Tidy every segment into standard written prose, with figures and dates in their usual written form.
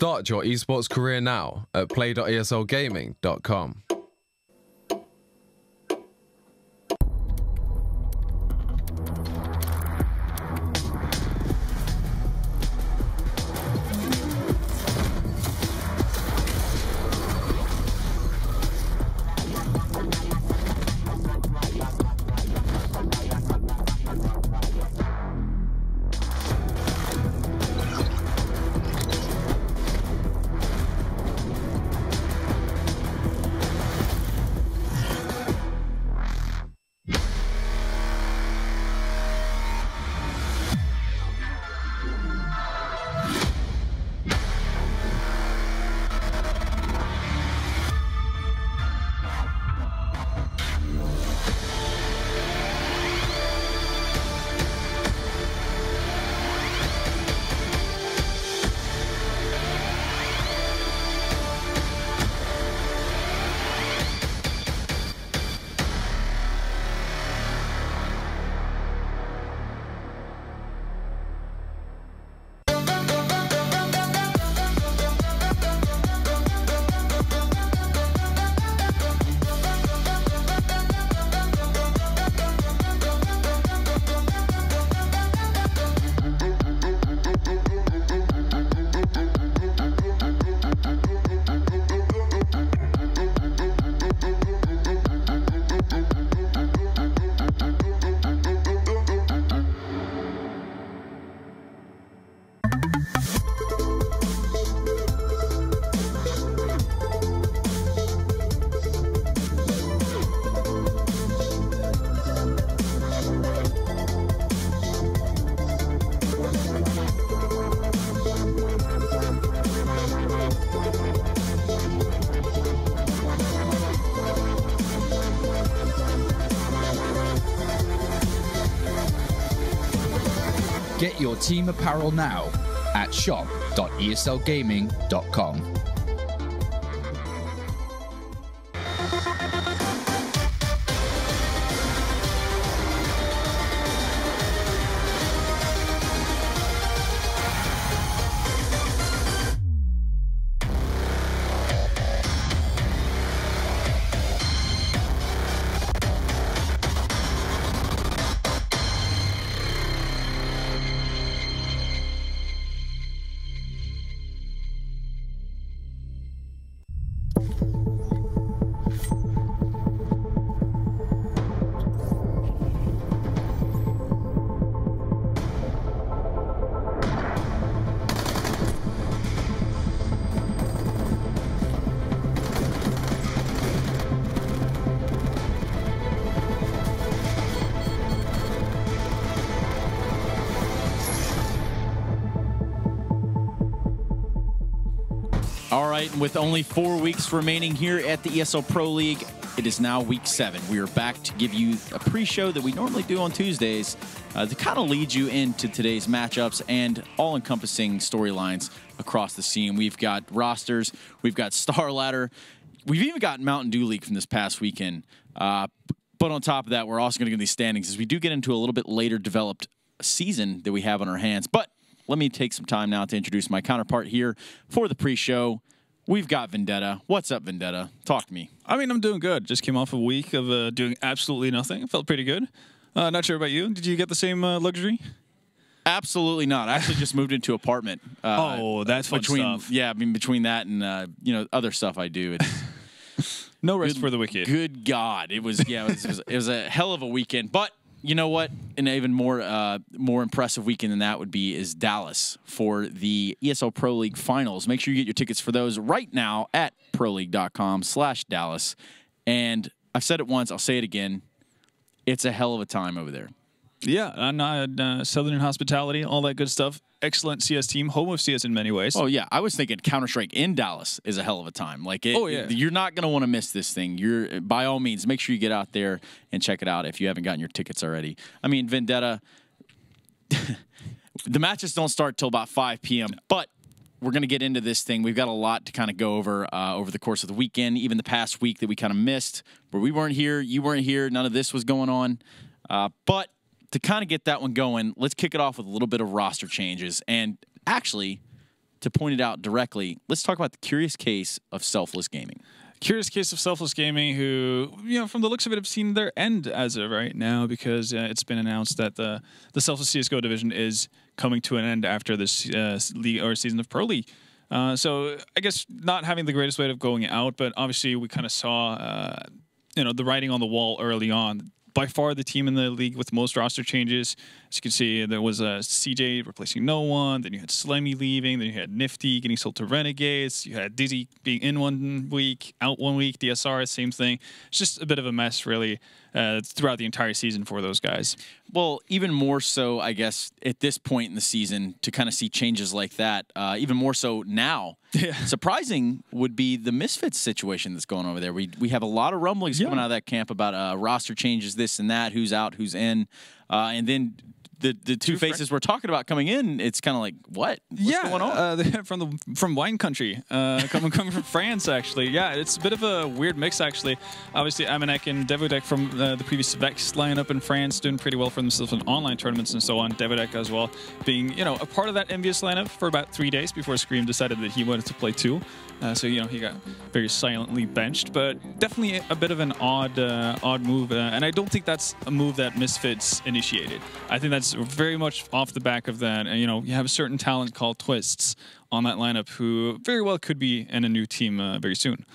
Start your esports career now at play.eslgaming.com. Get your team apparel now at shop.eslgaming.com. All right, with only 4 weeks remaining here at the ESL Pro League, it is now week 7. We are back to give you a pre-show that we normally do on Tuesdays to kind of lead you into today's matchups and all-encompassing storylines across the scene. We've got rosters, we've got Star Ladder, we've even got Mountain Dew League from this past weekend. But on top of that, we're also going to get these standings as we do get into a little bit later developed season that we have on our hands. But let me take some time now to introduce my counterpart here for the pre-show. We've got Vendetta. What's up, Vendetta? Talk to me. I mean, I'm doing good. Just came off a week of doing absolutely nothing. Felt pretty good. Not sure about you. Did you get the same luxury? Absolutely not. I actually just moved into an apartment. Oh, that's fun stuff. Yeah, I mean, between that and other stuff I do, it's no rest for the wicked. Good God, it was it was a hell of a weekend. But you know what? An even more impressive weekend than that is Dallas for the ESL Pro League Finals. Make sure you get your tickets for those right now at proleague.com/Dallas. And I've said it once, I'll say it again. It's a hell of a time over there. Yeah, and Southern hospitality, all that good stuff. Excellent CS team, home of CS in many ways. Oh yeah, I was thinking Counter-Strike in Dallas is a hell of a time. Like, you're not gonna want to miss this thing. You're by all means, make sure you get out there and check it out if you haven't gotten your tickets already. I mean, Vendetta, the matches don't start till about 5 p.m. But we're gonna get into this thing. We've got a lot to kind of go over over the course of the weekend, even the past week that we kind of missed, where we weren't here, you weren't here, none of this was going on, but to kind of get that one going, let's kick it off with a little bit of roster changes. And actually, to point it out directly, let's talk about the curious case of Selfless Gaming. Curious case of Selfless Gaming, who, from the looks of it, have seen their end as of right now, because it's been announced that the Selfless CSGO division is coming to an end after this league or season of Pro League. So I guess not having the greatest way of going out, but obviously we kind of saw, the writing on the wall early on. By far the team in the league with most roster changes. As you can see, there was CJ replacing no one. Then you had Slemmy leaving. Then you had Nifty getting sold to Renegades. You had Dizzy being in 1 week, out 1 week. DSR, same thing. It's just a bit of a mess, really, throughout the entire season for those guys. Well, even more so, I guess, at this point in the season, to kind of see changes like that, even more so now. Yeah. Surprising would be the Misfits situation that's going over there. We have a lot of rumblings coming out of that camp about roster changes, this and that, who's out, who's in, and then the two faces we're talking about coming in, it's kind of like, what? What's going on? From wine country, coming from France, actually. Yeah, it's a bit of a weird mix, actually. Obviously, Amanek and Devodek from the previous Vex lineup in France doing pretty well for themselves in online tournaments and so on. Devodek as well being, a part of that envious lineup for about 3 days before Scream decided that he wanted to play too. So, he got very silently benched, but definitely a bit of an odd move. And I don't think that's a move that Misfits initiated. I think that's very much off the back of that. And, you have a certain talent called Twists on that lineup who very well could be in a new team very soon.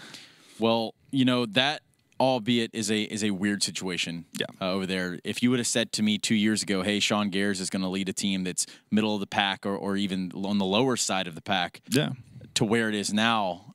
Well, that albeit is a weird situation over there. If you would have said to me 2 years ago, hey, Sean Gares is going to lead a team that's middle of the pack or even on the lower side of the pack, to where it is now,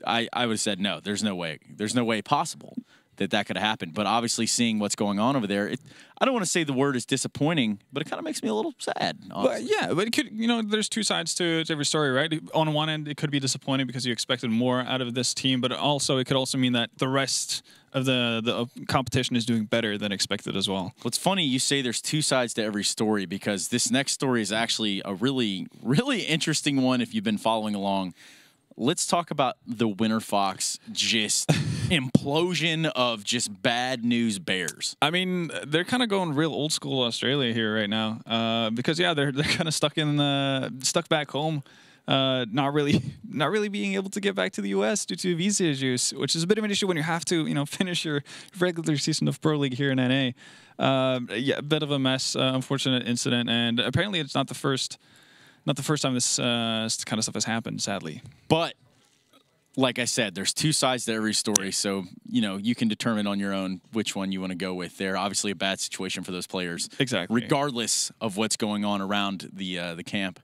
I would have said, no, there's no way. There's no way possible that could have happened. But obviously seeing what's going on over there, I don't want to say the word is disappointing, but it kind of makes me a little sad. But yeah, but it could, there's two sides to every story, right? On one end, it could be disappointing because you expected more out of this team, but also it could also mean that the rest of the competition is doing better than expected as well. What's funny, you say there's two sides to every story, because this next story is actually a really, really interesting one if you've been following along. Let's talk about the Winter Fox just implosion of just bad news bears. I mean, they're kind of going real old school Australia here right now, because they're kind of stuck back home, not really being able to get back to the US due to visa issues, which is a bit of an issue when you have to finish your regular season of Pro League here in NA. Yeah, a bit of a mess, unfortunate incident, and apparently it's not the first time this kind of stuff has happened, sadly. But like I said, there's two sides to every story, so you can determine on your own which one you want to go with. There, obviously, a bad situation for those players, exactly, regardless of what's going on around the camp.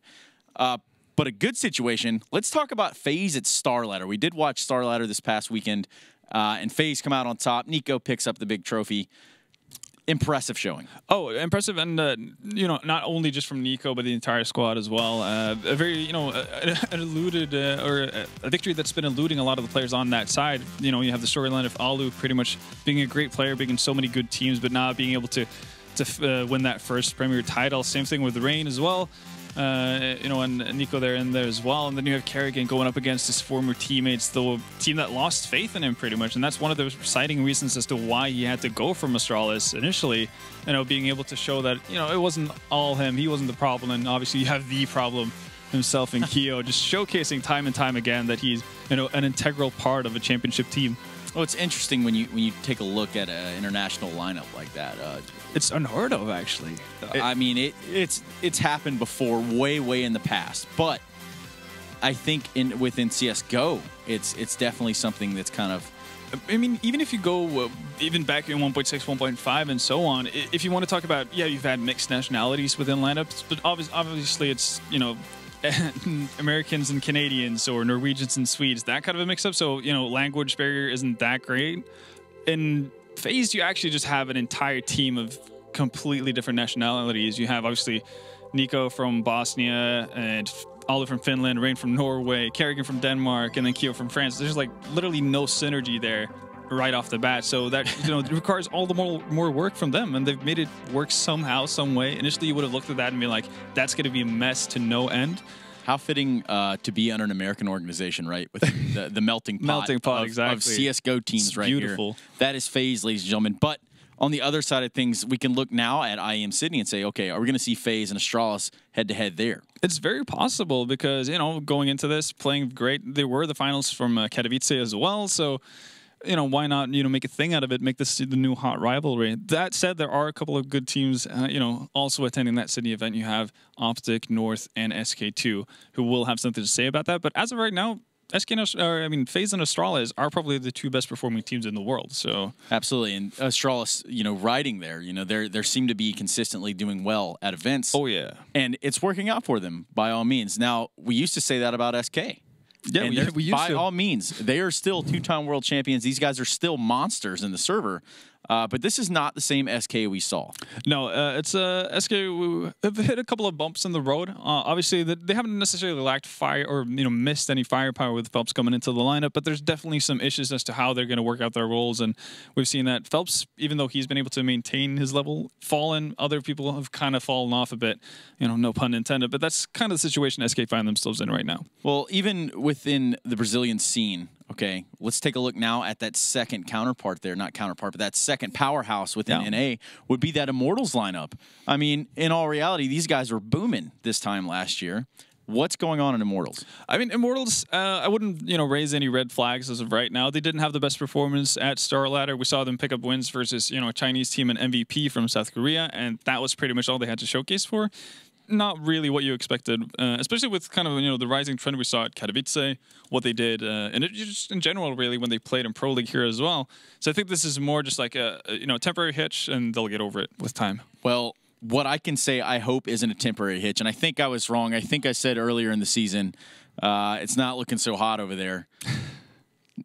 But a good situation. Let's talk about FaZe at Starladder. We did watch Starladder this past weekend, and FaZe come out on top. Nico picks up the big trophy. Impressive showing. Oh, impressive, and not only just from Nico, but the entire squad as well. A very, an eluded or a victory that's been eluding a lot of the players on that side. You have the storyline of Alu pretty much being a great player, being in so many good teams, but not being able to win that first Premier title. Same thing with Rain as well. And Nico there in there as well. And then you have Kerrigan going up against his former teammates, the team that lost faith in him pretty much. And that's one of the exciting reasons as to why he had to go from Astralis initially, being able to show that, it wasn't all him. He wasn't the problem. And obviously you have the problem himself in Keo, just showcasing time and time again that he's, an integral part of a championship team. Well, it's interesting when you take a look at an international lineup like that. It's unheard of, actually. I mean, it's happened before, way in the past. But I think within CS:GO, it's definitely something that's kind of. I mean, even if you go even back in 1.6, 1.5, and so on, if you want to talk about, you've had mixed nationalities within lineups, but obviously it's Americans and Canadians or Norwegians and Swedes, that kind of a mix-up. So, language barrier isn't that great. In FaZe, you actually just have an entire team of completely different nationalities. You have, obviously, Nico from Bosnia, and Alu from Finland, Rain from Norway, Kerrigan from Denmark, and then Keo from France. There's, literally no synergy there right off the bat. So that, requires all the more work from them, and they've made it work somehow, some way. Initially, you would have looked at that and been like, that's going to be a mess to no end. How fitting to be under an American organization, right? With the melting pot, exactly, of CS:GO teams, it's right beautiful. Here. That is FaZe, ladies and gentlemen. But on the other side of things, we can look now at IEM Sydney and say, okay, are we going to see FaZe and Astralis head-to-head there? It's very possible because, you know, going into this, playing great, they were the finals from Katowice as well, so, you know, why not, you know, make a thing out of it, make this the new hot rivalry. That said, there are a couple of good teams, you know, also attending that Sydney event. You have OpTic, North, and SK2, who will have something to say about that, but as of right now, FaZe and Astralis are probably the two best performing teams in the world. So absolutely, and Astralis, you know, riding there, you know, they seem to be consistently doing well at events. Oh yeah, and it's working out for them by all means. Now we used to say that about SK. Yeah, we used by to. all means, they are still two-time world champions. These guys are still monsters in the server. But this is not the same SK we saw. No, it's SK who have hit a couple of bumps in the road. Obviously, they haven't necessarily lacked fire or, you know, missed any firepower with Phelps coming into the lineup, but there's definitely some issues as to how they're going to work out their roles. And we've seen that Phelps, even though he's been able to maintain his level, fallen. Other people have kind of fallen off a bit. You know, no pun intended. But that's kind of the situation SK find themselves in right now. Well, even within the Brazilian scene, okay, let's take a look now at that second counterpart there. Not counterpart, but that second powerhouse within NA would be that Immortals lineup. I mean, in all reality, these guys were booming this time last year. What's going on in Immortals? I mean, Immortals, I wouldn't, you know, raise any red flags as of right now. They didn't have the best performance at Star Ladder. We saw them pick up wins versus, you know, a Chinese team and MVP from South Korea, and that was pretty much all they had to showcase for. Not really what you expected, especially with kind of, you know, the rising trend we saw at Katowice, what they did, and it just in general, really, when they played in Pro League here as well. So I think this is more just like a you know, temporary hitch, and they'll get over it with time. Well, what I can say, I hope, isn't a temporary hitch, and I think I was wrong. I think I said earlier in the season, it's not looking so hot over there.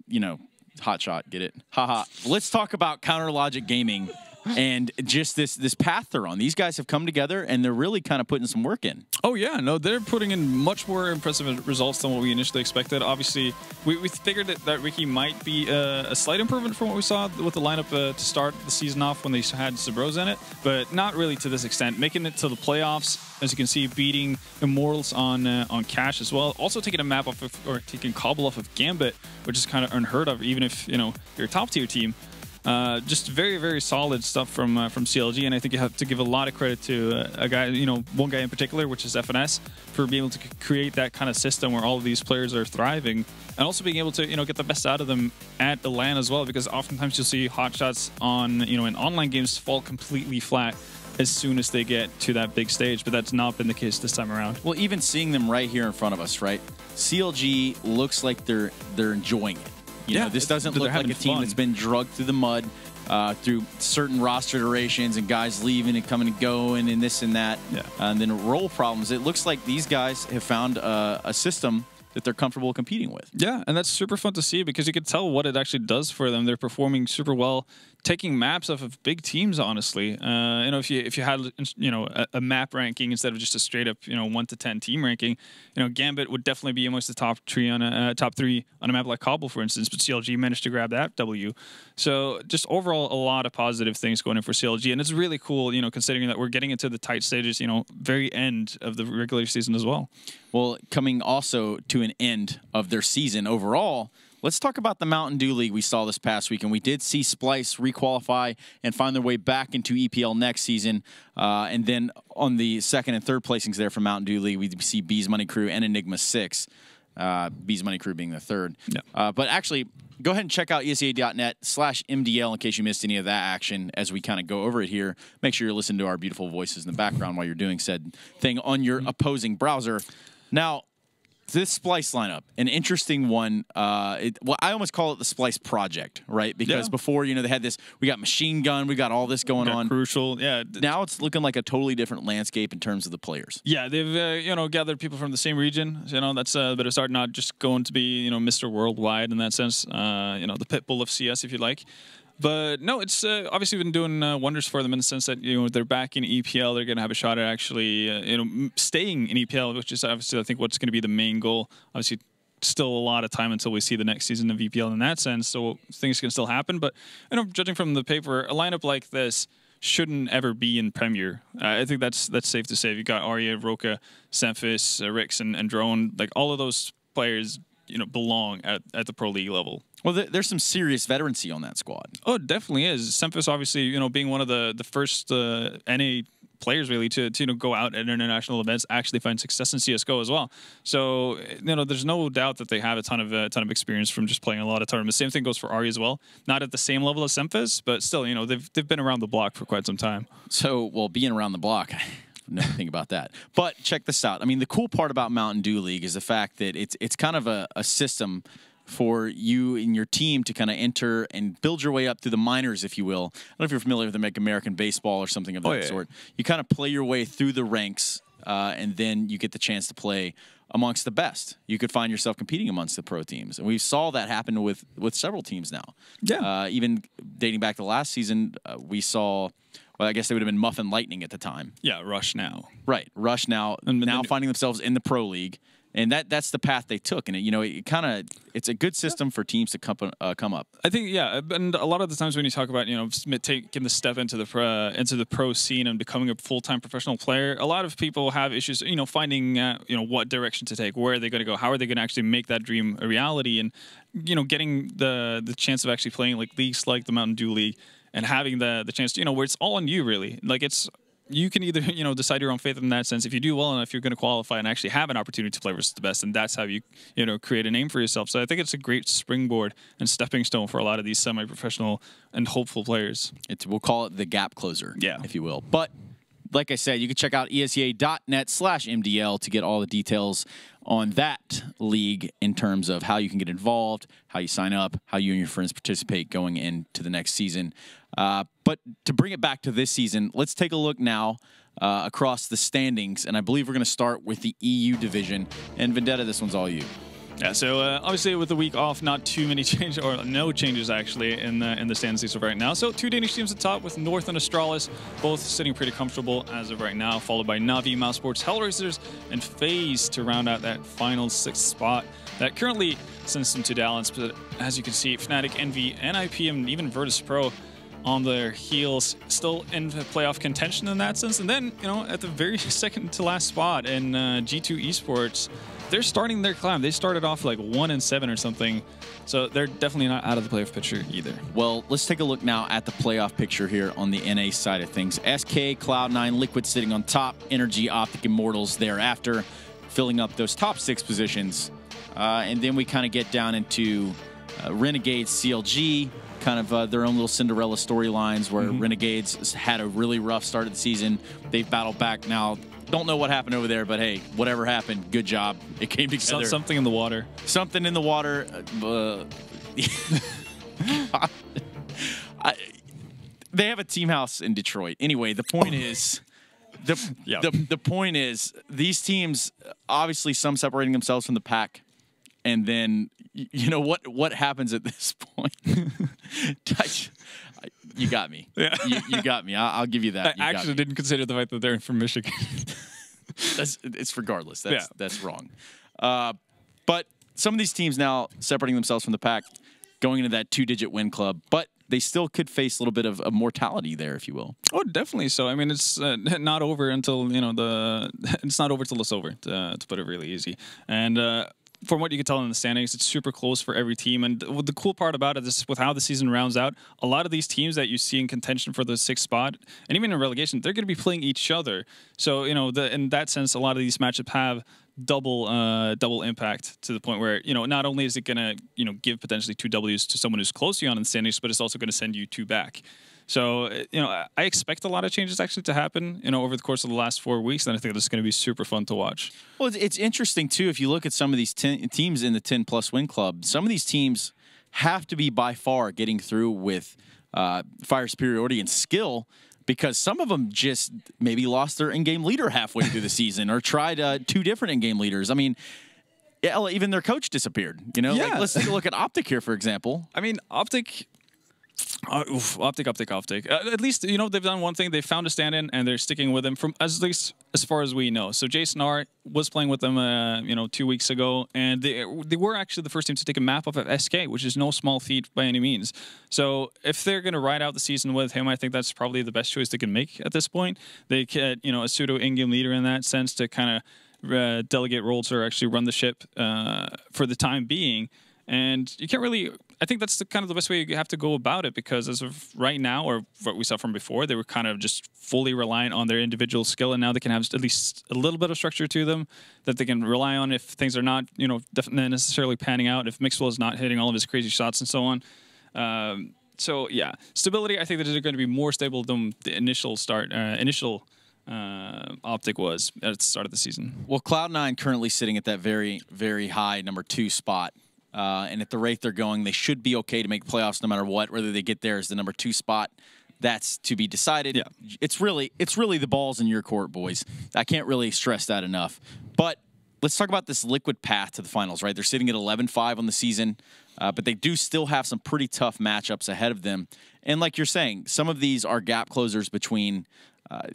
You know, hot shot, get it? Haha. Let's talk about Counter Logic Gaming. And just this path they're on. These guys have come together, and they're really kind of putting some work in. Oh, yeah. No, they're putting in much more impressive results than what we initially expected. Obviously, we figured that Ricky might be a slight improvement from what we saw with the lineup to start the season off when they had Sabros in it, but not really to this extent. Making it to the playoffs, as you can see, beating Immortals on Cash as well. Also taking a map off of, or taking Cobble off of Gambit, which is kind of unheard of, even if, you know, you're a top-tier team. Just very, very solid stuff from CLG, and I think you have to give a lot of credit to a guy, you know, one guy in particular, which is FNS, for being able to create that kind of system where all of these players are thriving, and also being able to, you know, get the best out of them at the LAN as well, because oftentimes you'll see hotshots on, you know, in online games fall completely flat as soon as they get to that big stage, but that's not been the case this time around. Well, even seeing them right here in front of us, right? CLG looks like they're enjoying it. You know, this doesn't look like a team that's been drugged through the mud through certain roster iterations and guys leaving and coming and going and this and that. Yeah. And then role problems. It looks like these guys have found a system that they're comfortable competing with. Yeah, and that's super fun to see because you can tell what it actually does for them. They're performing super well, taking maps off of big teams, honestly. You know, if you had, you know, a map ranking instead of just a straight up, you know, 1 to 10 team ranking, you know, Gambit would definitely be amongst the top three on a map like Cobble, for instance, but CLG managed to grab that W. So just overall, a lot of positive things going in for CLG, and it's really cool, you know, considering that we're getting into the tight stages, you know, very end of the regular season as well. Well, coming also to an end of their season overall, let's talk about the Mountain Dew League we saw this past week, and we did see Splice requalify and find their way back into EPL next season. And then on the second and third placings there from Mountain Dew League, we see Bees Money Crew and Enigma 6. Bees Money Crew being the third. Yeah. But actually, go ahead and check out ESA.net/MDL in case you missed any of that action as we kind of go over it here. Make sure you're listening to our beautiful voices in the background while you're doing said thing on your opposing browser. Now, this Splice lineup, an interesting one. Well, I almost call it the Splice project, right? Because before, you know, they had this, we got Machine Gun, we got all this going on. Crucial, yeah. Now it's looking like a totally different landscape in terms of the players. Yeah, they've, you know, gathered people from the same region. You know, that's a bit of start, not just going to be, you know, Mr. Worldwide in that sense. You know, the Pitbull of CS, if you like. But no, it's obviously been doing wonders for them in the sense that, you know, they're back in EPL. They're going to have a shot at actually, you know, staying in EPL, which is obviously, I think, what's going to be the main goal. Obviously, still a lot of time until we see the next season of EPL in that sense, so things can still happen. But, you know, judging from the paper, a lineup like this shouldn't ever be in Premier. I think that's safe to say. You've got Arya, Roka, Semphis, Rix, and Drone. Like, all of those players, belong at the pro league level. Well, there's some serious veterancy on that squad. Oh, it definitely is. Semfless, obviously, being one of the first NA players really to go out at international events, actually find success in CS:GO as well. So there's no doubt that they have a ton of experience from just playing a lot of tournaments. Same thing goes for Ari as well. Not at the same level as Semfless, but still, they've been around the block for quite some time. So, well, being around the block, never think about that. But check this out. I mean, the cool part about Mountain Dew League is the fact that it's kind of a system for you and your team to kind of enter and build your way up through the minors, if you will. I don't know if you're familiar with American baseball or something of that sort. You kind of play your way through the ranks, and then you get the chance to play amongst the best. You could find yourself competing amongst the pro teams. And we saw that happen with several teams now. Yeah. Even dating back to last season, we saw... Well, I guess they would have been Muffin Lightning at the time. Yeah, Rush now. Right, Rush now. Now finding themselves in the pro league, and that's the path they took. And it's a good system for teams to come up. I think and a lot of the times when you talk about taking the step into the pro scene and becoming a full-time professional player, a lot of people have issues finding what direction to take, where are they going to go, how are they going to actually make that dream a reality, and getting the chance of actually playing like leagues like the Mountain Dew League. And having the chance to, where it's all on you, really. Like, you can either, decide your own fate in that sense. If you do well enough, you're going to qualify and actually have an opportunity to play versus the best. And that's how you, create a name for yourself. So I think it's a great springboard and stepping stone for a lot of these semi-professional and hopeful players. We'll call it the gap closer, yeah, if you will. But like I said, you can check out esea.net/MDL to get all the details on that league in terms of how you can get involved, how you sign up, how you and your friends participate going into the next season. But to bring it back to this season, let's take a look now across the standings. And I believe we're going to start with the EU division. And Vendetta, this one's all you. Yeah, so obviously with the week off, not too many changes, or no changes actually in the standings as of right now. So 2 Danish teams at top with North and Astralis, both sitting pretty comfortable as of right now, followed by Navi, Mousesports, Hellraisers, and FaZe to round out that final 6th spot. That currently sends them to balance, but as you can see, Fnatic, Envy, NIP, and even Virtus Pro on their heels, still in playoff contention in that sense. And then, at the very second to last spot in G2 Esports, they're starting their climb. They started off like 1-7 or something, so they're definitely not out of the playoff picture either. Well, let's take a look now at the playoff picture here on the NA side of things. SK, Cloud9, Liquid sitting on top, Energy, OpTic, Immortals thereafter, filling up those top 6 positions. And then we kind of get down into Renegades, CLG, kind of their own little Cinderella storylines where Renegades had a really rough start of the season. They've battled back now. Don't know what happened over there, but hey, whatever happened, good job. It came together. Something in the water. Something in the water. They have a team house in Detroit. Anyway, the point is, the point is, these teams, obviously some separating themselves from the pack, and then what happens at this point? You got me. Yeah. You got me. I'll give you that. I actually didn't consider the fact that they're from Michigan. It's regardless. That's wrong. But some of these teams now separating themselves from the pack, going into that 2-digit win club, but they still could face a little bit of mortality there, if you will. Oh, definitely so. I mean, it's not over until it's not over till it's over, to put it really easy. And from what you can tell in the standings, it's super close for every team. And the cool part about it is with how the season rounds out, a lot of these teams that you see in contention for the 6th spot, and even in relegation, they're going to be playing each other. So, in that sense, a lot of these matchups have double impact to the point where, not only is it going to, give potentially 2 Ws to someone who's close to you on the standings, but it's also going to send you 2 back. So, I expect a lot of changes actually to happen, over the course of the last 4 weeks, and I think this is going to be super fun to watch. Well, it's interesting, too, if you look at some of these teams in the 10+ win club, some of these teams have to be by far getting through with fire superiority and skill, because some of them just maybe lost their in-game leader halfway through the season or tried 2 different in-game leaders. I mean, even their coach disappeared, Yeah. Like, let's take a look at OpTic here, for example. I mean, OpTic... OpTic. At least, they've done one thing. They found a stand-in, and they're sticking with him from at least as far as we know. So Jason R was playing with them, 2 weeks ago, and they were actually the first team to take a map off of SK, which is no small feat by any means. So if they're going to ride out the season with him, I think that's probably the best choice they can make at this point. They get, a pseudo in-game leader in that sense to kind of delegate roles or actually run the ship for the time being. And you can't really, I think that's kind of the best way you have to go about it, because as of right now, or what we saw from before, they were kind of just fully reliant on their individual skill, and now they can have at least a little bit of structure to them that they can rely on if things are not, definitely necessarily panning out, if Mixwell is not hitting all of his crazy shots and so on. So yeah, stability, I think that they're going to be more stable than the initial OpTic was at the start of the season. Well, Cloud9 currently sitting at that very, very high #2 spot. And at the rate they're going, they should be okay to make playoffs no matter what. Whether they get there as the #2 spot, that's to be decided. Yeah. It's really the ball's in your court, boys. I can't really stress that enough. But let's talk about this Liquid path to the finals, right? They're sitting at 11-5 on the season, but they do still have some pretty tough matchups ahead of them. And like you're saying, some of these are gap closers between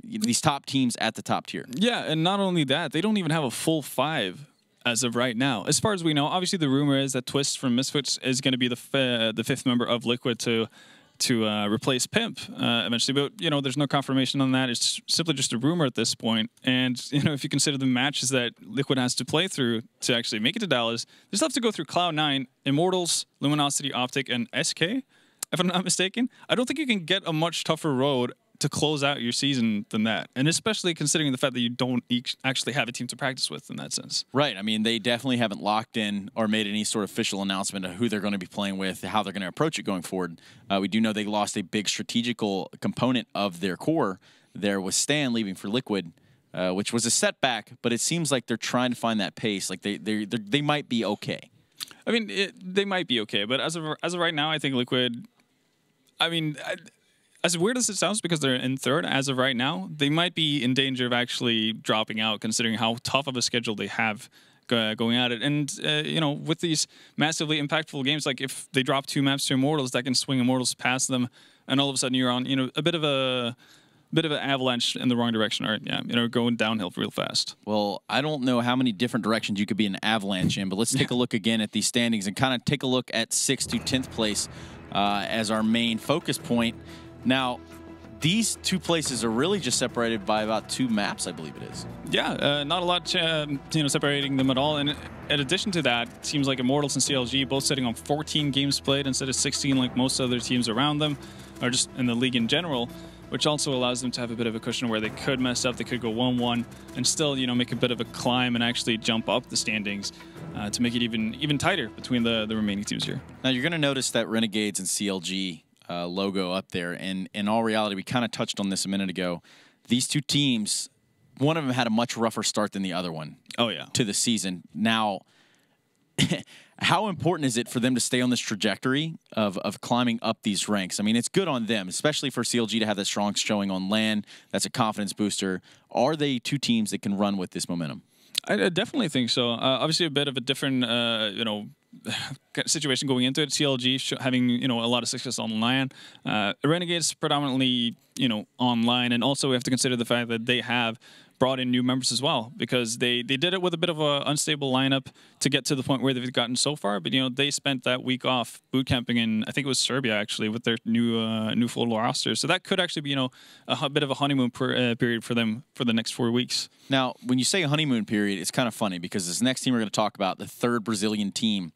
these top teams at the top tier. Yeah, and not only that, they don't even have a full 5 as of right now. As far as we know, obviously the rumor is that Twist from Misfits is going to be the 5th member of Liquid to replace Pimp eventually. But, there's no confirmation on that. It's simply just a rumor at this point. And, if you consider the matches that Liquid has to play through to actually make it to Dallas, they still have to go through Cloud9, Immortals, Luminosity, OpTic, and SK, if I'm not mistaken. I don't think you can get a much tougher road to close out your season than that, and especially considering the fact that you don't actually have a team to practice with in that sense. Right. I mean, they definitely haven't locked in or made any sort of official announcement of who they're going to be playing with, how they're going to approach it going forward. We do know they lost a big strategical component of their core there with Stan leaving for Liquid, which was a setback, but it seems like they're trying to find that pace. Like they might be okay. I mean, they might be okay, but as of right now, I think Liquid, I mean, as weird as it sounds, because they're in 3rd as of right now, they might be in danger of actually dropping out, considering how tough of a schedule they have going at it. And, with these massively impactful games, like if they drop 2 maps to Immortals, that can swing Immortals past them, and all of a sudden you're on, a bit of an avalanche in the wrong direction, or going downhill real fast. Well, I don't know how many different directions you could be an avalanche in, but let's take a look again at these standings and kind of take a look at 6th to 10th place as our main focus point. Now, these 2 places are really just separated by about 2 maps, I believe it is. Yeah, not a lot, separating them at all. And in addition to that, it seems like Immortals and CLG both sitting on 14 games played instead of 16 like most other teams around them, or just in the league in general, which also allows them to have a bit of a cushion where they could mess up, they could go 1-1, and still, make a bit of a climb and actually jump up the standings to make it even tighter between the remaining teams here. Now, you're going to notice that Renegades and CLG logo up there, and in all reality, we kind of touched on this a minute ago. These 2 teams, one of them had a much rougher start than the other one. Oh yeah, to the season. Now, how important is it for them to stay on this trajectory of climbing up these ranks? I mean, it's good on them, especially for CLG to have that strong showing on LAN. That's a confidence booster. Are they 2 teams that can run with this momentum? I definitely think so. Obviously, a bit of a different, situation going into it. CLG having a lot of success online. Renegades predominantly online, and also we have to consider the fact that they have brought in new members as well, because they did it with a bit of an unstable lineup to get to the point where they've gotten so far. But they spent that week off boot camping in, I think it was Serbia actually, with their new full roster. So that could actually be a bit of a honeymoon period for them for the next 4 weeks. Now, when you say a honeymoon period, it's kind of funny because this next team we're going to talk about, the 3rd Brazilian team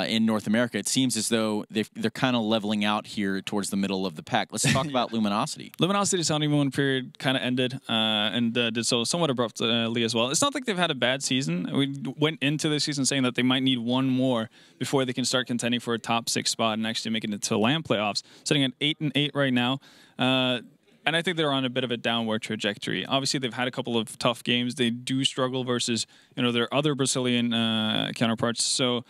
in North America, it seems as though they're kind of leveling out here towards the middle of the pack. Let's talk about Luminosity. Luminosity's honeymoon period kind of ended and did so somewhat abruptly as well. It's not like they've had a bad season. We went into the season saying that they might need 1 more before they can start contending for a top 6 spot and actually making it to LAN playoffs. Sitting at 8-8 right now. And I think they're on a bit of a downward trajectory. Obviously, they've had a couple of tough games. They do struggle versus their other Brazilian counterparts. So,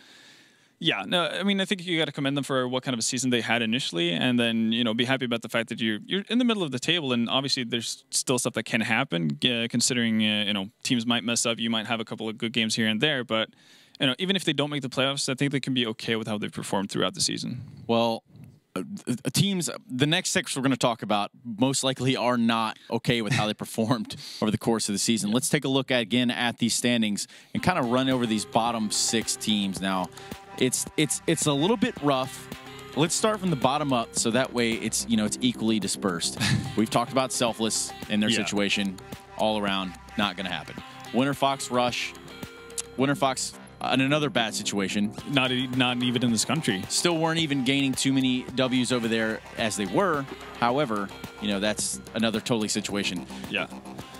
yeah, no, I mean, I think you got to commend them for what kind of a season they had initially, and then be happy about the fact that you're in the middle of the table, and obviously there's still stuff that can happen, considering teams might mess up. You might have a couple of good games here and there, but even if they don't make the playoffs, I think they can be okay with how they've performed throughout the season. Well, teams, the next 6 we're going to talk about most likely are not okay with how they performed over the course of the season. Let's take a look again at these standings and kind of run over these bottom 6 teams. Now, it's a little bit rough. Let's start from the bottom up, so that way it's it's equally dispersed. We've talked about Selfless and their situation all around. Not going to happen. Winter Fox, Rush. Winter Fox in another bad situation. Not even in this country. Still weren't even gaining too many W's over there as they were. However, you know, that's another totally situation. Yeah.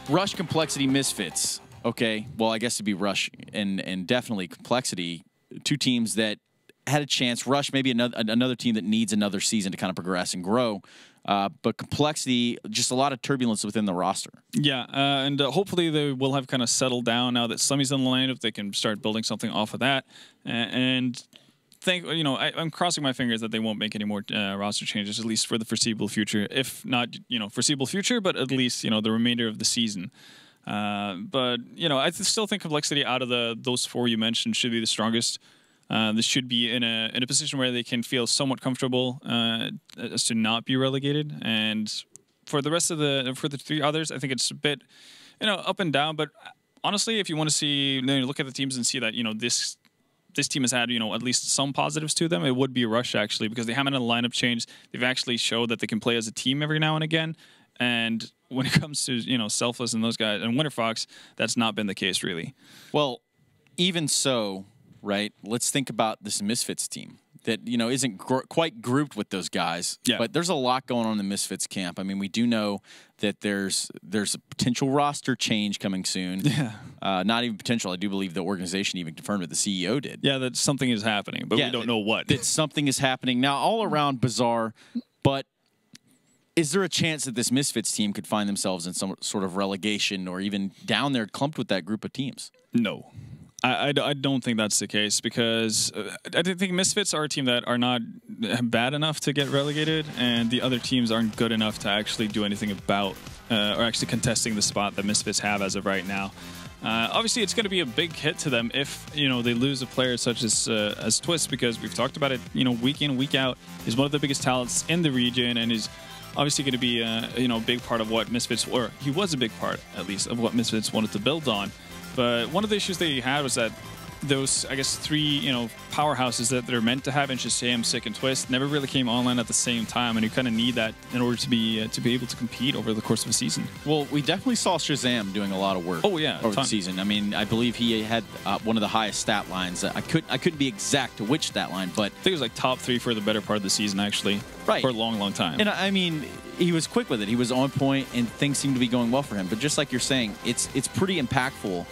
Rush, Complexity, Misfits. Okay, well, I guess it'd be Rush and definitely Complexity. Two teams that had a chance. Rush, maybe another team that needs another season to kind of progress and grow. But Complexity, just a lot of turbulence within the roster. Yeah, and hopefully they will have kind of settled down now that Slummy's on the line, if they can start building something off of that. And I'm crossing my fingers that they won't make any more roster changes, at least for the foreseeable future. If not, foreseeable future, but at least, the remainder of the season. But, I still think Complexity out of those four you mentioned should be the strongest. This should be in a position where they can feel somewhat comfortable as to not be relegated. And for the rest of the three others, I think it's a bit, up and down. But honestly, if you want to see, look at the teams and see that this team has had at least some positives to them, it would be Rush actually, because they haven't had a lineup change. They've actually showed that they can play as a team every now and again. And when it comes to Selfless and those guys and Winter Fox, that's not been the case really. Well, even so. Right. Let's think about this Misfits team that, isn't quite grouped with those guys. Yeah. But there's a lot going on in the Misfits camp. I mean, we do know that there's a potential roster change coming soon. Yeah. Not even potential. I do believe the organization even confirmed it. The CEO did. Yeah, that something is happening, but we don't know what. That something is happening. Now, all around bizarre, but is there a chance that this Misfits team could find themselves in some sort of relegation or even down there clumped with that group of teams? No. I don't think that's the case, because I think Misfits are a team that are not bad enough to get relegated, and the other teams aren't good enough to actually do anything about or actually contesting the spot that Misfits have as of right now. Obviously, it's going to be a big hit to them if they lose a player such as Twist, because we've talked about it. Week in, week out, he's one of the biggest talents in the region, and is obviously going to be a big part of what Misfits, or he was a big part at least of what Misfits wanted to build on. But one of the issues they had was that those, I guess, three, powerhouses that they're meant to have in Shazam, Sick, and Twist never really came online at the same time, and you kind of need that in order to be able to compete over the course of a season. Well, we definitely saw Shazam doing a lot of work. Oh yeah, over the season. I mean, I believe he had one of the highest stat lines. I couldn't be exact to which stat line, but I think it was like top 3 for the better part of the season, actually, right, for a long, long time. And I mean, he was quick with it. He was on point, and things seemed to be going well for him. But just like you're saying, it's pretty impactful.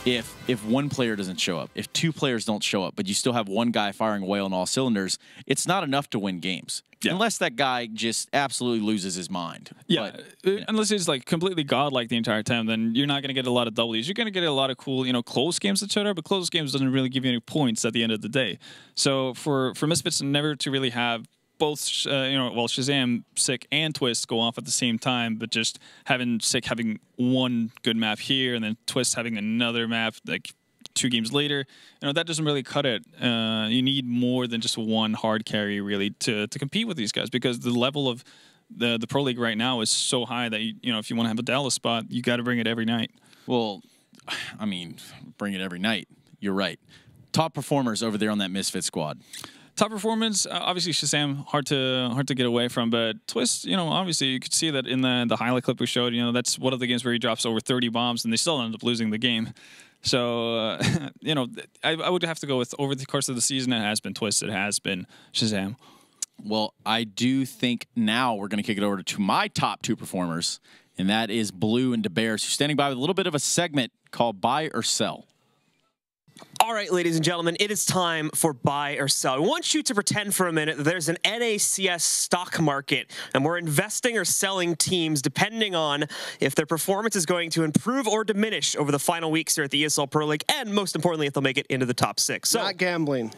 If one player doesn't show up, if two players don't show up, but you still have one guy firing away on all cylinders, it's not enough to win games. Yeah. Unless that guy just absolutely loses his mind. Yeah, but, unless he's like completely godlike the entire time, then you're not going to get a lot of W's. You're going to get a lot of cool, close games at Cheddar, but close games doesn't really give you any points at the end of the day. So for Misfits never to really have both, Shazam, Sick, and Twist go off at the same time, but just having Sick having one good map here and then Twist having another map like 2 games later, that doesn't really cut it. You need more than just one hard carry really to compete with these guys, because the level of the Pro League right now is so high that if you want to have a Dallas spot, you got to bring it every night. Well, I mean, bring it every night. You're right. Top performers over there on that Misfit squad. Top performance, obviously Shazam, hard to get away from, but Twist, obviously you could see that in the highlight clip we showed. That's one of the games where he drops over 30 bombs and they still end up losing the game. So, I would have to go with, over the course of the season, it has been Twist, it has been Shazam. Well, I do think now we're going to kick it over to my top 2 performers, and that is Blue and DeBears, who's standing by with a little bit of a segment called Buy or Sell. All right, ladies and gentlemen, it is time for buy or sell. I want you to pretend for a minute that there's an NACS stock market, and we're investing or selling teams depending on if their performance is going to improve or diminish over the final weeks here at the ESL Pro League, and most importantly, if they'll make it into the top 6. So, not gambling.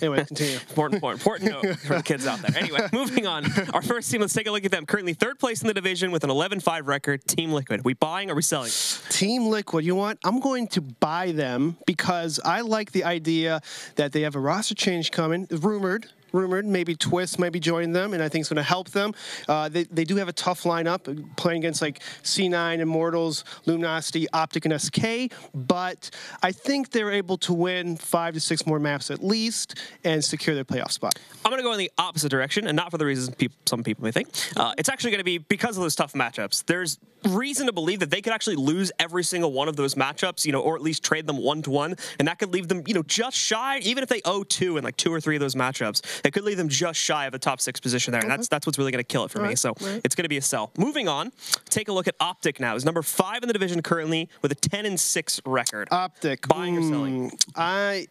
Anyway, continue. Important note for the kids out there. Anyway, moving on. Our first team, let's take a look at them. Currently 3rd place in the division with an 11-5 record, Team Liquid. Are we buying or are we selling? Team Liquid, you know what? I'm going to buy them because I like the idea that they have a roster change coming, rumored rumored maybe Twist might be joining them, and I think it's going to help them. They do have a tough lineup, playing against like C9, Immortals, Luminosity, OpTic, and SK, but I think they're able to win 5 to 6 more maps at least and secure their playoff spot. I'm going to go in the opposite direction, and not for the reasons some people may think. It's actually going to be because of those tough matchups. There's reason to believe that they could actually lose every single one of those matchups, or at least trade them 1-1, and that could leave them, just shy. Even if they 0-2 in like 2 or 3 of those matchups, it could leave them just shy of the top 6 position there, and that's what's really going to kill it for me. So it's going to be a sell. Moving on, take a look at OpTic now. Is number 5 in the division currently with a 10-6 record. OpTic, buying or selling? I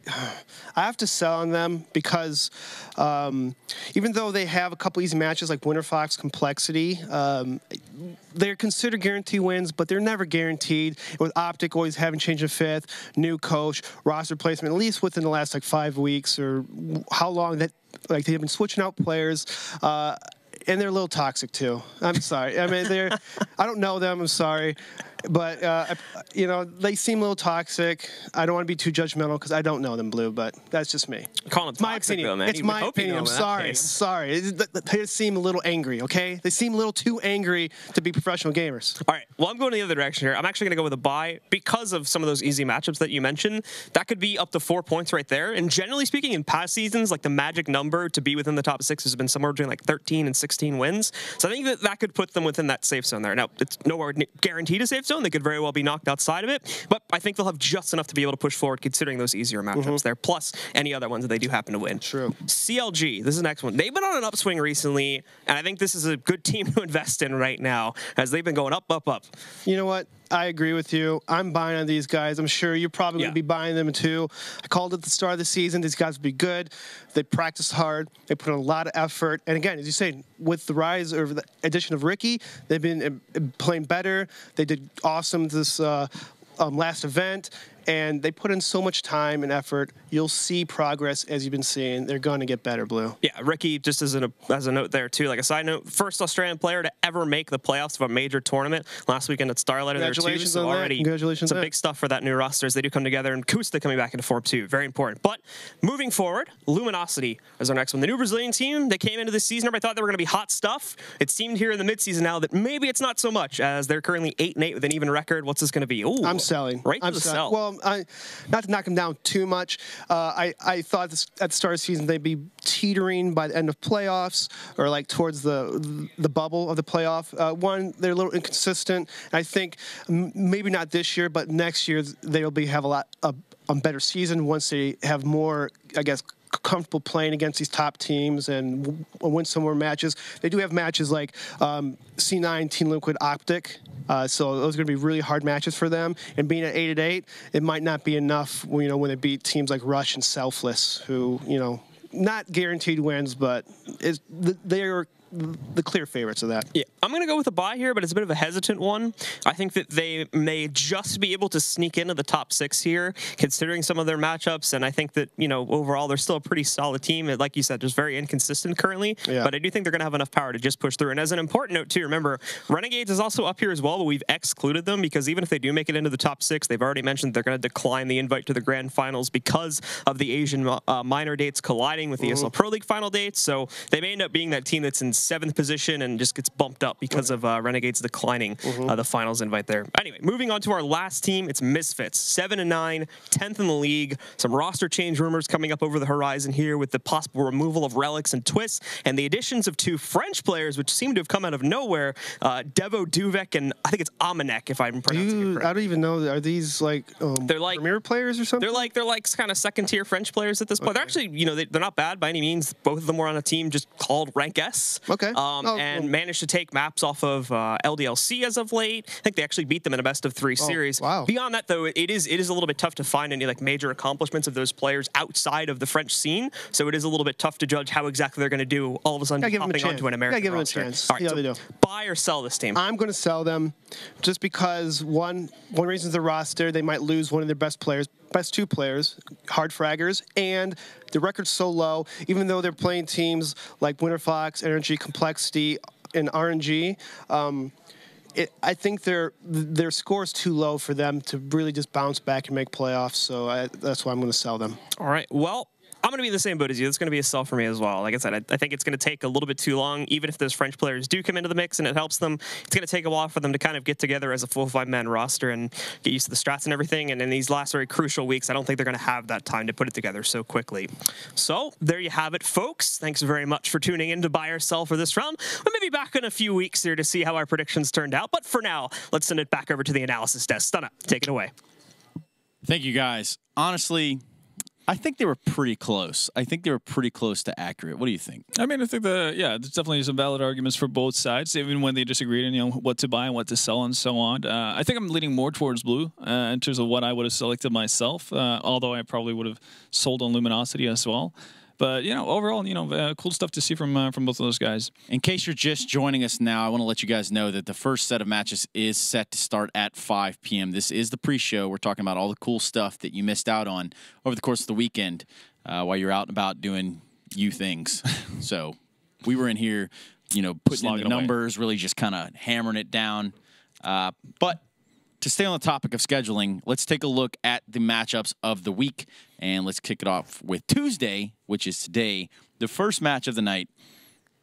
have to sell on them because even though they have a couple easy matches like Winter Fox, Complexity, they're considered guaranteed wins, but they're never guaranteed. With OpTic always having changed a 5th, new coach, roster placement, at least within the last like 5 weeks or how long that like they've been switching out players. And they're a little toxic too. I'm sorry. I mean, I don't know them. I'm sorry. But, they seem a little toxic. I don't want to be too judgmental because I don't know them, Blue, but that's just me. Calling my opinion. Though, man. It's my opinion. I'm sorry. I'm sorry. They just seem a little angry, okay? They seem a little too angry to be professional gamers. All right. Well, I'm going the other direction here. I'm actually going to go with a buy because of some of those easy matchups that you mentioned. That could be up to 4 points right there. And generally speaking, in past seasons, like the magic number to be within the top 6 has been somewhere between like 13 and 16 wins. So I think that could put them within that safe zone there. Now, it's nowhere guaranteed a safe zone. They could very well be knocked outside of it, but I think they'll have just enough to be able to push forward considering those easier matchups there, plus any other ones that they do happen to win. True. CLG, this is the next one. They've been on an upswing recently, and I think this is a good team to invest in right now as they've been going up, up, up. You know what? I agree with you. I'm buying on these guys. I'm sure you're probably going to be buying them too. I called it at the start of the season. These guys will be good. They practice hard. They put in a lot of effort. And again, as you say, with the rise or the addition of Ricky, they've been playing better. They did awesome this last event. And they put in so much time and effort. You'll see progress as you've been seeing. They're going to get better, Blue. Yeah, Ricky, just as a note there, too, like a side note, first Australian player to ever make the playoffs of a major tournament last weekend at Starlight. Congratulations there, too. So on already that. Congratulations some big stuff for that new roster as they do come together. And Kusta coming back into form, too. Very important. But moving forward, Luminosity is our next one. The new Brazilian team, they came into this season. Everybody thought they were going to be hot stuff. It seemed here in the midseason now that maybe it's not so much, as they're currently 8-8 with an even record. What's this going to be? Ooh, I'm selling. Right to the sell. Well, not to knock them down too much. I thought at the start of the season they'd be teetering by the end of playoffs or like towards the bubble of the playoff. They're a little inconsistent. I think maybe not this year, but next year they'll have a better season once they have more, I guess, comfortable playing against these top teams and win some more matches. They do have matches like C9, Team Liquid, OpTic. So those are going to be really hard matches for them. And being at 8-8, it might not be enough, when they beat teams like Rush and Selfless, who, not guaranteed wins, but they are the clear favorites of that. Yeah, I'm going to go with a buy here, but it's a bit of a hesitant one. I think that they may just be able to sneak into the top 6 here, considering some of their matchups, and I think that, overall, they're still a pretty solid team. And like you said, just very inconsistent currently, but I do think they're going to have enough power to just push through. And as an important note, too, remember, Renegades is also up here as well, but we've excluded them because even if they do make it into the top 6, they've already mentioned they're going to decline the invite to the grand finals because of the Asian minor dates colliding with the ESL Pro League final dates. So they may end up being that team that's in 7th position and just gets bumped up because of Renegades declining the finals invite there. Anyway, moving on to our last team, it's Misfits. 7-9, 10th in the league. Some roster change rumors coming up over the horizon here with the possible removal of Relics and Twists and the additions of 2 French players, which seem to have come out of nowhere, Devo Duvek and I think it's Amanek, if I'm pronouncing it correct. I don't even know. Are these they're like premier players or something? They're like kind of second-tier French players at this point. They're actually, they're not bad by any means. Both of them were on a team just called Rank S. Okay. And managed to take maps off of LDLC as of late. I think they actually beat them in a best-of-3 series. Wow. Beyond that, though, it is a little bit tough to find any major accomplishments of those players outside of the French scene. So it is a little bit tough to judge how exactly they're going to do all of a sudden hopping onto an American roster. Give them a chance. All right, so buy or sell this team? I'm going to sell them just because one reason is the roster. They might lose one of their best 2 players, hard fraggers, and the record's so low, even though they're playing teams like Winter Fox, Energy, Complexity, and RNG, I think their score is too low for them to really just bounce back and make playoffs, so that's why I'm going to sell them. All right, well, I'm going to be in the same boat as you. It's going to be a sell for me as well. Like I said, I think it's going to take a little bit too long. Even if those French players do come into the mix and it helps them, it's going to take a while for them to kind of get together as a full 5-man roster and get used to the strats and everything. And in these last very crucial weeks, I don't think they're going to have that time to put it together so quickly. So there you have it, folks. Thanks very much for tuning in to buy or sell for this round. We may be back in a few weeks here to see how our predictions turned out. But for now, let's send it back over to the analysis desk. Stunna, take it away. Thank you, guys. Honestly, I think they were pretty close. I think they were pretty close to accurate. What do you think? I mean, I think there's definitely some valid arguments for both sides, even when they disagreed on what to buy and what to sell and so on. I think I'm leaning more towards blue in terms of what I would have selected myself, although I probably would have sold on Luminosity as well. But, overall, cool stuff to see from both of those guys. In case you're just joining us now, I want to let you guys know that the first set of matches is set to start at 5 p.m. This is the pre-show. We're talking about all the cool stuff that you missed out on over the course of the weekend while you're out and about doing you things. So we were in here, putting in the numbers, really just kind of hammering it down. But to stay on the topic of scheduling, let's take a look at the matchups of the week, and let's kick it off with Tuesday, which is today. The first match of the night,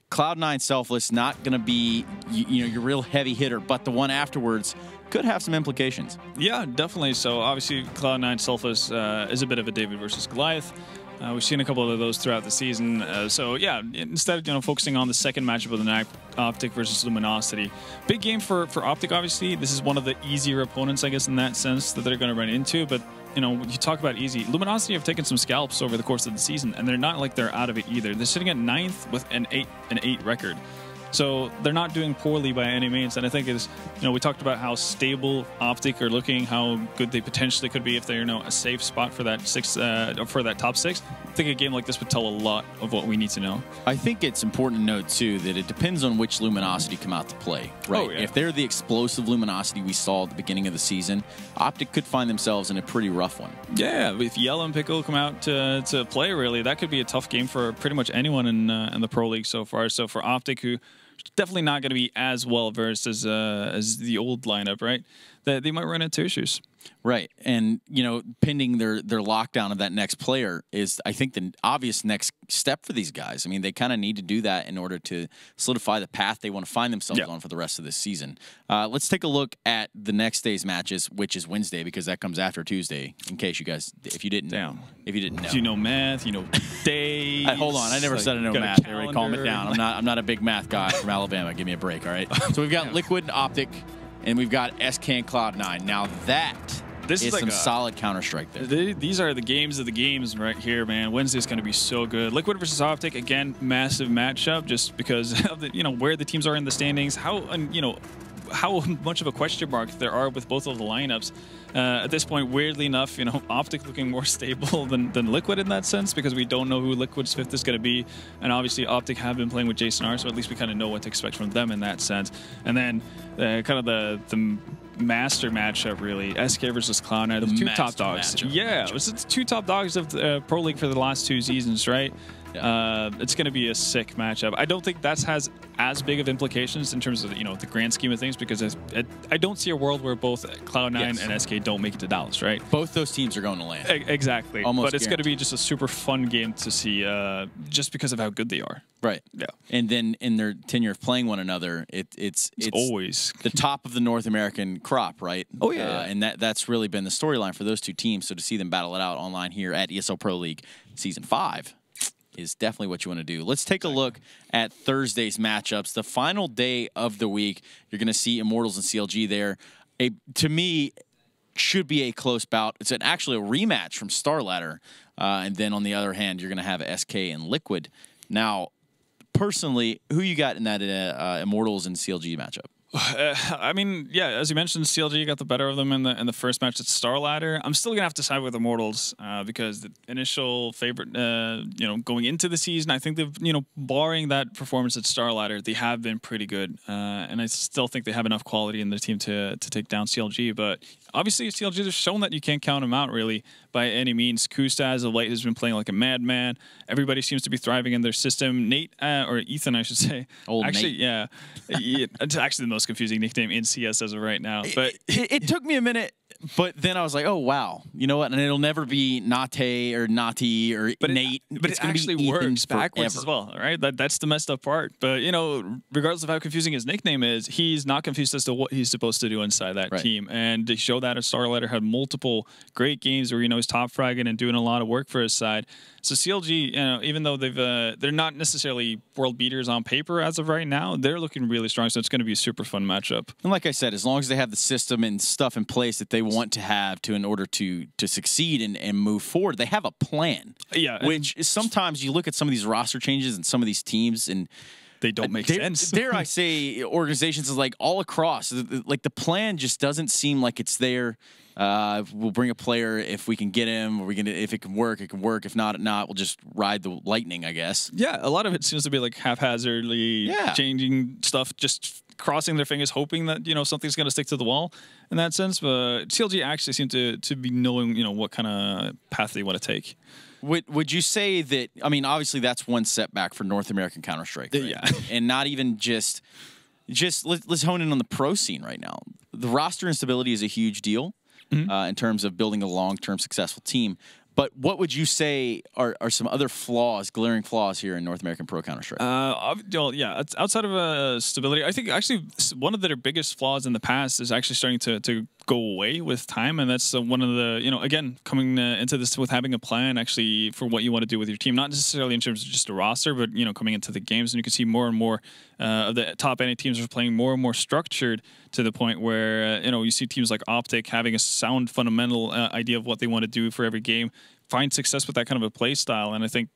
Cloud9 Selfless, not going to be your real heavy hitter, but the one afterwards could have some implications. Yeah, definitely. So obviously Cloud9 Selfless is a bit of a David versus Goliath. We've seen a couple of those throughout the season. So yeah, instead of focusing on the second matchup of the night, OpTic versus Luminosity. Big game for OpTic, obviously. This is one of the easier opponents, I guess, in that sense that they're going to run into. But when you talk about easy, Luminosity have taken some scalps over the course of the season, and they're not like they're out of it either. They're sitting at 9th with an 8 record. So they're not doing poorly by any means, and I think it's we talked about how stable OpTic are looking, how good they potentially could be if they're a safe spot for that for that top 6. I think a game like this would tell a lot of what we need to know. I think it's important to note too that it depends on which Luminosity come out to play. Right? Oh, yeah. If they're the explosive Luminosity we saw at the beginning of the season, OpTic could find themselves in a pretty rough one. Yeah, if Yellow and Pickle come out to play, really, that could be a tough game for pretty much anyone in the Pro League so far. So for OpTic, who definitely not going to be as well versed as the old lineup, right? They might run into issues. Right. And, pending their lockdown of that next player is, I think, the obvious next step for these guys. I mean, they kind of need to do that in order to solidify the path they want to find themselves on for the rest of this season. Let's take a look at the next day's matches, which is Wednesday, because that comes after Tuesday, in case you guys, if you didn't know. If you didn't know. You know math, days. Hold on. I never said I know math. Everybody calm it down. I'm not a big math guy from Alabama. Give me a break, all right? So we've got Liquid and OpTic, and we've got SK and Cloud9. Now this is like some solid Counter-Strike there. These are the games of the games right here, man. Wednesday's going to be so good. Liquid versus OpTic, again, massive matchup just because of the, where the teams are in the standings, how much of a question mark there are with both of the lineups. At this point, weirdly enough, OpTic looking more stable than Liquid in that sense, because we don't know who Liquid's 5th is going to be, and obviously OpTic have been playing with Jason R, so at least we kind of know what to expect from them in that sense. And then kind of the master matchup, really, SK versus Cloud9, the two top dogs. Yeah, it was the two top dogs of the Pro League for the last 2 seasons, right? Yeah. It's going to be a sick matchup. I don't think that has as big of implications in terms of the grand scheme of things, because I don't see a world where both Cloud9 and SK don't make it to Dallas, right? Both those teams are going to land. Exactly. Almost but it's going to be just a super fun game to see just because of how good they are. Right. Yeah. And then in their tenure of playing one another, it's always the top of the North American crop, right? Oh, yeah. And that's really been the storyline for those two teams. So to see them battle it out online here at ESL Pro League Season 5 is definitely what you want to do. Let's take a look at Thursday's matchups. The final day of the week, you're going to see Immortals and CLG there. To me, should be a close bout. It's actually a rematch from Star Ladder. And then on the other hand, you're going to have SK and Liquid. Now, personally, who you got in that Immortals and CLG matchup? I mean, yeah, as you mentioned, CLG got the better of them in the first match at Star Ladder. I'm still gonna have to side with Immortals because the initial favorite, going into the season, I think they've, barring that performance at Star Ladder, they have been pretty good, and I still think they have enough quality in their team to take down CLG. But obviously, CLG has shown that you can't count them out really by any means. Kusta as of late has been playing like a madman. Everybody seems to be thriving in their system. Nate or Ethan, I should say. Actually, Nate. Yeah, it's actually the most confusing nickname in CS as of right now. But it took me a minute But then I was like, oh, wow. You know what? And it'll never be Nate or Nati or Nate. But it's it actually be works backwards forever. as well, right? That's the messed up part. But, you know, regardless of how confusing his nickname is, he's not confused as to what he's supposed to do inside that team. And to show that, Starlighter had multiple great games where, you know, he's top fragging and doing a lot of work for his side. So CLG, you know, even though they're not necessarily world beaters on paper as of right now, they're looking really strong. So it's going to be a super fun matchup. And like I said, as long as they have the system and stuff in place that they want to have in order to succeed and move forward, they have a plan. Yeah. Which is sometimes you look at some of these roster changes and some of these teams and they don't make sense. Dare I say, organizations is like all across. Like the plan just doesn't seem like it's there. We'll bring a player if we can get him, or if it can work, it can work. If not, we'll just ride the lightning, I guess. Yeah, a lot of it seems to be like haphazardly changing stuff, just crossing their fingers, hoping that, you know, something's going to stick to the wall in that sense. But CLG actually seem to be knowing, you know, what kind of path they want to take. Would you say that, I mean, obviously that's one setback for North American Counter-Strike, right? Yeah. And not even just let's hone in on the pro scene right now. The roster instability is a huge deal in terms of building a long-term successful team. But what would you say are some other flaws, glaring flaws here in North American Pro Counter-Strike? Well, yeah, outside of stability, I think actually one of their biggest flaws in the past is actually starting to go away with time, and that's one of the, you know, again, coming into this with having a plan actually for what you want to do with your team, not necessarily in terms of just a roster, but, you know, coming into the games, and you can see more and more of the top NA teams are playing more and more structured to the point where, you know, you see teams like OpTic having a sound fundamental idea of what they want to do for every game, find success with that kind of a play style, and I think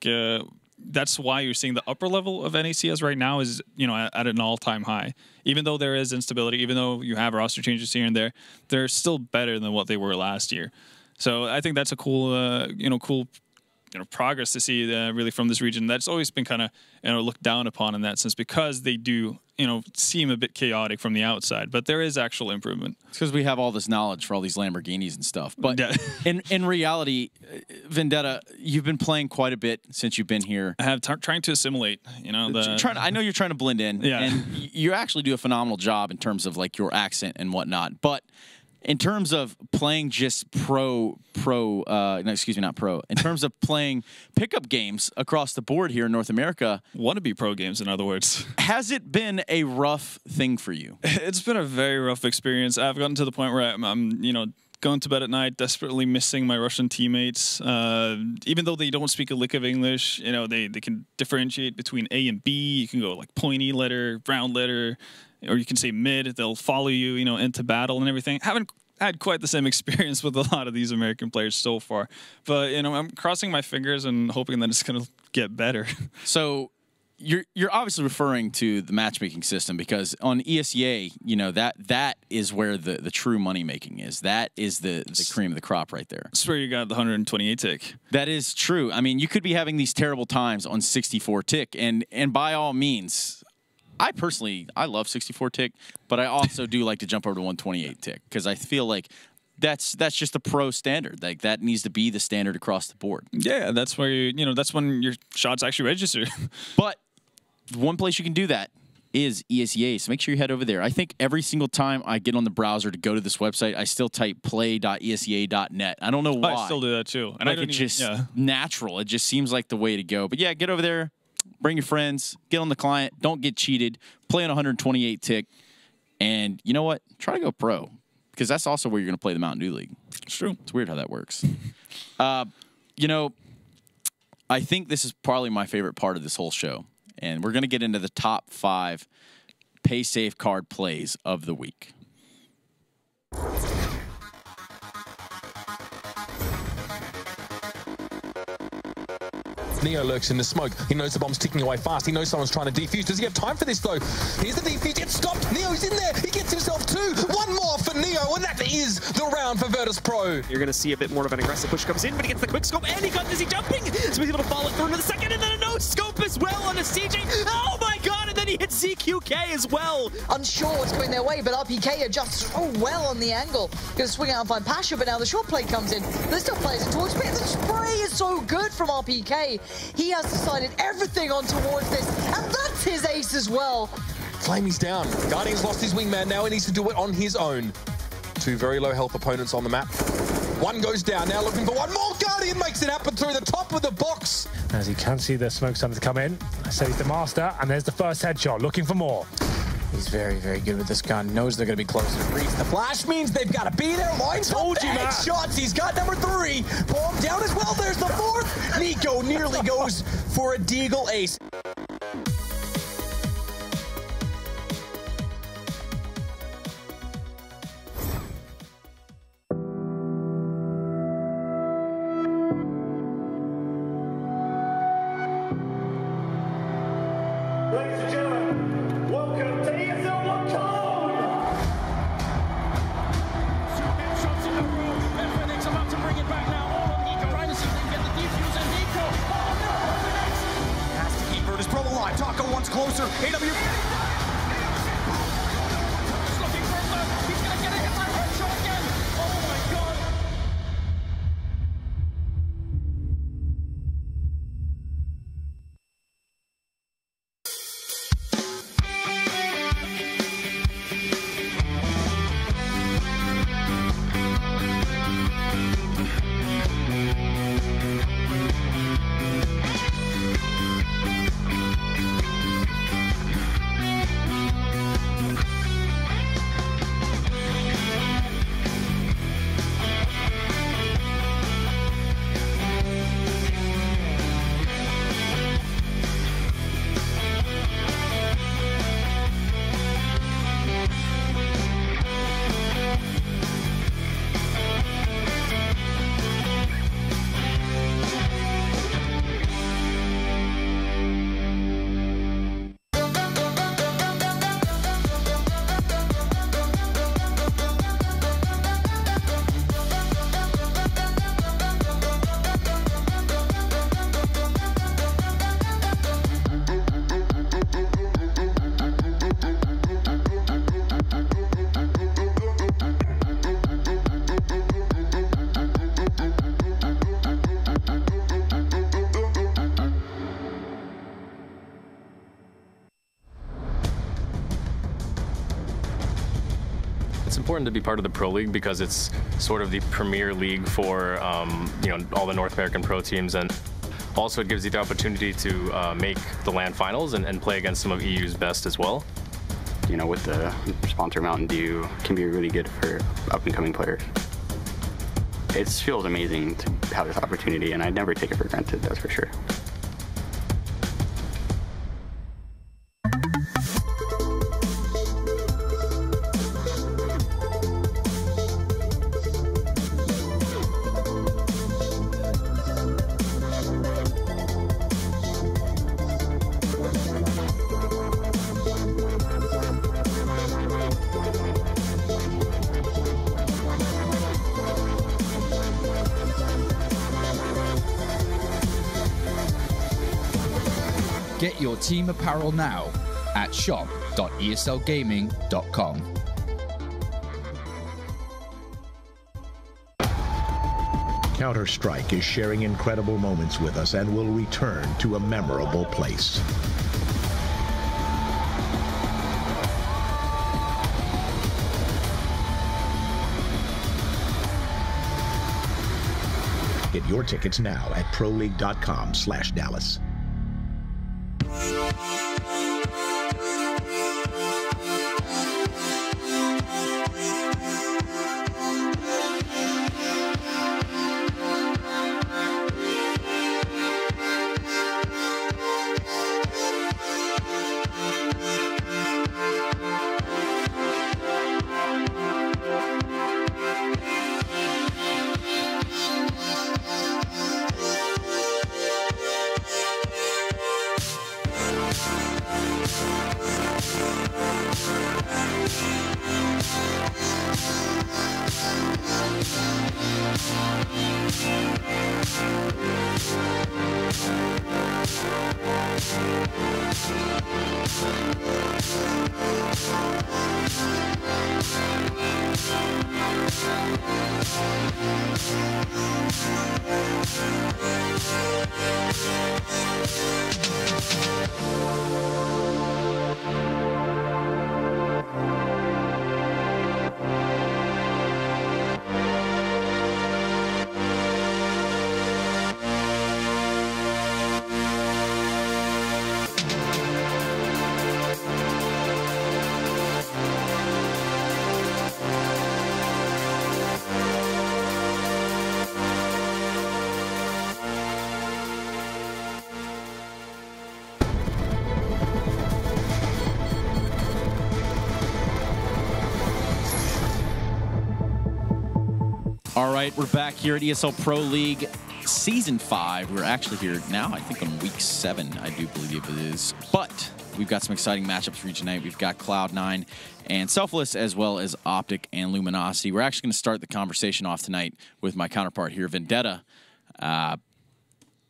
that's why you're seeing the upper level of NACS right now is, you know, at an all-time high. Even though there is instability, even though you have roster changes here and there, they're still better than what they were last year. So I think that's a cool, cool progress to see really from this region. That's always been kind of, you know, looked down upon in that sense because they do, you know, seem a bit chaotic from the outside, but there is actual improvement. It's because we have all this knowledge for all these Lamborghinis and stuff. But in reality, Vendetta, you've been playing quite a bit since you've been here. I have trying to assimilate, you know. I know you're trying to blend in, and you actually do a phenomenal job in terms of like your accent and whatnot. But in terms of playing just in terms of playing pickup games across the board here in North America. Wannabe pro games, in other words. Has it been a rough thing for you? It's been a very rough experience. I've gotten to the point where I'm you know, going to bed at night, desperately missing my Russian teammates. Even though they don't speak a lick of English, you know, they can differentiate between A and B. You can go like pointy letter, round letter, or you can say mid. They'll follow you, you know, into battle and everything. Haven't had quite the same experience with a lot of these American players so far. But, you know, I'm crossing my fingers and hoping that it's going to get better. So you're obviously referring to the matchmaking system because on ESEA, you know, that is where the true money making is. That is the cream of the crop right there. That's where you got the 128 tick. That is true. I mean, you could be having these terrible times on 64 tick, and by all means, I love 64 tick, but I also do like to jump over to 128 tick because I feel like that's just a pro standard. Like that needs to be the standard across the board. Yeah, that's where that's when your shots actually register. But one place you can do that is ESEA, so make sure you head over there. I think every single time I get on the browser to go to this website, I still type play.esea.net. I don't know why. I still do that too. And like it's just natural. It just seems like the way to go. But yeah, get over there. Bring your friends, get on the client, don't get cheated, play on 128 tick, and you know what? Try to go pro, because that's also where you're going to play the Mountain Dew League. It's true. It's weird how that works. You know, I think this is probably my favorite part of this whole show, and we're going to get into the top 5 pay safe card plays of the week. Neo lurks in the smoke. He knows the bomb's ticking away fast. He knows someone's trying to defuse. Does he have time for this, though? Here's the defuse. It's stopped. Neo's in there. He gets himself 2. One more for Neo, and that is the round for Virtus Pro. You're going to see a bit more of an aggressive push comes in, but he gets the quick scope, and he got Dizzy jumping. So he's able to follow through into the second, and then a no scope as well on a CJ. Oh my god, and then he hits ZQK as well. Unsure what's going their way, but RPK adjusts so well on the angle. Going to swing out and find Pasha, but now the short play comes in. There's still players in towards spray. The spray is so good from RPK. He has decided everything on towards this, and that's his ace as well. Flamey's down. Guardian's lost his wingman now. He needs to do it on his own. two very low health opponents on the map. One goes down, now looking for one more. Guardian makes it happen through the top of the box. As you can see the smoke starting to come in. So he's the master, and there's the first headshot, looking for more. He's very, very good with this gun. Knows they're going to be close. The flash means they've got to be there. Lines Told you, man. shots. He's got number 3. Bomb down as well. There's the 4th. Nico nearly goes for a Deagle ace. Ladies and gentlemen, welcome to ESL Cloud9! Two shots in a row, and Fenix about to bring it back now. All on Nico, trying to see if they can get the defuse, and Nico, oh no, Fenix! Has to keep Virtus Pro alive. Taco once closer. AW. He's looking further, he's gonna get a hit by headshot again! Oh my god! It's important to be part of the Pro League because it's sort of the premier league for all the North American pro teams, and also it gives you the opportunity to make the LAN finals and play against some of EU's best as well. You know, with the sponsor Mountain Dew, can be really good for up-and-coming players. It feels amazing to have this opportunity, and I never take it for granted, that's for sure. Get your team apparel now at shop.eslgaming.com. Counter-Strike is sharing incredible moments with us and will return to a memorable place. Get your tickets now at proleague.com/Dallas. All right, we're back here at ESL Pro League Season 5. We're actually here now, I think on week 7, I do believe it is. But we've got some exciting matchups for you tonight. We've got Cloud9 and Selfless, as well as OpTic and Luminosity. We're actually going to start the conversation off tonight with my counterpart here, Vendetta.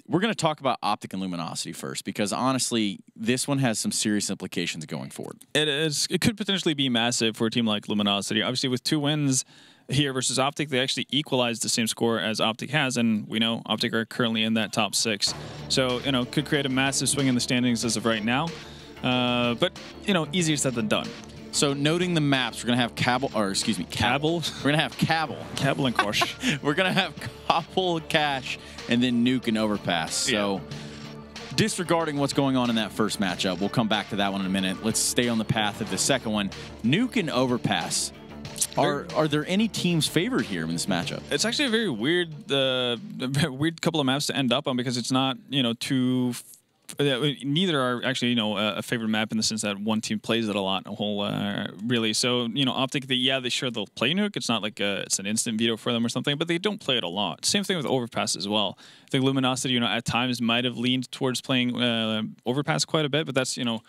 We're going to talk about OpTic and Luminosity first, because honestly, this one has some serious implications going forward. It could potentially be massive for a team like Luminosity. Obviously, with 2 wins here versus OpTic, they actually equalized the same score as OpTic has, and we know OpTic are currently in that top 6. So, you know, could create a massive swing in the standings as of right now. But, you know, easier said than done. So, noting the maps, we're going to have Cabal, or excuse me, Cabal. We're going to have Cabal. Cabal and Kosh. We're going to have Couple, Cash, and then Nuke and Overpass. So, disregarding what's going on in that first matchup, we'll come back to that one in a minute. Let's stay on the path of the second one. Nuke and Overpass. Are there any teams favored here in this matchup? It's actually a very weird, weird couple of maps to end up on, because it's not, you know, too. Neither are actually, you know, a favorite map in the sense that one team plays it a lot, really. So, you know, OpTic, they'll play Nuke. It's not like it's an instant veto for them or something, but they don't play it a lot. Same thing with Overpass as well. I think Luminosity, you know, at times might have leaned towards playing Overpass quite a bit, but that's, you know,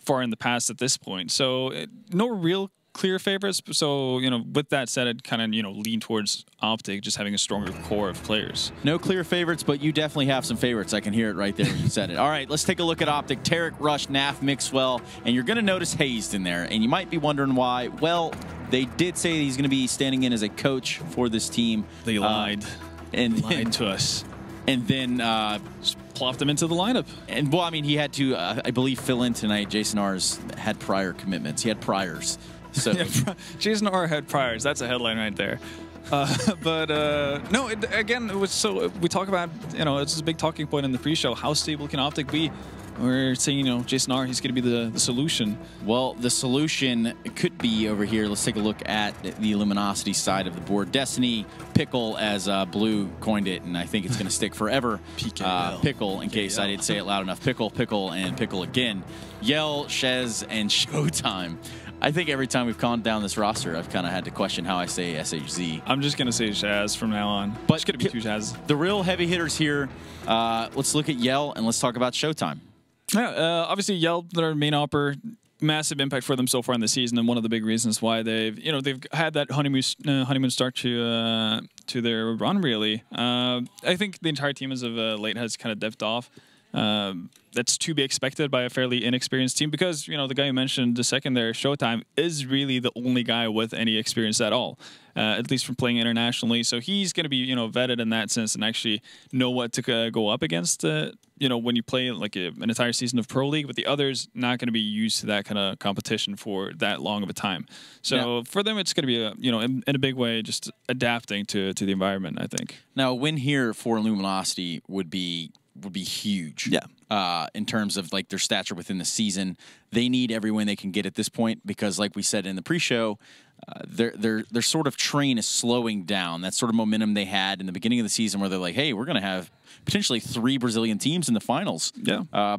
far in the past at this point. So no real clear favorites. So, you know, with that said, I'd kind of, you know, lean towards OpTic, just having a stronger core of players. No clear favorites, but you definitely have some favorites. I can hear it right there when you said it. All right, let's take a look at OpTic. Tarek, Rush, Naf, Mixwell, and you're going to notice Hazed in there, and you might be wondering why. Well, they did say he's going to be standing in as a coach for this team. They lied. Lied to us. And then just plopped him into the lineup. And, well, I mean, he had to, I believe, fill in tonight. Jason R's had prior commitments. He had priors. So Jason R had priors. That's a headline right there. No, again, it was so we talk about, you know, it's a big talking point in the pre-show. How stable can OpTic be? We're saying, you know, Jason R, he's going to be the solution. Well, the solution could be over here. Let's take a look at the Luminosity side of the board. Destiny, Pickle, as Blue coined it, and I think it's going to stick forever. Pickle, in case I didn't say it loud enough. Pickle, and Pickle again. Yell, Shez, and Showtime. I think every time we've gone down this roster, I've kind of had to question how I say SHZ. I'm just going to say Shaz from now on. But it's going to be 2 Shaz. The real heavy hitters here, let's look at Yell, and let's talk about Showtime. Yeah, obviously Yell, their main opper, massive impact for them so far in the season, and one of the big reasons why they've had that honeymoon start to their run. Really, I think the entire team as of late has kind of dipped off. That's to be expected by a fairly inexperienced team, because, you know, the guy you mentioned the second there, Showtime, is really the only guy with any experience at all, at least from playing internationally. So he's going to be, you know, vetted in that sense and actually know what to go up against, you know, when you play like an entire season of Pro League. But the others not going to be used to that kind of competition for that long of a time. So for them, it's going to be, you know, in a big way, just adapting to the environment, I think. Now, a win here for Luminosity would be huge. Yeah. In terms of like their stature within the season, they need every win they can get at this point, because, like we said in the pre-show, their sort of train is slowing down. That sort of momentum they had in the beginning of the season, where they're like, hey, we're going to have potentially 3 Brazilian teams in the finals. Yeah.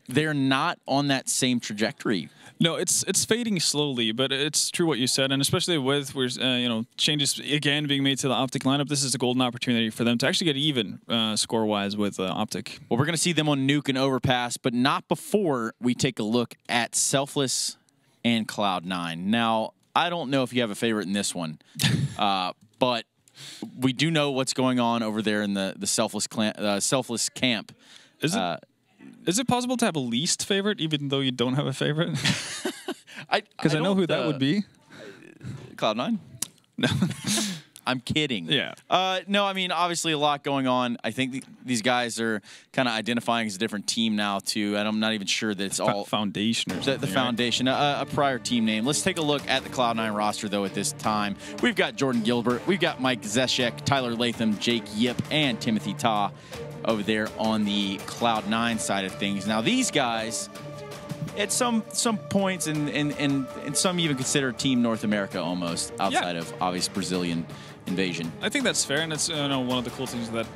They're not on that same trajectory. No, it's fading slowly, but it's true what you said, and especially with you know, changes again being made to the OpTic lineup, this is a golden opportunity for them to actually get even score-wise with OpTic. Well, we're going to see them on Nuke and Overpass, but not before we take a look at Selfless and Cloud9. Now, I don't know if you have a favorite in this one, but we do know what's going on over there in the Selfless camp. Is it possible to have a least favorite, even though you don't have a favorite? Because I know who that would be. Cloud9? No. I'm kidding. Yeah. No, I mean, obviously a lot going on. I think these guys are kind of identifying as a different team now, too, and I'm not even sure that it's all... Foundation or something, The Foundation, a prior team name. Let's take a look at the Cloud9 roster, though, at this time. We've got Jordan Gilbert, we've got Mike Zeshek, Tyler Latham, Jake Yip, and Timothy Ta over there on the Cloud9 side of things. Now, these guys, at some points, and some even consider Team North America almost, outside of obvious Brazilian invasion. I think that's fair, and it's one of the cool things that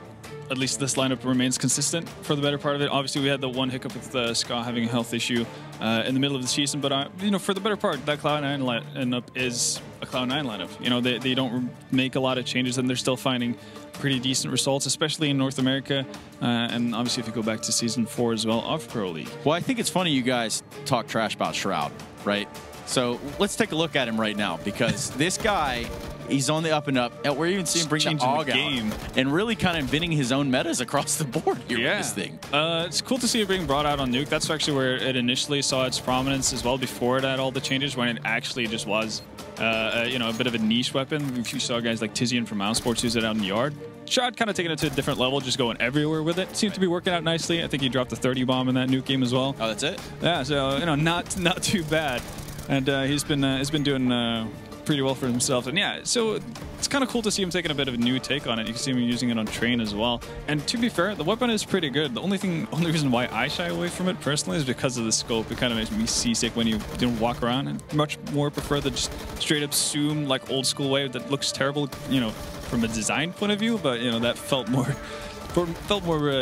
at least this lineup remains consistent for the better part of it. Obviously, we had the one hiccup with Ska having a health issue in the middle of the season, but you know, for the better part, that Cloud9 lineup is a Cloud9 lineup. You know, they don't make a lot of changes, and they're still finding pretty decent results, especially in North America. And obviously, if you go back to Season 4 as well of Pro League. Well, I think it's funny you guys talk trash about Shroud, right? So let's take a look at him right now, because this guy, he's on the up and up. We're even seeing him bring the AUG out and really kind of inventing his own metas across the board here with this thing. It's cool to see it being brought out on Nuke. That's actually where it initially saw its prominence as well, before it had all the changes, when it actually just was you know, a bit of a niche weapon. If you saw guys like Tizian from Mouse Sports use it out in the yard. Shroud kind of taking it to a different level, just going everywhere with it. Seems to be working out nicely. I think he dropped the 30 bomb in that Nuke game as well. Oh, that's it? Yeah, so, you know, not too bad. And he's been doing pretty well for himself. And yeah, so it's kind of cool to see him taking a bit of a new take on it. You can see him using it on Train as well. And to be fair, the weapon is pretty good. The only reason why I shy away from it personally is because of the scope. It kind of makes me seasick when you don't walk around, and much more prefer the just straight up zoom, like old school way that looks terrible, you know, from a design point of view. But you know, that felt more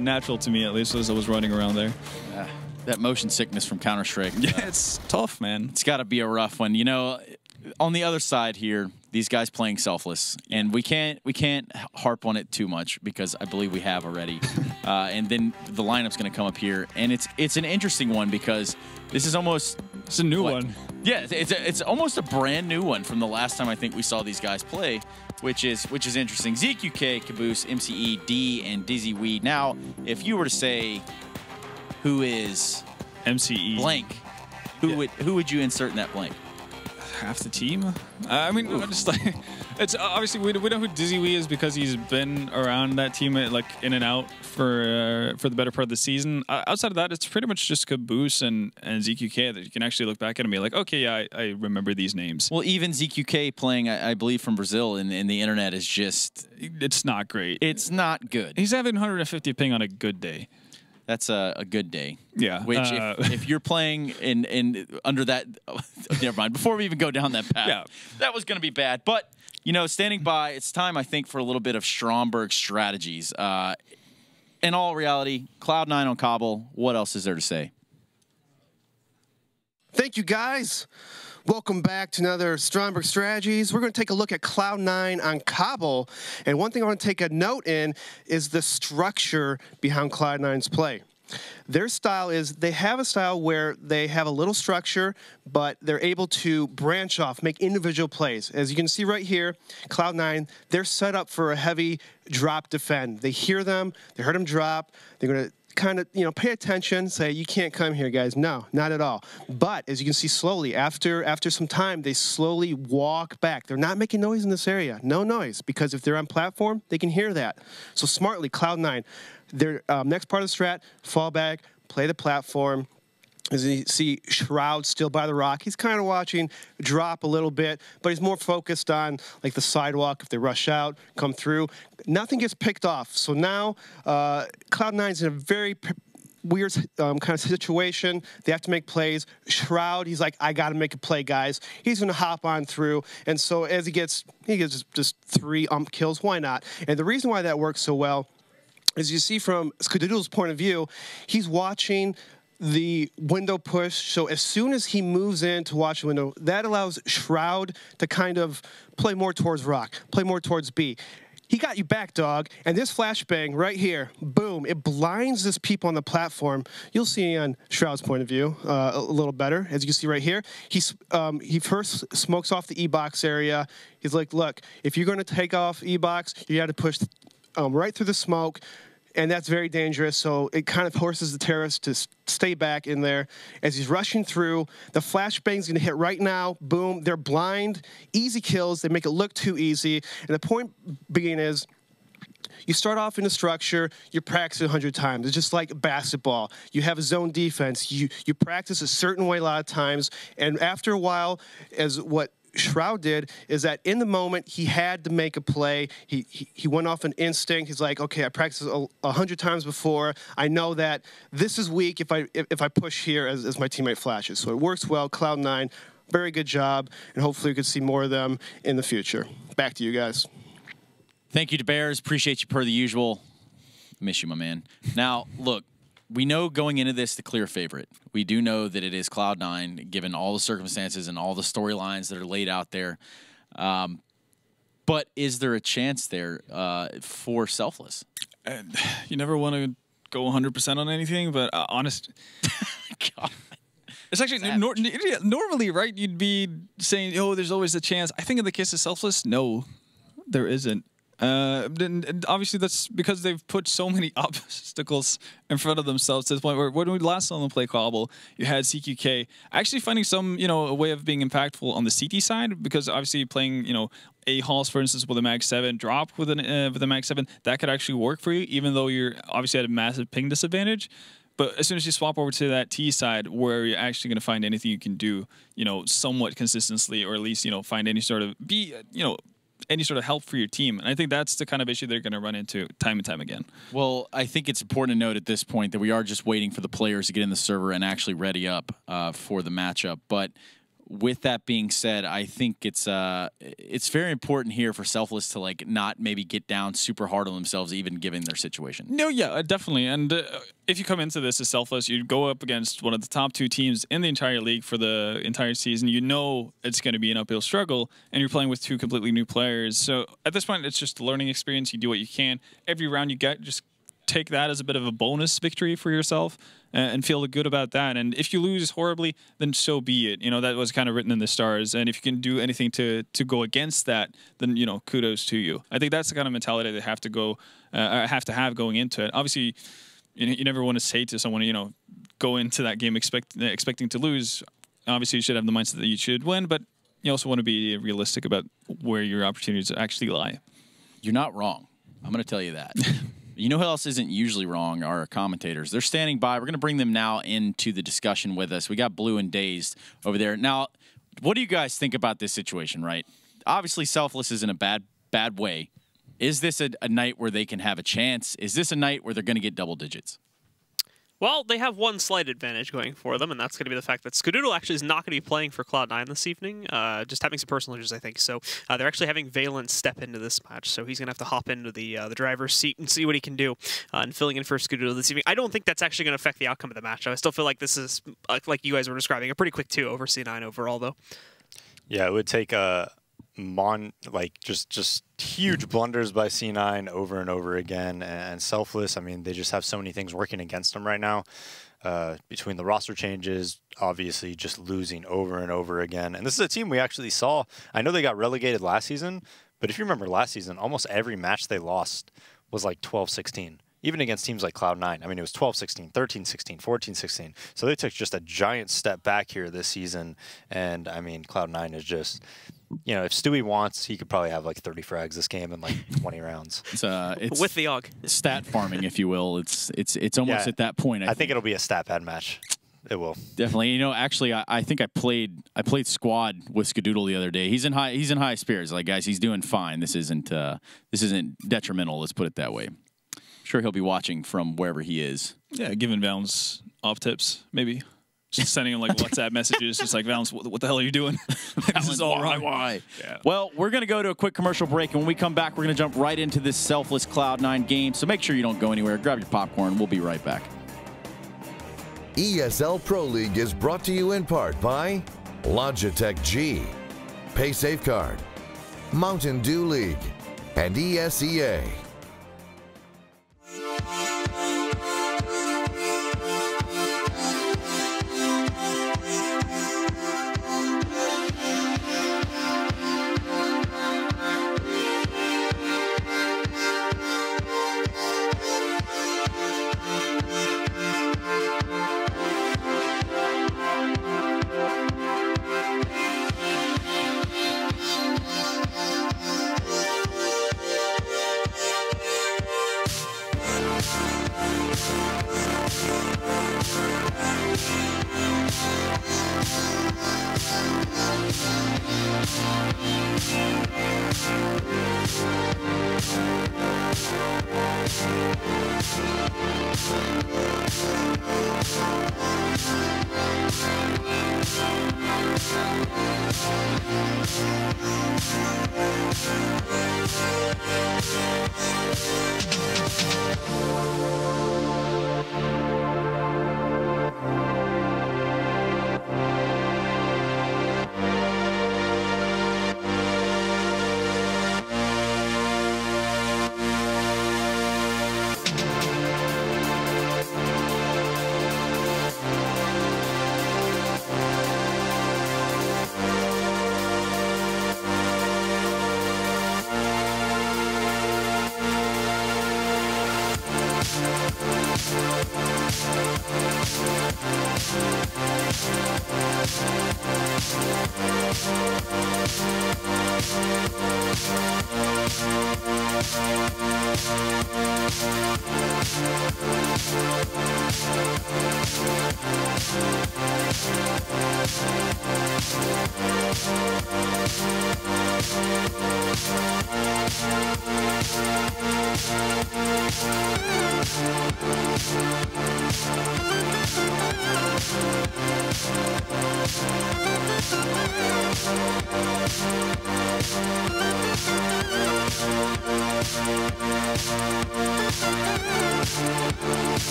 natural to me, at least, as I was running around there. That motion sickness from Counter-Strike. Yeah, it's tough, man. It's got to be a rough one. You know, on the other side here, these guys playing Selfless, and we can't harp on it too much, because I believe we have already. And then the lineup's going to come up here, and it's an interesting one, because this is almost a new one. Yeah, it's almost a brand new one from the last time I think we saw these guys play, which is interesting. ZQK, Caboose, MCE, D, and Dizzy Weed. Now, if you were to say who is MCE blank, who would you insert in that blank? Half the team. I mean, just like, it's obviously we know who Dizzy Wee is, because he's been around that team, like in and out for the better part of the season. Outside of that, it's pretty much just Caboose and ZQK that you can actually look back at and be like, okay, yeah, I remember these names. Well, even ZQK playing, I believe, from Brazil in the internet is just, it's not great. It's not good. He's having 150 ping on a good day. That's a good day. Yeah. Which, if you're playing in under that, never mind. Before we even go down that path, that was going to be bad. But, you know, standing by, it's time, I think, for a little bit of Stromberg strategies. In all reality, Cloud9 on Cobble, what else is there to say? Thank you, guys. Welcome back to another Stromberg Strategies. We're going to take a look at Cloud9 on Cobble. And one thing I want to take a note in is the structure behind Cloud9's play. Their style is, they have a style where they have a little structure, but they're able to branch off, make individual plays. As you can see right here, Cloud9, they're set up for a heavy drop defend. They hear them, they heard them drop, they're going to kind of, you know, pay attention, say, you can't come here, guys. No, not at all. But as you can see slowly, after some time, they slowly walk back. They're not making noise in this area. No noise, because if they're on platform, they can hear that. So smartly, Cloud9, their next part of the strat, fall back, play the platform. As you see, Shroud still by the rock. He's kind of watching drop a little bit, but he's more focused on like the sidewalk. If they rush out, come through, nothing gets picked off. So now Cloud9's in a very weird kind of situation. They have to make plays. Shroud, he's like, I got to make a play, guys. He's going to hop on through. And so as he gets just 3 kills. Why not? And the reason why that works so well, as you see from Skadoodle's point of view, he's watching the window push. So as soon as he moves in to watch the window, that allows Shroud to kind of play more towards Rock, play more towards B. He got you back, dog. And this flashbang right here, boom, it blinds this people on the platform. You'll see on Shroud's point of view a little better. As you can see right here, he first smokes off the E-box area. He's like, look, if you're going to take off E-box, you got to push right through the smoke. And that's very dangerous, so it kind of forces the terrorists to stay back in there. As he's rushing through, the flashbang's going to hit right now. Boom, they're blind. Easy kills. They make it look too easy. And the point being is, you start off in a structure, you practice it 100 times. It's just like basketball. You have a zone defense. You practice a certain way a lot of times, and after a while, as what Shroud did, is that in the moment he had to make a play. He went off an instinct. He's like, okay, I practiced 100 times before. I know that this is weak if I push here as my teammate flashes. So it works well. Cloud9, very good job, and hopefully we could see more of them in the future. Back to you guys. Thank you to Bears. Appreciate you per the usual. Miss you, my man. Now, look, we know going into this the clear favorite. We do know that it is Cloud9, given all the circumstances and all the storylines that are laid out there. But is there a chance there for Selfless? You never want to go 100% on anything, but honest. God. It's actually normally, right? You'd be saying, "Oh, there's always a chance." I think in the case of Selfless, no, there isn't. And obviously, that's because they've put so many obstacles in front of themselves to the point where when we last saw them play Cobble, you had CQK actually finding some, a way of being impactful on the CT side, because obviously playing, a Halls, for instance, with a Mag 7 drop with a Mag 7, that could actually work for you, even though you're obviously at a massive ping disadvantage. But as soon as you swap over to that T side, where you're actually going to find anything you can do, somewhat consistently, or at least, find any sort of any sort of help for your team. And I think that's the kind of issue they're going to run into time and time again. Well, I think it's important to note at this point that we are just waiting for the players to get in the server and actually ready up for the matchup. But with that being said, I think it's very important here for Selfless to not maybe get down super hard on themselves, even given their situation. No, yeah, definitely. And if you come into this as Selfless, you go up against one of the top 2 teams in the entire league for the entire season. You know it's going to be an uphill struggle, and you're playing with 2 completely new players. So at this point, it's just a learning experience. You do what you can. Every round you get, just take that as a bit of a bonus victory for yourself and feel good about that. And if you lose horribly, then so be it. That was kind of written in the stars. And if you can do anything to go against that, then, kudos to you. I think that's the kind of mentality they have to have going into it. Obviously, you never want to say to someone, go into that game expecting to lose. Obviously, you should have the mindset that you should win, but you also want to be realistic about where your opportunities actually lie. You're not wrong. I'm going to tell you that. You know who else isn't usually wrong? Our commentators. They're standing by. We're going to bring them now into the discussion with us. We got Blue and Dazed over there. Now, what do you guys think about this situation, right? Obviously, Selfless is in a bad way. Is this a night where they can have a chance? Is this a night where they're going to get double digits? Well, they have one slight advantage going for them, and that's going to be the fact that Skadoodle actually is not going to be playing for Cloud9 this evening, just having some personal issues, I think. So they're actually having Valen step into this match, so he's going to have to hop into the driver's seat and see what he can do, and filling in for Skadoodle this evening. I don't think that's actually going to affect the outcome of the match. I still feel like this is, like you guys were describing, a pretty quick 2 over C9 overall, though. Yeah, it would take just huge blunders by C9 over and over again, and Selfless, I mean, they just have so many things working against them right now. Between the roster changes, obviously just losing over and over again. And this is a team we actually saw. I know they got relegated last season, but if you remember last season, almost every match they lost was like 12-16. Even against teams like Cloud9. I mean, it was 12-16, 13-16, 14-16. So they took just a giant step back here this season. And, I mean, Cloud9 is just, if Stewie wants, he could probably have like 30 frags this game in like 20 rounds. It's with the AUG. Stat farming, if you will. It's almost at that point. I think it'll be a stat pad match. It will. Definitely. Actually, I think I played squad with Skadoodle the other day. He's in high spirits. Like, guys, he's doing fine. This isn't detrimental, let's put it that way. Sure, he'll be watching from wherever he is. Yeah, giving Valens op tips, maybe. Just sending him like WhatsApp messages, just like, Valens, what the hell are you doing? This is all wrong. Why? Yeah. Well, we're going to go to a quick commercial break, and when we come back, we're going to jump right into this Selfless Cloud9 game. So make sure you don't go anywhere. Grab your popcorn. We'll be right back. ESL Pro League is brought to you in part by Logitech G, Pay Safeguard, Mountain Dew League, and ESEA.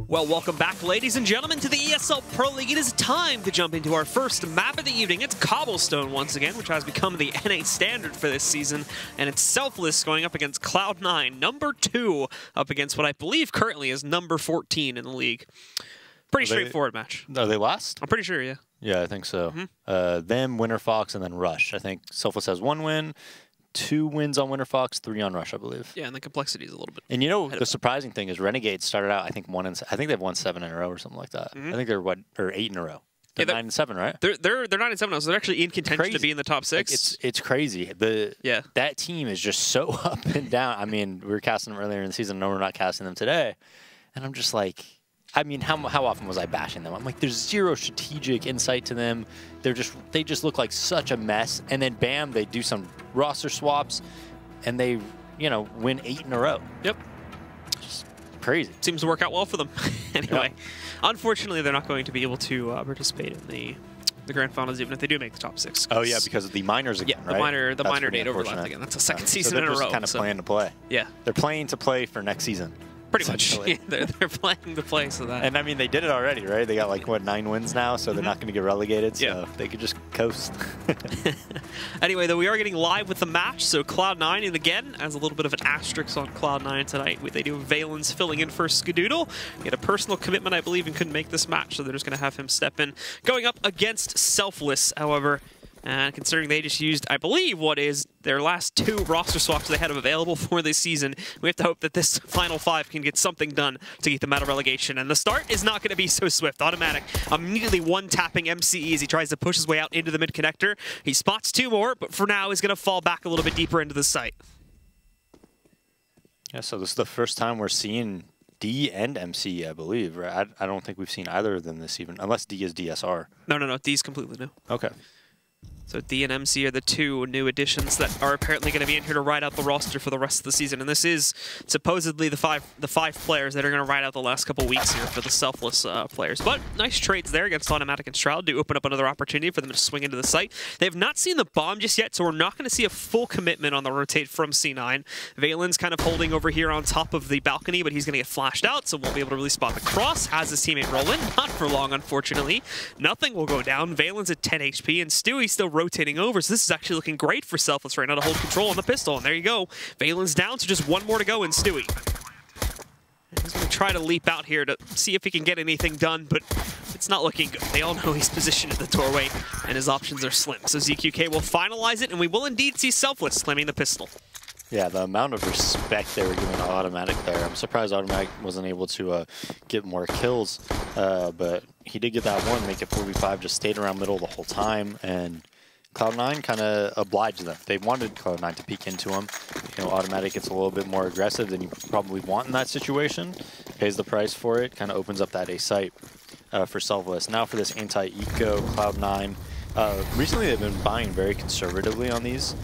Well, welcome back, ladies and gentlemen, to the ESL Pro League. It is time to jump into our first map of the evening. It's Cobblestone once again, which has become the NA standard for this season, and it's Selfless going up against Cloud9, number 2, up against what I believe currently is number 14 in the league. Pretty straightforward match. Are they last? I'm pretty sure, yeah. Yeah, I think so. Them, Winter Fox, and then Rush. I think Selfless has 1 win. 2 wins on Winter Fox, 3 on Rush, I believe. Yeah, and the complexity is a little bit. And you know, the surprising thing is Renegades started out, I think, I think they've won 7 in a row or something like that. I think they're or 8 in a row. They're 9 and 7, right? They're 9 and 7 now, so they're actually in contention to be in the top 6. Like it's crazy. That team is just so up and down. I mean, we were casting them earlier in the season. No, we're not casting them today. And I'm just like, I mean, how often was I bashing them? I'm like, there's zero strategic insight to them. They just look like such a mess. And then bam, they do some roster swaps, and they, you know, win 8 in a row. Yep. Just crazy. Seems to work out well for them. Anyway, unfortunately, they're not going to be able to participate in the grand finals, even if they do make the top 6. Oh yeah, because of the minors again, right? The minor date overlapped again. That's the second season in a row. They're just kind of playing to play. Yeah. They're playing to play for next season. Pretty much. Yeah, they're playing the place of that. And I mean, they did it already, right? They got like, what, 9 wins now, so they're not going to get relegated, so they could just coast. Anyway, though, we are getting live with the match, so Cloud9, and again, as a little bit of an asterisk on Cloud9 tonight, they do have Valen's filling in for Skadoodle. He had a personal commitment, I believe, and couldn't make this match, so they're just going to have him step in. Going up against Selfless, however, and considering they just used, I believe, what is their last 2 roster swaps they had available for this season, we have to hope that this final 5 can get something done to keep them out of relegation. And the start is not going to be so swift. Automatic immediately one-tapping MCE as he tries to push his way out into the mid-connector. He spots 2 more, but for now, he's going to fall back a little bit deeper into the site. Yeah, so this is the first time we're seeing D and MCE, I believe, right? I don't think we've seen either of them this even, unless D is DSR. No. D's completely new. Okay. So D and MC are the 2 new additions that are apparently going to be in here to ride out the roster for the rest of the season. And this is supposedly the five players that are going to ride out the last couple weeks here for the Selfless players. But nice trades there against Automatic and Shroud to open up another opportunity for them to swing into the site. They have not seen the bomb just yet, so we're not going to see a full commitment on the rotate from C9. Valen's kind of holding over here on top of the balcony, but he's going to get flashed out, so won't be able to really spot the cross. Has his teammate roll in. Not for long, unfortunately. Nothing will go down. Valen's at 10 HP, and Stewie's still rotating over, so this is actually looking great for Selfless right now to hold control on the pistol. And there you go. Valen's down, so just 1 more to go in Stewie. And he's going to try to leap out here to see if he can get anything done, but it's not looking good. They all know he's positioned at the doorway, and his options are slim. So ZQK will finalize it, and we will indeed see Selfless slamming the pistol. Yeah, the amount of respect they were giving to Automatic there. I'm surprised Automatic wasn't able to get more kills, but he did get that one, make it 4v5, just stayed around middle the whole time, and Cloud9 kind of obliged them. They wanted Cloud9 to peek into him. You know, Automatic gets a little bit more aggressive than you probably want in that situation, pays the price for it, kind of opens up that A site for Selfless. Now for this anti-eco, Cloud9. Recently they've been buying very conservatively on these,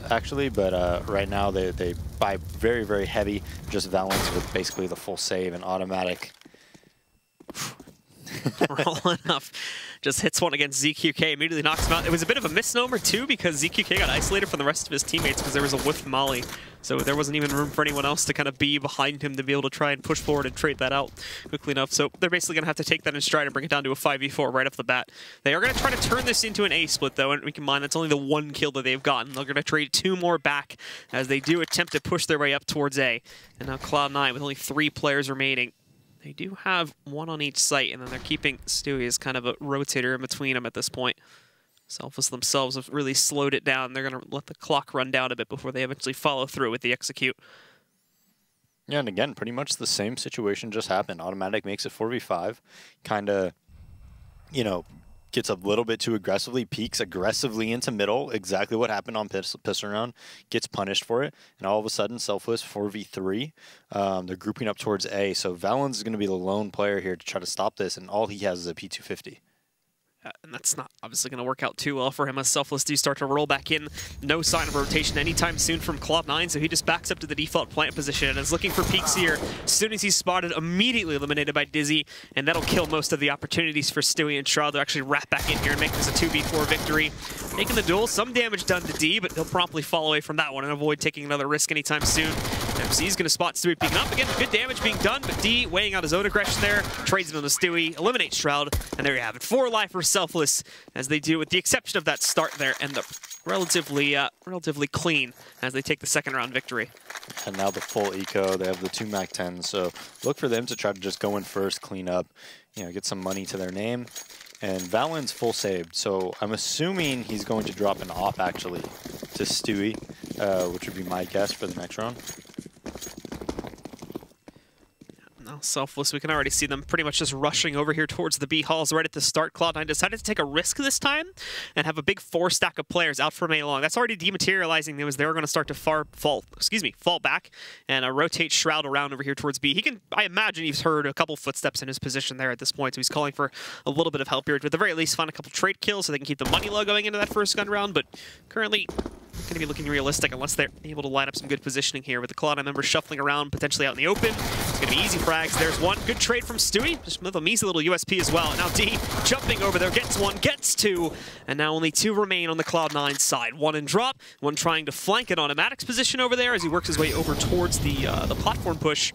actually, but right now they buy very, very heavy, just Valens with basically the full save and Automatic. Rolling up, just hits one against ZQK, immediately knocks him out. It was a bit of a misnomer too, because ZQK got isolated from the rest of his teammates because there was a whiffed molly, so there wasn't even room for anyone else to kind of be behind him to be able to try and push forward and trade that out quickly enough. So they're basically going to have to take that in stride and bring it down to a 5v4 right off the bat. They are going to try to turn this into an A split though, and we can mind that's only the 1 kill that they've gotten. They're going to trade 2 more back as they do attempt to push their way up towards A. And now Cloud9 with only 3 players remaining. They do have 1 on each site, and then they're keeping Stewie as kind of a rotator in between them at this point. Selfless themselves have really slowed it down. They're going to let the clock run down a bit before they eventually follow through with the execute. Yeah, and again, pretty much the same situation just happened. Automatic makes it 4v5, kind of, you know, gets a little bit too aggressively, peeks aggressively into middle, exactly what happened on Pistol Round, gets punished for it, and all of a sudden, Selfless 4v3. They're grouping up towards A, so Valens is going to be the lone player here to try to stop this, and all he has is a P250. And that's not obviously going to work out too well for him as Selfless do start to roll back in. No sign of rotation anytime soon from Cloud9, so he just backs up to the default plant position and is looking for peeks here. As soon as he's spotted, immediately eliminated by Dizzy, and that'll kill most of the opportunities for Stewie and Shroud to actually wrap back in here and make this a 2v4 victory. Making the duel, some damage done to D, but he'll promptly fall away from that one and avoid taking another risk anytime soon. MC's going to spot Stewie peeking up again. Good damage being done, but D weighing out his own aggression there. Trades him on the Stewie, eliminates Shroud, and there you have it. 4 life for Selfless as they do, with the exception of that start there, and the relatively clean as they take the 2nd round victory. And now the full eco, they have the 2 Mac 10s, so look for them to try to just go in first, clean up, you know, get some money to their name. And Valen's full saved, so I'm assuming he's going to drop an op actually to Stewie, which would be my guess for the next round. Now Selfless, we can already see them pretty much just rushing over here towards the B halls right at the start. Cloud9 decided to take a risk this time and have a big 4 stack of players out from A long. That's already dematerializing. They were going to start to fall back and rotate Shroud around over here towards B. He can, I imagine he's heard a couple footsteps in his position there at this point, so he's calling for a little bit of help here to at the very least find a couple trade kills so they can keep the money low going into that first gun round, but currently going to be looking realistic unless they're able to line up some good positioning here with the Cloud9 members shuffling around, potentially out in the open. It's going to be easy frags. There's one. Good trade from Stewie, just with a measly little USP as well. And now D jumping over there, gets 1, gets 2, and now only 2 remain on the Cloud9 side. 1 in drop, 1 trying to flank an Automatic's position over there as he works his way over towards the platform push.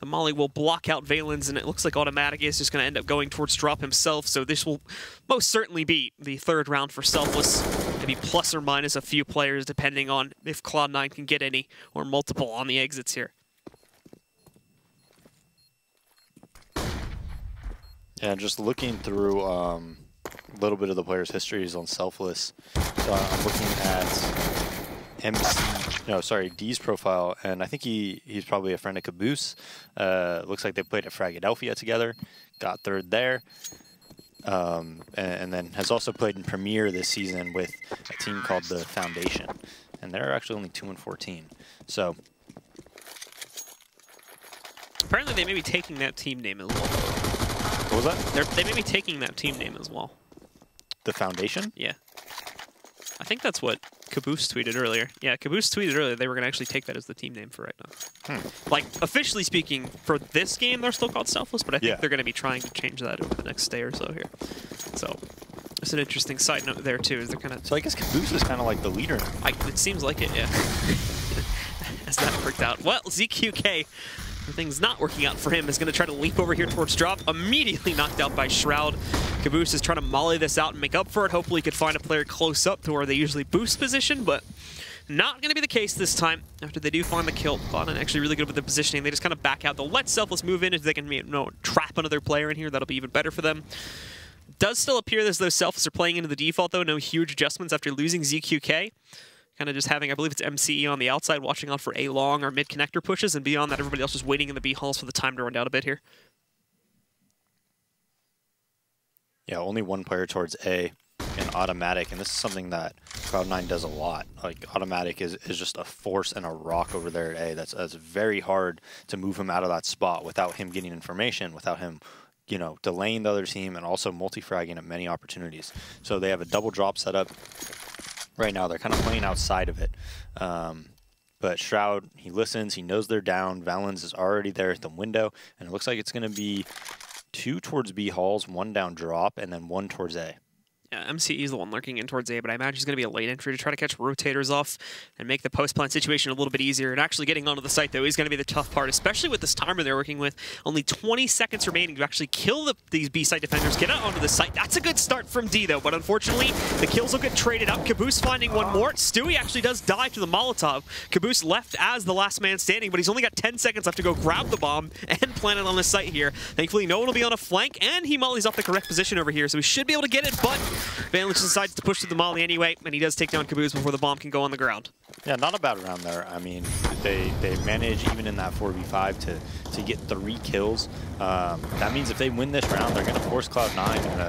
The Molly will block out Valen's, and it looks like OpTic is just going to end up going towards drop himself, so this will most certainly be the third round for Selfless. Maybe plus or minus a few players, depending on if Cloud9 can get any or multiple on the exits here. Yeah, just looking through a little bit of the players' histories on Selfless. So I'm looking at D's profile, and I think he's probably a friend of Caboose. Looks like they played at Fragadelphia together, got third there, and then has also played in Premier this season with a team called the Foundation, and they're actually only 2-14. So apparently they may be taking that team name as well. What was that? They may be taking that team name as well. The Foundation? Yeah. I think that's what Caboose tweeted earlier. Yeah, Caboose tweeted earlier they were going to actually take that as the team name for right now. Like, officially speaking, for this game, they're still called Selfless, but I think they're going to be trying to change that over the next day or so here. So, it's an interesting side note there, too. Is they're kind of... So I guess Caboose is kind of like the leader. It seems like it, yeah. As that worked out. Well, ZQK... Things not working out for him, is going to try to leap over here towards drop. Immediately knocked out by Shroud. Caboose is trying to molly this out and make up for it. Hopefully he could find a player close up to where they usually boost position, but not going to be the case this time. After they do find the kill, Cloud9 actually really good with the positioning. They just kind of back out. They'll let Selfless move in if they can trap another player in here. That'll be even better for them. Does still appear as though Selfless are playing into the default, though. No huge adjustments after losing ZQK. Kind of just having, I believe it's MCE on the outside, watching out for A long or mid connector pushes, and beyond that, everybody else just waiting in the B halls for the time to run down a bit here. Yeah, only one player towards A and OpTic, and this is something that Cloud9 does a lot. Like, OpTic is just a force and a rock over there at A. That's very hard to move him out of that spot without him getting information, without him, you know, delaying the other team, and also multi-fragging at many opportunities. So they have a double drop set up. Right now, they're kind of playing outside of it. But Shroud, he listens, he knows they're down. Valens is already there at the window, and it looks like it's going to be 2 towards B halls, 1 down drop, and then 1 towards A. Yeah, MCE is the one lurking in towards A, but I imagine he's going to be a late entry to try to catch rotators off and make the post-plant situation a little bit easier. And actually getting onto the site, though, is going to be the tough part, especially with this timer they're working with. Only 20 seconds remaining to actually kill these B-site defenders, get out onto the site. That's a good start from D, though, but unfortunately, the kills will get traded up. Caboose finding one more. Stewie actually does die to the Molotov. Caboose left as the last man standing, but he's only got 10 seconds left to go grab the bomb and plant it on the site here. Thankfully, no one will be on a flank, and he mollies off the correct position over here, so he should be able to get it, but Valence decides to push to the molly anyway, and he does take down Caboose before the bomb can go on the ground. Yeah, not a bad round there. I mean, they manage, even in that 4v5, to get 3 kills. That means if they win this round, they're going to force Cloud9 and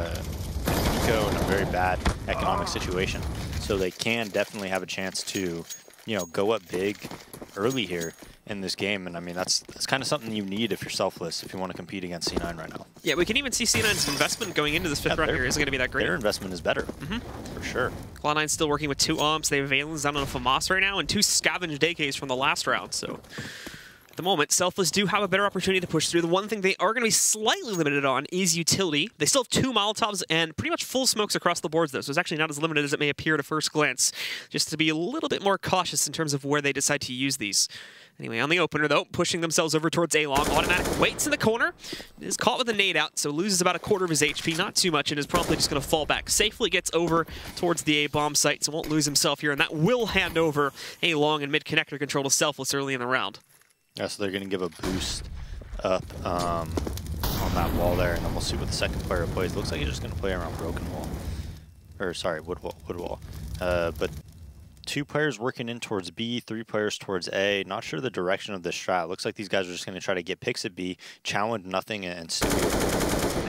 Nico in a very bad economic situation. So they can definitely have a chance to, you know, go up big early here in this game, and I mean that's kind of something you need if you're Selfless, if you want to compete against C9 right now. Yeah, we can even see C9's investment going into this 5th round here isn't going to be that great. Their investment is better, for sure. Cloud9 still working with 2 omps. They have Valens down on a FAMAS right now, and 2 scavenged AKs from the last round, so at the moment, Selfless do have a better opportunity to push through. The one thing they are going to be slightly limited on is utility. They still have 2 Molotovs and pretty much full smokes across the boards, though, so it's actually not as limited as it may appear at a first glance. Just to be a little bit more cautious in terms of where they decide to use these. Anyway, on the opener, though, pushing themselves over towards A-Long. OpTic waits in the corner, is caught with a nade out, so loses about a quarter of his HP, not too much, and is promptly just going to fall back. Safely gets over towards the A-bomb site, so won't lose himself here, and that will hand over A-Long and mid-connector control to Selfless early in the round. Yeah, so they're going to give a boost up on that wall there, and then we'll see what the second player plays. Looks like he's just going to play around Broken Wall. Or, sorry, Wood Wall. But 2 players working in towards B, 3 players towards A. Not sure the direction of this strat. Looks like these guys are just going to try to get picks at B, challenge nothing, and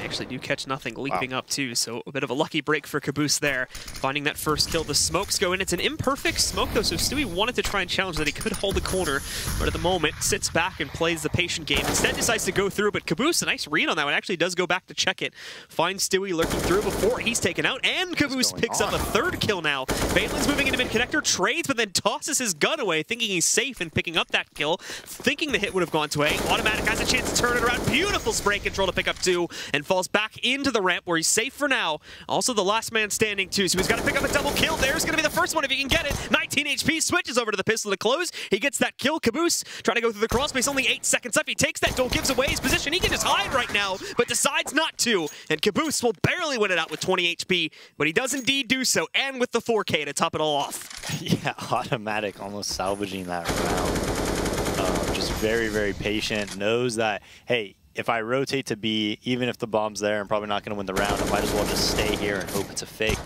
They actually do catch nothing leaping up too, so a bit of a lucky break for Caboose there. Finding that first kill, the smokes go in. It's an imperfect smoke though, so Stewie wanted to try and challenge that he could hold the corner, but at the moment sits back and plays the patient game. Instead decides to go through, but Caboose, a nice read on that one, actually does go back to check it. Finds Stewie lurking through before he's taken out, and Caboose picks up a 3rd kill now. Valen's moving into mid-connector, trades, but then tosses his gun away, thinking he's safe in picking up that kill, thinking the hit would have gone to A. OpTic has a chance to turn it around. Beautiful spray control to pick up 2, and falls back into the ramp where he's safe for now. Also the last man standing too, so he's got to pick up a double kill. There's going to be the first one if he can get it. 19 HP, switches over to the pistol to close. He gets that kill. Caboose trying to go through the cross space, only 8 seconds up. He takes that goal, gives away his position. He can just hide right now, but decides not to. And Caboose will barely win it out with 20 HP, but he does indeed do so, and with the 4K to top it all off. Yeah, automatic, almost salvaging that round. Just very, very patient. Knows that, hey, if I rotate to B, even if the bomb's there, I'm probably not going to win the round. I might as well just stay here and hope it's a fake.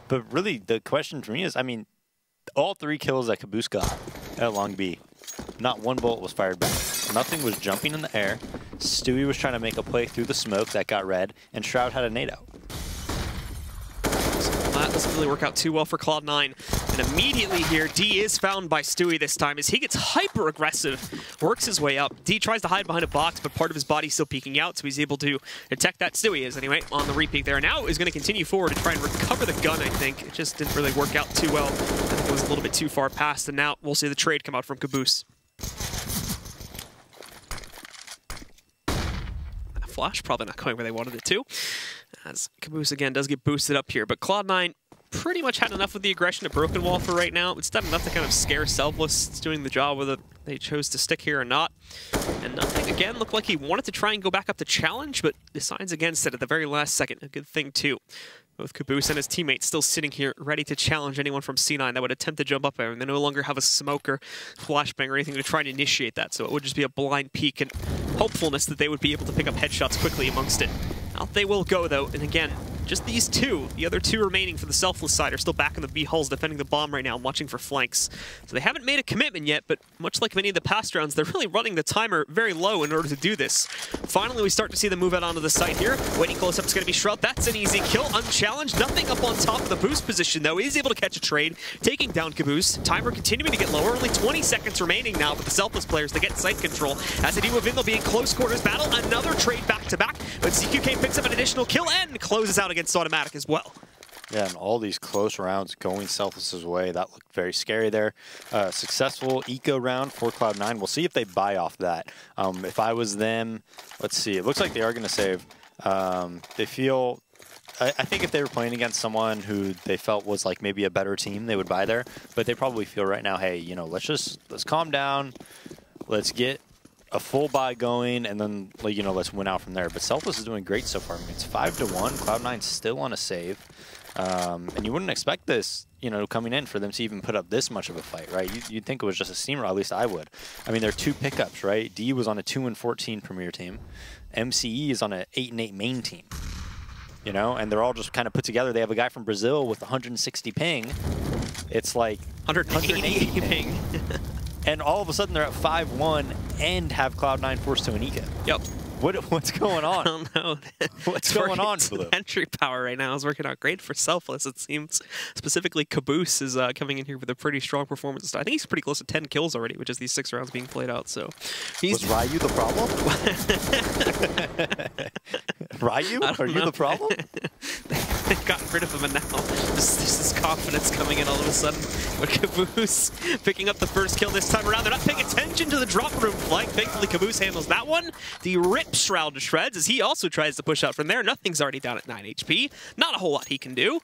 But really, the question for me is, I mean, all 3 kills that Caboose got at Long B, not one bullet was fired back. Nothing was jumping in the air. Stewie was trying to make a play through the smoke that got red, and Shroud had a nade out. That doesn't really work out too well for Cloud9. And immediately here, D is found by Stewie this time as he gets hyper aggressive, works his way up. D tries to hide behind a box, but part of his body's still peeking out, so he's able to detect that. Stewie is anyway on the repeat there. Now is going to continue forward to try and recover the gun, I think. It just didn't really work out too well. I think it was a little bit too far past, and now we'll see the trade come out from Caboose. Flash probably not going where they wanted it to, as Caboose again does get boosted up here, but Cloud9 pretty much had enough with the aggression at Broken Wall for right now. It's done enough to kind of scare Selfless. It's doing the job whether they chose to stick here or not. And nothing again looked like he wanted to try and go back up to challenge, but decides against it at the very last second. A good thing too. Both Caboose and his teammates still sitting here ready to challenge anyone from C9 that would attempt to jump up there, and they no longer have a smoke or flashbang or anything to try and initiate that, so it would just be a blind peek and hopefulness that they would be able to pick up headshots quickly amongst it. Out they will go though, and again, just these two. The other two remaining for the Selfless side are still back in the B hulls defending the bomb right now and watching for flanks. So they haven't made a commitment yet, but much like many of the past rounds, they're really running the timer very low in order to do this. Finally, we start to see them move out onto the site here. Waiting close up is going to be Shroud. That's an easy kill, unchallenged. Nothing up on top of the boost position, though. He's able to catch a trade, taking down Caboose. Timer continuing to get lower. Only 20 seconds remaining now for the Selfless players to get site control. As they do with they'll be in close quarters battle. Another trade back-to-back, but CQK picks up an additional kill and closes out against Automatic as well. Yeah, and all these close rounds going Selfless's way. That looked very scary there. Successful eco round for Cloud9. We'll see if they buy off that. If I was them, let's see. It looks like they are going to save. They feel... I think if they were playing against someone who they felt was like maybe a better team, they would buy there. But they probably feel right now, hey, you know, let's calm down. Let's get a full buy going, and then, you know, let's win out from there. But Selfless is doing great so far. I mean, it's 5-1. Cloud9's still on a save. And you wouldn't expect this, you know, coming in for them to even put up this much of a fight, right? You'd think it was just a steamroll, at least I would. I mean, there are 2 pickups, right? D was on a 2-14 Premier team. MCE is on an 8-8 main team. You know, and they're all just kind of put together. They have a guy from Brazil with 160 ping. It's like 180 ping. And all of a sudden they're at 5-1 and have Cloud9 forced to an eco. Yep. What's going on? I don't know. What's going on, Blue? Entry power right now is working out great for Selfless, it seems. Specifically, Caboose is coming in here with a pretty strong performance. I think he's pretty close to 10 kills already, with just these 6 rounds being played out. So, was Ryu the problem? Ryu? Are you the problem? They've gotten rid of him, and now there's this confidence coming in all of a sudden. But Caboose picking up the first kill this time around. They're not paying attention to the drop room flank. Thankfully, Caboose handles that one. The rip Shroud to shreds as he also tries to push out from there. Nothing's already down at 9 HP. Not a whole lot he can do.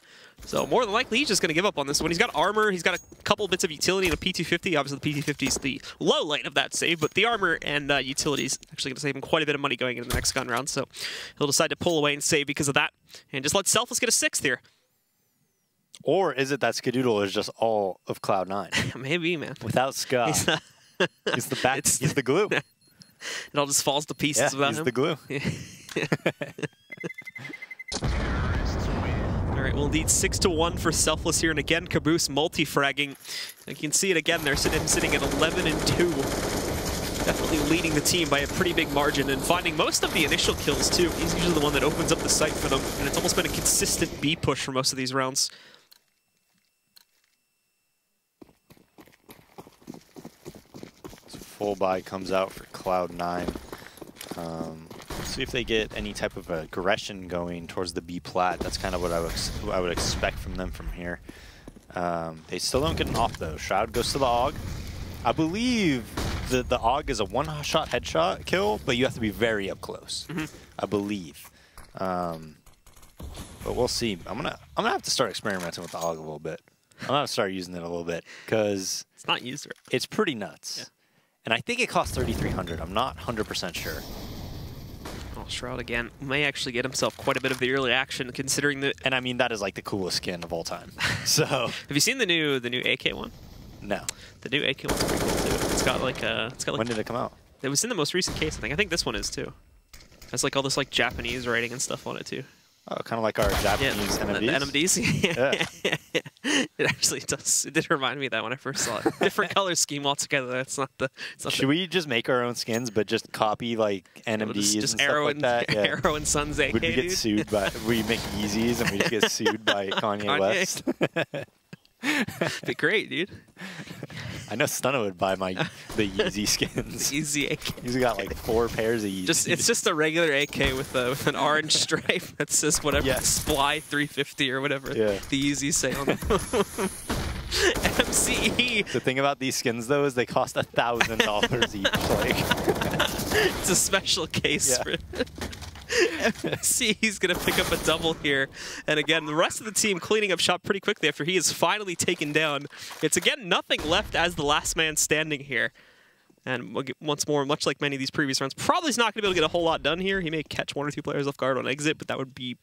So more than likely, he's just going to give up on this one. He's got armor. He's got a couple bits of utility and a P250. Obviously, the P250 is the low lane of that save, but the armor and utilities actually going to save him quite a bit of money going into the next gun round. So he'll decide to pull away and save because of that, and just let Selfless get a 6th here. Or is it that Skadoodle is just all of Cloud9? Maybe, man. Without Ska. He's the back. He's the glue. It all just falls to pieces without him. He's the glue. All right, we'll need 6-1 for Selfless here, and again, Caboose multi-fragging. You can see it again there, sitting at 11-2. Definitely leading the team by a pretty big margin and finding most of the initial kills, too. He's usually the one that opens up the site for them, and it's almost been a consistent B push for most of these rounds. Full buy comes out for Cloud9. See if they get any type of aggression going towards the B plat. That's kind of what I would expect from them from here. They still don't get an off though. Shroud goes to the AUG. I believe the AUG is a 1-shot headshot kill, but you have to be very up close. I believe. But we'll see. I'm gonna have to start experimenting with the AUG a little bit. I'm gonna have to start using it a little bit because it's not used. It's pretty nuts. Yeah. And I think it costs 3,300. I'm not 100% sure. Oh, Shroud again may actually get himself quite a bit of the early action, considering that. And I mean, that is like the coolest skin of all time. So have you seen the new AK one? No. The new AK one's pretty cool too. It's got like When did it come out? It was in the most recent case, I think. I think this one is too. It has like all this like Japanese writing and stuff on it too. Oh, kind of like our Japanese NMDs? The NMDs? Yeah. It actually does. It did remind me of that when I first saw it. Different color scheme altogether. That's not the. Should we just make our own skins, but just copy like NMDs just and Arrow stuff like that? Yeah. Arrow and Sons AK, Would we get dude? sued by? We make Yeezys and we just get sued by Kanye West. Be great, dude. I know Stunna would buy the Yeezy skins. Yeezy AK. He's got like 4 pairs of Yeezys. It's just a regular AK with an orange stripe that says whatever, Sply 350 or whatever the Yeezys say on them. MCE. The thing about these skins though is they cost $1,000 each. Like, it's a special case for See, he's going to pick up a double here. And again, the rest of the team cleaning up shop pretty quickly after he is finally taken down. It's again nothing left as the last man standing here. And once more, much like many of these previous rounds, probably is not going to be able to get a whole lot done here. He may catch 1 or 2 players off guard on exit, but that would be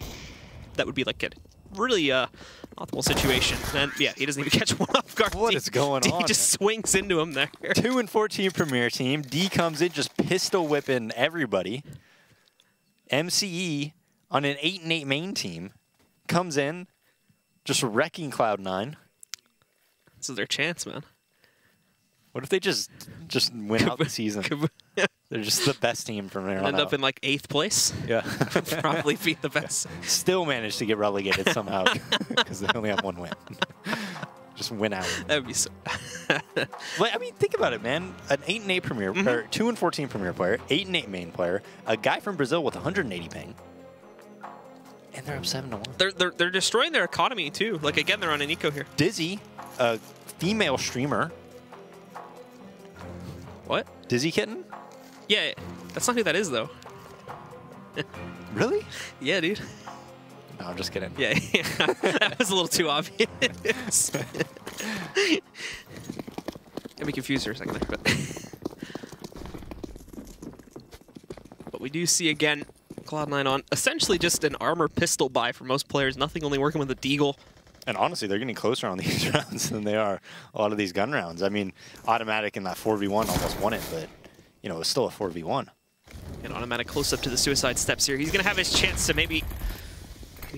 like a really optimal situation. And yeah, he doesn't even catch 1 off guard. What is going on? He just swings into him there. 2 and 14 Premier Team. D comes in just pistol whipping everybody. MCE on an 8 and 8 main team comes in, just wrecking Cloud9. This is their chance, man. What if they just win out the season? They're just the best team from there on End out. up in like 8th place. Yeah, probably be the best. Still managed to get relegated somehow because they only have 1 win. Just win out. That would be so. Well, I mean, think about it, man. An 8 and 8 Premier, or 2 and 14 Premier player, 8 and 8 main player, a guy from Brazil with 180 ping, and they're up 7-1. They're destroying their economy too. Like again, they're on an eco here. Dizzy, a female streamer. What? Dizzy Kitten? Yeah, that's not who that is though. Really? Yeah, dude. No, I'm just kidding. Yeah, that was a little too obvious. Got me confused for a second there, but we do see again Cloud9 on essentially just an armor pistol buy for most players. Nothing, only working with a deagle. And honestly, they're getting closer on these rounds than they are a lot of these gun rounds. I mean, Automatic in that 4v1 almost won it, but you know, it was still a 4v1. And Automatic close up to the suicide steps here. He's going to have his chance to maybe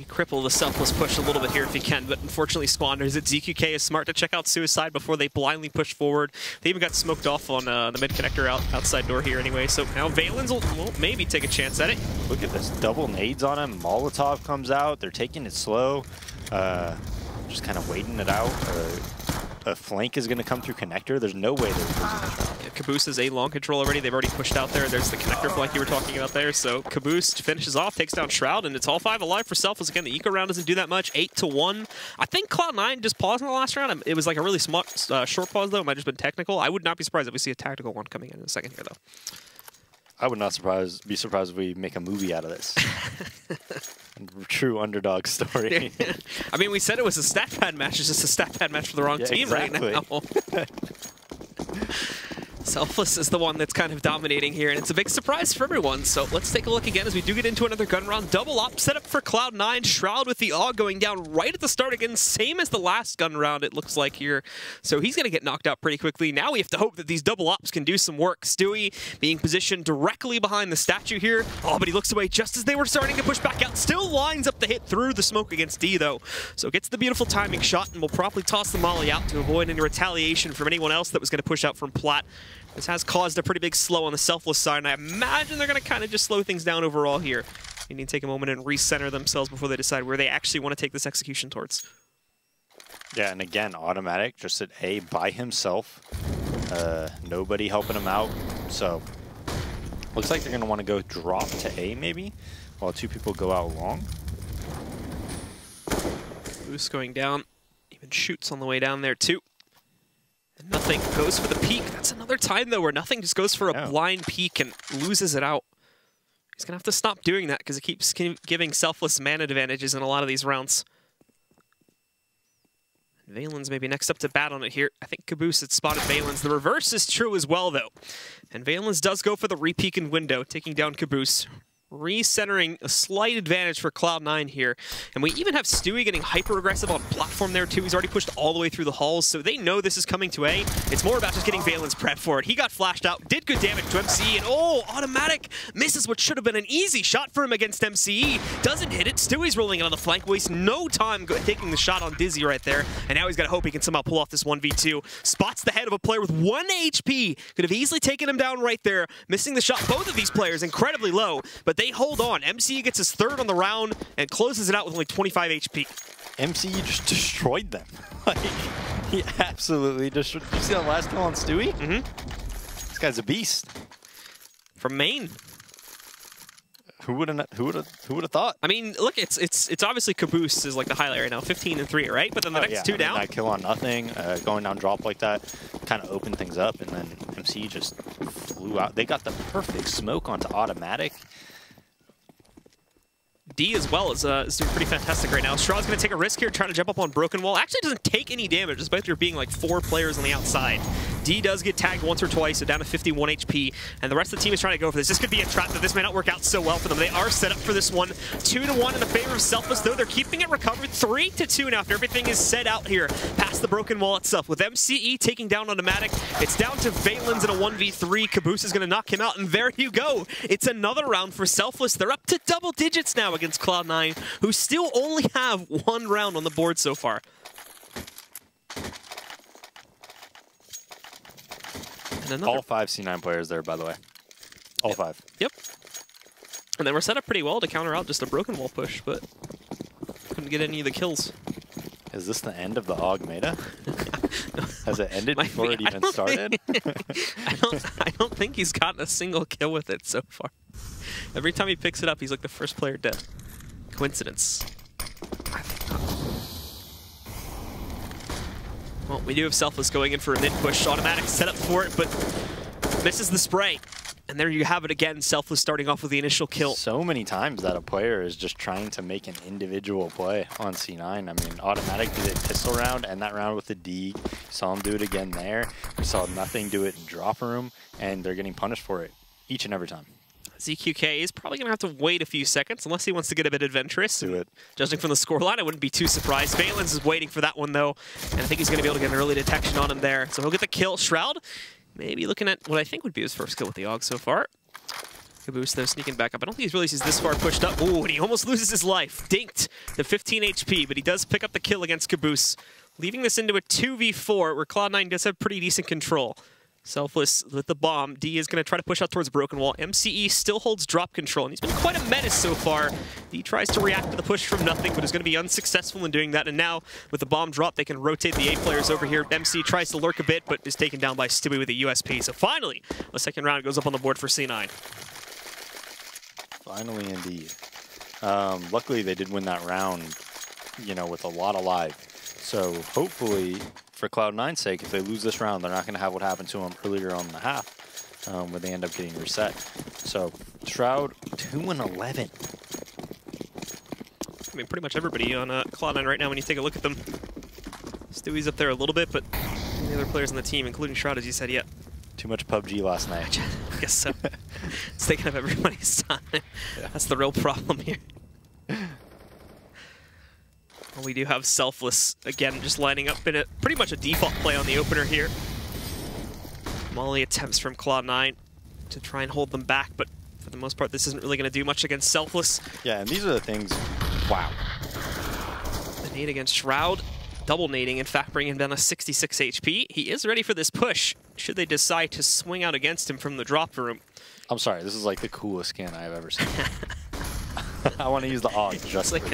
cripple the Selfless push a little bit here if he can, but unfortunately squanders it. ZQK is smart to check out Suicide before they blindly push forward. They even got smoked off on the mid connector outside door here anyway, so now Valen's will maybe take a chance at it. Look at this, double nades on him. Molotov comes out. They're taking it slow, just kind of waiting it out. A flank is going to come through connector. There's no way they're losing this round. Yeah, Caboose is A long control already. They've already pushed out there. There's the connector flank you were talking about there. So Caboose finishes off, takes down Shroud, and it's all 5 alive for Selfless. Again, the eco round doesn't do that much. 8-1. I think Cloud9 just paused in the last round. It was like a really smart, short pause, though. It might have just been technical. I would not be surprised if we see a tactical one coming in a second here, though. I would not be surprised if we make a movie out of this. True underdog story. I mean, we said it was a stat pad match. It's just a stat pad match for the wrong team right now. Selfless is the one that's kind of dominating here, and it's a big surprise for everyone. So let's take a look again as we do get into another gun round. Double op set up for Cloud9. Shroud with the AUG going down right at the start again, same as the last gun round it looks like here. So he's going to get knocked out pretty quickly. Now we have to hope that these double ops can do some work. Stewie being positioned directly behind the statue here. Oh, but he looks away just as they were starting to push back out. Still lines up the hit through the smoke against D, though. So gets the beautiful timing shot, and will probably toss the molly out to avoid any retaliation from anyone else that was going to push out from Plat. This has caused a pretty big slow on the Selfless side, and I imagine they're going to kind of just slow things down overall here. They need to take a moment and recenter themselves before they decide where they actually want to take this execution towards. Yeah, and again, Automatic just at A by himself. Nobody helping him out. So looks like they're going to want to go drop to A maybe, while 2 people go out long. Boost going down. Even shoots on the way down there too. And nothing goes for the peek. That's another time though where nothing just goes for a blind peek and loses it out. He's going to have to stop doing that because it keeps giving Selfless mana advantages in a lot of these rounds. Valen's maybe next up to bat on it here. I think Caboose had spotted Valen's. The reverse is true as well, though. And Valen's does go for the re-peek and window, taking down Caboose. Recentering a slight advantage for Cloud9 here. And we even have Stewie getting hyper-aggressive on platform there, too. He's already pushed all the way through the halls, so they know this is coming to A. It's more about just getting Valen's prep for it. He got flashed out, did good damage to MCE, and oh, automatic misses what should have been an easy shot for him against MCE. Doesn't hit it. Stewie's rolling it on the flank, wastes no time taking the shot on Dizzy right there. And now he's got to hope he can somehow pull off this 1v2. Spots the head of a player with 1 HP. Could have easily taken him down right there. Missing the shot. Both of these players incredibly low, but they hold on. MCE gets his 3rd on the round and closes it out with only 25 HP. MCE just destroyed them. Like, he absolutely destroyed. Did you see that last kill on Stewie? Mm-hmm. This guy's a beast. From Maine. Who would have thought? I mean, look, it's obviously Caboose is like the highlight right now, 15-3, right? But then the next two down. That kill on nothing, going down drop like that, kind of opened things up, and then MC just flew out. They got the perfect smoke onto automatic. D as well is doing pretty fantastic right now. Straw's going to take a risk here, trying to jump up on Broken Wall. Actually doesn't take any damage, despite there being like 4 players on the outside. D does get tagged once or twice, so down to 51 HP, and the rest of the team is trying to go for this. This could be a trap, but this may not work out so well for them. They are set up for this one. 2-1 in the favor of Selfless, though. They're keeping it recovered. 3-2 now after everything is set out here past the Broken Wall itself. With MCE taking down automatic, it's down to Valen's in a 1v3. Caboose is going to knock him out, and there you go. It's another round for Selfless. They're up to double digits now against Cloud9, who still only have 1 round on the board so far. All 5 C9 players there, by the way. All 5. Yep. And then we're set up pretty well to counter out just a Broken Wall push, but couldn't get any of the kills. Is this the end of the AUG meta? Has it ended before it even started? I don't think he's gotten a single kill with it so far. Every time he picks it up, he's like the first player dead. Coincidence. Well, we do have Selfless going in for a mid-push. Automatic set up for it, but misses the spray. And there you have it again, Selfless starting off with the initial kill. So many times that a player is just trying to make an individual play on C9. I mean, Automatic did a pistol round, and that round with the D. You saw him do it again there. We saw Nothing do it in drop room, and they're getting punished for it each and every time. ZQK is probably going to have to wait a few seconds unless he wants to get a bit adventurous. Do it. Judging from the scoreline, I wouldn't be too surprised. Valen's is waiting for that one, though, and I think he's going to be able to get an early detection on him there. So he'll get the kill. Shroud, maybe looking at what I think would be his first kill with the AUG so far. Caboose, though, sneaking back up. I don't think he's really this far pushed up. Ooh, and he almost loses his life. Dinked to 15 HP, but he does pick up the kill against Caboose, leaving this into a 2v4 where Cloud9 does have pretty decent control. Selfless with the bomb. D is going to try to push out towards Broken Wall. MCE still holds drop control, and he's been quite a menace so far. D tries to react to the push from Nothing, but is going to be unsuccessful in doing that. And now, with the bomb drop, they can rotate the A players over here. MC tries to lurk a bit, but is taken down by Stewie with a USP. So finally, a second round goes up on the board for C9. Finally, indeed. Luckily, they did win that round, you know, with a lot of live. So hopefully, for Cloud9's sake, if they lose this round, they're not going to have what happened to them earlier on in the half, where they end up getting reset. So Shroud 2-11. I mean, pretty much everybody on Cloud9 right now, when you take a look at them. Stewie's up there a little bit, but the other players on the team, including Shroud, as you said, Too much PUBG last night. I guess so. It's taking up everybody's time. Yeah. That's the real problem here. Well, we do have Selfless, again, just lining up in a pretty much a default play on the opener here. Molly attempts from Cloud9 to try and hold them back, but for the most part, this isn't really going to do much against Selfless. Yeah, and these are the things, wow. The nade against Shroud, double nading, in fact, bringing him down to 66 HP. He is ready for this push, should they decide to swing out against him from the drop room. I'm sorry, this is like the coolest skin I've ever seen. I want to use the AUG just like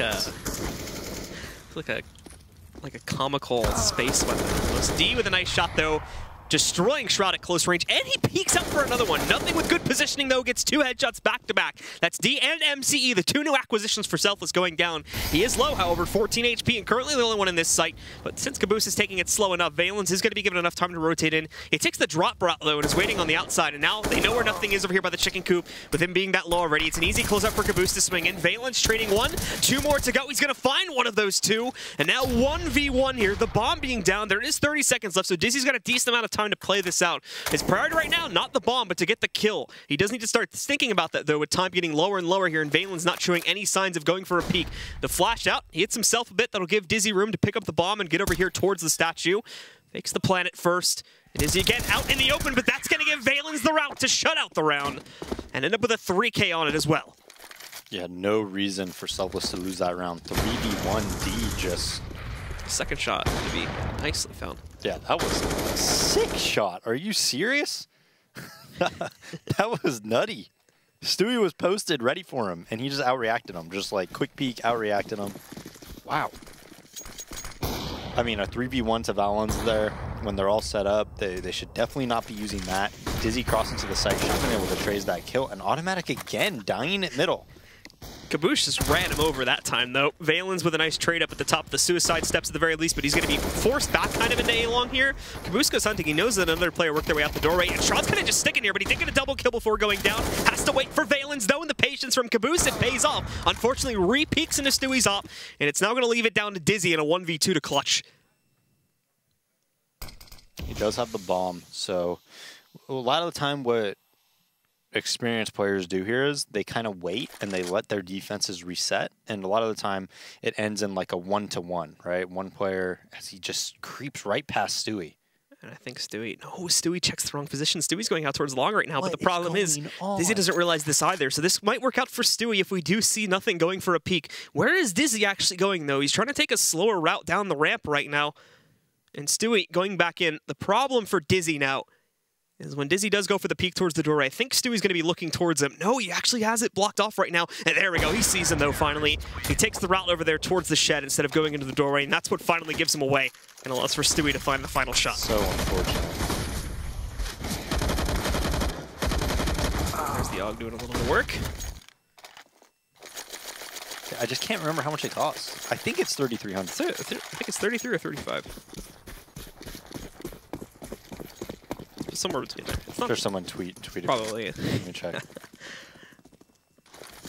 like a comical space weapon. D with a nice shot, though. destroying Shroud at close range, and he peeks out for another one. Nothing with good positioning, though. Gets 2 headshots back-to-back. That's D and MCE, the 2 new acquisitions for Selfless going down. He is low, however, 14 HP, and currently the only one in this site. But since Caboose is taking it slow enough, Valens is going to be given enough time to rotate in. He takes the drop route, though, and is waiting on the outside, and now they know where nothing is over here by the chicken coop. With him being that low already, it's an easy close-up for Caboose to swing in. Valens trading 1, 2 more to go. He's going to find one of those 2, and now 1v1 here. The bomb being down. There is 30 seconds left, so Dizzy's got a decent amount of time to play this out. His priority right now, not the bomb, but to get the kill. He does need to start thinking about that, though, with time getting lower and lower here, and Valen's not showing any signs of going for a peek. The flash out, he hits himself a bit. That'll give Dizzy room to pick up the bomb and get over here towards the statue. Fakes the planet first. And Dizzy again out in the open, but that's going to give Valens the route to shut out the round and end up with a 3K on it as well. Yeah, no reason for Selfless to lose that round. 3v1D just... Second shot to be nicely found. Yeah, that was a sick shot. Are you serious? That was nutty. Stewie was posted ready for him, and he just outreacted him. Just like quick peek, outreacted him. Wow. I mean, a 3v1 to Valens there, when they're all set up, they should definitely not be using that. Dizzy crossing to the side, should have been able to trace that kill. And Automatic again, dying at middle. Caboose just ran him over that time, though. Valens with a nice trade up at the top of the suicide steps at the very least, but he's going to be forced back kind of into A-long here. Caboose goes hunting. He knows that another player worked their way out the doorway, and Shroud's kind of just sticking here, but he did get a double kill before going down. Has to wait for Valens, though, and the patience from Caboose, it pays off. Unfortunately, re-peeks into Stewie's op, and it's now going to leave it down to Dizzy in a 1v2 to clutch. He does have the bomb, so a lot of the time what experienced players do here is they kind of wait and they let their defenses reset, and a lot of the time it ends in like a 1-to-1, right? One player, as he just creeps right past Stewie. And I think Stewie checks the wrong position. Stewie's going out towards long right now, but the problem is Dizzy doesn't realize this either, so this might work out for Stewie if we do see nothing going for a peek. Where is Dizzy actually going, though? He's trying to take a slower route down the ramp right now, and Stewie going back in. The problem for Dizzy now is when Dizzy does go for the peek towards the doorway, I think Stewie's going to be looking towards him. No, he actually has it blocked off right now. And there we go. He sees him, though, finally. He takes the route over there towards the shed instead of going into the doorway, and that's what finally gives him away and allows for Stewie to find the final shot. So unfortunate. There's the AUG doing a little bit of work. I just can't remember how much it costs. I think it's 3,300. I think it's 33 or 35. Somewhere between there. I'm sure someone tweeted. Probably. Let me check.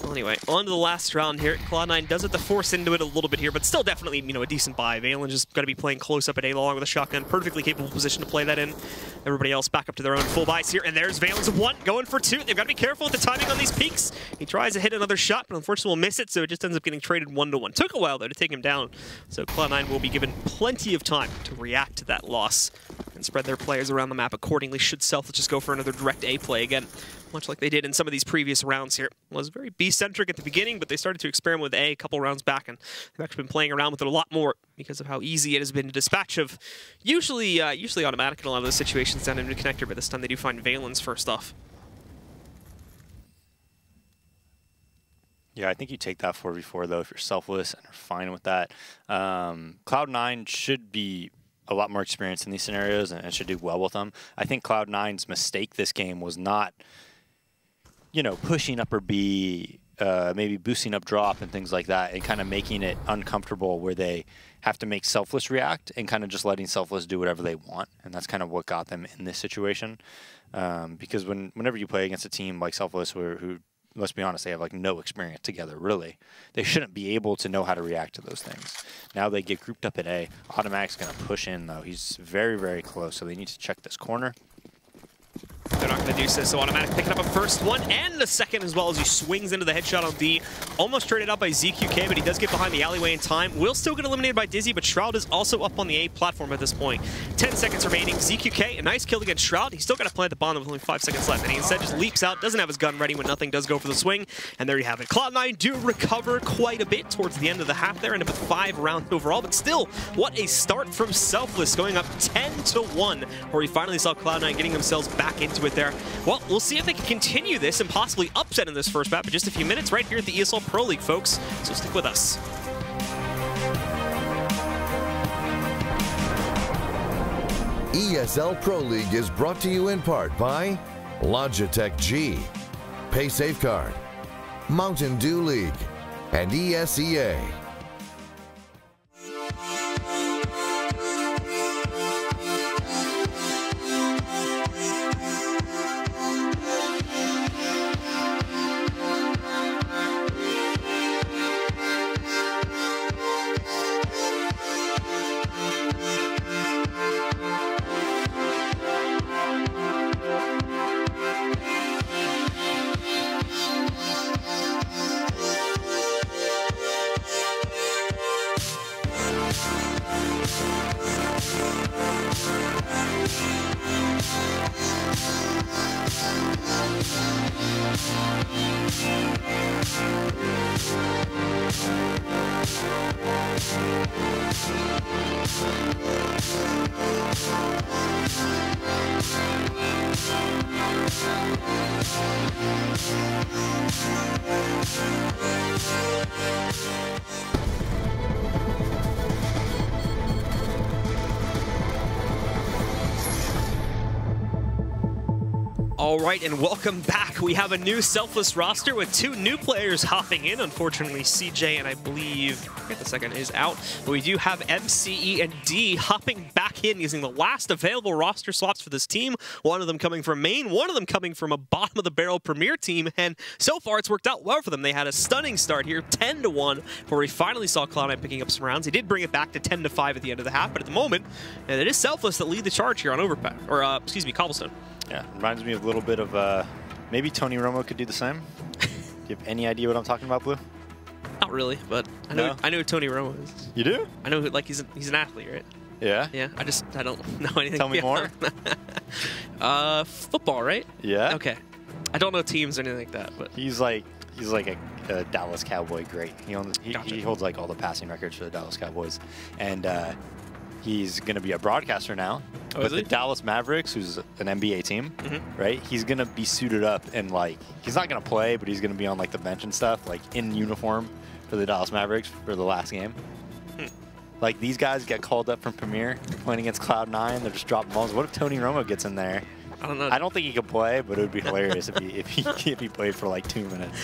Well, anyway, on to the last round here. Cloud9 does have to force into it a little bit here, but still definitely, a decent buy. Valen just got to be playing close up at A-long with a shotgun. Perfectly capable position to play that in. Everybody else back up to their own full buys here, and there's Valen's 1, going for 2. They've got to be careful with the timing on these peaks. He tries to hit another shot, but unfortunately will miss it, so it just ends up getting traded 1-to-1. Took a while, though, to take him down, so Cloud9 will be given plenty of time to react to that loss and spread their players around the map accordingly. Should Selfless just go for another direct A play again, much like they did in some of these previous rounds here. It was very B-centric at the beginning, but they started to experiment with A couple rounds back, and they've actually been playing around with it a lot more because of how easy it has been to dispatch of usually Automatic in a lot of those situations down into Connector, but this time they do find Valens first off. Yeah, I think you take that 4v4, though, if you're Selfless and are fine with that. Cloud9 should be a lot more experienced in these scenarios and should do well with them. I think Cloud9's mistake this game was not, pushing upper B, maybe boosting up drop and things like that, and kind of making it uncomfortable where they have to make Selfless react and kind of just letting Selfless do whatever they want. And that's kind of what got them in this situation. Because whenever you play against a team like Selfless who, let's be honest, they have no experience together, really. They shouldn't be able to know how to react to those things. Now they get grouped up at A. Automatic's going to push in, though. He's very, very close, so they need to check this corner. They're not going to do so, so Automatic picking up a first one and a second as well as he swings into the headshot on D. Almost traded out by ZQK, but he does get behind the alleyway in time. Will still get eliminated by Dizzy, but Shroud is also up on the A platform at this point. 10 seconds remaining. ZQK, a nice kill against Shroud. He's still got to plant the bomb with only 5 seconds left, and he instead just leaps out, doesn't have his gun ready when nothing does go for the swing, and there you have it. Cloud9 do recover quite a bit towards the end of the half there, end up with 5 rounds overall, but still, what a start from Selfless, going up 10-1, where we finally saw Cloud9 getting themselves back into it there. Well, we'll see if they can continue this and possibly upset in this first map in just a few minutes right here at the ESL Pro League, folks. So stick with us. ESL Pro League is brought to you in part by Logitech G, Pay Safeguard, Mountain Dew League, and ESEA. All right, and welcome back. We have a new Selfless roster with 2 new players hopping in. Unfortunately, CJ and I believe, I forget the second, is out. But we do have MCE and D hopping back in using the last available roster swaps for this team. One of them coming from main, one of them coming from a bottom-of-the-barrel premier team. And so far, it's worked out well for them. They had a stunning start here, 10-1, where we finally saw Cloud9 picking up some rounds. He did bring it back to 10-5 at the end of the half, but at the moment, it is Selfless that lead the charge here on Overpass, or excuse me, Cobblestone. Yeah, reminds me of a little bit of maybe Tony Romo could do the same. Do you have any idea what I'm talking about, Blue? Not really, but I know who Tony Romo is. You do? I know who, like he's an athlete, right? Yeah. Yeah. I don't know anything. Tell me more. Football, right? Yeah. Okay. I don't know teams or anything like that, but he's like a Dallas Cowboy great. He holds like all the passing records for the Dallas Cowboys, and he's going to be a broadcaster now. Oh, but the Dallas Mavericks, who's an NBA team, right? He's going to be suited up and like, he's not going to play, but he's going to be on like the bench and stuff, like in uniform for the Dallas Mavericks for the last game. Like these guys get called up from Premier playing against Cloud9. They're just dropping balls. What if Tony Romo gets in there? I don't know. I don't think he could play, but it would be hilarious if he played for like 2 minutes.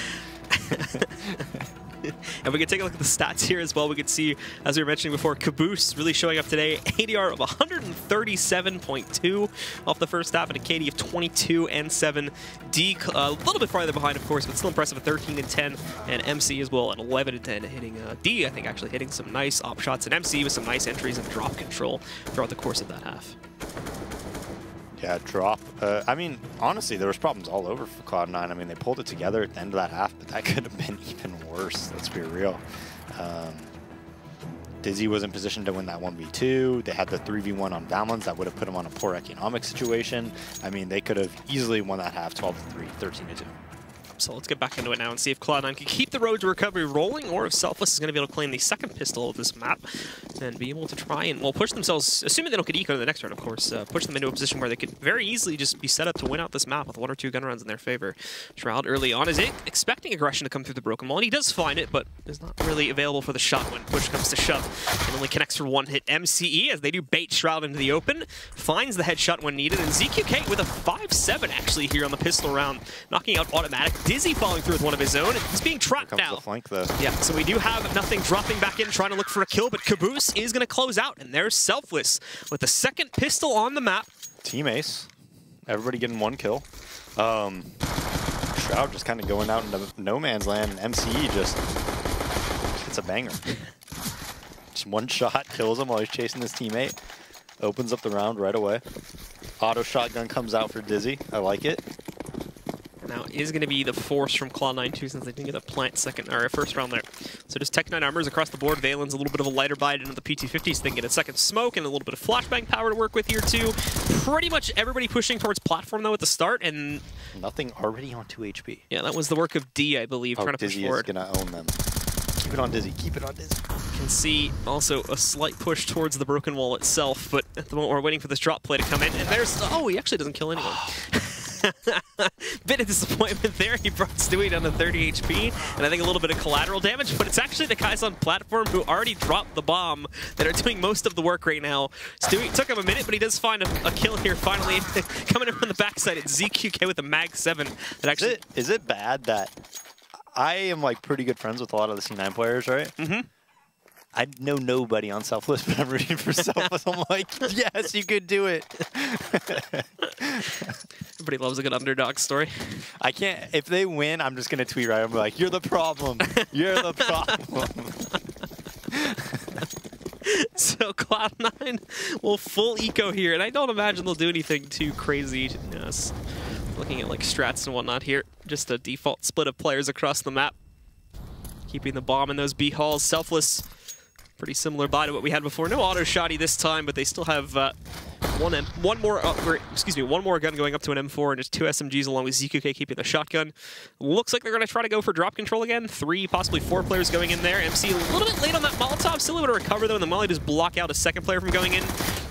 And we can take a look at the stats here as well. We can see, as we were mentioning before, Caboose really showing up today. ADR of 137.2 off the first half, and a KD of 22 and 7. D a little bit farther behind, of course, but still impressive at 13 and 10. And MC as well at 11 and 10, hitting D, I think, actually hitting some nice op shots, and MC with some nice entries and drop control throughout the course of that half. Yeah, drop. I mean, honestly, there was problems all over for Cloud9. I mean, they pulled it together at the end of that half, but that could have been even worse. Let's be real. Dizzy was in position to win that 1v2. They had the 3v1 on Balance that would have put them on a poor economic situation. I mean, they could have easily won that half 12-3, 13-2. So let's get back into it now and see if Cloud9 can keep the road to recovery rolling, or if Selfless is going to be able to claim the second pistol of this map and be able to try and, well, push themselves, assuming they don't get eco in the next round, of course, push them into a position where they could very easily just be set up to win out this map with 1 or 2 gun rounds in their favor. Shroud early on is expecting aggression to come through the broken wall, and he does find it, but is not really available for the shot when push comes to shove, and only connects for 1 hit. MCE, as they do bait Shroud into the open, finds the headshot when needed, and ZQK with a 5-7 actually here on the pistol round, knocking out automatic. Dizzy following through with one of his own, and he's being trapped now. The flank, though. Yeah, so we do have nothing dropping back in, trying to look for a kill, but Caboose is going to close out, and there's Selfless with the second pistol on the map. Team ace. Everybody getting 1 kill. Shroud just kind of going out into no man's land, and MCE just hits a banger. Just 1 shot, kills him while he's chasing his teammate. Opens up the round right away. Auto shotgun comes out for Dizzy. I like it. Now is going to be the force from Cloud9 too, since they didn't get a plant first round there. So just Tech 9 armors across the board. Valen's a little bit of a lighter bite into the PT50, so they can get a second smoke and a little bit of flashbang power to work with here too. Pretty much everybody pushing towards platform though at the start, and nothing already on 2 HP. Yeah, that was the work of D, I believe, trying to push forward. Dizzy is going to own them. Keep it on Dizzy. Keep it on Dizzy. Can see also a slight push towards the broken wall itself, but at the moment we're waiting for this drop play to come in, and there's, oh, he actually doesn't kill anyone. Bit of disappointment there. He brought Stewie down to 30 HP, and I think a little bit of collateral damage, but it's actually the guys on platform who already dropped the bomb that are doing most of the work right now. Stewie took him a minute, but he does find a kill here finally. Coming in from the backside, it's ZQK with a Mag 7. That actually is it bad that I am like pretty good friends with a lot of the C9 players, right? Mm-hmm. I know nobody on Selfless, but I'm rooting for Selfless. I'm like, yes, you could do it. Everybody loves a good underdog story. I can't. If they win, I'm just gonna tweet right. I'm like, you're the problem. You're the problem. So Cloud9 will full eco here, and I don't imagine they'll do anything too crazy. Yes. Looking at like strats and whatnot here, just a default split of players across the map, keeping the bomb in those B halls. Selfless. Pretty similar buy to what we had before. No auto shotty this time, but they still have one more gun going up to an M4 and just 2 SMGs along with ZQK keeping the shotgun. Looks like they're going to try to go for drop control again. 3, possibly 4 players going in there. MC a little bit late on that Molotov, still able to recover though, and the Molly does block out a second player from going in.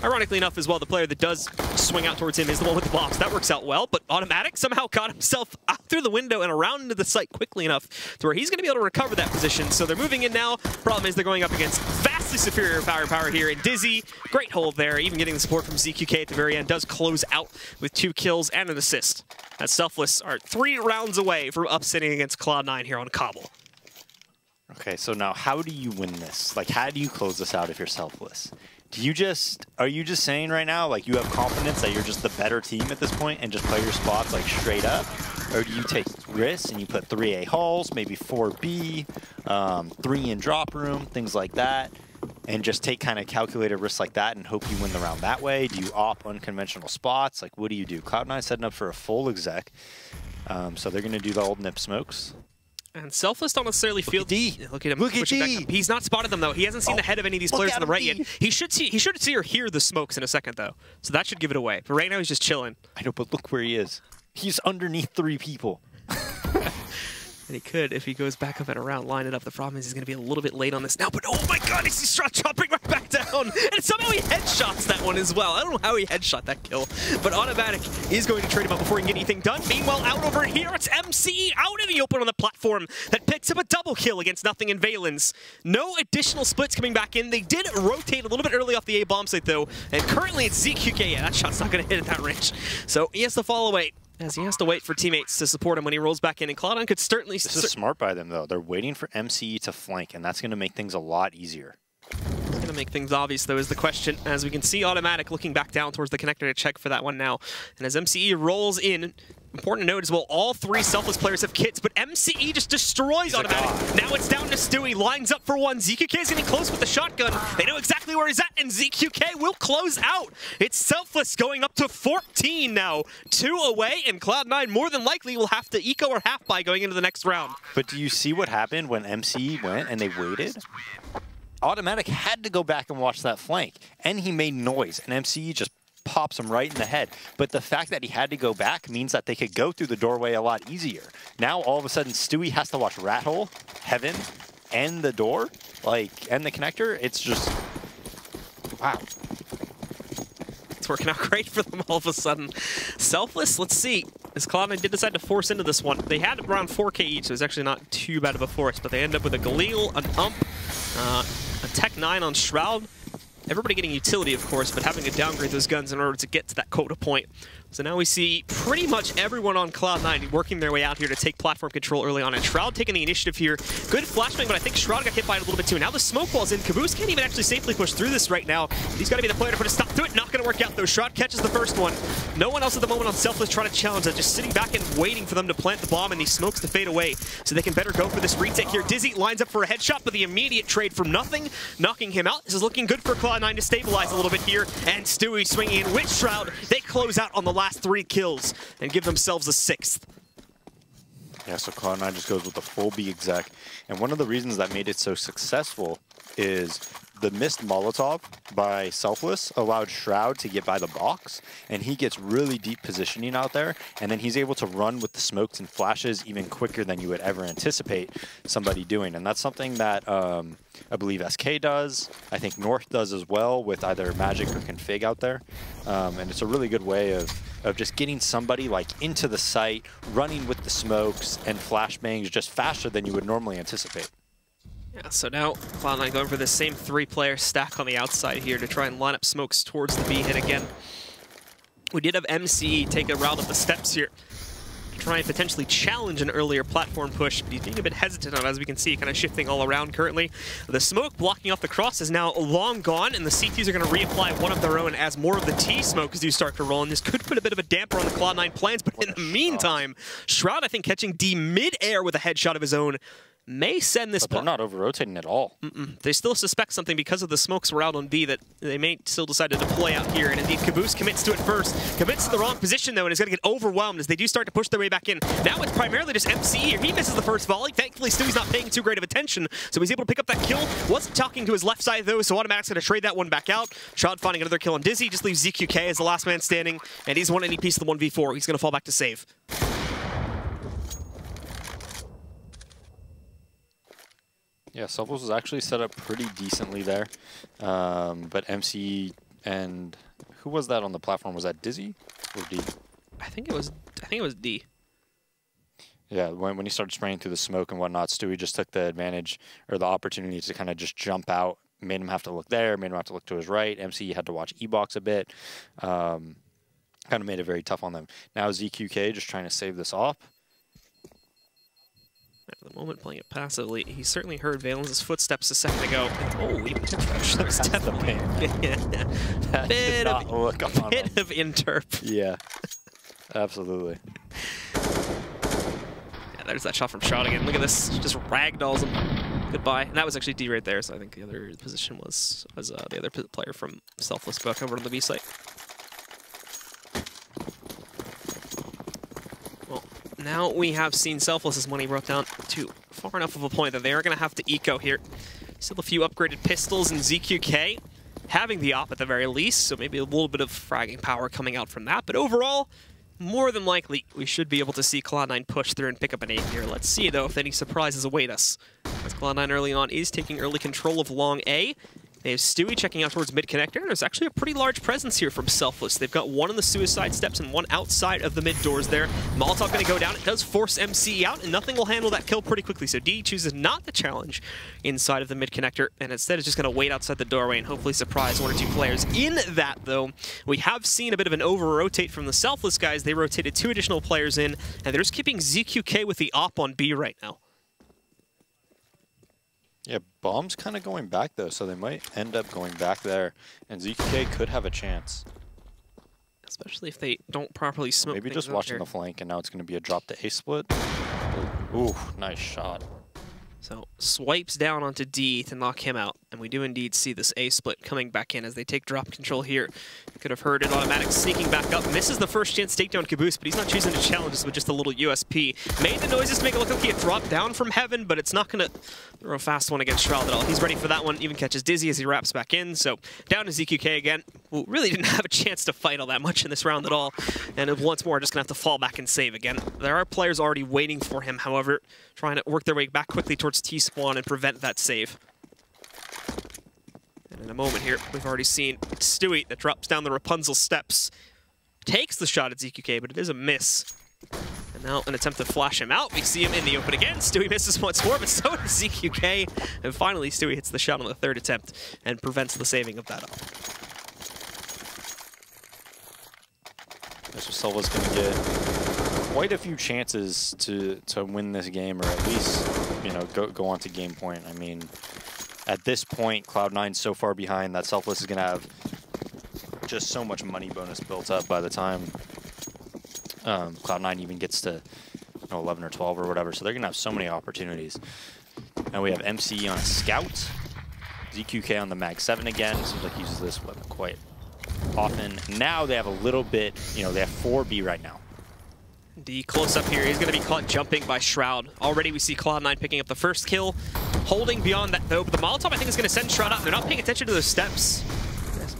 Ironically enough as well, the player that does swing out towards him is the one with the bombs. That works out well, but OpTic somehow got himself out through the window and around into the site quickly enough to where he's going to be able to recover that position. So they're moving in now. Problem is they're going up against vastly superior power here. And Dizzy, great hold there, even getting the support from ZQK at the very end, does close out with 2 kills and an assist. As Selfless are 3 rounds away from upsetting against Cloud9 here on Cobble. Okay, so now how do you win this? Like, how do you close this out if you're Selfless? Are you just saying right now, like, you have confidence that you're just the better team at this point and just play your spots, like, straight up? Or do you take risks and you put 3A halls, maybe 4B, 3 in drop room, things like that, and just take kind of calculated risks like that and hope you win the round that way? Do you op unconventional spots? Like, what do you do? Cloud9 setting up for a full exec, so they're going to do the old nip smokes. And Selfless don't necessarily feel... Look at him. Look at D. He's not spotted them, though. He hasn't seen the head of any of these players on the right yet. He should see or hear the smokes in a second, though. So that should give it away. But right now, he's just chilling. I know, but look where he is. He's underneath 3 people. And he could, if he goes back up and around, line it up. The problem is he's going to be a little bit late on this now. But oh my god, he's chopping right back down. And somehow he headshots that one as well. I don't know how he headshot that kill. But OpTic is going to trade him up before he can get anything done. Meanwhile, out over here, it's MC out in the open on the platform that picks up a double kill against Nothing in Valens. No additional splits coming back in. They did rotate a little bit early off the A bomb site, though. And currently it's ZQK. Yeah, that shot's not going to hit at that range. So he has to fall away, as he has to wait for teammates to support him when he rolls back in. And Cloud9 could certainly... This is smart by them, though. They're waiting for MCE to flank, and that's going to make things a lot easier. It's going to make things obvious, though, is the question. As we can see, OpTic looking back down towards the connector to check for that one now. And as MCE rolls in, important to note as well, all 3 Selfless players have kits, but MCE just destroys OpTic. Now it's down to Stewie, lines up for one. ZQK is getting close with the shotgun. They know exactly where he's at, and ZQK will close out. It's Selfless going up to 14 now. 2 away, and Cloud9 more than likely will have to eco or half by going into the next round. But do you see what happened when MCE went and they waited? OpTic had to go back and watch that flank, and he made noise, and MCE just pops him right in the head. But the fact that he had to go back means that they could go through the doorway a lot easier. Now, all of a sudden, Stewie has to watch Rat Hole, Heaven, and the door, and the connector. It's just, wow. It's working out great for them all of a sudden. Selfless, let's see. As Cloud9 did decide to force into this one. They had around 4K each, so it's actually not too bad of a force, but they end up with a Galil, an Ump, a Tech 9 on Shroud. Everybody getting utility, of course, but having to downgrade those guns in order to get to that quota point. So now we see pretty much everyone on Cloud9 working their way out here to take platform control early on. And Shroud taking the initiative here. Good flashbang, but I think Shroud got hit by it a little bit too. Now the smoke wall's in. Caboose can't even actually safely push through this right now. He's got to be the player to put a stop to it. Not going to work out, though. Shroud catches the first one. No one else at the moment on Selfless trying to challenge that. Just sitting back and waiting for them to plant the bomb and these smokes to fade away so they can better go for this retake here. Dizzy lines up for a headshot, but the immediate trade from Nothing, knocking him out. This is looking good for Cloud9 to stabilize a little bit here. And Stewie swinging in with Shroud. They close out on the last 3 kills and give themselves a 6th. Yeah, so Cloud9 just goes with the full B exec. And one of the reasons that made it so successful is the missed Molotov by Selfless allowed Shroud to get by the box, and he gets really deep positioning out there, and then he's able to run with the smokes and flashes even quicker than you would ever anticipate somebody doing. And that's something that I believe SK does. I think North does as well with either Magic or Config out there. And it's a really good way of of just getting somebody like into the site, running with the smokes and flashbangs just faster than you would normally anticipate. Yeah, so now Cloud9 going for the same 3-player stack on the outside here to try and line up smokes towards the B hit again. We did have MC take a round up the steps here to try and potentially challenge an earlier platform push, but he's being a bit hesitant on, as we can see, kind of shifting all around currently. The smoke blocking off the cross is now long gone, and the CTs are going to reapply one of their own as more of the T smokes do start to roll, and this could put a bit of a damper on the Cloud9 plans, but in the meantime, Shroud, I think, catching D mid-air with a headshot of his own, may send this. But they're not over-rotating at all. They still suspect something because of the smokes were out on B that they may still decide to deploy out here. And indeed, Caboose commits to it first. Commits to the wrong position, though, and is going to get overwhelmed as they do start to push their way back in. Now it's primarily just MC here. He misses the first volley. Thankfully, Stewie's not paying too great of attention, so he's able to pick up that kill. Wasn't talking to his left side, though, so automatic's going to trade that one back out. Shroud finding another kill on Dizzy. Just leaves ZQK as the last man standing, and he's won any piece of the 1v4. He's going to fall back to save. Yeah, Selfless was actually set up pretty decently there, but MC and who was that on the platform? Was that Dizzy or D? I think it was D. Yeah, when he started spraying through the smoke and whatnot, Stewie just took the advantage or the opportunity to kind of just jump out, made him have to look there, made him have to look to his right. MC had to watch E-Box a bit, kind of made it very tough on them. Now ZQK just trying to save this off. At the moment, playing it passively, he certainly heard Valen's footsteps a second ago. Oh, he that was definitely a bit of interp. Yeah, absolutely. Yeah, there's that shot from Shroud again. Look at this, just ragdolls him. Goodbye. And that was actually D right there, so I think the other position was the other player from Selfless back over on the B site. Now we have seen Selfless's money brought down to far enough of a point that they are going to have to eco here. Still a few upgraded pistols and ZQK having the op at the very least, so maybe a little bit of fragging power coming out from that. But overall, more than likely, we should be able to see Cloud9 push through and pick up an 8 here. Let's see, though, if any surprises await us. As Cloud9 early on is taking early control of long A. They have Stewie checking out towards mid-connector, and there's actually a pretty large presence here from Selfless. They've got one on the suicide steps and one outside of the mid-doors there. Molotov going to go down. It does force MC out, and nothing will handle that kill pretty quickly. So D chooses not to challenge inside of the mid-connector, and instead is just going to wait outside the doorway and hopefully surprise one or two players. In that, though, we have seen a bit of an over-rotate from the Selfless guys. They rotated 2 additional players in, and they're just keeping ZQK with the op on B right now. Yeah, Bomb's kind of going back, though, so they might end up going back there, and ZQK could have a chance. Especially if they don't properly smoke. Maybe just watching the flank, and now it's going to be a drop to A split. Ooh, nice shot. So swipes down onto D to knock him out, and we do indeed see this A split coming back in as they take drop control here. You could have heard it, automatic sneaking back up. Misses the first chance takedown Caboose, but he's not choosing to challenge this with just a little USP. Made the noises to make it look like he had dropped down from heaven, but it's not going to throw a fast one against Shroud at all. He's ready for that one, even catches Dizzy as he wraps back in. So down to ZQK again, who really didn't have a chance to fight all that much in this round at all, and once more just going to have to fall back and save again. There are players already waiting for him, however, trying to work their way back quickly towards T-spawn and prevent that save. And in a moment here, we've already seen Stewie that drops down the Rapunzel steps. Takes the shot at ZQK, but it is a miss. And now an attempt to flash him out. We see him in the open again. Stewie misses once more, but so does ZQK. And finally, Stewie hits the shot on the 3rd attempt and prevents the saving of that up. So Silva's going to get quite a few chances to win this game, or at least, you know, go on to game point. I mean, at this point, Cloud9's so far behind that Selfless is going to have just so much money bonus built up by the time Cloud9 even gets to 11 or 12 or whatever. So they're going to have so many opportunities. And we have MC on a scout, ZQK on the Mag 7 again. Seems like he uses this weapon quite often. Now they have a little bit, you know, they have 4B right now. D close up here. He's going to be caught jumping by Shroud. Already we see Cloud9 picking up the first kill. Holding beyond that though, but the Molotov I think is going to send Shroud out. They're not paying attention to those steps.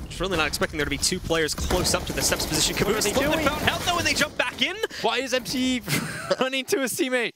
Just really not expecting there to be 2 players close up to the steps position. Caboose found health though, and they jump back in. Why is MC running to his teammate?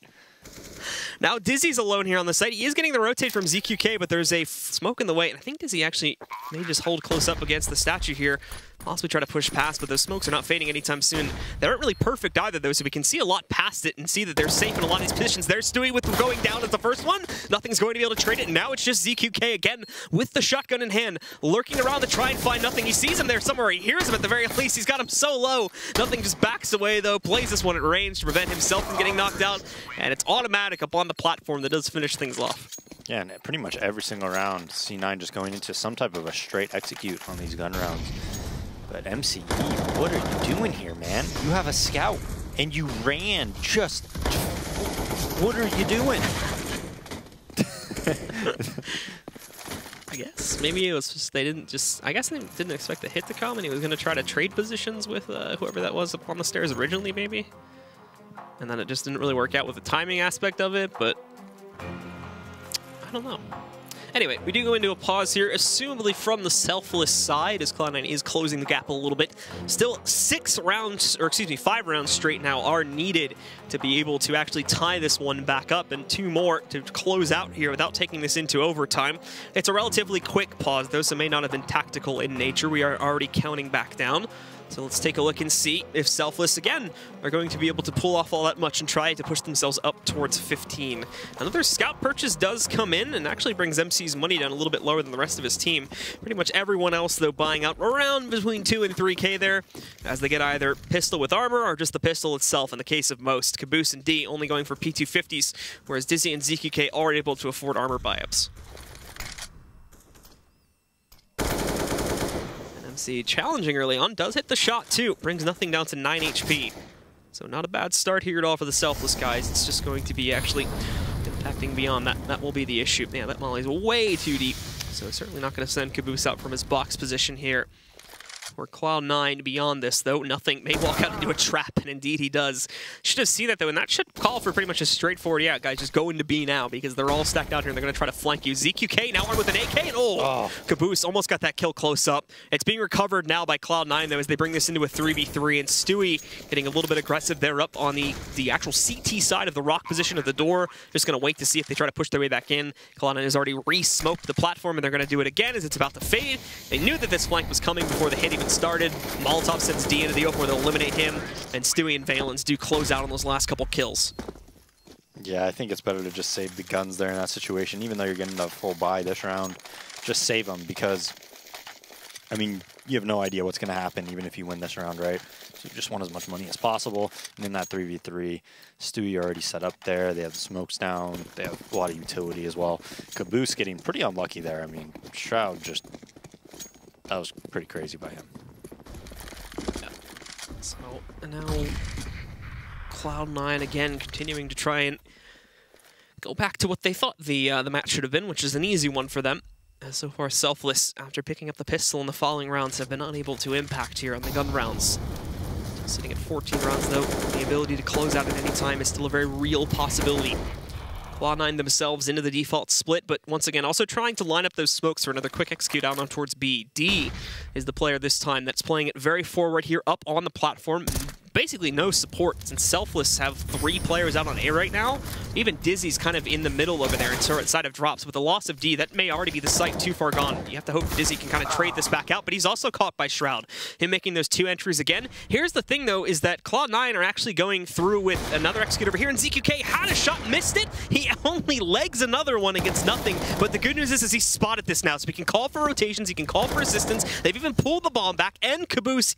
Now Dizzy's alone here on the site. He is getting the rotate from ZQK, but there's a smoke in the way. And I think Dizzy actually may just hold close up against the statue here. possibly try to push past, but those smokes are not fading anytime soon. They aren't really perfect either, though, so we can see a lot past it and see that they're safe in a lot of these positions. There's Stewie with going down as the first one. Nothing's going to be able to trade it, and now it's just ZQK again with the shotgun in hand, lurking around to try and find Nothing. He sees him there somewhere. He hears him at the very least. He's got him so low. Nothing just backs away, though, plays this one at range to prevent himself from getting knocked out, and it's automatic up on the platform that does finish things off. Yeah, and pretty much every single round, C9 just going into some type of a straight execute on these gun rounds. But MCE, what are you doing here, man? You have a scout, and you ran just... What are you doing? I guess. Maybe it was just, they didn't just... I guess they didn't expect the hit to come, and he was going to try to trade positions with whoever that was up on the stairs originally, maybe? And then it just didn't really work out with the timing aspect of it, but... I don't know. Anyway, we do go into a pause here, assumably from the Selfless side, as Cloud9 is closing the gap a little bit. Still 5 rounds straight now are needed to be able to actually tie this one back up, and 2 more to close out here without taking this into overtime. It's a relatively quick pause, though, so it may not have been tactical in nature. We are already counting back down. So let's take a look and see if Selfless, again, are going to be able to pull off all that much and try to push themselves up towards 15. Another scout purchase does come in and actually brings MC's money down a little bit lower than the rest of his team. Pretty much everyone else, though, buying out around between 2 and 3K there, as they get either pistol with armor or just the pistol itself in the case of most. Caboose and D only going for P250s, whereas Dizzy and ZQK are able to afford armor buy-ups. MC challenging early on, does hit the shot too, brings Nothing down to 9 HP. So not a bad start here at all for the Selfless guys. It's just going to be actually impacting beyond that. That will be the issue. Yeah, that molly's way too deep, so certainly not going to send Caboose out from his box position here. For Cloud9 beyond this, though, Nothing may walk out into a trap, and indeed he does. Should have seen that, though, and that should call for pretty much a straightforward, yeah, guys, just go into B now, because they're all stacked out here, and they're going to try to flank you. ZQK now armed with an AK, and Caboose almost got that kill close up. It's being recovered now by Cloud9, though, as they bring this into a 3v3, and Stewie getting a little bit aggressive there up on the actual CT side of the rock position of the door. Just going to wait to see if they try to push their way back in. Cloud9 has already re-smoked the platform, and they're going to do it again as it's about to fade. They knew that this flank was coming before the hit even started. Molotov sends D into the open where they'll eliminate him, and Stewie and Valens do close out on those last couple kills. Yeah, I think it's better to just save the guns there in that situation, even though you're getting the full buy this round. Just save them, because, I mean, you have no idea what's going to happen even if you win this round, right? So you just want as much money as possible. And in that 3v3, Stewie already set up there. They have the smokes down. They have a lot of utility as well. Caboose getting pretty unlucky there. I mean, Shroud just... That was pretty crazy by him. Yeah. So now Cloud9 again continuing to try and go back to what they thought the match should have been, which is an easy one for them. As so far, Selfless, after picking up the pistol in the following rounds, have been unable to impact here on the gun rounds. Sitting at 14 rounds, though, the ability to close out at any time is still a very real possibility. Cloud9 themselves into the default split, but once again, also trying to line up those smokes for another quick execute out on towards B. D is the player this time that's playing it very forward here up on the platform. Basically no support, since Selfless have 3 players out on A right now. Even Dizzy's kind of in the middle over there inside of drops. With the loss of D, that may already be the site too far gone. You have to hope Dizzy can kind of trade this back out, but he's also caught by Shroud. Him making those 2 entries again. Here's the thing, though, is that Cloud9 are actually going through with another execute over here, and ZQK had a shot, missed it. He only legs another one against Nothing, but the good news is he spotted this now, so he can call for rotations, he can call for assistance. They've even pulled the bomb back, and Caboose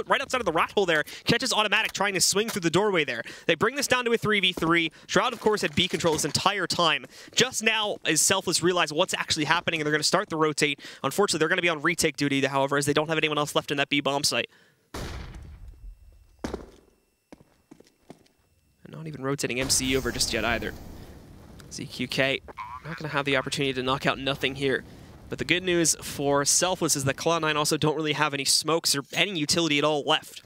right outside of the rat hole there catches automatic, trying to swing through the doorway there. They bring this down to a 3v3. Shroud, of course, had B control this entire time. Just now, as Selfless realize what's actually happening, and they're going to start the rotate. Unfortunately, they're going to be on retake duty, however, as they don't have anyone else left in that B bomb site. And not even rotating MC over just yet either. ZQK not going to have the opportunity to knock out Nothing here. But the good news for Selfless is that Cloud9 also don't really have any smokes or any utility at all left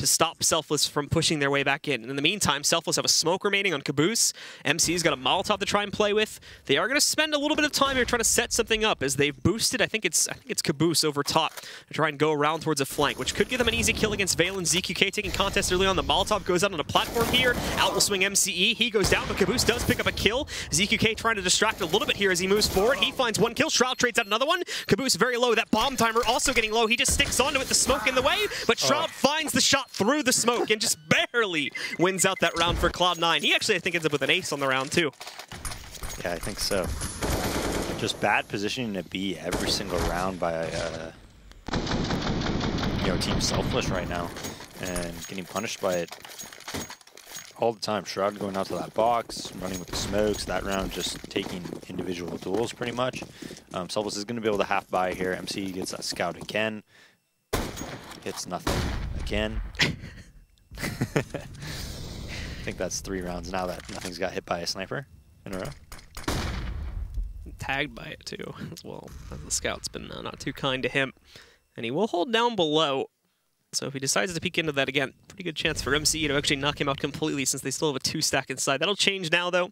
to stop Selfless from pushing their way back in. And in the meantime, Selfless have a smoke remaining on Caboose. MC's got a Molotov to try and play with. They are going to spend a little bit of time here trying to set something up as they've boosted. I think it's Caboose over top to try and go around towards a flank, which could give them an easy kill against Valen. ZQK taking contest early on. The Molotov goes out on a platform here. Out will swing MCE. He goes down, but Caboose does pick up a kill. ZQK trying to distract a little bit here as he moves forward. He finds one kill. Shroud trades out another one. Caboose very low. That bomb timer also getting low. He just sticks onto it. The smoke in the way, but Shroud finds the shot through the smoke and just barely wins out that round for Cloud9. He actually, I think, ends up with an ace on the round, too. Yeah, I think so. Just bad positioning to be every single round by Team Selfless right now, and getting punished by it all the time. Shroud going out to that box, running with the smokes. That round just taking individual duels pretty much. Selfless is going to be able to half buy here. MC gets that scout again. Hits nothing again. I think that's 3 rounds now that nothing's got hit by a sniper in a row. Tagged by it too, as well. The scout's been not too kind to him. And he will hold down below. So if he decides to peek into that again, pretty good chance for MCE to actually knock him out completely since they still have a 2-stack inside. That'll change now, though.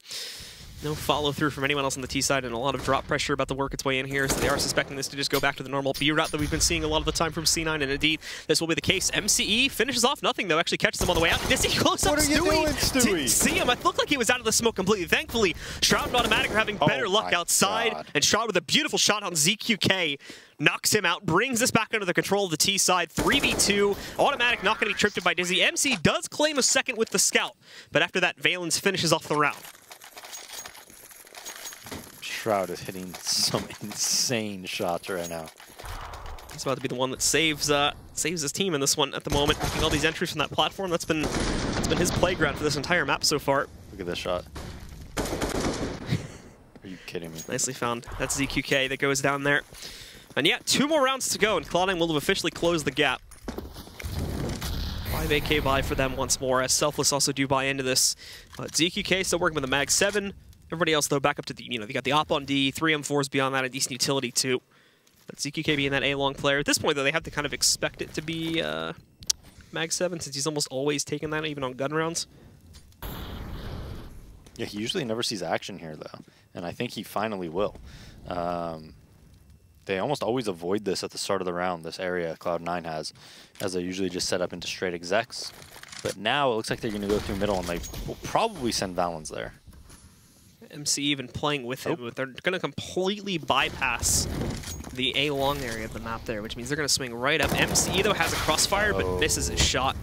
No follow-through from anyone else on the T side, and a lot of drop pressure about to work its way in here, so they are suspecting this to just go back to the normal B route that we've been seeing a lot of the time from C9, and indeed, this will be the case. MCE finishes off nothing, though, actually catches him on the way out. Did he close up Stewie? Didn't see him. It looked like he was out of the smoke completely. Thankfully, Shroud and Automatic are having better luck outside, and Shroud with a beautiful shot on ZQK. Knocks him out, brings this back under the control of the T side. 3v2. Automatic not going to be tripped by Dizzy. MC does claim a second with the scout, but after that, Valens finishes off the round. Shroud is hitting some insane shots right now. He's about to be the one that saves his team in this one at the moment. Making all these entries from that platform. That's been his playground for this entire map so far. Look at this shot. Are you kidding me? Nicely found. That's ZQK that goes down there. And yeah, 2 more rounds to go, and Cloud9 will have officially closed the gap. 5 AK buy for them once more, as Selfless also do buy into this. ZQK still working with the Mag 7. Everybody else, though, back up to the, they got the Op on D, 3 M4s beyond that, and decent utility, too. But ZQK being that A-long player. At this point, though, they have to kind of expect it to be Mag 7, since he's almost always taking that, even on gun rounds. Yeah, he usually never sees action here, though. And I think he finally will. They almost always avoid this at the start of the round, this area Cloud9 has, as they usually just set up into straight execs. But now it looks like they're going to go through middle, and they will probably send Valens there. MC even playing with him, but they're going to completely bypass the A-long area of the map there, which means they're going to swing right up. MC, though, has a crossfire, but misses his shot.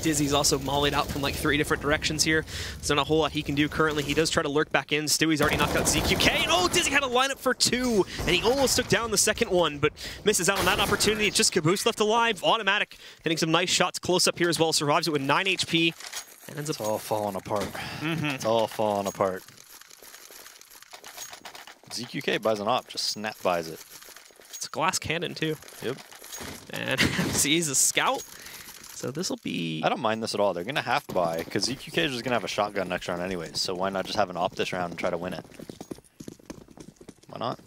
Dizzy's also mollied out from like 3 different directions here. There's not a whole lot he can do currently. He does try to lurk back in. Stewie's already knocked out ZQK. And Dizzy had a lineup for 2, and he almost took down the second one, but misses out on that opportunity. It's just Caboose left alive. Automatic hitting some nice shots close up here as well. Survives it with 9 HP. And ends up... It's all falling apart. It's all falling apart. ZQK buys an op, just snap buys it. It's a glass cannon, too. Yep. And MC's a scout. So this will be... I don't mind this at all. They're going to half buy, because ZQK is just going to have a shotgun next round anyways, so why not just have an op this round and try to win it? Why not?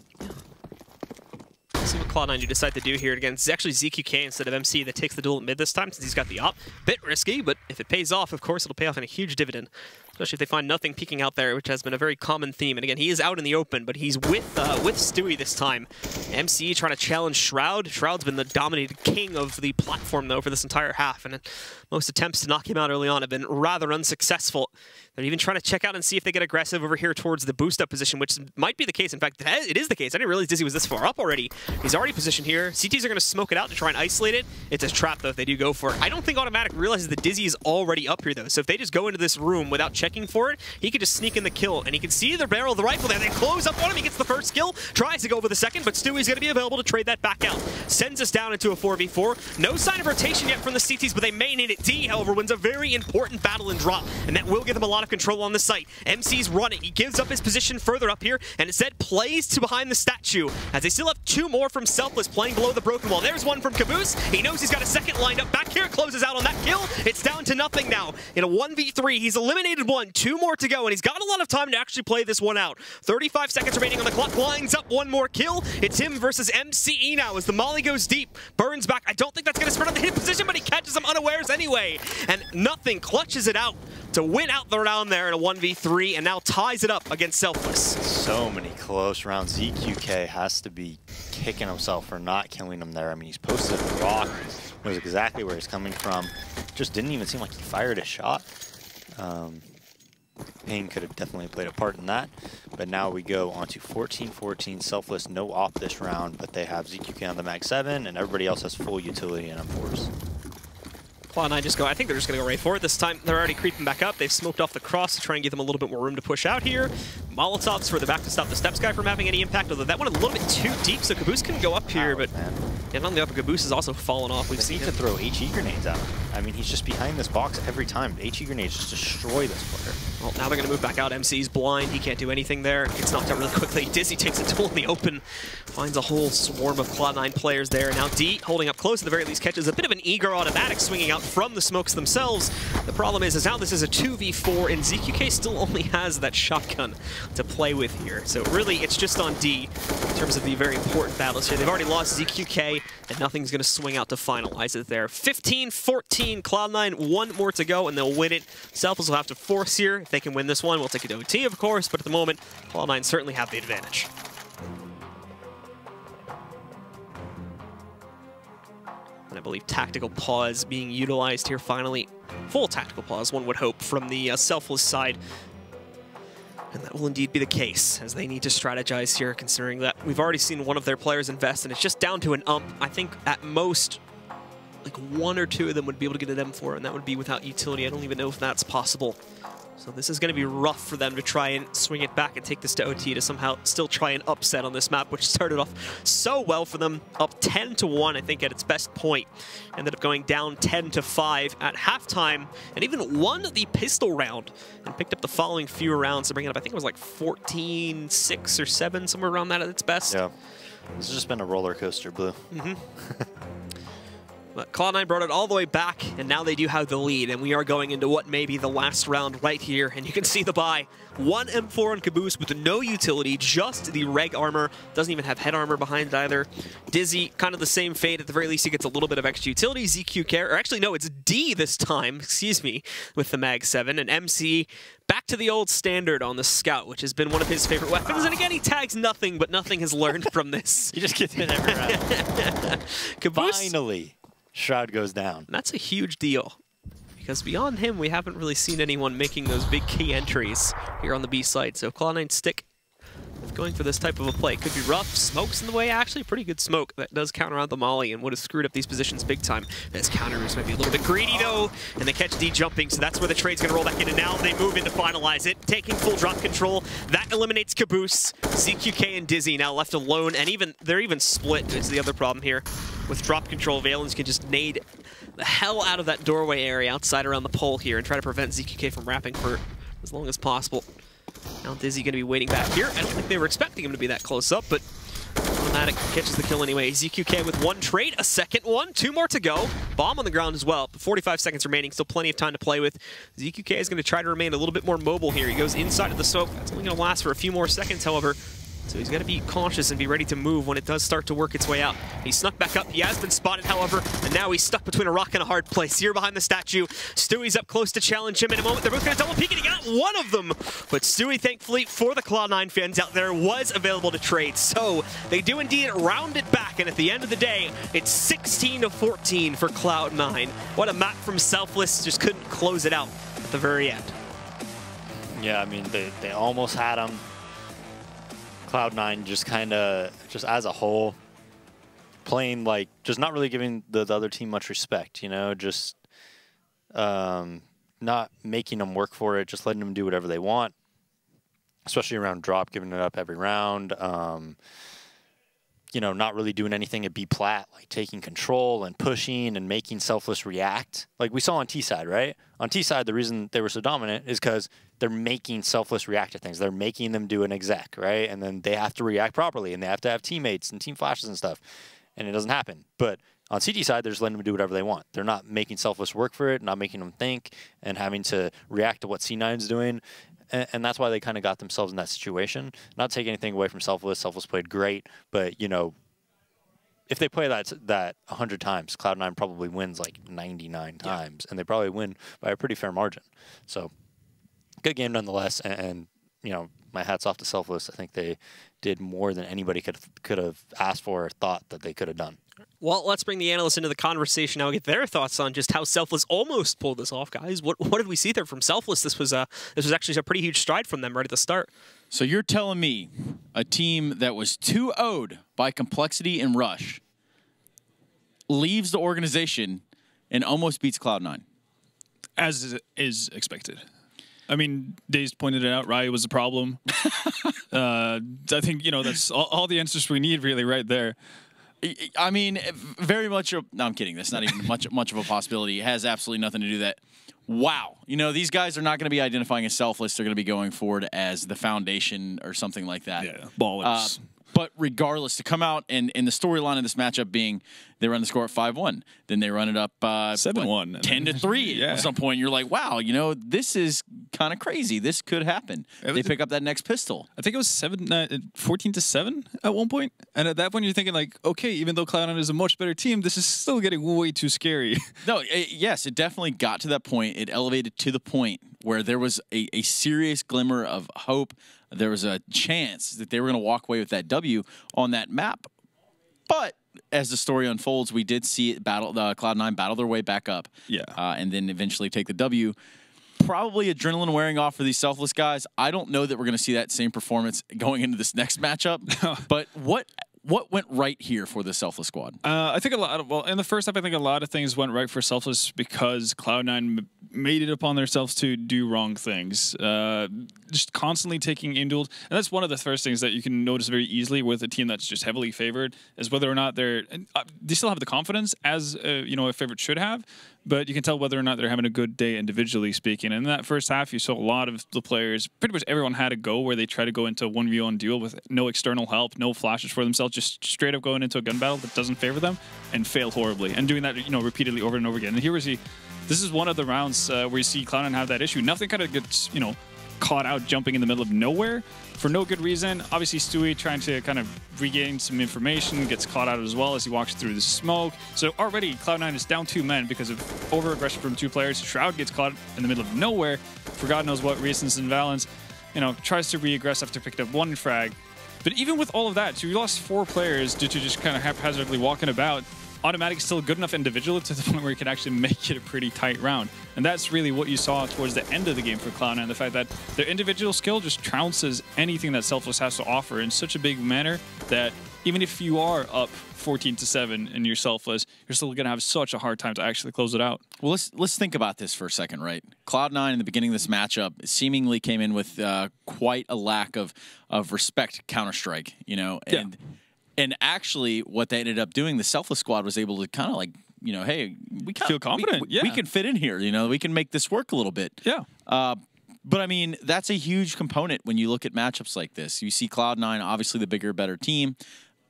Let's see what Cloud9 do decide to do here. Again, it's actually ZQK instead of MC that takes the duel at mid this time, since he's got the op. Bit risky, but if it pays off, of course, it'll pay off in a huge dividend. Especially if they find nothing peeking out there, which has been a very common theme. And again, he is out in the open, but he's with Stewie this time. MC trying to challenge Shroud. Shroud's been the dominated king of the platform, though, for this entire half. And most attempts to knock him out early on have been rather unsuccessful. They're even trying to check out and see if they get aggressive over here towards the boost-up position, which might be the case. In fact, it is the case. I didn't realize Dizzy was this far up already. He's already positioned here. CTs are going to smoke it out to try and isolate it. It's a trap, though, if they do go for it. I don't think Automatic realizes that Dizzy is already up here, though. So if they just go into this room without checking for it, he could just sneak in the kill, and he can see the barrel of the rifle there. They close up on him. He gets the first kill, tries to go for the second, but Stewie's going to be available to trade that back out. Sends us down into a 4v4. No sign of rotation yet from the CTs, but they may need it. D, however, wins a very important battle and drop, and that will give them a lot of control on the site. MC's running. He gives up his position further up here, and instead plays to behind the statue, as they still have 2 more from Selfless playing below the broken wall. There's one from Caboose. He knows he's got a second lined up back here. Closes out on that kill. It's down to nothing now. In a 1v3, he's eliminated 1. 2 more to go, and he's got a lot of time to actually play this one out. 35 seconds remaining on the clock. Lines up 1 more kill. It's him versus MCE now as the molly goes deep. Burns back. I don't think that's going to spread out the hit position, but he catches catches him unawares anyway, and nothing clutches it out to win out the round there in a 1v3, and now ties it up against Selfless. So many close rounds. ZQK has to be kicking himself for not killing him there. I mean, he's posted a rock, knows exactly where he's coming from. Just didn't even seem like he fired a shot. Pain could have definitely played a part in that. But now we go on to 14-14. Selfless, no op this round, but they have ZQK on the Mag 7, and everybody else has full utility and M4s. Cloud9 just go, I think they're just going to go right for it this time. They're already creeping back up. They've smoked off the cross to try and give them a little bit more room to push out here. Molotovs further back to stop the Steps guy from having any impact, although that went a little bit too deep, so Caboose couldn't go up here, but getting on the upper, Caboose has also fallen off. We've seen him to throw HE grenades out. I mean, he's just behind this box every time. HE grenades just destroy this player. Well, now they're going to move back out. MC's blind. He can't do anything there. Gets knocked out really quickly. Dizzy takes a toll in the open. Finds a whole swarm of Cloud9 players there. Now D, holding up close at the very least, catches a bit of an eager automatic swinging out from the smokes themselves. The problem is now this is a 2v4, and ZQK still only has that shotgun to play with here. So really, it's just on D in terms of the very important battles here. They've already lost ZQK, and nothing's going to swing out to finalize it there. 15-14, Cloud9, one more to go, and they'll win it. Selfless will have to force here. If they can win this one, we'll take it to OT, of course, but at the moment, Cloud9 certainly have the advantage. And I believe tactical pause being utilized here finally. Full tactical pause, one would hope, from the Selfless side. And that will indeed be the case, as they need to strategize here, considering that we've already seen one of their players invest, and it's just down to an ump. I think at most, like one or two of them would be able to get an M4, and that would be without utility. I don't even know if that's possible. So this is going to be rough for them to try and swing it back and take this to OT to somehow still try and upset on this map, which started off so well for them. Up 10-1, I think, at its best point. Ended up going down 10-5 at halftime, and even won the pistol round and picked up the following few rounds to bring it up. I think it was like 14-6 or 7, somewhere around that at its best. Yeah, this has just been a roller coaster, Blue. But Cloud9 brought it all the way back, and now they do have the lead, and we are going into what may be the last round right here, and you can see the buy. One M4 on Caboose with no utility, just the reg armor. Doesn't even have head armor behind it either. Dizzy, kind of the same fate. At the very least, he gets a little bit of extra utility. ZQK, or actually, no, it's D this time, excuse me, with the Mag 7, and MC back to the old standard on the Scout, which has been one of his favorite weapons. And again, he tags nothing, but nothing has learned from this. He just gets in every round. Caboose, finally, Shroud goes down. That's a huge deal, because beyond him, we haven't really seen anyone making those big key entries here on the B side. So Cloud9 stick with going for this type of a play. Could be rough. Smoke's in the way, actually. Pretty good smoke. That does counter out the molly and would have screwed up these positions big time. As counters might be a little bit greedy, though, and they catch D jumping, so that's where the trade's going to roll back in, and now they move in to finalize it, taking full drop control. That eliminates Caboose. ZQK and Dizzy now left alone, and they're even split is the other problem here. With drop control, Valens can just nade the hell out of that doorway area outside around the pole here and try to prevent ZQK from wrapping for as long as possible. Now Dizzy going to be waiting back here. I don't think they were expecting him to be that close up, but Automatic catches the kill anyway. ZQK with one trade, a second one, 2 more to go. Bomb on the ground as well. 45 seconds remaining, still plenty of time to play with. ZQK is going to try to remain a little bit more mobile here. He goes inside of the smoke. That's only going to last for a few more seconds, however. So he's got to be cautious and be ready to move when it does start to work its way out. He snuck back up. He has been spotted, however, and now he's stuck between a rock and a hard place. Here behind the statue, Stewie's up close to challenge him in a moment. They're both going to double peek, and he got one of them. But Stewie, thankfully, for the Cloud9 fans out there, was available to trade. So they do indeed round it back, and at the end of the day, it's 16-14 for Cloud9. What a map from Selfless. Just couldn't close it out at the very end. Yeah, I mean, they almost had him. Cloud9 just kind of, just as a whole, playing like, just not really giving the other team much respect, you know, just not making them work for it, just letting them do whatever they want, especially around drop, giving it up every round. You know, not really doing anything at B plat, like taking control and pushing and making Selfless react. Like we saw on T side, right? On T side, the reason they were so dominant is because they're making Selfless react to things. They're making them do an exec, right? And then they have to react properly, and they have to have teammates and team flashes and stuff. And it doesn't happen. But on CT side, they're just letting them do whatever they want. They're not making Selfless work for it, not making them think, and having to react to what C9's doing. And that's why they kind of got themselves in that situation. Not taking anything away from Selfless. Selfless played great, but, you know, if they play that 100 times, Cloud9 probably wins like 99 times, and they probably win by a pretty fair margin. So good game nonetheless, and you know, my hat's off to Selfless. I think they did more than anybody could have asked for or thought that they could have done. Well, let's bring the analysts into the conversation now and get their thoughts on just how Selfless almost pulled this off, guys. What did we see there from Selfless? This was actually a pretty huge stride from them right at the start. So you're telling me a team that was 2-0'd by Complexity and Rush leaves the organization and almost beats Cloud9? As is expected. I mean, Daze pointed it out. Riot was the problem. I think, you know, that's all the answers we need really right there. I mean, very much. No, I'm kidding. That's not even much of a possibility. It has absolutely nothing to do with that. Wow. You know, these guys are not going to be identifying as Selfless. They're going to be going forward as the Foundation or something like that. Yeah, ballers. But regardless, to come out and the storyline of this matchup being they run the score at 5-1, then they run it up 7-1, 10-3 at some point. You're like, wow, you know, this is kind of crazy. This could happen. They pick up that next pistol. I think it was 14-7 at one point, and at that point you're thinking like, okay, even though Cloud9 is a much better team, this is still getting way too scary. No, yes, it definitely got to that point. It elevated to the point where there was a serious glimmer of hope. There was a chance that they were going to walk away with that W on that map. But as the story unfolds, we did see it Cloud9 battle their way back up. Yeah. And then eventually take the W. Probably adrenaline wearing off for these Selfless guys. I don't know that we're going to see that same performance going into this next matchup. But what went right here for the Selfless squad? I think in the first half, I think a lot of things went right for Selfless because Cloud9 made it upon themselves to do wrong things. Just constantly taking in duels. And that's one of the first things that you can notice very easily with a team that's just heavily favored is whether or not they still have the confidence as, you know, a favorite should have. But you can tell whether or not they're having a good day individually speaking. And in that first half, you saw a lot of the players, pretty much everyone had a go where they try to go into a 1v1 duel with no external help, no flashes for themselves, just straight up going into a gun battle that doesn't favor them and fail horribly. And doing that, you know, repeatedly over and over again. And here we see, this is one of the rounds where you see Cloud9 have that issue. Nothing kind of gets, you know, caught out jumping in the middle of nowhere for no good reason. Obviously, Stewie trying to kind of regain some information, gets caught out as well as he walks through the smoke. So already Cloud9 is down 2 men because of over-aggression from 2 players. Shroud gets caught in the middle of nowhere for God knows what reasons, and Valens, you know, tries to re-aggress after picking up 1 frag. But even with all of that, so you lost 4 players due to just kind of haphazardly walking about. Automatic is still a good enough individual to the point where you can actually make it a pretty tight round. And that's really what you saw towards the end of the game for Cloud9, the fact that their individual skill just trounces anything that Selfless has to offer in such a big manner that even if you are up 14-7 and you're Selfless, you're still going to have such a hard time to actually close it out. Well, let's think about this for a second, right? Cloud9 in the beginning of this matchup seemingly came in with quite a lack of respect to Counter-Strike, you know, and and actually what they ended up doing, the Selfless squad was able to kind of like, you know, hey, we feel confident. We can fit in here, you know, we can make this work a little bit. Yeah. But I mean, that's a huge component when you look at matchups like this. You see Cloud9, obviously the bigger, better team.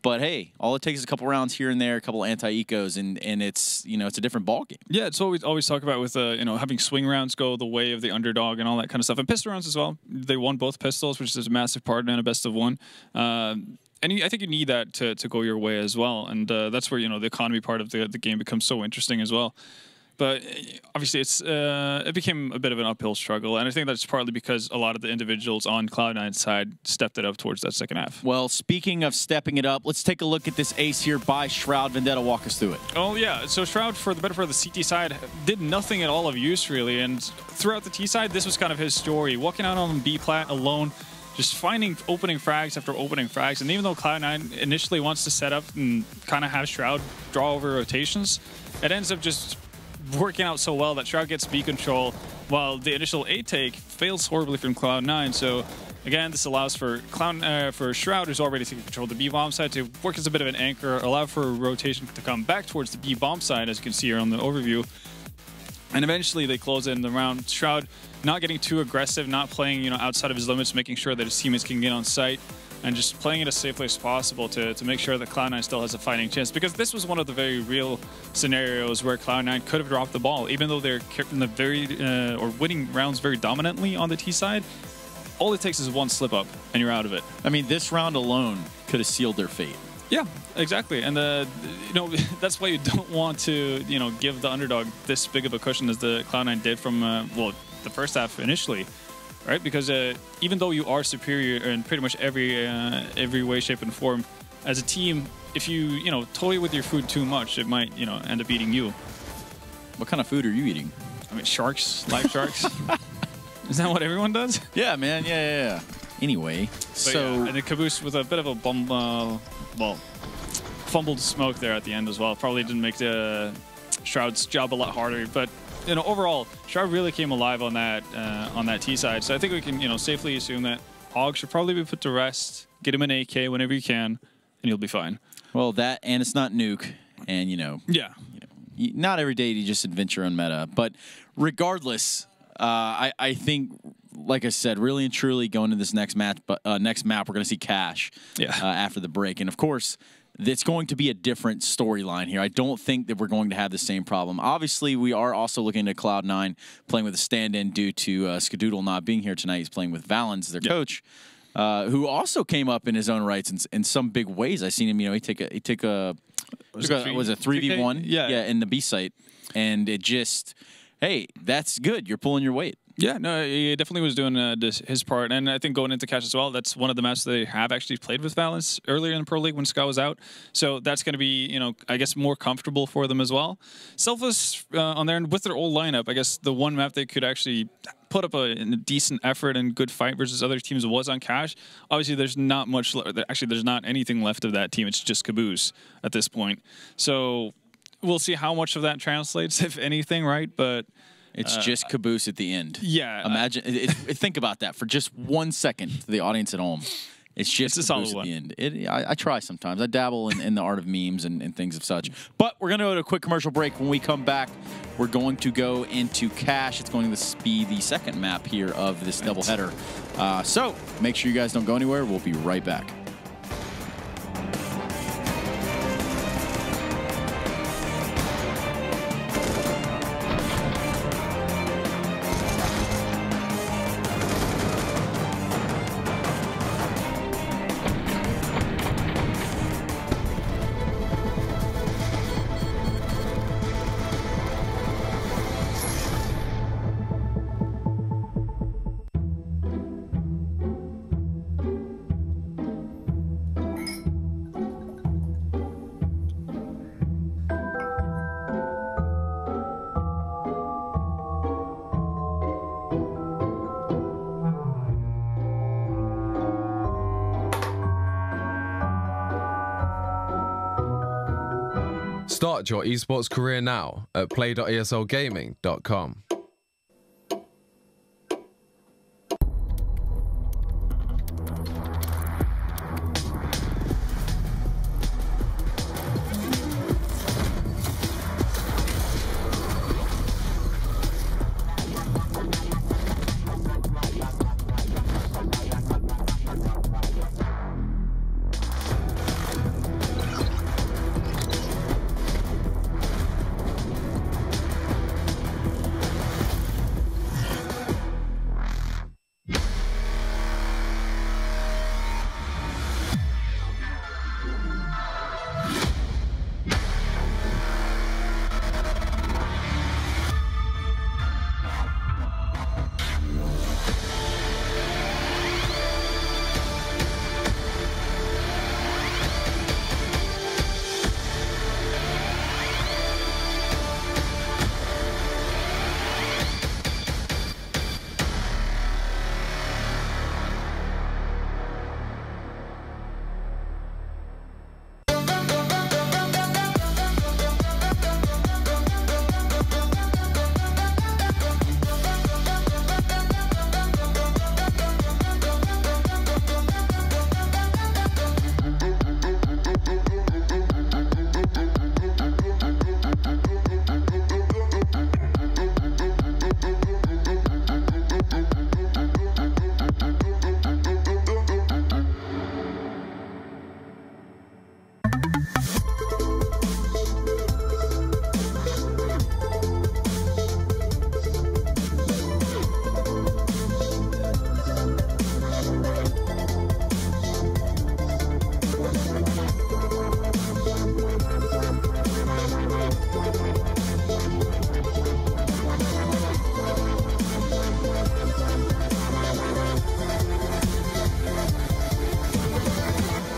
But hey, all it takes is a couple rounds here and there, a couple anti-ecos, and it's, you know, it's a different ballgame. Yeah, it's always talk about with you know, having swing rounds go the way of the underdog and all that kind of stuff, and pistol rounds as well. They won both pistols, which is a massive part and a best of 1. And I think you need that to go your way as well, and that's where, you know, the economy part of the game becomes so interesting as well. But obviously, it became a bit of an uphill struggle, and I think that's partly because a lot of the individuals on Cloud9's side stepped it up towards that second half. Well, speaking of stepping it up, let's take a look at this ace here by Shroud. Vendetta, walk us through it. Oh, yeah. So Shroud, for the better part of the CT side, did nothing at all of use, really, and throughout the T side, this was kind of his story. Walking out on B-plat alone, just finding opening frags after opening frags, and even though Cloud9 initially wants to set up and kind of have Shroud draw over rotations, it ends up just working out so well that Shroud gets B control while the initial A take fails horribly from Cloud9. So again, this allows for Shroud, who's already taking control of the B bomb side, to work as a bit of an anchor, allow for rotation to come back towards the B bomb side, as you can see here on the overview. And eventually they close in the round. Shroud not getting too aggressive, not playing, you know, outside of his limits, making sure that his teammates can get on site, and just playing it as safely as possible to make sure that Cloud9 still has a fighting chance. Because this was one of the very real scenarios where Cloud9 could have dropped the ball, even though they're in the or winning rounds very dominantly on the T side. All it takes is one slip up, and you're out of it. I mean, this round alone could have sealed their fate. Yeah, exactly. And you know, that's why you don't want to, you know, give the underdog this big of a cushion as the Cloud9 did from well, the first half initially, right? Because even though you are superior in pretty much every way, shape, and form, as a team, if you know, toy with your food too much, it might, you know, end up eating you. What kind of food are you eating? I mean, sharks, live sharks. Is that what everyone does? Yeah, man. Yeah. Anyway, so yeah, and the Caboose with a bit of a well, fumbled smoke there at the end as well. Probably didn't make the Shroud's job a lot harder, but you know, overall, Shroud really came alive on that T side. So I think we can, you know, safely assume that Hog should probably be put to rest. Get him an AK whenever you can, and you'll be fine. Well, that, and it's not Nuke, and you know, not every day you just invent your own meta. But regardless, I think, like I said, really and truly going to this next match, next map, we're going to see Cash after the break. And of course, it's going to be a different storyline here. I don't think that we're going to have the same problem. Obviously, we are also looking at Cloud9 playing with a stand-in due to Skadoodle not being here tonight. He's playing with Valens, their coach, who also came up in his own rights in some big ways. I seen him, you know, he took a was it 3v1? Yeah, in the B site, and it just, hey, that's good. You're pulling your weight. Yeah, no, he definitely was doing his part. And I think going into Cash as well, that's one of the matches they have actually played with Valens earlier in the Pro League when Ska was out. So that's going to be, you know, I guess more comfortable for them as well. Selfless on there, and with their old lineup, I guess the one map they could actually put up a decent effort and good fight versus other teams was on Cash. Obviously, there's not much, actually, there's not anything left of that team. It's just Caboose at this point. So we'll see how much of that translates, if anything, right? But it's just Caboose at the end. Yeah. Imagine, think about that for just 1 second to the audience at home. It's just Caboose at the end. I try sometimes. I dabble in the art of memes and things of such. But we're going to go to a quick commercial break. When we come back, we're going to go into Cash. It's going to be the second map here of this doubleheader. So make sure you guys don't go anywhere. We'll be right back. Start your esports career now at play.eslgaming.com.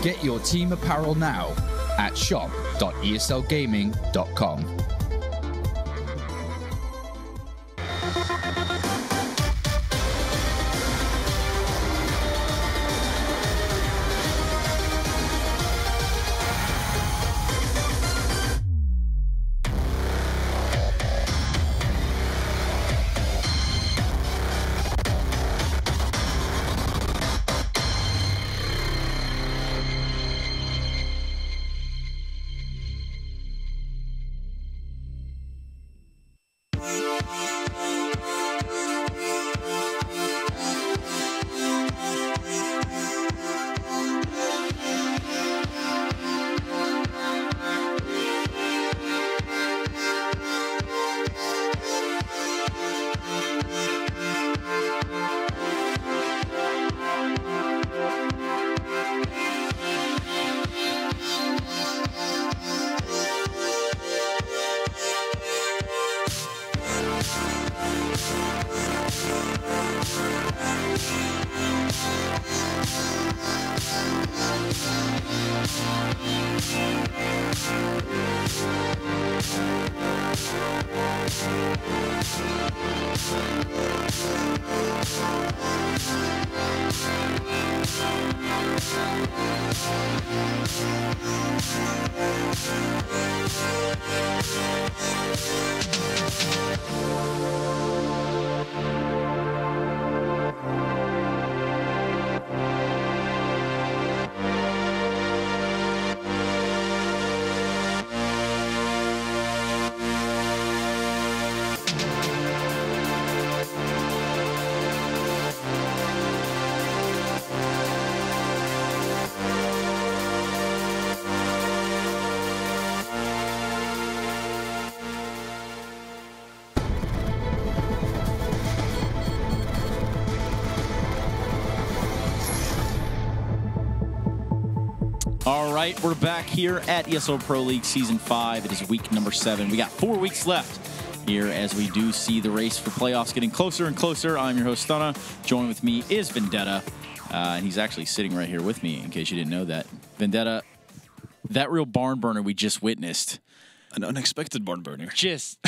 Get your team apparel now at shop.eslgaming.com. All right, we're back here at ESL Pro League Season 5. It is week number 7. We got 4 weeks left here as we do see the race for playoffs getting closer and closer. I'm your host, Stunna. Joining with me is Vendetta. And he's actually sitting right here with me, in case you didn't know that. Vendetta, that real barn burner we just witnessed. An unexpected barn burner. Just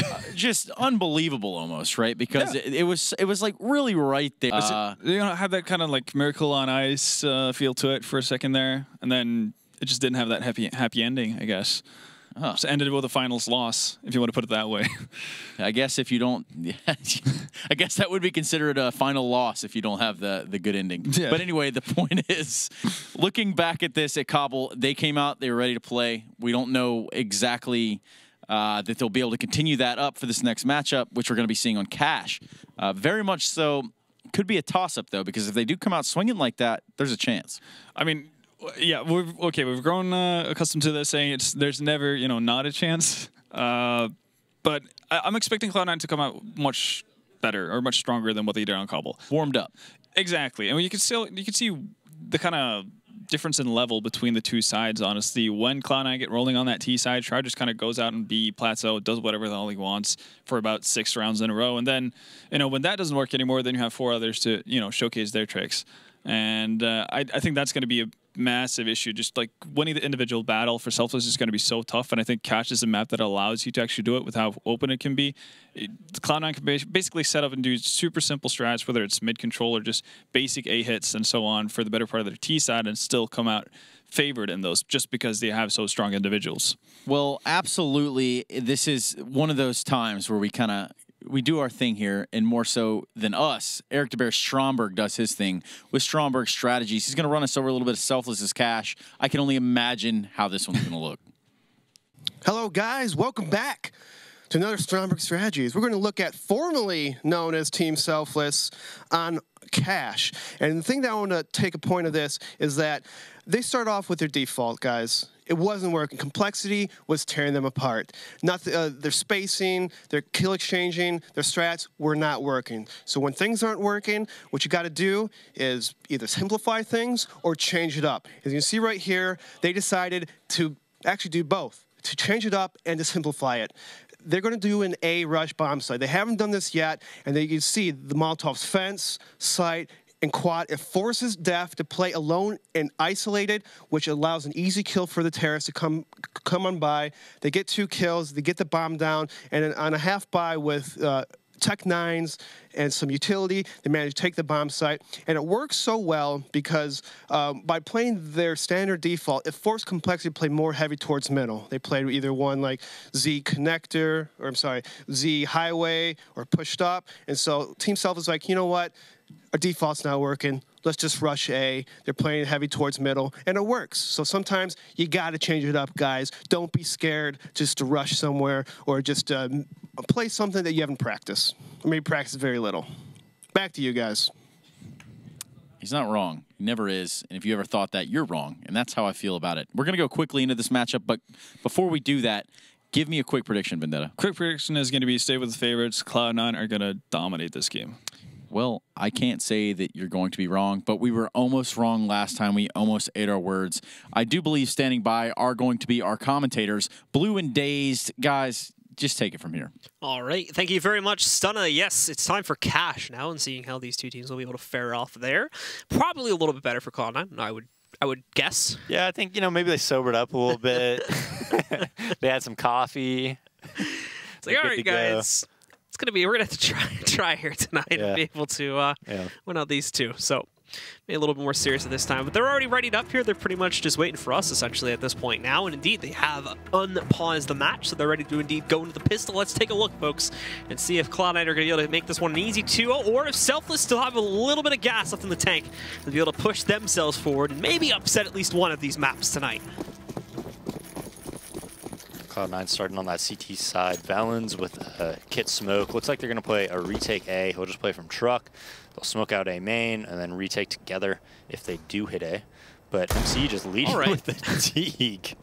unbelievable almost, right? Because it was like really right there. You know, had that kind of like Miracle on Ice feel to it for a second there, and then it just didn't have that happy ending, I guess. Just ended with a finals loss, if you want to put it that way. I guess if you don't, I guess that would be considered a final loss if you don't have the good ending. Yeah. But anyway, the point is, looking back at this at Cobble, they came out, they were ready to play. We don't know exactly that they'll be able to continue that up for this next matchup, which we're going to be seeing on Cash. Very much so. Could be a toss-up, though, because if they do come out swinging like that, there's a chance. I mean, yeah, we've grown accustomed to this, saying there's never, you know, not a chance. But I'm expecting Cloud9 to come out much better or much stronger than what they did on Cobble. Warmed up. Exactly. And you can see the kind of difference in level between the two sides, honestly. When Cloud9 get rolling on that T side, Shroud just kind of goes out and B plateau, does whatever the hell he wants for about 6 rounds in a row. And then, you know, when that doesn't work anymore, then you have 4 others to, you know, showcase their tricks. And I think that's going to be a massive issue. Just like winning the individual battle for Selfless is going to be so tough, and I think Cash is a map that allows you to actually do it with how open it can be. Cloud9 can basically set up and do super simple strats, whether it's mid control or just basic A hits and so on for the better part of their T side, and still come out favored in those just because they have so strong individuals. Well, absolutely. This is one of those times where we do our thing here, and more so than us, Eric DeBear Stromberg does his thing with Stromberg strategies. He's going to run us over a little bit of Selfless as Cash. I can only imagine how this one's going to look. Hello, guys. Welcome back to another Stromberg Strategies. We're going to look at formerly known as Team Selfless on Cash. And the thing that I want to take a point of this is that they start off with their default, guys. It wasn't working. Complexity was tearing them apart. Not their spacing, their kill exchanging, their strats were not working. So when things aren't working, what you got to do is either simplify things or change it up. As you can see right here, they decided to actually do both, to change it up and to simplify it. They're going to do an A rush bomb site. They haven't done this yet, and you can see the Molotov's fence, site, in quad, it forces Def to play alone and isolated, which allows an easy kill for the terrorists to come on by. They get 2 kills, they get the bomb down, and then on a half buy with Tech 9s and some utility, they managed to take the bomb site. And it works so well because by playing their standard default, it forced Complexity to play more heavy towards middle. They played either one like Z Connector, or I'm sorry, Z Highway, or pushed up. And so Team Self is like, you know what? Our default's not working. Let's just rush A. They're playing heavy towards middle, and it works. So sometimes you got to change it up, guys. Don't be scared just to rush somewhere or just play something that you haven't practiced. Or maybe practice very little. Back to you guys. He's not wrong. He never is. And if you ever thought that, you're wrong. And that's how I feel about it. We're going to go quickly into this matchup, but before we do that, give me a quick prediction, Vendetta. Quick prediction is going to be stay with the favorites. Cloud9 are going to dominate this game. Well, I can't say that you're going to be wrong, but we were almost wrong last time. We almost ate our words. I do believe standing by are going to be our commentators. Blue and Dazed, guys, just take it from here. All right. Thank you very much, Stunna. Yes, it's time for cash now and seeing how these two teams will be able to fare off there. Probably a little bit better for Cloud9, I would guess. Yeah, I think, you know, maybe they sobered up a little bit. They had some coffee. It's like, all right, guys. We're gonna have to try here tonight and be able to win out these two. So be a little bit more serious at this time. But they're already readied up here. They're pretty much just waiting for us essentially at this point now. And indeed, they have unpaused the match, so they're ready to indeed go into the pistol. Let's take a look, folks, and see if Cloud9 are going to be able to make this one an easy 2-0, or if Selfless still have a little bit of gas left in the tank to be able to push themselves forward and maybe upset at least one of these maps tonight. Cloud9 starting on that CT side. Valens with Kit Smoke. Looks like they're going to play a retake A. He'll just play from truck. They'll smoke out A main and then retake together if they do hit A. But MC just leading with the Teague.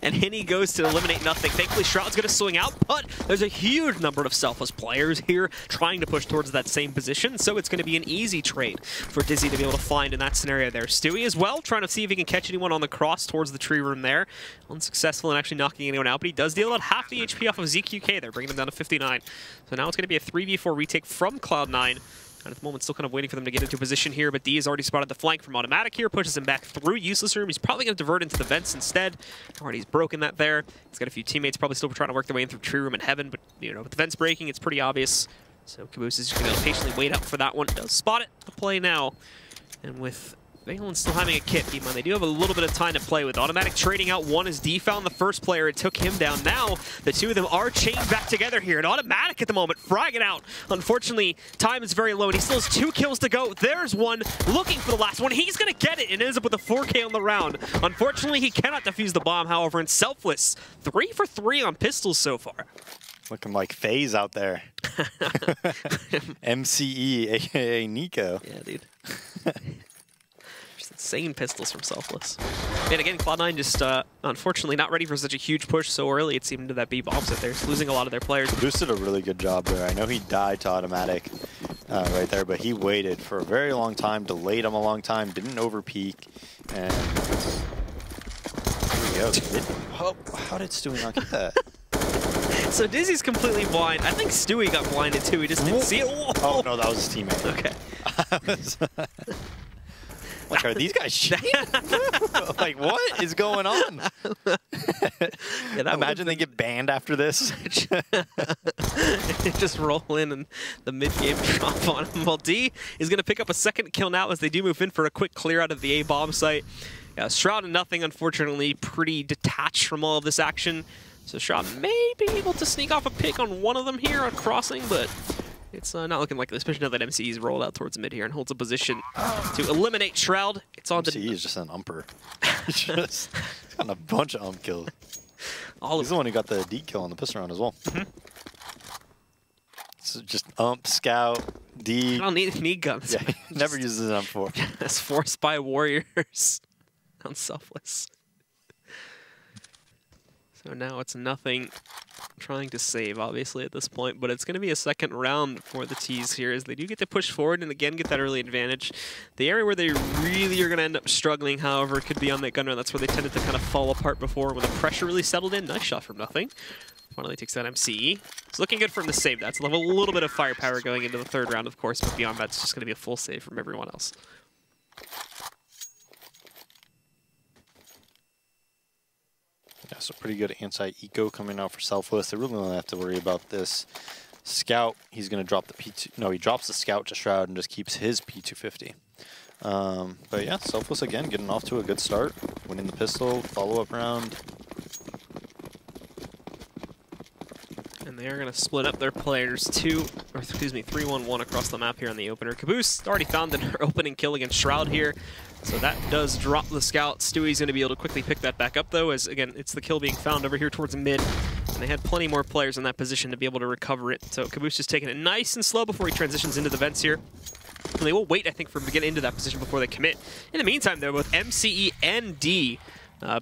And Hinny goes to eliminate nothing. Thankfully, Shroud's going to swing out, but there's a huge number of Selfless players here trying to push towards that same position, so it's going to be an easy trade for Dizzy to be able to find in that scenario there. Stewie as well, trying to see if he can catch anyone on the cross towards the tree room there. Unsuccessful in actually knocking anyone out, but he does deal about half the HP off of ZQK there, bringing him down to 59. So now it's going to be a 3v4 retake from Cloud9. And at the moment, still kind of waiting for them to get into position here, but D has already spotted the flank from OpTic here, pushes him back through Useless Room. He's probably going to divert into the vents instead. Already he's broken that there. He's got a few teammates probably still trying to work their way in through Tree Room and Heaven, but you know, with the vents breaking, it's pretty obvious. So Caboose is just going to patiently wait out for that one. Does spot it. The play now. And with Valens still having a kit, keep in mind, they do have a little bit of time to play with. OpTic trading out one as D found the first player. It took him down. Now, the two of them are chained back together here. And OpTic at the moment, fragging out. Unfortunately, time is very low, and he still has 2 kills to go. There's one, looking for the last one. He's going to get it and ends up with a 4K on the round. Unfortunately, he cannot defuse the bomb, however, and Selfless, 3 for 3 on pistols so far. Looking like FaZe out there. MCE, a.k.a. Nico. Yeah, dude. Insane pistols from Selfless. And again, Cloud9 just unfortunately not ready for such a huge push so early. It seemed to that B bomb set there, losing a lot of their players. Bruce did a really good job there. I know he died to OpTic right there, but he waited for a very long time, delayed him a long time, didn't overpeak, and here we go. How did Stewie not get that? So Dizzy's completely blind. I think Stewie got blinded too. He just didn't see it. Whoa. Oh no, that was his teammate. Okay. Like, are these guys shit? Like, what is going on? Yeah, imagine they get banned after this. Just roll in and the mid-game drop on him. Well, D is going to pick up a second kill now as they do move in for a quick clear out of the A-bomb site. Yeah, Shroud and Nothing, unfortunately, pretty detached from all of this action. So Shroud may be able to sneak off a pick on one of them here on crossing, but it's not looking like this, especially now that MCE's rolled out towards mid here and holds a position to eliminate Shroud. It's on MCE is just an umper. He's just got a bunch of ump kills. He's the one who got the D kill on the pistol round as well. So just ump, scout, D. I don't need guns. Yeah, he never uses an ump for. That's forced by warriors on Selfless. So now it's Nothing trying to save, obviously, at this point, but it's going to be a second round for the T's here, as they do get to push forward and, again, get that early advantage. The area where they really are going to end up struggling, however, could be on that gun run. That's where they tended to kind of fall apart before when the pressure really settled in. Nice shot from nothing. Finally takes that MCE. It's looking good for him to save that. So they'll have a little bit of firepower going into the third round, of course, but beyond that, it's just going to be a full save from everyone else. Yeah, so pretty good anti-eco coming out for Selfless. They really don't have to worry about this Scout. He's going to drop the P2. No, he drops the Scout to Shroud and just keeps his P250. But yeah, Selfless again getting off to a good start. Winning the pistol, follow-up round. And they are going to split up their players 3-1-1 across the map here on the opener. Caboose already found an opening kill against Shroud here, so that does drop the Scout. Stewie's going to be able to quickly pick that back up, though, as, again, it's the kill being found over here towards mid, and they had plenty more players in that position to be able to recover it. So Caboose just taking it nice and slow before he transitions into the vents here. And they will wait, I think, for him to get into that position before they commit. In the meantime, though, both MCE and D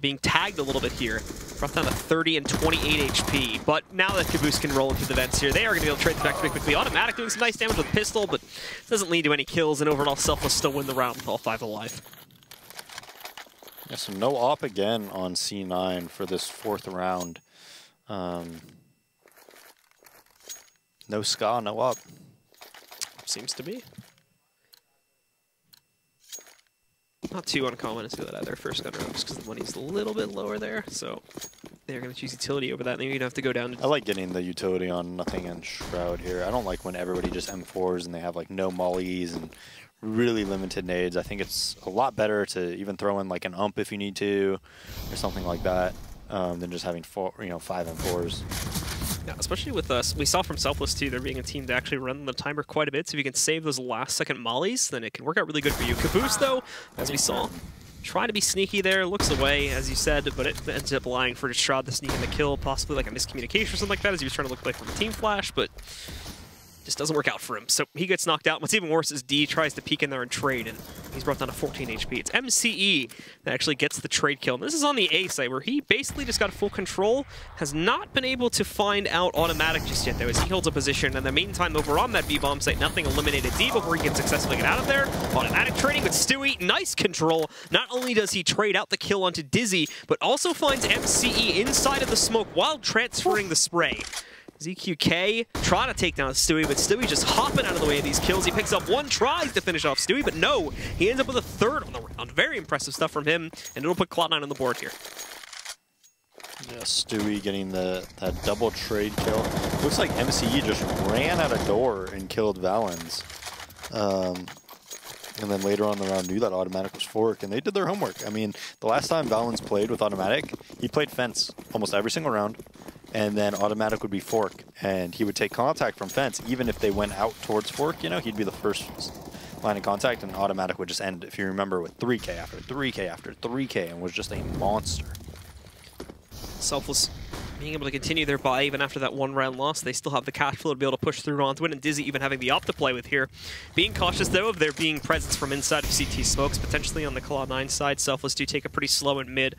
being tagged a little bit here. Brought down to 30 and 28 HP. But now that Caboose can roll into the vents here, they are going to be able to trade back pretty quickly. Automatic doing some nice damage with pistol, but doesn't lead to any kills, and overall Selfless still win the round with all 5 alive. Yeah, so no op again on C9 for this 4th round. No Ska, no op. Seems to be. Not too uncommon to see that either first gun round, just because the money's a little bit lower there. So they're going to choose utility over that. And then you're going to have to go down to... I like getting the utility on nothing and Shroud here. I don't like when everybody just M4s and they have like no mollies and really limited nades. I think it's a lot better to even throw in like an ump if you need to or something like that than just having 5 M4s. Yeah, especially with us, we saw from Selfless too, there being a team to actually run the timer quite a bit, so if you can save those last-second mollies, then it can work out really good for you. Caboose, though, as we saw, trying to be sneaky there, looks away, as you said, but it ends up allowing for Shroud to sneak in the kill, possibly like a miscommunication or something like that, as he was trying to look away from a team flash, but just doesn't work out for him. So he gets knocked out. What's even worse is D tries to peek in there and trade, and he's brought down to 14 HP. It's MCE that actually gets the trade kill. And this is on the A side, where he basically just got full control, has not been able to find out Automatic just yet, though, as he holds a position. In the meantime, over on that B-bomb site, nothing eliminated D before he can successfully get out of there. Automatic trading with Stewie. Nice control. Not only does he trade out the kill onto Dizzy, but also finds MCE inside of the smoke while transferring the spray. ZQK trying to take down Stewie, but Stewie just hopping out of the way of these kills. He picks up 1, tries to finish off Stewie, but no, he ends up with a 3rd on the round. Very impressive stuff from him, and it'll put Cloud9 on the board here. Yeah, Stewie getting that double trade kill. Looks like MCE just ran out of door and killed Valens. And then later on in the round knew that Automatic was Fork, and they did their homework. I mean, the last time Valens played with Automatic, he played Fence almost every single round. And then Automatic would be Fork, and he would take contact from Fence. Even if they went out towards Fork, you know, he'd be the first line of contact, and Automatic would just end, if you remember, with 3K after 3K after 3K, and was just a monster. Selfless being able to continue their buy even after that 1-round loss. They still have the cash flow to be able to push through onto it, and Dizzy even having the op to play with here. Being cautious, though, of there being presence from inside of CT smokes, potentially on the Cloud9 side. Selfless do take a pretty slow in mid.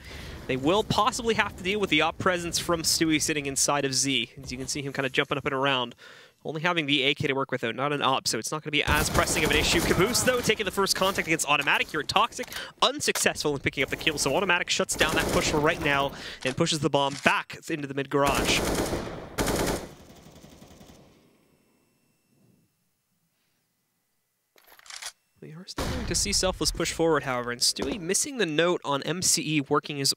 They will possibly have to deal with the op presence from Stewie sitting inside of Z. As you can see him kind of jumping up and around. Only having the AK to work with, though, not an op, so it's not going to be as pressing of an issue. Caboose, though, taking the first contact against Automatic here at Toxic, unsuccessful in picking up the kill, so Automatic shuts down that push for right now and pushes the bomb back into the mid-garage. We are starting to see Selfless push forward, however, and Stewie missing the note on MCE working his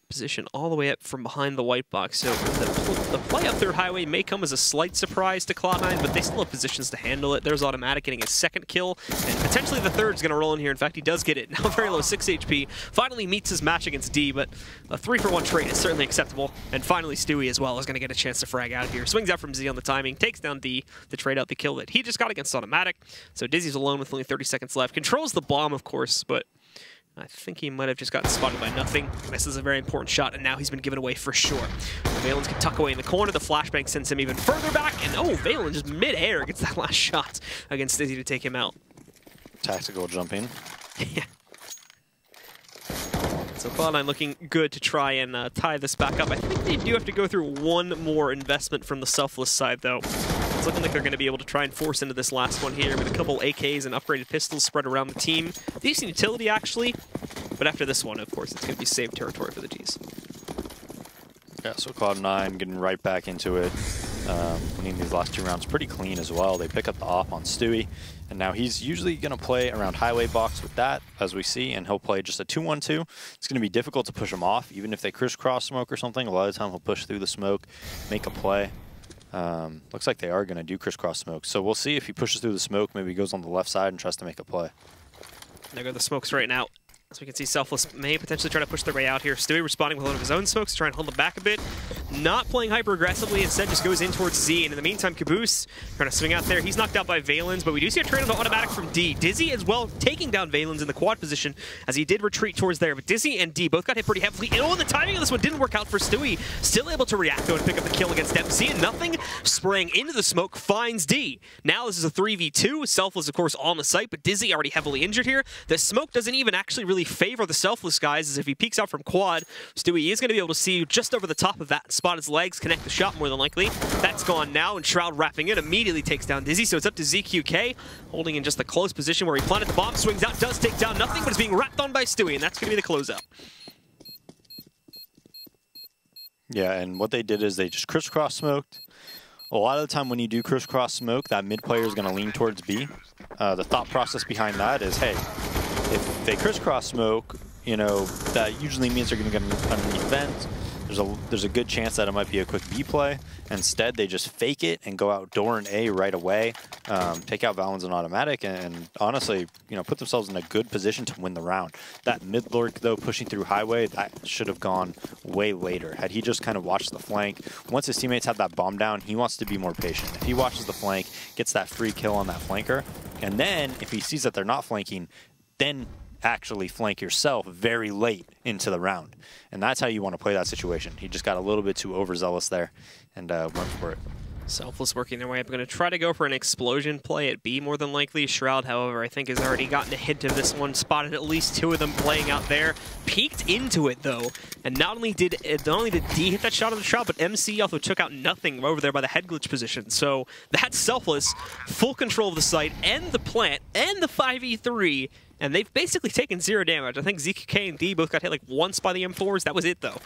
position all the way up from behind the white box. So the play up third highway may come as a slight surprise to Cloud9, but they still have positions to handle it. There's Automatic getting his 2nd kill, and potentially the 3rd's going to roll in here. In fact, he does get it. Now very low, 6 HP. Finally meets his match against D, but a 3-for-1 trade is certainly acceptable. And finally, Stewie as well is going to get a chance to frag out of here. Swings out from Z on the timing, takes down D to trade out the kill that he just got against Automatic. So Dizzy's alone with only 30 seconds left. Controls the bomb, of course, but I think he might have just gotten spotted by nothing. This is a very important shot, and now he's been given away for sure. Valens can tuck away in the corner. The flashbang sends him even further back, and oh, Valen just mid-air gets that last shot against Dizzy to take him out. Tactical jumping. Yeah. So Cloud9 looking good to try and tie this back up. I think they do have to go through one more investment from the Selfless side, though. It's looking like they're going to be able to try and force into this last one here with a couple AKs and upgraded pistols spread around the team. Decent utility, actually. But after this one, of course, it's going to be safe territory for the Gs. Yeah, so Cloud9 getting right back into it. Winning these last 2 rounds pretty clean as well. They pick up the op on Stewie, and now he's usually going to play around highway box with that, as we see, and he'll play just a 2-1-2. It's going to be difficult to push him off, even if they crisscross smoke or something. A lot of the time he'll push through the smoke, make a play. Looks like they are going to do crisscross smoke, so we'll see if he pushes through the smoke. Maybe he goes on the left side and tries to make a play. There go the smokes right now. As we can see, Selfless may potentially try to push their way out here. Stewie responding with one of his own smokes to try and hold them back a bit. Not playing hyper-aggressively, instead just goes in towards Z. And in the meantime, Caboose trying to swing out there. He's knocked out by Valens, but we do see a trade on the automatic from D. Dizzy as well, taking down Valens in the quad position as he did retreat towards there. But Dizzy and D both got hit pretty heavily. And the timing of this one didn't work out for Stewie. Still able to react, though, and pick up the kill against MC. And nothing spraying into the smoke finds D. Now this is a 3v2. Selfless, of course, on the site, but Dizzy already heavily injured here. The smoke doesn't even actually really favor the Selfless guys, as if he peeks out from quad, Stewie is going to be able to see just over the top of that, spot his legs, connect the shot more than likely. That's gone now, and Shroud wrapping it immediately takes down Dizzy, so it's up to ZQK, holding in just the close position where he planted the bomb, swings out, does take down nothing, but is being wrapped on by Stewie, and that's going to be the closeout. Yeah, and what they did is they just crisscross smoked. A lot of the time when you do crisscross smoke, that mid player is going to lean towards B. The thought process behind that is, hey, if they crisscross smoke, you know, that usually means they're going to get underneath vent. There's a good chance that it might be a quick B play. Instead, they just fake it and go out door and A right away, take out Valens and automatic, and honestly, you know, put themselves in a good position to win the round. That mid lurk, though, pushing through highway, that should have gone way later. Had he just kind of watched the flank, once his teammates have that bomb down, he wants to be more patient. If he watches the flank, gets that free kill on that flanker, and then if he sees that they're not flanking, then actually flank yourself very late into the round. And that's how you want to play that situation. He just got a little bit too overzealous there and went for it. Selfless working their way up. Going to try to go for an explosion play at B more than likely. Shroud, however, I think has already gotten a hint of this one. Spotted at least 2 of them playing out there. Peeked into it, though. And not only did D hit that shot on the Shroud, but MC also took out nothing over there by the head glitch position. So that's Selfless. Full control of the site and the plant and the 5v3. And they've basically taken 0 damage. I think ZQK and D both got hit like once by the M4s. That was it, though.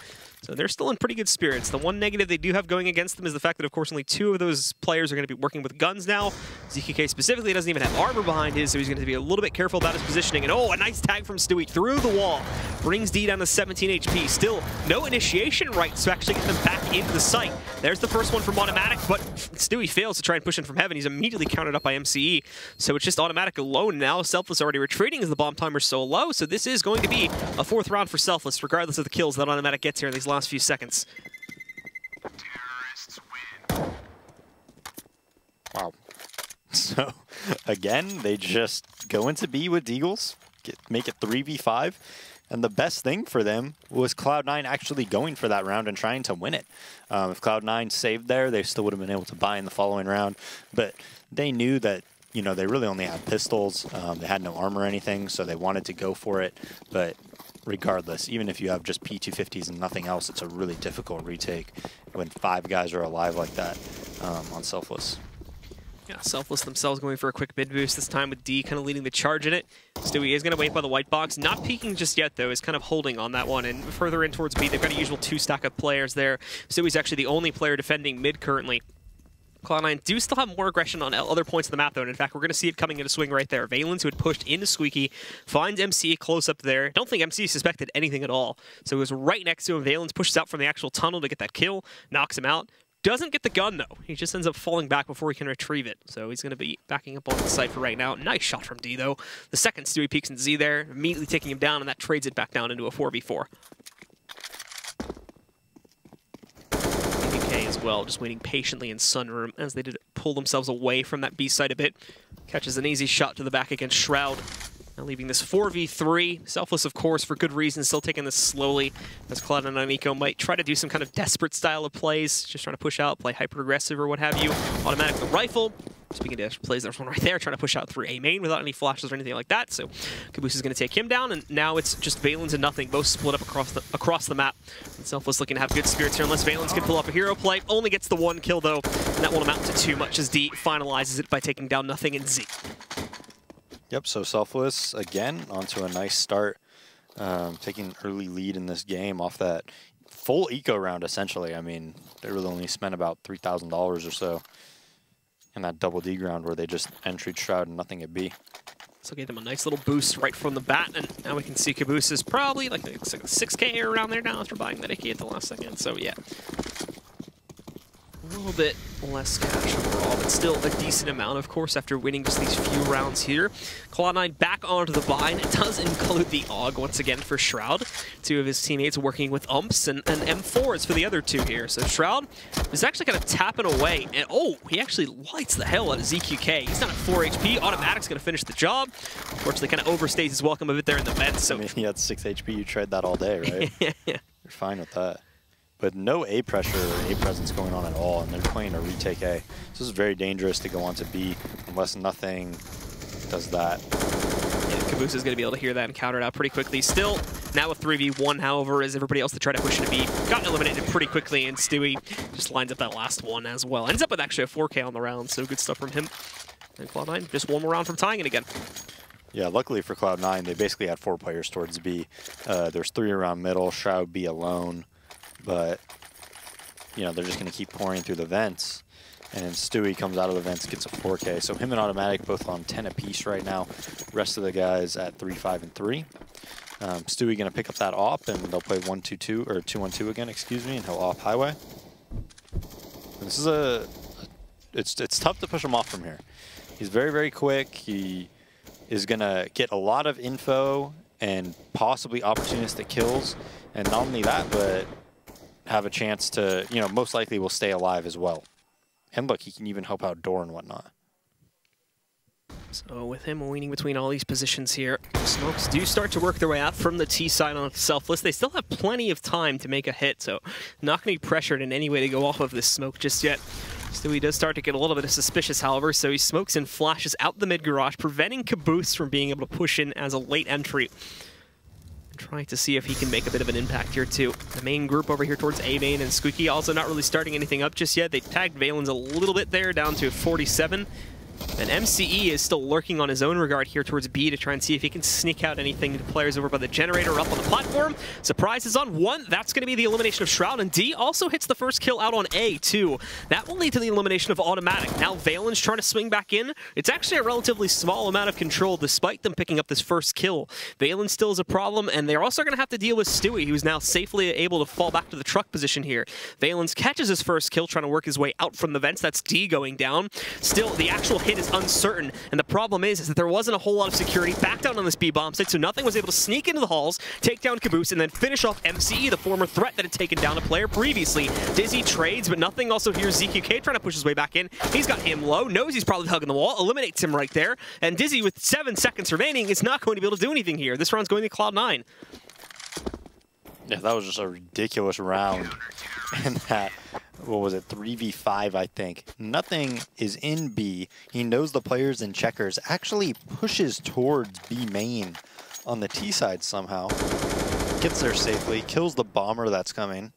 So they're still in pretty good spirits. The one negative they do have going against them is the fact that, of course, only 2 of those players are going to be working with guns now. ZQK specifically doesn't even have armor behind his, so he's going to be a little bit careful about his positioning. And a nice tag from Stewie through the wall. Brings D down to 17 HP. Still, no initiation rights to actually get them back into the site. There's the first one from automatic, but Stewie fails to try and push in from heaven. He's immediately countered up by MCE. So it's just automatic alone now. Selfless already retreating as the bomb timer's so low. So this is going to be a 4th round for Selfless, regardless of the kills that automatic gets here in these last few seconds. Wow. So, again, they just go into B with Deagles, make it 3v5, and the best thing for them was Cloud9 actually going for that round and trying to win it. If Cloud9 saved there, they still would have been able to buy in the following round, but they knew that, you know, they really only had pistols, they had no armor or anything, so they wanted to go for it, but regardless, even if you have just P250s and nothing else, it's a really difficult retake when 5 guys are alive like that on Selfless. Yeah, Selfless themselves going for a quick mid boost this time with D kind of leading the charge in it. Stewie is going to wait by the white box. Not peeking just yet, though. Is kind of holding on that one. And further in towards B, they've got a usual 2 stack of players there. Stewie's actually the only player defending mid currently. Cloud9 do still have more aggression on other points of the map, though, and in fact, we're going to see it coming into swing right there. Valens, who had pushed into Squeaky, finds MC close up there. Don't think MC suspected anything at all, so it was right next to him. Valens pushes out from the actual tunnel to get that kill, knocks him out. Doesn't get the gun, though. He just ends up falling back before he can retrieve it, so he's going to be backing up on the site for right now. Nice shot from D, though. The second Stewie peeks in Z there, immediately taking him down, and that trades it back down into a 4v4. As well, just waiting patiently in Sunroom as they did pull themselves away from that B side a bit. Catches an easy shot to the back against Shroud. Now leaving this 4v3. Selfless, of course, for good reason, still taking this slowly, as Cloud9 and Nico might try to do some kind of desperate style of plays, just trying to push out, play hyper-aggressive or what have you. Automatic the rifle. Speaking of plays, there's one right there trying to push out through A main without any flashes or anything like that. So Caboose is going to take him down, and now it's just Valen's and nothing. Both split up across the map. And Selfless looking to have good spirits here unless Valens can pull off a hero play. Only gets the 1 kill though, and that won't amount to too much as D finalizes it by taking down nothing and Z. Yep, so Selfless again onto a nice start, taking an early lead in this game off that full eco round essentially. I mean, they really only spent about $3,000 or so in that double D ground where they just entered Shroud and nothing at B. So gave them a nice little boost right from the bat, and now we can see Caboose is probably like 6K around there now after buying that AK at the last second. So yeah, a little bit less cash overall, but still a decent amount, of course, after winning just these few rounds here. Cloud9 back onto the buy, and it does include the AUG once again for Shroud. 2 of his teammates working with umps and M4s for the other 2 here. So Shroud is actually kind of tapping away, and oh, he actually lights the hell out of ZQK. He's down at 4 HP. Automatic's going to finish the job. Unfortunately, kind of overstays his welcome a bit there in the vent. So I mean, he had 6 HP. You tried that all day, right? Yeah. You're fine with that. But no A pressure or A presence going on at all, and they're playing a retake A. So this is very dangerous to go on to B unless nothing does that. Yeah, Caboose is going to be able to hear that and counter it out pretty quickly. Still, now a 3v1, however, as everybody else to try to push into B got eliminated pretty quickly, and Stewie just lines up that last one as well. Ends up with actually a 4K on the round, so good stuff from him. And Cloud9 just one more round from tying it again. Yeah, luckily for Cloud9, they basically had 4 players towards B. There's 3 around middle, Shroud B alone. But, you know, they're just going to keep pouring through the vents. And Stewie comes out of the vents, gets a 4K. So him and Automatic both on 10 apiece right now. Rest of the guys at 3, 5, and 3. Stewie going to pick up that AWP, and they'll play 1-2-2, or 2-1-2 again, excuse me, and he'll AWP highway. And this is it's tough to push him off from here. He's very, very quick. He is going to get a lot of info and possibly opportunistic kills. And not only that, but have a chance to, you know, most likely will stay alive as well. And look, he can even help out Door and whatnot. So with him weaning between all these positions here, smokes do start to work their way out from the T side on Selfless. They still have plenty of time to make a hit, so not going to be pressured in any way to go off of this smoke just yet. Stewie does start to get a little bit of suspicious, however, so he smokes and flashes out the mid garage, preventing Caboose from being able to push in as a late entry. Trying to see if he can make a bit of an impact here too. The main group over here towards A main, and Squeaky also not really starting anything up just yet. They tagged Valens a little bit there, down to 47. And MCE is still lurking on his own regard here towards B to try and see if he can sneak out anything to players over by the generator up on the platform. Surprise is on 1. That's going to be the elimination of Shroud, and D also hits the first kill out on A too. That will lead to the elimination of Automatic. Now Valens trying to swing back in. It's actually a relatively small amount of control despite them picking up this first kill. Valens still is a problem, and they're also going to have to deal with Stewie, who's now safely able to fall back to the truck position here. Valens catches his first kill, trying to work his way out from the vents. That's D going down. Still, the actual hit is uncertain, and the problem is that there wasn't a whole lot of security back down on this B bomb site, so nothing was able to sneak into the halls, take down Caboose, and then finish off MCE, the former threat that had taken down a player previously. Dizzy trades, but nothing. Also here's ZQK trying to push his way back in. He's got him low, knows he's probably hugging the wall, eliminates him right there, and Dizzy with 7 seconds remaining is not going to be able to do anything here. This round's going to Cloud9. Yeah, that was just a ridiculous round. And that, what was it, 3v5, I think. Nothing is in B. He knows the players in checkers. Actually pushes towards B main on the T side somehow. Gets there safely. Kills the bomber that's coming.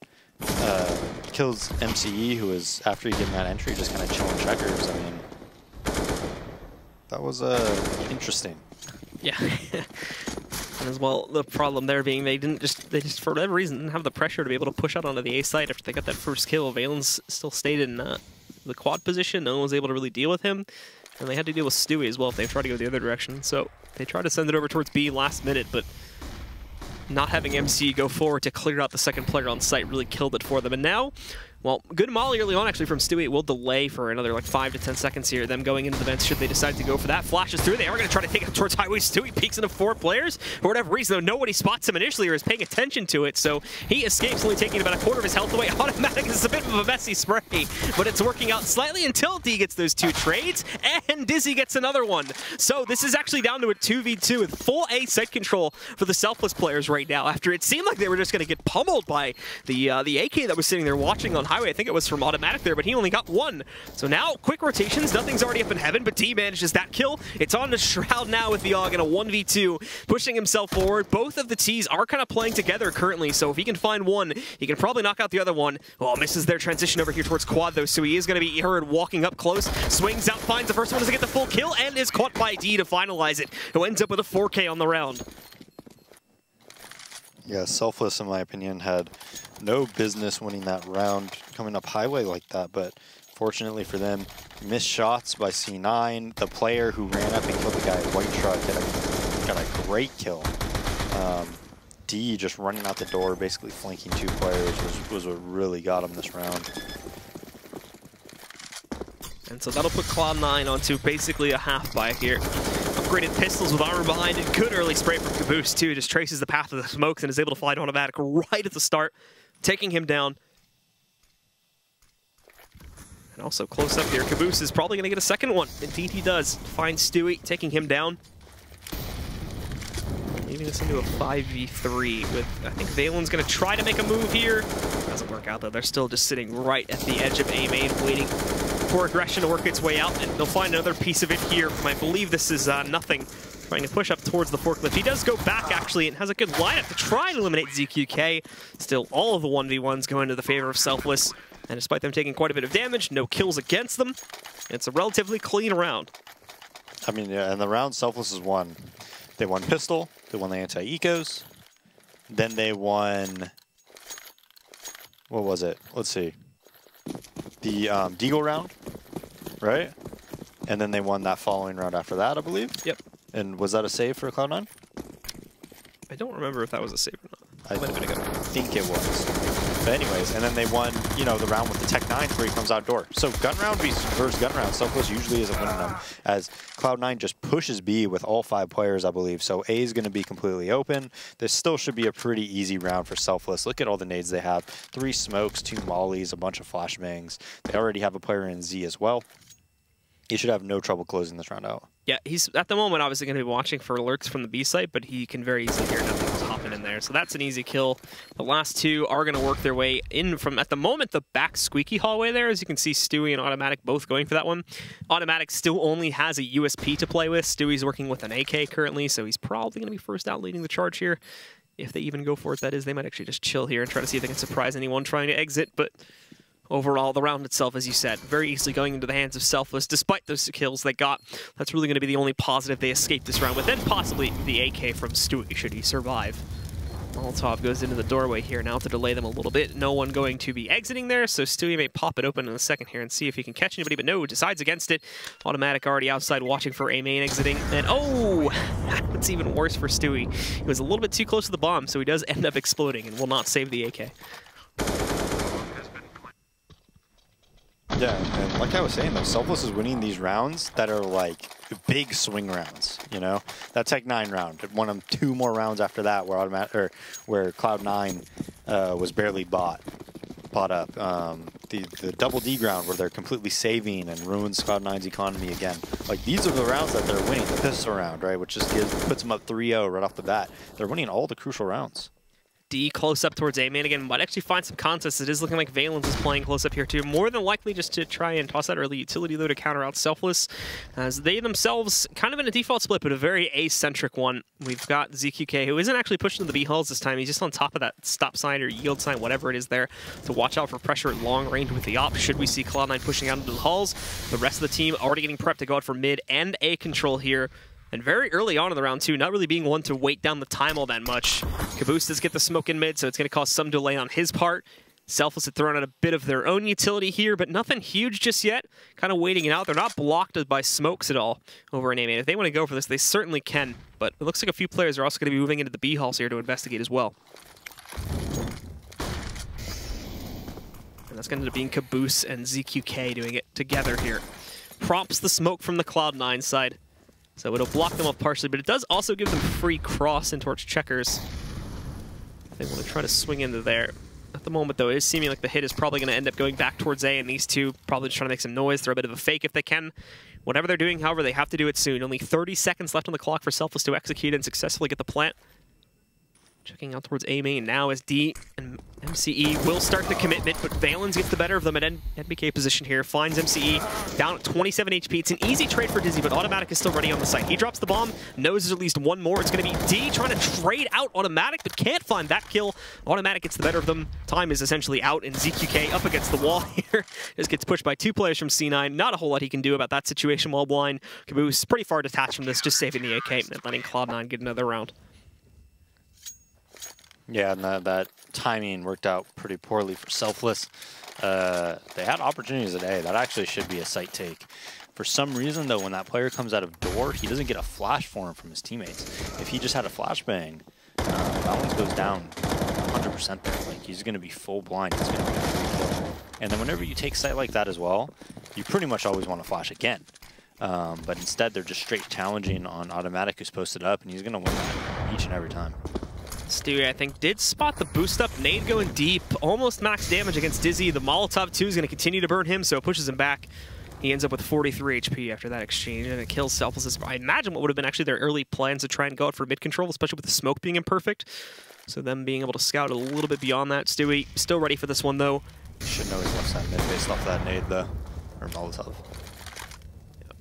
Kills MCE, who is, after he getting that entry, just kind of chilling checkers. I mean, that was interesting. Yeah. And as well, the problem there being they just for whatever reason didn't have the pressure to be able to push out onto the A side after they got that first kill. Valens still stayed in the quad position. No one was able to really deal with him. And they had to deal with Stewie as well if they tried to go the other direction. So they tried to send it over towards B last minute, but not having MC go forward to clear out the second player on site really killed it for them. And now, well, good molly early on actually from Stewie. It will delay for another like 5 to 10 seconds here. Them going into the vents should they decide to go for that. Flashes through. They are going to try to take it towards highway. Stewie peeks into 4 players. For whatever reason, though, nobody spots him initially or is paying attention to it. So he escapes, only taking about a quarter of his health away. Automatic is a bit of a messy spray, but it's working out slightly until D gets those 2 trades, and Dizzy gets another one. So this is actually down to a 2v2 with full A site control for the Selfless players right now, after it seemed like they were just going to get pummeled by the AK that was sitting there watching on Highway. I think it was from OpTic there, but he only got one. So now, quick rotations. Nothing's already up in heaven, but D manages that kill. It's on to Shroud now with the AUG in a 1v2, pushing himself forward. Both of the Ts are kind of playing together currently, so if he can find one, he can probably knock out the other one. Oh, misses their transition over here towards Quad, though, so he is going to be heard walking up close. Swings out, finds the first one to get the full kill, and is caught by D to finalize it, who ends up with a 4K on the round. Yeah, Selfless, in my opinion, had no business winning that round coming up Highway like that, but fortunately for them, missed shots by C9. The player who ran up and killed the guy at White Truck got a great kill. D just running out the door, basically flanking two players, was what really got him this round. And so that'll put Cloud9 onto basically a half buy here. Upgraded pistols with armor behind it. Good early spray from Caboose, too. Just traces the path of the smokes and is able to find OpTic right at the start, taking him down. And also close up here, Caboose is probably going to get a second one. Indeed he does. Finds Stewie, taking him down. Leaving us into a 5v3 with, I think Valen's going to try to make a move here. Doesn't work out, though. They're still just sitting right at the edge of A main, waiting for aggression to work its way out, and they'll find another piece of it here from, I believe this is nothing. Trying to push up towards the forklift. He does go back, actually, and has a good lineup to try and eliminate ZQK. Still, all of the 1v1s go into the favor of Selfless, and despite them taking quite a bit of damage, no kills against them. It's a relatively clean round. I mean, yeah, and the round Selfless has won. They won Pistol, they won the anti-ecos, then they won, what was it? Let's see. The Deagle round, right? And then they won that following round after that, I believe? Yep. And was that a save for Cloud9? I don't remember if that was a save or not. I think it was. But anyways, and then they won, you know, the round with the Tech 9 where he comes outdoor. So gun round versus gun round, Selfless usually isn't winning them, as Cloud9 just pushes B with all 5 players, I believe. So A is going to be completely open. This still should be a pretty easy round for Selfless. Look at all the nades they have. 3 smokes, 2 mollies, a bunch of flashbangs. They already have a player in Z as well. He should have no trouble closing this round out. Yeah, he's at the moment obviously going to be watching for alerts from the B site, but he can very easily hear nothing's hopping in there. So that's an easy kill. The last 2 are going to work their way in from, at the moment, the back squeaky hallway there. As you can see, Stewie and OpTic both going for that one. OpTic still only has a USP to play with. Stewie's working with an AK currently, so he's probably going to be first out leading the charge here. If they even go for it, that is. They might actually just chill here and try to see if they can surprise anyone trying to exit, but overall, the round itself, as you said, very easily going into the hands of Selfless, despite those kills they got. That's really going to be the only positive they escaped this round with, and possibly the AK from Stewie, should he survive. Molotov goes into the doorway here now to delay them a little bit. No one going to be exiting there, so Stewie may pop it open in a second here and see if he can catch anybody, but no, decides against it. OpTic already outside watching for A main exiting, and oh, that's even worse for Stewie. He was a little bit too close to the bomb, so he does end up exploding and will not save the AK. Yeah, and like I was saying, though, Selfless is winning these rounds that are like big swing rounds. You know, that Tech 9 round, it won them 2 more rounds after that, where where Cloud9 was barely bought up. The double D ground where they're completely saving and ruins Cloud9's economy again. Like, these are the rounds that they're winning. The pistol round, right, which just puts them up 3-0 right off the bat. They're winning all the crucial rounds. D close up towards A main again, might actually find some contests. It is looking like Valens is playing close up here too. More than likely just to try and toss that early utility though to counter out Selfless, as they themselves kind of in a default split, but a very A-centric one. We've got ZQK, who isn't actually pushing to the B halls this time. He's just on top of that stop sign or yield sign, whatever it is there, to watch out for pressure at long range with the op. Should we see Cloud9 pushing out into the halls, the rest of the team already getting prepped to go out for mid and A control here. And very early on in the round, too, not really being one to wait down the time all that much. Caboose does get the smoke in mid, so it's going to cause some delay on his part. Selfless had thrown out a bit of their own utility here, but nothing huge just yet. Kind of waiting it out. They're not blocked by smokes at all over in A main. If they want to go for this, they certainly can. But it looks like a few players are also going to be moving into the B halls here to investigate as well. And that's going to end up being Caboose and ZQK doing it together here. Prompts the smoke from the Cloud9 side. So it'll block them off partially, but it does also give them free cross in towards checkers. They want to try to swing into there. At the moment, though, it is seeming like the hit is probably going to end up going back towards A, and these two probably just trying to make some noise, throw a bit of a fake if they can. Whatever they're doing, however, they have to do it soon. Only 30 seconds left on the clock for Selfless to execute and successfully get the plant. Checking out towards A main now as D and MCE will start the commitment, but Valens gets the better of them at NBK position here. Finds MCE down at 27 HP. It's an easy trade for Dizzy, but Automatic is still ready on the site. He drops the bomb, knows there's at least one more. It's going to be D trying to trade out Automatic, but can't find that kill. Automatic gets the better of them. Time is essentially out, and ZQK up against the wall here. Just gets pushed by 2 players from C9. Not a whole lot he can do about that situation while blind. Caboose pretty far detached from this, just saving the AK and letting Cloud9 get another round. Yeah, and that timing worked out pretty poorly for Selfless. They had opportunities at A. That actually should be a site take. For some reason, though, when that player comes out of door, he doesn't get a flash for him from his teammates. If he just had a flashbang, Valens goes down 100% there. Like, he's going to be full blind. He's going to be free kill. And then whenever you take site like that as well, you pretty much always want to flash again. But instead, they're just straight challenging on Automatic, who's posted up, and he's going to win that each and every time. Stewie, I think, did spot the boost up. Nade going deep, almost max damage against Dizzy. The Molotov 2 is going to continue to burn him, so it pushes him back. He ends up with 43 HP after that exchange, and it kills Selfless. I imagine what would have been actually their early plans to try and go out for mid control, especially with the smoke being imperfect. So them being able to scout a little bit beyond that. Stewie, still ready for this one, though. You should know he's left side mid based off that nade, though, or Molotov. Yep.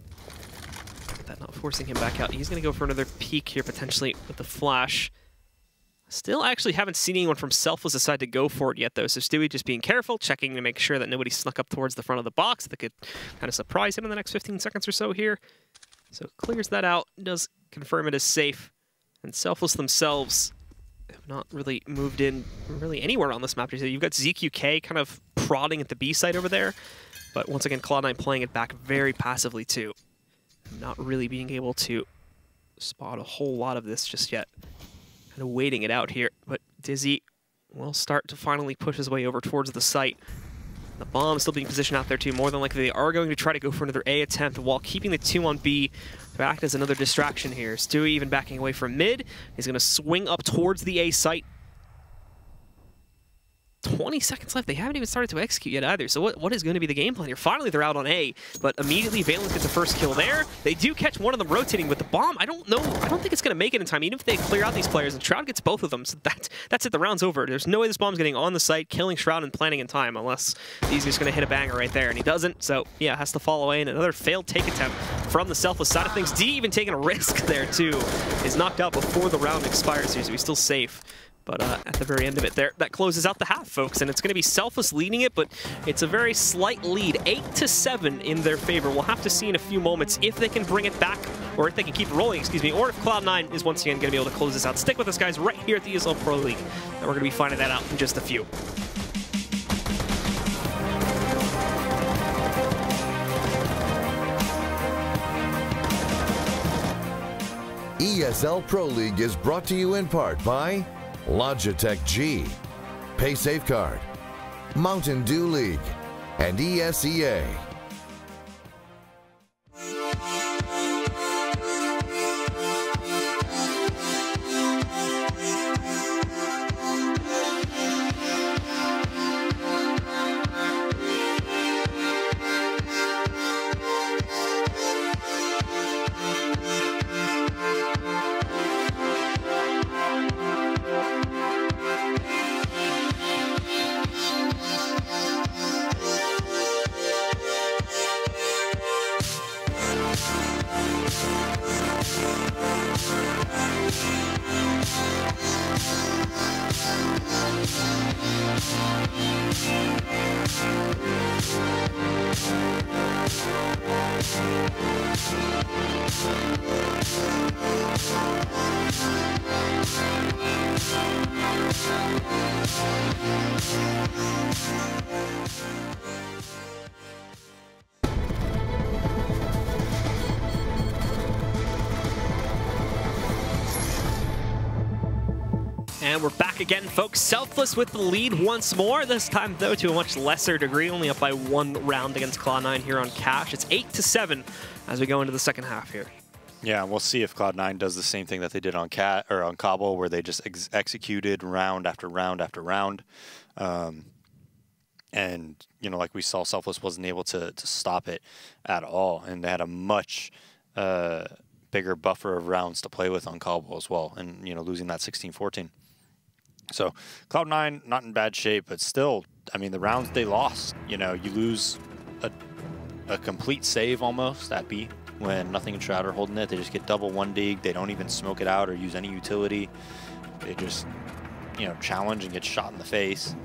That not forcing him back out. He's going to go for another peek here, potentially, with the flash. Still actually haven't seen anyone from Selfless decide to go for it yet, though. So Stewie just being careful, checking to make sure that nobody snuck up towards the front of the box that could kind of surprise him in the next 15 seconds or so here. So clears that out, does confirm it is safe. And Selfless themselves have not really moved in really anywhere on this map. You've got ZQK kind of prodding at the B side over there. But once again, Cloud9 playing it back very passively, too. Not really being able to spot a whole lot of this just yet. Kind of waiting it out here, but Dizzy will start to finally push his way over towards the site. The bomb still being positioned out there too. More than likely they are going to try to go for another A attempt while keeping the 2 on B to act as another distraction here. Stewie even backing away from mid. He's going to swing up towards the A site. 20 seconds left. They haven't even started to execute yet either. So what is going to be the game plan here? Finally, they're out on A, but immediately Valens gets the first kill there. They do catch one of them rotating with the bomb. I don't know. I don't think it's going to make it in time, even if they clear out these players. And Shroud gets both of them. So that's it. The round's over. There's no way this bomb's getting on the site, killing Shroud and planning in time, unless he's just going to hit a banger right there. And he doesn't. So yeah, has to fall away. And another failed take attempt from the Selfless side of things. D even taking a risk there too. Is knocked out before the round expires here, so he's still safe. But at the very end of it there, that closes out the half, folks. And it's going to be Selfless leading it, but it's a very slight lead. 8-7 in their favor. We'll have to see in a few moments if they can bring it back, or if they can keep rolling, excuse me, or if Cloud9 is once again going to be able to close this out. Stick with us, guys, right here at the ESL Pro League. And we're going to be finding that out in just a few. ESL Pro League is brought to you in part by Logitech G, Pay Safeguard, Mountain Dew League, and ESEA. And we're back again, folks. Selfless with the lead once more. This time, though, to a much lesser degree. Only up by 1 round against Cloud9 here on Cash. It's 8-7 as we go into the second half here. Yeah, we'll see if Cloud9 does the same thing that they did on Cobble, where they just executed round after round after round. And, you know, like we saw, Selfless wasn't able to stop it at all. And they had a much bigger buffer of rounds to play with on Cobble as well. And, you know, losing that 16-14. So Cloud9 not in bad shape, but still, I mean, the rounds they lost, you know, you lose a complete save almost at B when Nothing and Shroud are holding it. They just get double 1-dig. They don't even smoke it out or use any utility. They just, you know, challenge and get shot in the face.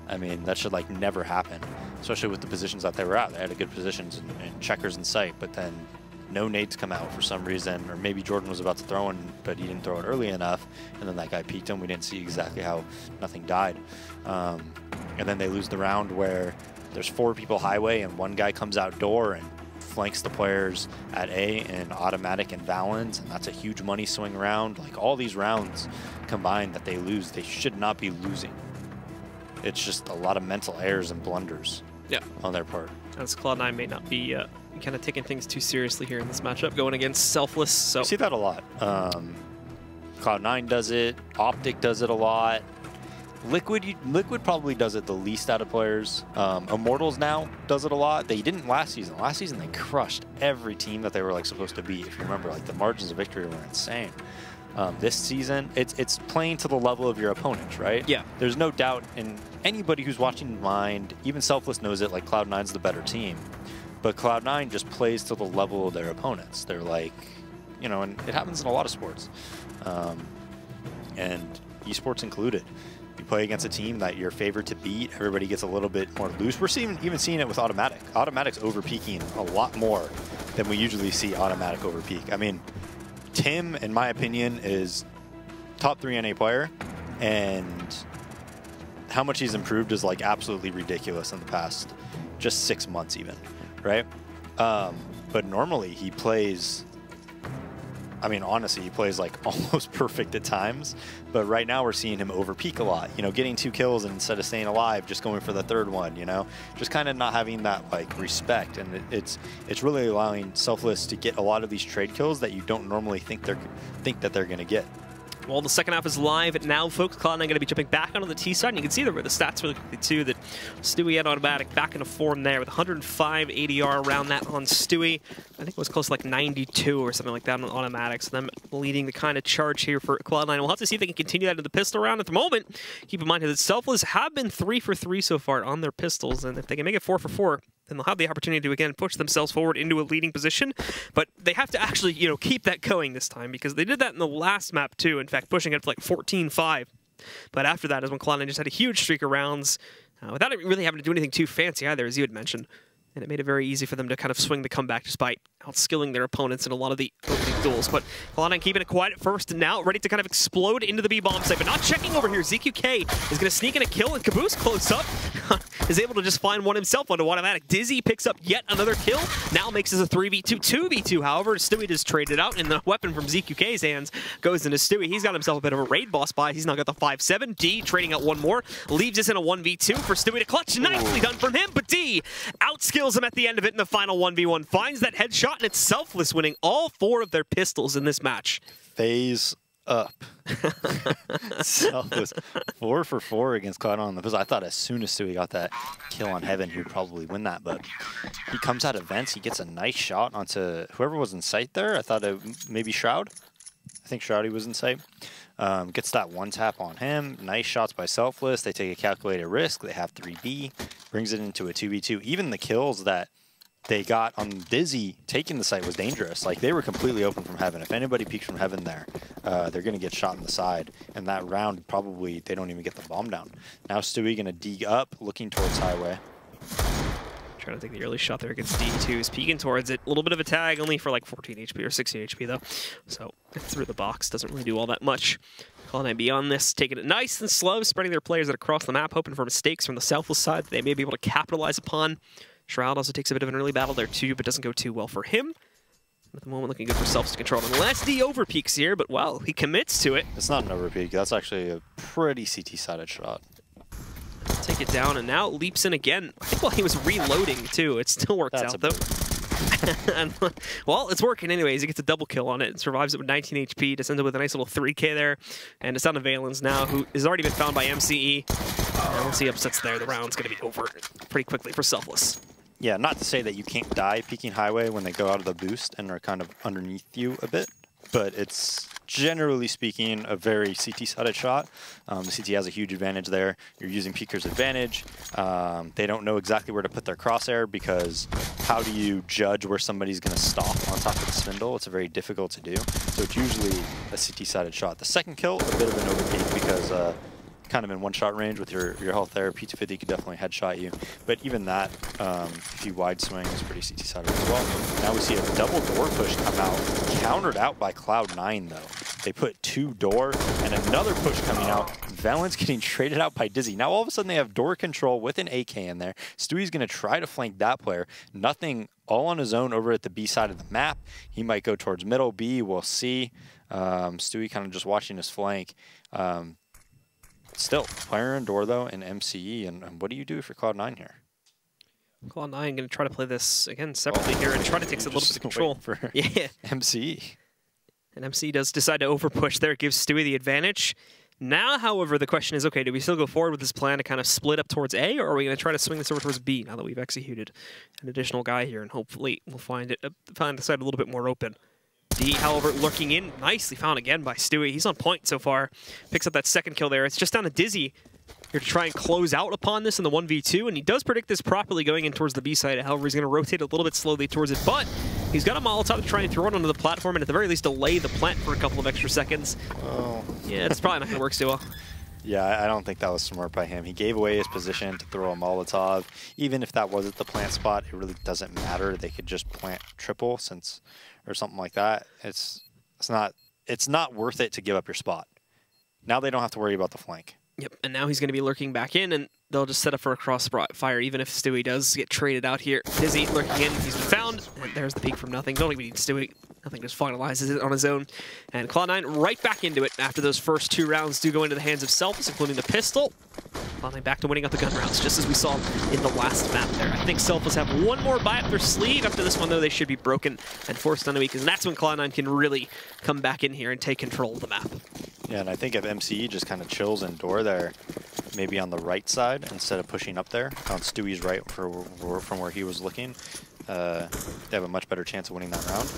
I mean, that should like never happen, especially with the positions that they were at. They had a good positions and checkers in sight, but then no nades come out for some reason, or maybe Jordan was about to throw one, but he didn't throw it early enough, and then that guy peeked him. We didn't see exactly how Nothing died. And then they lose the round where there's 4 people highway and 1 guy comes outdoor and flanks the players at A and OpTic and Valens, and that's a huge money swing round. Like all these rounds combined that they lose, they should not be losing. It's just a lot of mental errors and blunders on their part. As Cloud9 may not be kind of taking things too seriously here in this matchup, going against Selfless. So you see that a lot. Cloud9 does it. OpTic does it a lot. Liquid probably does it the least out of players. Immortals now does it a lot. They didn't last season. Last season they crushed every team that they were like supposed to beat. If you remember, like the margins of victory were insane. This season, it's playing to the level of your opponents, right? Yeah. There's no doubt in anybody who's watching mind, even Selfless knows it, like Cloud9's the better team. But Cloud9 just plays to the level of their opponents. They're like, you know, and it happens in a lot of sports. And esports included. You play against a team that you're favored to beat, everybody gets a little bit more loose. We're even seeing it with OpTic. OpTic's over-peaking a lot more than we usually see OpTic over-peak. I mean, Tim, in my opinion, is top 3 NA player, and how much he's improved is like absolutely ridiculous in the past just 6 months even, right? But normally he plays, I mean, honestly, he plays like almost perfect at times, but right now we're seeing him over-peak a lot, you know, getting 2 kills and instead of staying alive, just going for the 3rd one, you know, just kind of not having that like respect. And it's really allowing Selfless to get a lot of these trade kills that you don't normally think that they're going to get. Well, the second half is live now, folks. Cloud9 going to be jumping back onto the T side, and you can see the stats really quickly, too, that Stewie had OpTic back into form there with 105 ADR around that on Stewie. I think it was close to like 92 or something like that on OpTic, so them leading the kind of charge here for Cloud9. We'll have to see if they can continue that in the pistol round. At the moment, keep in mind that Selfless have been 3 for 3 so far on their pistols, and if they can make it 4 for 4, then they'll have the opportunity to, again, push themselves forward into a leading position. But they have to actually, you know, keep that going this time, because they did that in the last map, too. In fact, pushing it to like 14-5. But after that is when Cloud9 just had a huge streak of rounds without really having to do anything too fancy either, as you had mentioned. And it made it very easy for them to kind of swing the comeback despite outskilling their opponents in a lot of the opening duels. But Cloud9 keeping it quiet at first and now ready to kind of explode into the B-bomb site. But not checking over here. ZQK is going to sneak in a kill, and Caboose close up is able to just find one himself onto OpTic. Dizzy picks up yet another kill. Now makes this a 3v2, 2v2. However, Stewie just traded out, and the weapon from ZQK's hands goes into Stewie. He's got himself a bit of a raid boss buy. He's now got the 5-7. D trading out one more. Leaves us in a 1v2 for Stewie to clutch. Nicely done from him, but D outskills him at the end of it in the final 1v1. Finds that headshot, and it's Selfless winning all 4 of their pistols in this match. Phase up. Selfless 4 for 4 against Cloud9 on the pistol. I thought as soon as Stewie got that kill on Heaven, he would probably win that, but he comes out of vents. He gets a nice shot onto whoever was in sight there. I thought maybe Shroud. I think Shroudy was in sight. Gets that 1-tap on him. Nice shots by Selfless. They take a calculated risk. They have 3B. Brings it into a 2v2. Even the kills that they got on Dizzy taking the site was dangerous. Like, they were completely open from Heaven. If anybody peeks from Heaven there, they're going to get shot in the side. And that round, probably, they don't even get the bomb down. Now Stewie going to dig up, looking towards Highway. Trying to take the early shot there against D2. Is peeking towards it. A little bit of a tag, only for like 14 HP or 16 HP, though. So, through the box, doesn't really do all that much. Cloud9 beyond this, taking it nice and slow, spreading their players out across the map, hoping for mistakes from the Selfless side that they may be able to capitalize upon. Shroud also takes a bit of an early battle there too, but doesn't go too well for him. At the moment, looking good for Selfless to control. Unless D overpeaks here, but well, he commits to it. It's not an overpeak. That's actually a pretty CT-sided shot. Take it down, and now leaps in again. I think while he was reloading too, it still works out though. And, well, it's working anyways. He gets a double kill on it and survives it with 19 HP. Descends it with a nice little 3K there. And it's down to Valens now, who has already been found by MCE. And once he upsets there, the round's going to be over pretty quickly for Selfless. Yeah, not to say that you can't die peeking Highway when they go out of the boost and are kind of underneath you a bit, but it's generally speaking, a very CT-sided shot. The CT has a huge advantage there. You're using Peeker's advantage. They don't know exactly where to put their crosshair because how do you judge where somebody's going to stop on top of the spindle? It's very difficult to do. So it's usually a CT-sided shot. The second kill, a bit of an overpeak because kind of in one-shot range with your health there. P250 could definitely headshot you. But even that, if you wide swing, is pretty CT-sided as well. Now we see a double door push come out, countered out by Cloud9, though. They put 2 door and another push coming out. Valen's getting traded out by Dizzy. Now all of a sudden they have door control with an AK in there. Stewie's going to try to flank that player. Nothing, all on his own over at the B side of the map. He might go towards middle B. We'll see. Stewie kind of just watching his flank. Still, player in door, though, and MCE. And what do you do for Cloud9 here? Cloud9 going to try to play this, again, separately here and try to take a little bit of control. For yeah. MCE. And MCE does decide to overpush there. It gives Stewie the advantage. Now, however, the question is, okay, do we still go forward with this plan to kind of split up towards A, or are we going to try to swing this over towards B now that we've executed an additional guy here? And hopefully we'll find the side a little bit more open. D, however, lurking in, nicely found again by Stewie. He's on point so far. Picks up that second kill there. It's just down to Dizzy here to try and close out upon this in the 1v2, and he does predict this properly going in towards the B side. However, he's going to rotate a little bit slowly towards it, but he's got a Molotov to try and throw it onto the platform and at the very least delay the plant for a couple of extra seconds. Oh. Yeah, it's probably not going to work so well. Yeah, I don't think that was smart by him. He gave away his position to throw a Molotov. Even if that wasn't the plant spot, it really doesn't matter. They could just plant triple or something like that. It's not worth it to give up your spot. Now they don't have to worry about the flank. Yep, and now he's going to be lurking back in, and they'll just set up for a crossfire, even if Stewie does get traded out here. Dizzy lurking in, he's been found, and there's the peek from Nothing. Don't even need Stewie. Nothing just finalizes it on his own. And Cloud9 right back into it after those first 2 rounds do go into the hands of Selfless, including the pistol. Cloud9 back to winning up the gun rounds, just as we saw in the last map there. I think Selfless have one more buy up their sleeve. After this one, though, they should be broken and forced on the weak, and that's when Cloud9 can really come back in here and take control of the map. Yeah, and I think if MCE just kind of chills in door there, maybe on the right side instead of pushing up there, on Stewie's right from where he was looking, they have a much better chance of winning that round.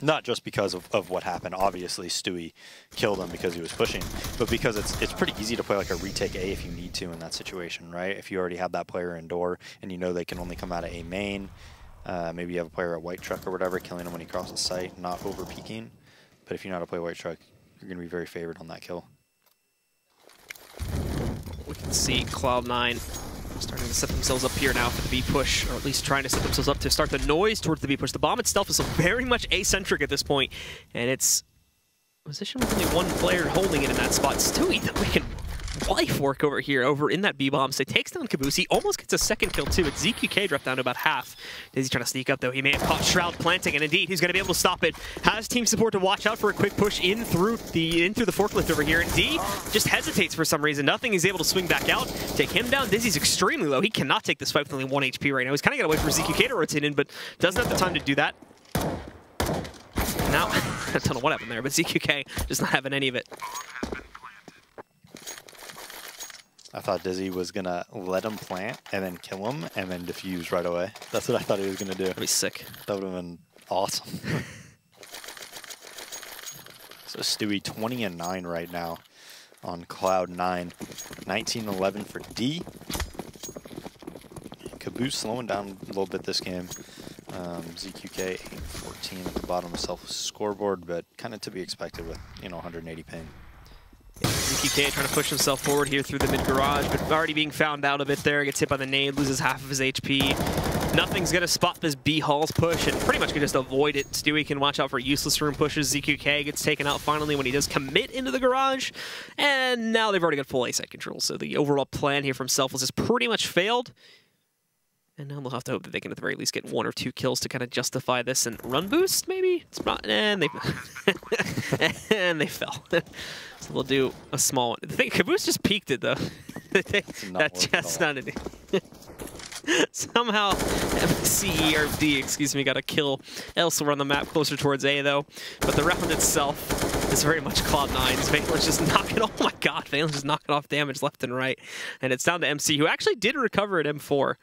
Not just because of what happened. Obviously, Stewie killed him because he was pushing, but because it's pretty easy to play like a retake A if you need to in that situation, right? If you already have that player in door and you know they can only come out of A main, maybe you have a player at white truck or whatever, killing him when he crosses sight, not over peeking. But if you know how to play white truck, you're going to be very favored on that kill. We can see Cloud9 starting to set themselves up here now for the B push, or at least trying to set themselves up to start the noise towards the B push. The bomb itself is very much asymmetric at this point, and it's position with only one player holding it in that spot. Stewie making life work over here, over in that B-bomb. So he takes down Caboose. He almost gets a second kill too, but ZQK dropped down to about half. Dizzy trying to sneak up though. He may have caught Shroud planting, and indeed he's going to be able to stop it. Has team support to watch out for a quick push in through the forklift over here. And D just hesitates for some reason. Nothing. He's able to swing back out, take him down. Dizzy's extremely low. He cannot take this fight with only 1 HP right now. He's kind of got to wait for ZQK to rotate in, but doesn't have the time to do that. Now, I don't know what happened there, but ZQK just not having any of it. I thought Dizzy was going to let him plant and then kill him and then defuse right away. That's what I thought he was going to do. That'd be sick. That would have been awesome. So Stewie 20-9 right now on Cloud9. 19-11 for D. Caboose slowing down a little bit this game. ZQK 8-14 at the bottom of Selfless scoreboard, but kind of to be expected with, 180 ping. Yeah, ZQK trying to push himself forward here through the mid-garage, but already being found out a bit there. Gets hit by the nade, loses half of his HP. Nothing's going to spot this B-Hall's push, and pretty much can just avoid it. Stewie can watch out for useless room pushes. ZQK gets taken out finally when he does commit into the garage, and now they've already got full A-side control, so the overall plan here from Selfless has pretty much failed. And now they'll have to hope that they can at the very least get 1 or 2 kills to kind of justify this and run boost, maybe? It's not, and they and they fell. So they'll do a small one. The thing, Caboose just peeked it though. That's not it. Somehow MCE or D, excuse me, got a kill elsewhere on the map closer towards A though. But the round itself is very much Cloud9's. Valen's just knocking, oh my god, Valen's just knocking off damage left and right. And it's down to MC, who actually did recover at M4.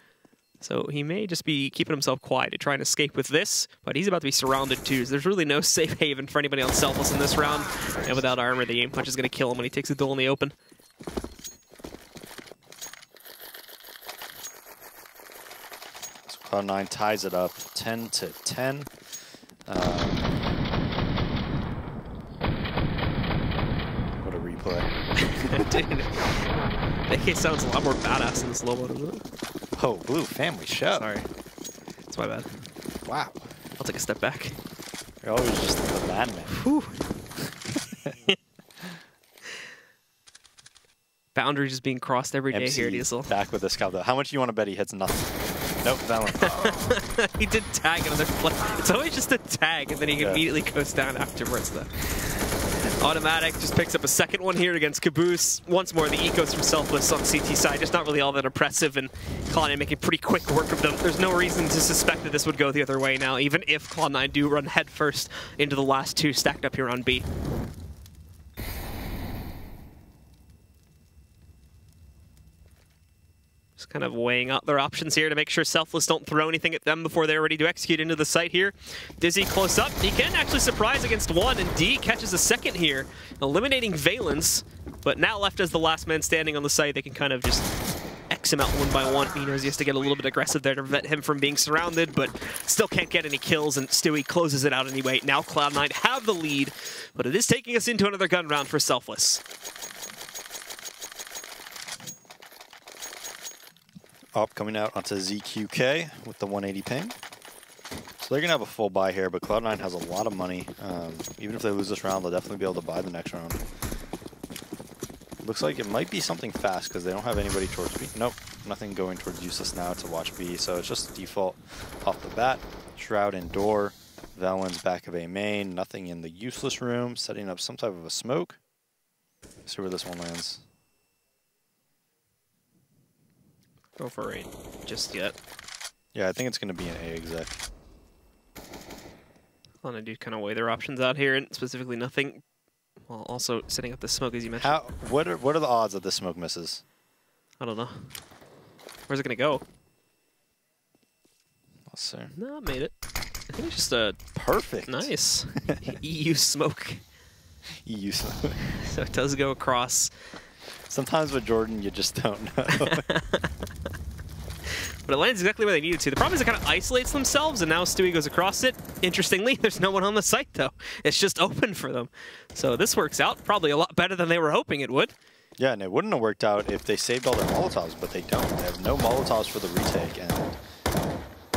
So he may just be keeping himself quiet to try and escape with this, but he's about to be surrounded too. So there's really no safe haven for anybody on Selfless in this round. And without armor, the aim punch is going to kill him when he takes a duel in the open. So Cloud9 ties it up 10-10. What a replay. Dude, AK sounds a lot more badass in the slow mode, doesn't it? Oh, Blue family show. Sorry. That's my bad. Wow. I'll take a step back. You're always just the madman. Whew. Boundary just being crossed every day MC here at ESL. Back with the scout though. How much do you want to bet he hits nothing? Nope, that one. He did tag another play. It's always just a tag, and then he immediately goes down afterwards, though. OpTic just picks up a second one here against Caboose. Once more, the ecos from Selfless on CT side, just not really all that impressive, and Cloud9 making pretty quick work of them. There's no reason to suspect that this would go the other way now, even if Cloud9 do run headfirst into the last two stacked up here on B. Just kind of weighing out their options here to make sure Selfless don't throw anything at them before they're ready to execute into the site here. Dizzy close up. He can actually surprise against one, and D catches a second here, eliminating Valens. But now left as the last man standing on the site, they can kind of just X him out one by one. He knows he has to get a little bit aggressive there to prevent him from being surrounded, but still can't get any kills, and Stewie closes it out anyway. Now Cloud9 have the lead, but it is taking us into another gun round for Selfless. Op coming out onto ZQK with the 180 ping. So they're going to have a full buy here, but Cloud9 has a lot of money. Even if they lose this round, they'll definitely be able to buy the next round. Looks like it might be something fast because they don't have anybody towards B. Nope, nothing going towards Useless now to watch B, so it's just default off the bat. Shroud and door, Valen's back of A main, nothing in the Useless room, setting up some type of a smoke. Let's see where this one lands. Go for it just yet. Yeah, I think it's going to be an A exec. I want to do kind of weigh their options out here, and specifically nothing, while also setting up the smoke as you mentioned. What are the odds that this smoke misses? I don't know. Where's it going to go? Let's see. No, it made it. I think it's just a... Perfect. Nice. EU smoke. EU smoke. So it does go across. Sometimes with Jordan, you just don't know. But it lands exactly where they needed to. The problem is it kind of isolates themselves, and now Stewie goes across it. Interestingly, there's no one on the site, though. It's just open for them. So this works out probably a lot better than they were hoping it would. Yeah, and it wouldn't have worked out if they saved all their Molotovs, but they don't. They have no Molotovs for the retake, and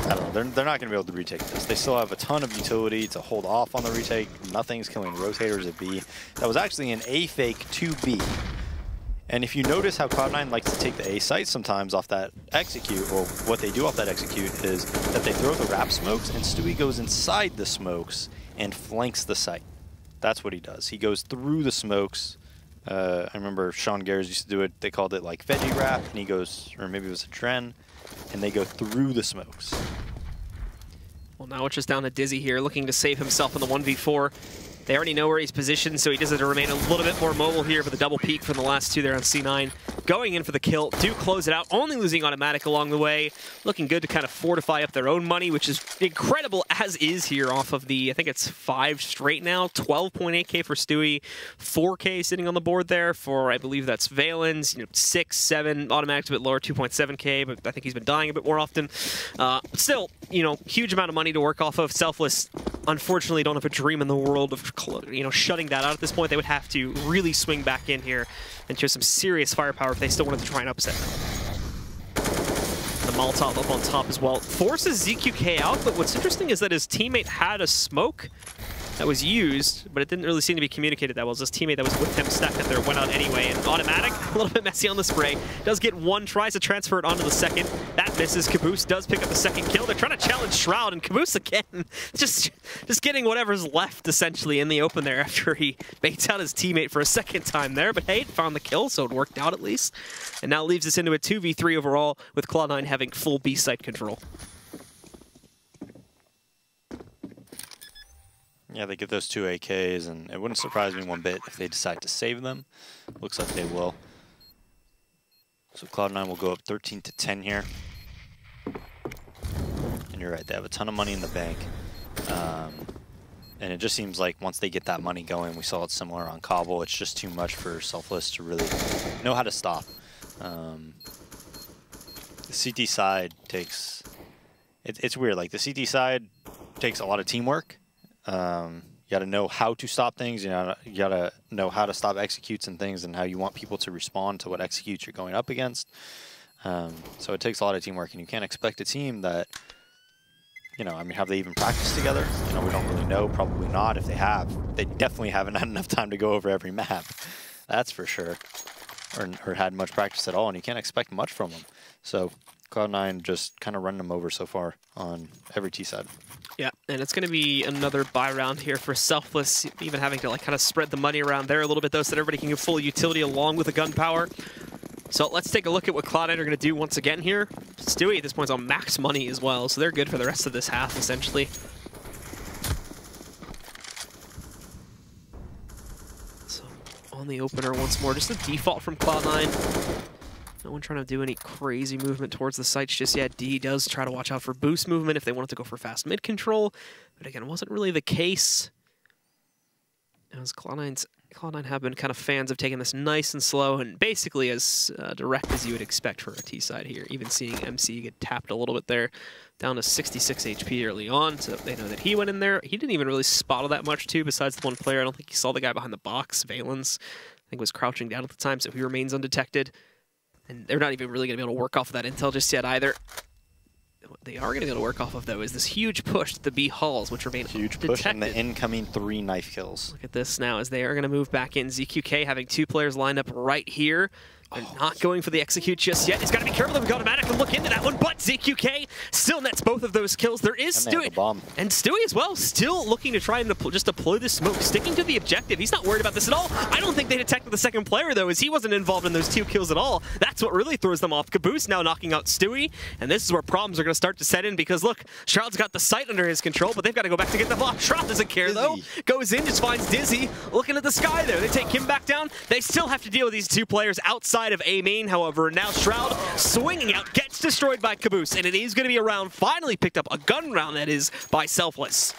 I don't know. They're not going to be able to retake this. They still have a ton of utility to hold off on the retake. Nothing's killing rotators at B. That was actually an A fake to B. And if you notice how Cloud9 likes to take the A site sometimes off that execute, or what they do off that execute is that they throw the wrap smokes, and Stewie goes inside the smokes and flanks the site. That's what he does. He goes through the smokes. I remember Sean Garrett used to do it. They called it like veggie wrap, and he goes, or maybe it was a Dren, and they go through the smokes. Well, now it's just down to Dizzy here, looking to save himself in the 1v4. They already know where he's positioned, so he does have to remain a little bit more mobile here for the double peek from the last two there on C9. Going in for the kill, do close it out, only losing OpTic along the way. Looking good to kind of fortify up their own money, which is incredible as is here off of the, I think it's 5 straight now, 12.8k for Stewie, 4k sitting on the board there for, I believe that's Valens, 6, 7, OpTic's a bit lower, 2.7k, but I think he's been dying a bit more often. Still, huge amount of money to work off of. Selfless, unfortunately, don't have a dream in the world of shutting that out at this point. They would have to really swing back in here and show some serious firepower if they still wanted to try and upset them. The Molotov up on top as well. Forces ZQK out, but what's interesting is that his teammate had a smoke that was used, but it didn't really seem to be communicated that well. His teammate that was with him stacked up there went out anyway, and OpTic, a little bit messy on the spray, does get one, tries to transfer it onto the second. That misses. Caboose does pick up the second kill. They're trying to challenge Shroud, and Caboose again, just getting whatever's left, essentially, in the open there after he baits out his teammate for a second time there, but hey, it found the kill, so it worked out at least. And now leaves us into a 2v3 overall, with Cloud9 having full B site control. Yeah, they get those 2 AKs, and it wouldn't surprise me one bit if they decide to save them. Looks like they will. So Cloud9 will go up 13-10 here. And you're right, they have a ton of money in the bank. And it just seems like once they get that money going, we saw it similar on Cobble, it's just too much for Selfless to really know how to stop. The CT side takes... It's weird, like the CT side takes a lot of teamwork. You got to know how to stop things. You got to know how to stop executes and things, and how you want people to respond to what executes you're going up against. So it takes a lot of teamwork, and you can't expect a team that, you know, I mean, have they even practiced together? You know, we don't really know. Probably not. If they have, they definitely haven't had enough time to go over every map. That's for sure. Or had much practice at all, and you can't expect much from them. So Cloud9 just kind of running them over so far on every T side. Yeah, and it's going to be another buy round here for Selfless, even having to like kind of spread the money around there a little bit though, so that everybody can get full utility along with the gun power. So let's take a look at what Cloud9 are going to do once again here. Stewie at this point is on max money as well, so they're good for the rest of this half essentially. So on the opener once more, just the default from Cloud9. No one trying to do any crazy movement towards the sites just yet. D does try to watch out for boost movement if they wanted to go for fast mid control, but again, it wasn't really the case. As Cloud9 have been kind of fans of taking this nice and slow and basically as direct as you would expect for a T side here. Even seeing MC get tapped a little bit there, down to 66 HP early on, so they know that he went in there. He didn't even really spot all that much too, besides the one player. I don't think he saw the guy behind the box. Valens, I think, was crouching down at the time, so he remains undetected. And they're not even really going to be able to work off of that intel just yet either. What they are going to be able to work off of, though, is this huge push to the B halls, which remain huge push and the incoming 3 knife kills. Look at this now, as they are going to move back in. ZQK having 2 players lined up right here. They're not going for the execute just yet. He's got to be careful that we got automatic and look into that one, but ZQK still nets both of those kills. There is Stewie. And Stewie as well, still looking to try and just deploy the smoke, sticking to the objective. He's not worried about this at all. I don't think they detected the second player, though, as he wasn't involved in those 2 kills at all. That's what really throws them off. Caboose now knocking out Stewie, and this is where problems are going to start to set in because, look, Shroud's got the site under his control, but they've got to go back to get the block. Shroud doesn't care, though. Goes in, just finds Dizzy looking at the sky there. They take him back down. They still have to deal with these 2 players outside of A main, however. Now Shroud swinging out, gets destroyed by Caboose, and it is going to be a round finally picked up, a gun round that is, by Selfless.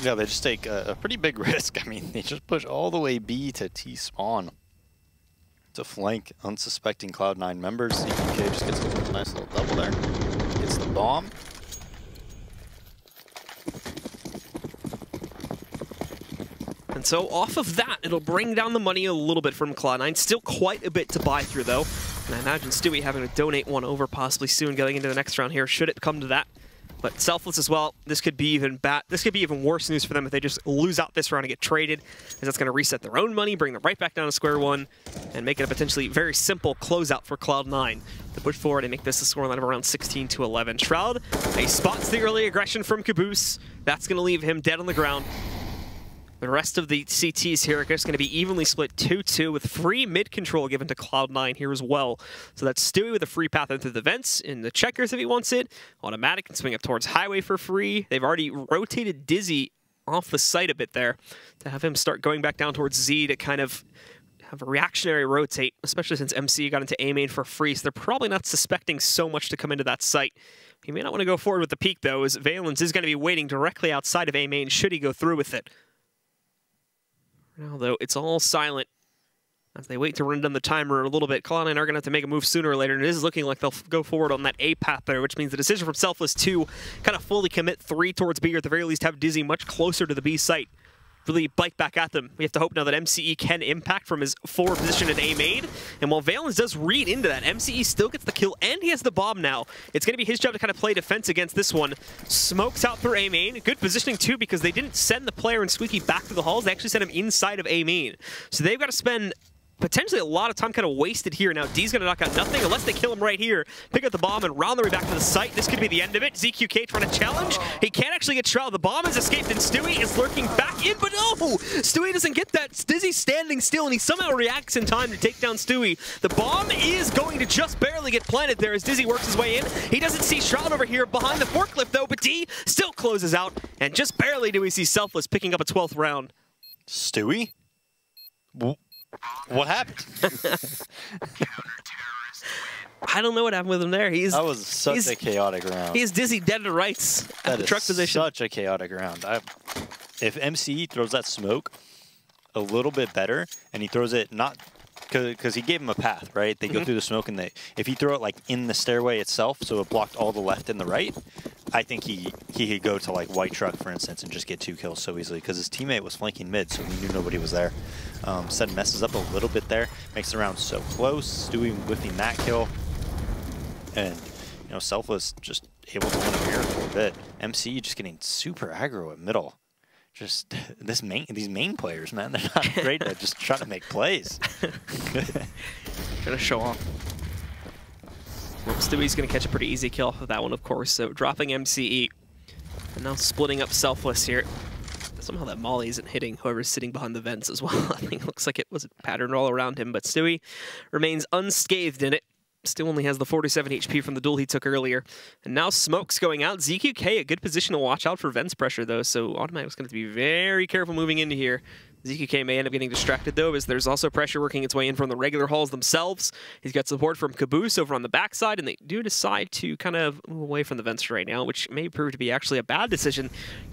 Yeah, they just take a pretty big risk. I mean, they just push all the way B to T spawn to flank unsuspecting Cloud9 members. ZQK just gets a nice little double there. Gets the bomb. And so off of that, it'll bring down the money a little bit from Cloud9. Still quite a bit to buy through, though. And I imagine Stewie having to donate one over possibly soon going into the next round here, should it come to that. But Selfless as well, this could be even bad. This could be even worse news for them if they just lose out this round and get traded, as that's going to reset their own money, bring them right back down to square one, and make it a potentially very simple closeout for Cloud9 to push forward and make this a scoreline of around 16-11. Shroud, he spots the early aggression from Caboose. That's going to leave him dead on the ground. The rest of the CTs here are just going to be evenly split 2-2 with free mid control given to Cloud9 here as well. So that's Stewie with a free path into the vents in the checkers if he wants it. Automatic can swing up towards highway for free. They've already rotated Dizzy off the site a bit there to have him start going back down towards Z to kind of have a reactionary rotate, especially since MC got into A main for free. So they're probably not suspecting so much to come into that site. He may not want to go forward with the peek though, as Valens is going to be waiting directly outside of A main should he go through with it. Now, though, it's all silent as they wait to run down the timer a little bit. Cloud9 are going to have to make a move sooner or later, and it is looking like they'll go forward on that A path there, which means the decision from Selfless to kind of fully commit 3 towards B, or at the very least have Dizzy much closer to the B site. Really bite back at them. We have to hope now that MCE can impact from his forward position in A main. And while Valens does read into that, MCE still gets the kill, and he has the bomb now. It's going to be his job to kind of play defense against this one. Smokes out through A main. Good positioning, too, because they didn't send the player and Squeaky back to the halls. They actually sent him inside of A main. So they've got to spend potentially a lot of time kind of wasted here. Now D's going to knock out nothing unless they kill him right here. Pick up the bomb and round their way back to the site. This could be the end of it. ZQK trying to challenge. He can't actually get Shroud. The bomb has escaped and Stewie is lurking back in, but no! Stewie doesn't get that. Dizzy's standing still and he somehow reacts in time to take down Stewie. The bomb is going to just barely get planted there as Dizzy works his way in. He doesn't see Shroud over here behind the forklift though, but D still closes out, and just barely do we see Selfless picking up a 12th round. Stewie? What happened? I don't know what happened with him there. That was such a chaotic round. He's dizzy dead to rights at the truck position. Such a chaotic round. If MCE throws that smoke a little bit better, and he throws it not because he gave him a path, right? They go through the smoke, and if he throw it like in the stairway itself, so it blocked all the left and the right, I think he could go to like white truck, for instance, and just get 2 kills so easily because his teammate was flanking mid, so he knew nobody was there. Sudden messes up a little bit there, makes the round so close. Stewie whiffing that kill, and Selfless just able to win a mirror for a bit. MC just getting super aggro at middle. Just these main players, man, they're not great at just trying to make plays. Gonna show off. Well, Stewie's gonna catch a pretty easy kill for that one, of course. So dropping MCE, and now splitting up Selfless here. Somehow that molly isn't hitting whoever's sitting behind the vents as well. I think it looks like it was patterned all around him, but Stewie remains unscathed in it. Still only has the 47 HP from the duel he took earlier. And now Smoke's going out. ZQK, a good position to watch out for Vents pressure, though, so OpTic's going to be very careful moving into here. ZQK may end up getting distracted, though, as there's also pressure working its way in from the regular halls themselves. He's got support from Caboose over on the backside, and they do decide to kind of move away from the Vents right now, which may prove to be actually a bad decision.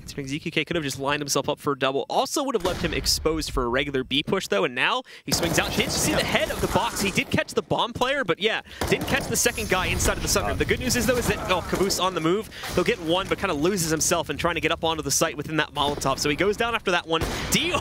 ZQK could have just lined himself up for a double. Also would have left him exposed for a regular B push, though, and now he swings out. Didn't see the head of the box. He did catch the bomb player, but yeah, didn't catch the second guy inside of the sunroom. The good news is, though, is that Caboose on the move. He'll get one, but kind of loses himself in trying to get up onto the site within that Molotov. So he goes down after that one. D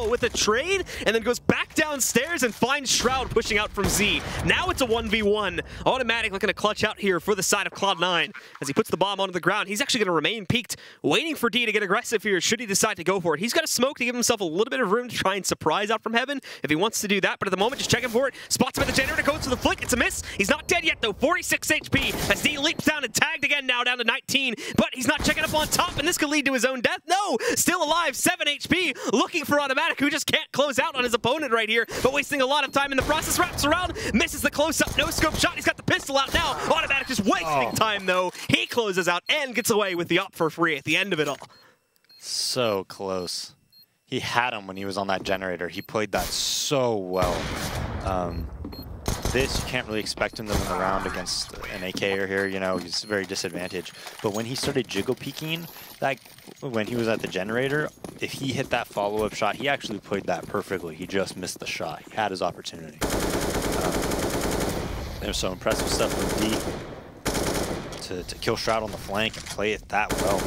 with a trade, and then goes back downstairs and finds Shroud pushing out from Z. Now it's a 1v1. OpTic looking to clutch out here for the side of Cloud9 as he puts the bomb onto the ground. He's actually going to remain peeked, waiting for D to get aggressive here should he decide to go for it. He's got a smoke to give himself a little bit of room to try and surprise out from heaven if he wants to do that, but at the moment, just checking for it. Spots him at the generator, goes for the flick. It's a miss. He's not dead yet, though. 46 HP as D leaps down and tagged again now, down to 19, but he's not checking up on top, and this could lead to his own death. No! Still alive, 7 HP, looking for OpTic, who just can't close out on his opponent right here, but wasting a lot of time in the process. Wraps around, misses the close-up, no-scope shot. He's got the pistol out now. OpTic just wasting time, though. He closes out and gets away with the op for free at the end of it all. So close. He had him when he was on that generator. He played that so well. This, you can't really expect him to win the round against an AKer here. He's very disadvantaged. But when he started jiggle peeking, when he was at the generator, if he hit that follow-up shot, he actually played that perfectly. He just missed the shot. He had his opportunity. There's some impressive stuff from D to kill Shroud on the flank and play it that well.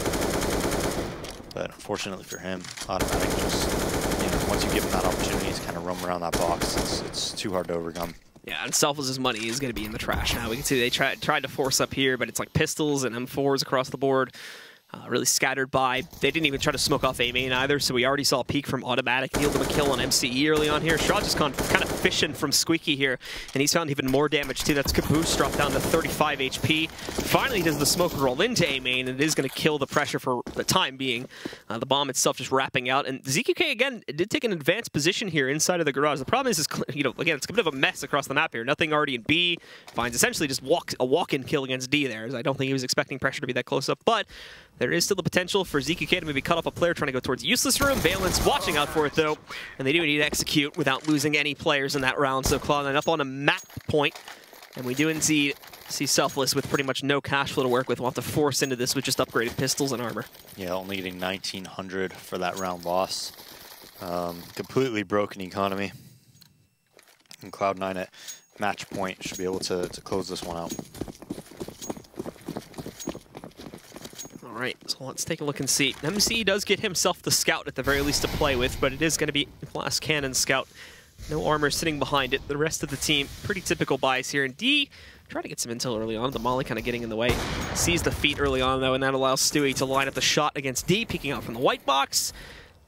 But unfortunately for him, OpTic just, once you give him that opportunity to kind of roam around that box, it's too hard to overcome. Yeah, and Selfless's money is going to be in the trash now. We can see they tried to force up here, but it's like pistols and M4s across the board. Really scattered by. They didn't even try to smoke off A main either, so we already saw a peek from OpTic. Healed him a kill on MCE early on here. Shroud just kind of fishing from Squeaky here, and he's found even more damage too. That's Caboose dropped down to 35 HP. Finally, does the smoke roll into A main, and it is going to kill the pressure for the time being. The bomb itself just wrapping out, and ZQK again did take an advanced position here inside of the garage. The problem is again, it's a bit of a mess across the map here. Nothing already in B. Finds essentially just a walk-in kill against D there, as I don't think he was expecting pressure to be that close up, but there is still the potential for ZQK to maybe cut off a player trying to go towards useless room. Valence watching out for it, though, and they do need to execute without losing any players in that round. So Cloud9 up on a map point, and we do indeed see Selfless with pretty much no cash flow to work with. We'll have to force into this with just upgraded pistols and armor. Yeah, only getting 1,900 for that round loss. Completely broken economy. And Cloud9 at match point should be able to close this one out. All right, so let's take a look and see. MC does get himself the scout at the very least to play with, but it is going to be Blast Cannon scout. No armor sitting behind it. The rest of the team, pretty typical buys here. And D, trying to get some intel early on. The molly kind of getting in the way. Sees the feet early on, though, and that allows Stewie to line up the shot against D, peeking out from the white box.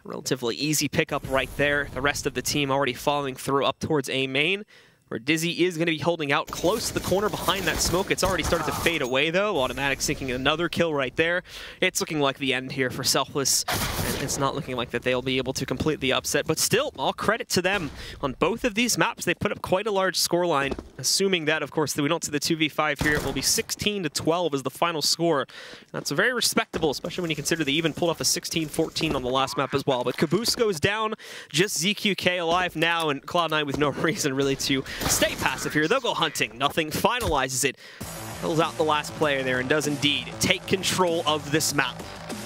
Relatively easy pickup right there. The rest of the team already following through up towards A main, where Dizzy is going to be holding out close to the corner behind that smoke. It's already started to fade away, though. OpTic sinking another kill right there. It's looking like the end here for Selfless, and it's not looking like that they'll be able to complete the upset. But still, all credit to them. On both of these maps, they put up quite a large scoreline, assuming that, of course, that we don't see the 2v5 here. It will be 16-12 as the final score. That's very respectable, especially when you consider they even pulled off a 16-14 on the last map as well. But Caboose goes down, just ZQK alive now, and Cloud9 with no reason really to stay passive here. They'll go hunting. Nothing finalizes it. Pulls out the last player there and does indeed take control of this map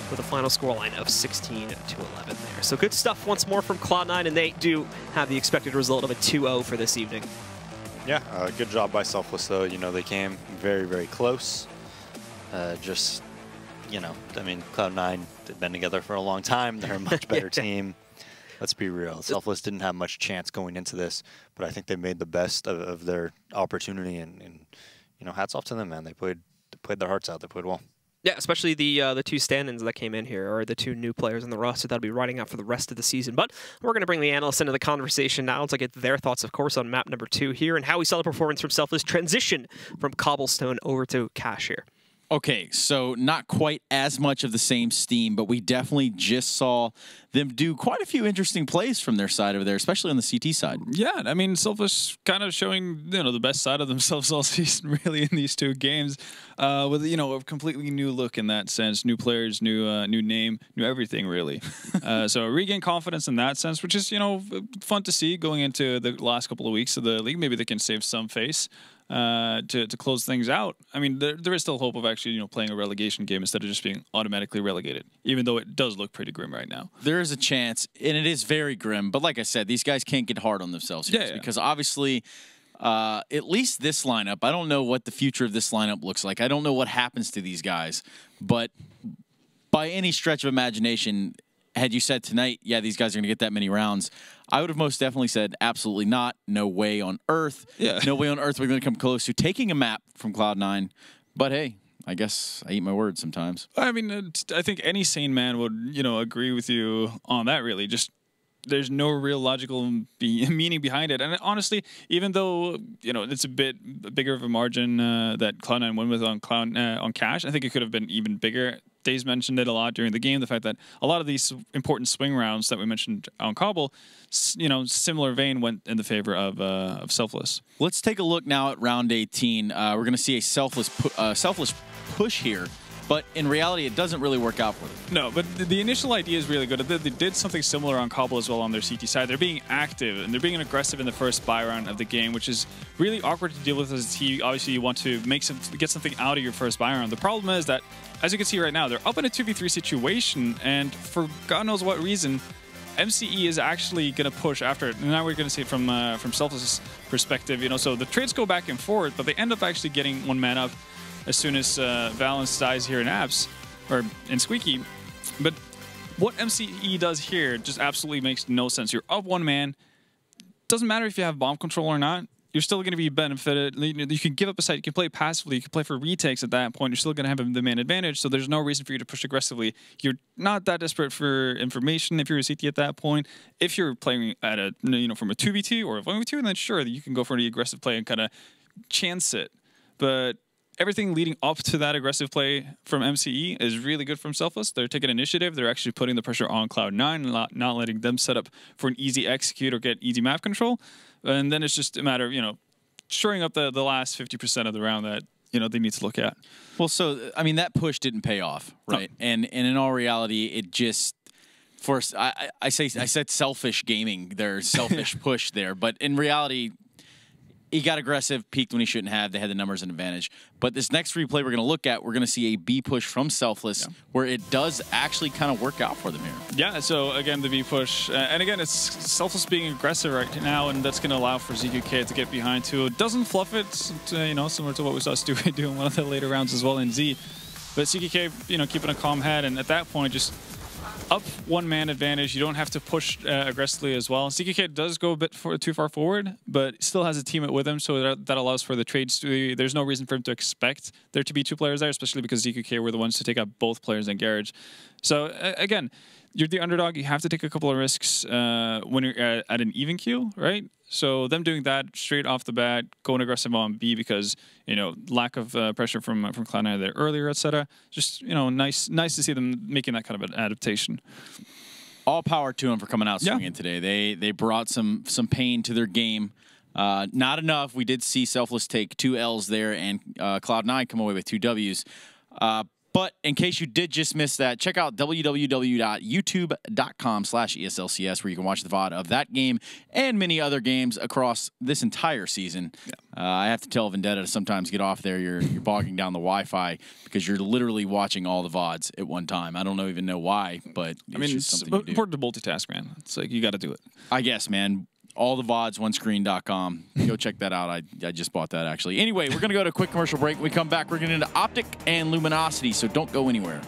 with a final scoreline of 16 to 11 there. So good stuff once more from Cloud9, and they do have the expected result of a 2-0 for this evening. Yeah, good job by Selfless, though. You know, they came very, very close. Just, you know, I mean, Cloud9 have been together for a long time. They're a much better team. Let's be real. Selfless didn't have much chance going into this, but I think they made the best of their opportunity, and you know, hats off to them, man. They played their hearts out. They played well. Yeah, especially the two stand-ins that came in here, or the two new players on the roster that'll be riding out for the rest of the season. But we're going to bring the analysts into the conversation now to get their thoughts, of course, on map number 2 here and how we saw the performance from Selfless transition from Cobblestone over to Cash here. Okay, so not quite as much of the same steam, but we definitely just saw them do quite a few interesting plays from their side over there, especially on the CT side. Yeah, I mean, Selfless kind of showing, you know, the best side of themselves all season, really, in these 2 games, with, you know, a completely new look in that sense, new players, new name, new everything, really. So regain confidence in that sense, which is, you know, fun to see going into the last couple of weeks of the league. Maybe they can save some face to close things out. I mean, there is still hope of actually, you know, playing a relegation game instead of just being automatically relegated, even though it does look pretty grim right now. There is a chance, and it is very grim, but like I said, these guys can't get hard on themselves here, because obviously, at least this lineup, I don't know what the future of this lineup looks like. I don't know what happens to these guys, but by any stretch of imagination, had you said tonight, yeah, these guys are going to get that many rounds, I would have most definitely said absolutely not. No way on earth. Yeah. No way on earth we're going to come close to taking a map from Cloud9. But hey, I guess I eat my words sometimes. I mean, I think any sane man would, you know, agree with you on that, really. Just there's no real logical meaning behind it. And honestly, even though, you know, it's a bit bigger of a margin that Cloud9 won with on Cash, I think it could have been even bigger. Days mentioned it a lot during the game, the fact that a lot of these important swing rounds that we mentioned on Cobble, you know, similar vein went in the favor of Selfless. Let's take a look now at round 18. We're going to see a selfless push here, but in reality, it doesn't really work out for them. No, but the initial idea is really good. They did something similar on Cobble as well on their CT side. They're being active, and they're being aggressive in the first buy round of the game, which is really awkward to deal with as a team. Obviously, you want to get something out of your first buy round. The problem is that, as you can see right now, they're up in a 2v3 situation, and for God knows what reason, MCE is actually going to push after it. And now we're going to see it from Selfless' perspective. You know, so the trades go back and forth, but they end up actually getting one man up as soon as Valence dies here in Abs, or in Squeaky. But what MCE does here just absolutely makes no sense. You're up one man. Doesn't matter if you have bomb control or not. You're still going to be benefited. You can give up a site. You can play passively. You can play for retakes at that point. You're still going to have the man advantage, so there's no reason for you to push aggressively. You're not that desperate for information if you're a CT at that point. If you're playing at a, you know, from a 2v2 or a 1v2, then sure, you can go for the aggressive play and kind of chance it. But everything leading up to that aggressive play from MCE is really good from Selfless. They're taking initiative. They're actually putting the pressure on Cloud9 and not letting them set up for an easy execute or get easy map control. And then it's just a matter of, you know, shoring up the last 50% of the round that, you know, they need to look at. Well, so, I mean, that push didn't pay off, right? No. And in all reality, it just, I said selfish gaming, there's selfish push there, but in reality, he got aggressive, peaked when he shouldn't have. They had the numbers and advantage. But this next replay we're going to look at, we're going to see a B push from Selfless, where it does actually kind of work out for them here. Yeah, so again, the B push. And again, it's Selfless being aggressive right now, and that's going to allow for ZQK to get behind too. It doesn't fluff it, to, you know, similar to what we saw Stewie do in one of the later rounds as well in Z. But ZQK, you know, keeping a calm head, and at that point, just up one man advantage. You don't have to push aggressively as well. CKK does go a bit too far forward, but still has a teammate with him, so that allows for the trades to. There's no reason for him to expect there to be 2 players there, especially because ZQK were the ones to take out both players in Garage. So again, you're the underdog. You have to take a couple of risks when you're at an even queue, right? So them doing that straight off the bat, going aggressive on B because, you know, lack of pressure from Cloud9 there earlier, etc. Just, you know, nice to see them making that kind of an adaptation. All power to them for coming out swinging today. They brought some pain to their game. Not enough. We did see Selfless take 2 L's there and Cloud9 come away with 2 W's. But in case you did just miss that, check out www.youtube.com/ESLCS where you can watch the VOD of that game and many other games across this entire season. Yeah. I have to tell Vendetta to sometimes get off there. You're bogging down the Wi-Fi because you're literally watching all the VODs at one time. I don't even know why, but it's just something you do. Important to multitask, man. It's like you got to do it. I guess, man. All the VODs, onescreen.com. Go check that out. I just bought that, actually. Anyway, we're going to go to a quick commercial break. When we come back, we're getting into OpTic and Luminosity, so don't go anywhere.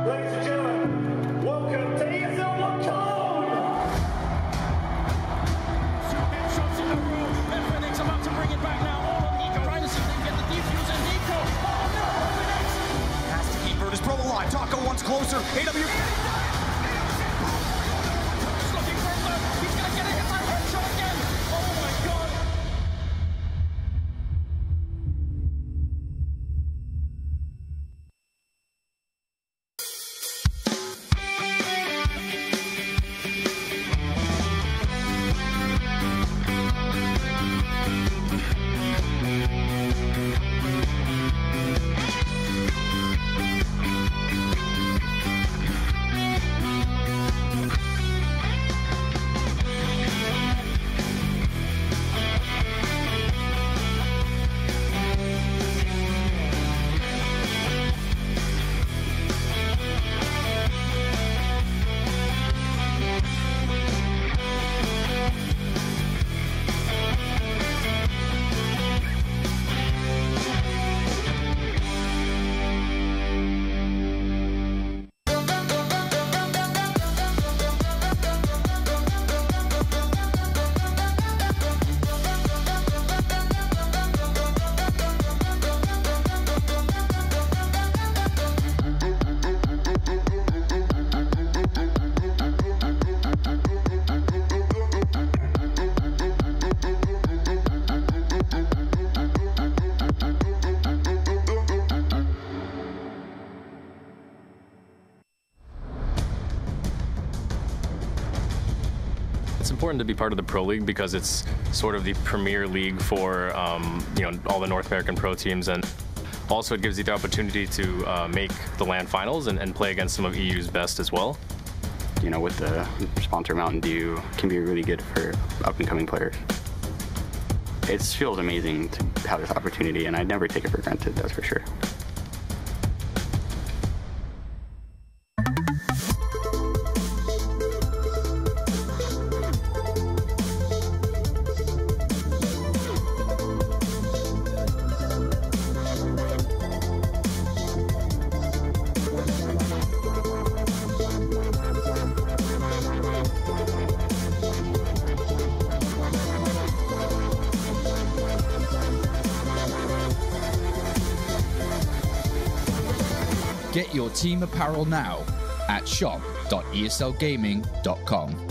Ladies and gentlemen, welcome to ESL Cloud9. Two shots in a row. FNX about to bring it back now. All on Nico. Trying to see if they can get the defuse and Nico. Oh no, FNX has to keep Virtus Pro alive. Taco once closer. AW. He's looking further. He's gonna get a hit by headshot again. Oh my god. It's important to be part of the Pro League because it's sort of the premier league for all the North American pro teams, and also it gives you the opportunity to make the LAN finals and play against some of EU's best as well. You know, with the sponsor Mountain Dew, can be really good for up-and-coming players. It feels amazing to have this opportunity, and I never take it for granted, that's for sure. Get your team apparel now at shop.eslgaming.com.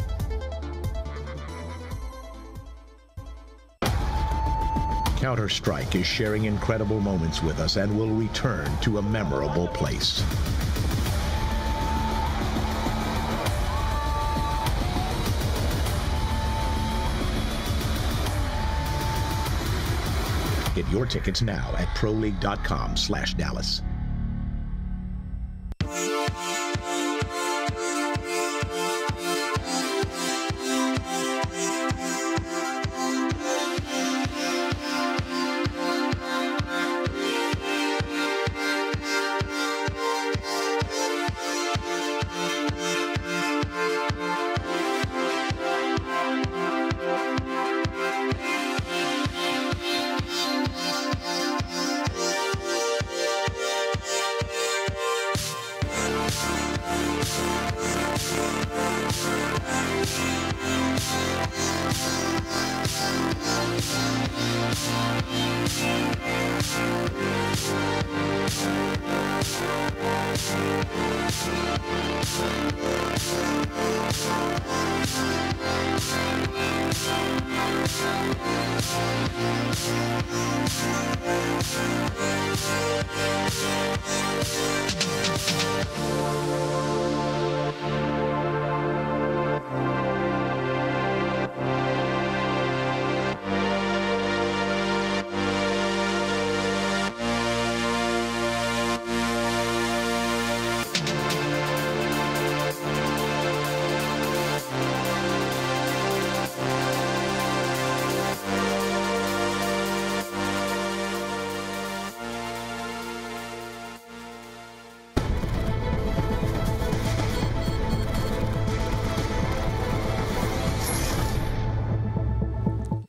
Counter-Strike is sharing incredible moments with us and will return to a memorable place. Get your tickets now at proleague.com/Dallas.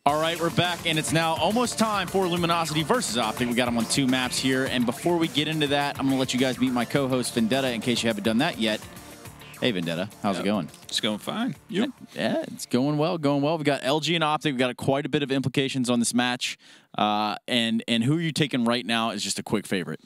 All right, we're back, and it's now almost time for Luminosity versus OpTic. We got them on 2 maps here, and before we get into that, I'm going to let you guys meet my co-host, Vendetta, in case you haven't done that yet. Hey, Vendetta, how's it going? It's going fine. You? Yeah, it's going well, going well. We got LG and OpTic. We got quite a bit of implications on this match, and who are you taking right now is just a quick favorite?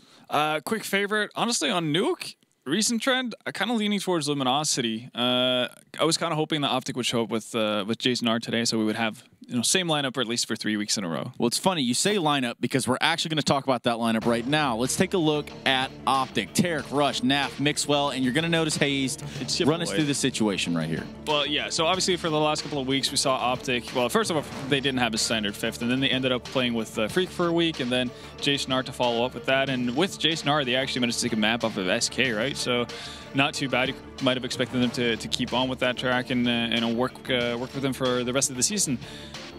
Quick favorite, honestly, on Nuke. Recent trend, I kind of leaning towards Luminosity. I was kind of hoping that OpTic would show up with Jason R today, so we would have same lineup, or at least for 3 weeks in a row. Well, it's funny you say lineup because we're actually going to talk about that lineup right now. Let's take a look at OpTic. Tarek, Rush, Naf, Mixwell, and you're going to notice Hazed. Run us through the situation right here. Well, yeah, so obviously for the last couple of weeks, we saw OpTic. Well, first of all, they didn't have a standard 5th, and then they ended up playing with Freak for a week, and then Jason R to follow up with that. And with Jason R, they actually managed to take a map off of SK, right? So not too bad. You might have expected them to keep on with that track and work with them for the rest of the season.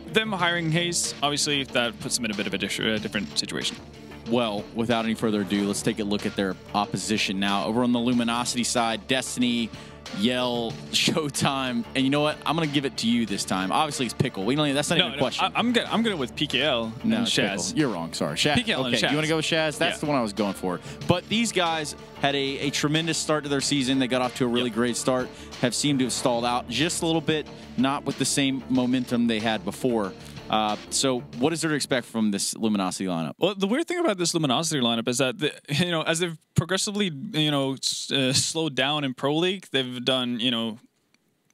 Them hiring Hayes, obviously, that puts them in a bit of a different situation. Well, without any further ado, let's take a look at their opposition now. Over on the Luminosity side, Destiny, Yell, Showtime, and you know what? I'm gonna give it to you this time. Obviously, it's Pickle. That's not even a question. I'm good with PKL and Shaz. Pickle. You're wrong. Sorry, Shaz. PKL and Shaz. You want to go with Shaz? That's the one I was going for. But these guys had a tremendous start to their season. They got off to a really great start. Have seemed to have stalled out just a little bit, not with the same momentum they had before. So what is there to expect from this Luminosity lineup? Well, the weird thing about this Luminosity lineup is that, as they've progressively, slowed down in Pro League, they've done,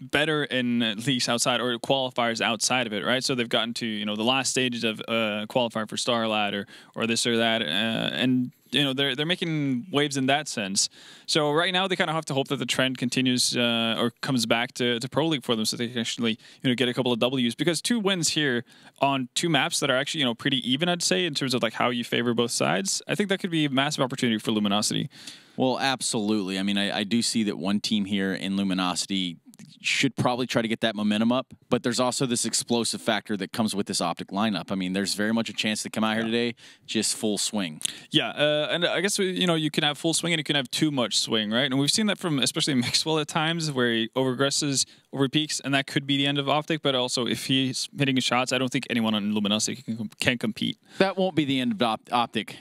better in leagues outside or qualifiers outside of it, right? So they've gotten to, the last stages of qualifier for Star Ladder or this or that, and they're making waves in that sense. So right now they kind of have to hope that the trend continues or comes back to Pro League for them, so they can actually get a couple of W's, because 2 wins here on 2 maps that are actually pretty even, I'd say, in terms of like how you favor both sides. I think that could be a massive opportunity for Luminosity. Well, absolutely. I mean, I do see that one team here in Luminosity should probably try to get that momentum up, but there's also this explosive factor that comes with this OpTic lineup. I mean, there's very much a chance to come out here today just full swing. Yeah, and I guess you can have full swing and you can have too much swing, right? And we've seen that from especially Mixwell at times, where he overagresses, overpeaks, and that could be the end of OpTic. But also, if he's hitting his shots, I don't think anyone on Luminosity can compete. That won't be the end of OpTic.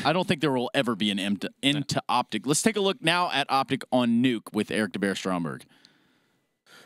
I don't think there will ever be an end to OpTic. Let's take a look now at OpTic on Nuke with Eric DeBear Stromberg.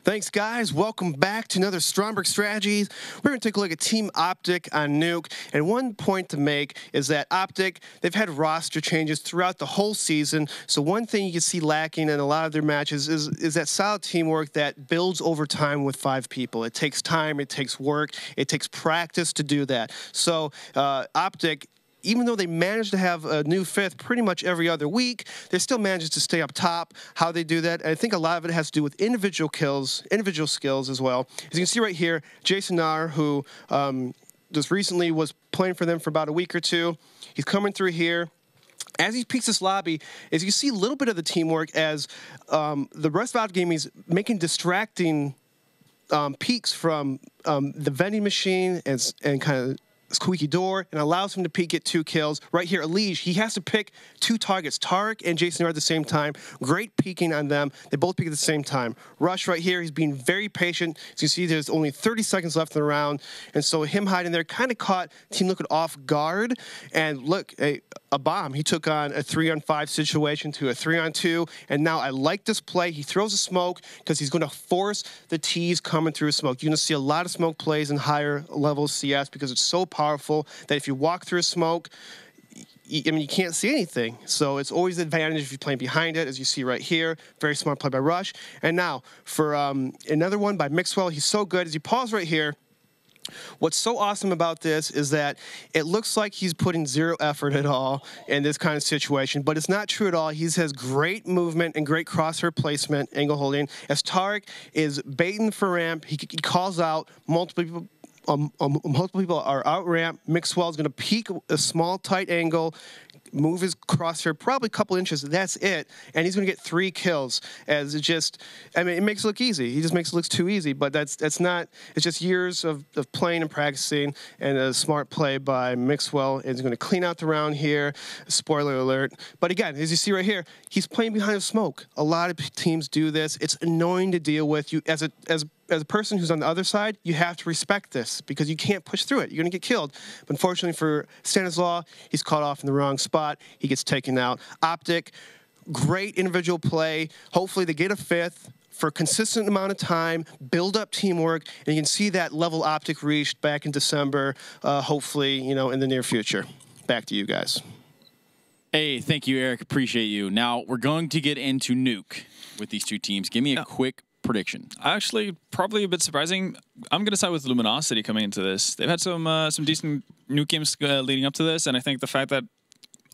Thanks, guys. Welcome back to another Stromberg Strategies. We're going to take a look at Team OpTic on Nuke. And one point to make is that OpTic, they've had roster changes throughout the whole season. So one thing you can see lacking in a lot of their matches is that solid teamwork that builds over time with 5 people. It takes time, it takes work, it takes practice to do that. So OpTic, even though they managed to have a new 5th pretty much every other week, they still managed to stay up top. How they do that, I think a lot of it has to do with individual skills as well. As you can see right here, Jason R, who just recently was playing for them for about a week or 2, he's coming through here. As he peeks this lobby, as you see a little bit of the teamwork as the rest of OpTic is making distracting peeks from the vending machine and kind of squeaky door, and allows him to peek, get 2 kills. Right here, Elige, he has to pick 2 targets, Tarek and Jason are at the same time. Great peeking on them. They both peek at the same time. Rush right here, he's being very patient. As you see, there's only 30 seconds left in the round, and so him hiding there kind of caught Team Liquid off guard. And look, a bomb. He took on a 3-on-5 situation to a 3-on-2, and now I like this play. He throws a smoke because he's going to force the T's coming through smoke. You're going to see a lot of smoke plays in higher levels CS because it's so powerful that if you walk through smoke, I mean, you can't see anything. So it's always an advantage if you're playing behind it, as you see right here. Very smart play by Rush. And now for another one by Mixwell. He's so good. As you pause right here, what's so awesome about this is that it looks like he's putting zero effort at all in this kind of situation, but it's not true at all. He has great movement and great crosshair placement, angle holding. As Tarek is baiting for ramp, he calls out multiple people. Multiple people are out ramp. Mixwell is going to peek a small tight angle, move his crosshair probably a couple inches. That's it, and he's going to get 3 kills. As it just, I mean, it makes it look easy. He just makes it look too easy, but that's not. It's just years of playing and practicing, and a smart play by Mixwell. Is going to clean out the round here. Spoiler alert. But again, as you see right here, he's playing behind the smoke. A lot of teams do this. It's annoying to deal with. You as a person who's on the other side, you have to respect this because you can't push through it. You're going to get killed. But unfortunately for Stanislaw, he's caught off in the wrong spot. He gets taken out. OpTic, great individual play. Hopefully they get a 5th for a consistent amount of time, build up teamwork, and you can see that level OpTic reached back in December, hopefully, you know, in the near future. Back to you guys. Hey, thank you, Eric. Appreciate you. Now, we're going to get into Nuke with these two teams. Give me a quick prediction. Actually, probably a bit surprising. I'm going to side with Luminosity coming into this. They've had some decent Nuke games leading up to this, and I think the fact that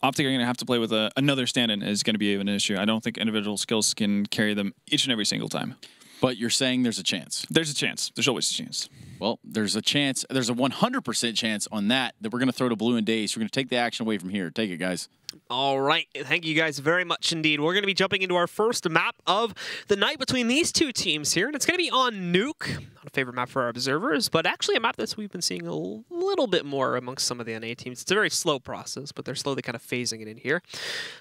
OpTic are going to have to play with another stand-in is going to be an issue. I don't think individual skills can carry them each and every single time. But you're saying there's a chance. There's a chance. There's always a chance. Well, there's a chance. There's a 100% chance on that we're going to throw to Blue and Daze. We're going to take the action away from here. Take it, guys. All right. Thank you guys very much indeed. We're going to be jumping into our first map of the night between these two teams here, and it's going to be on Nuke. Not a favorite map for our observers, but actually a map that we've been seeing a little bit more amongst some of the NA teams. It's a very slow process, but they're slowly kind of phasing it in here.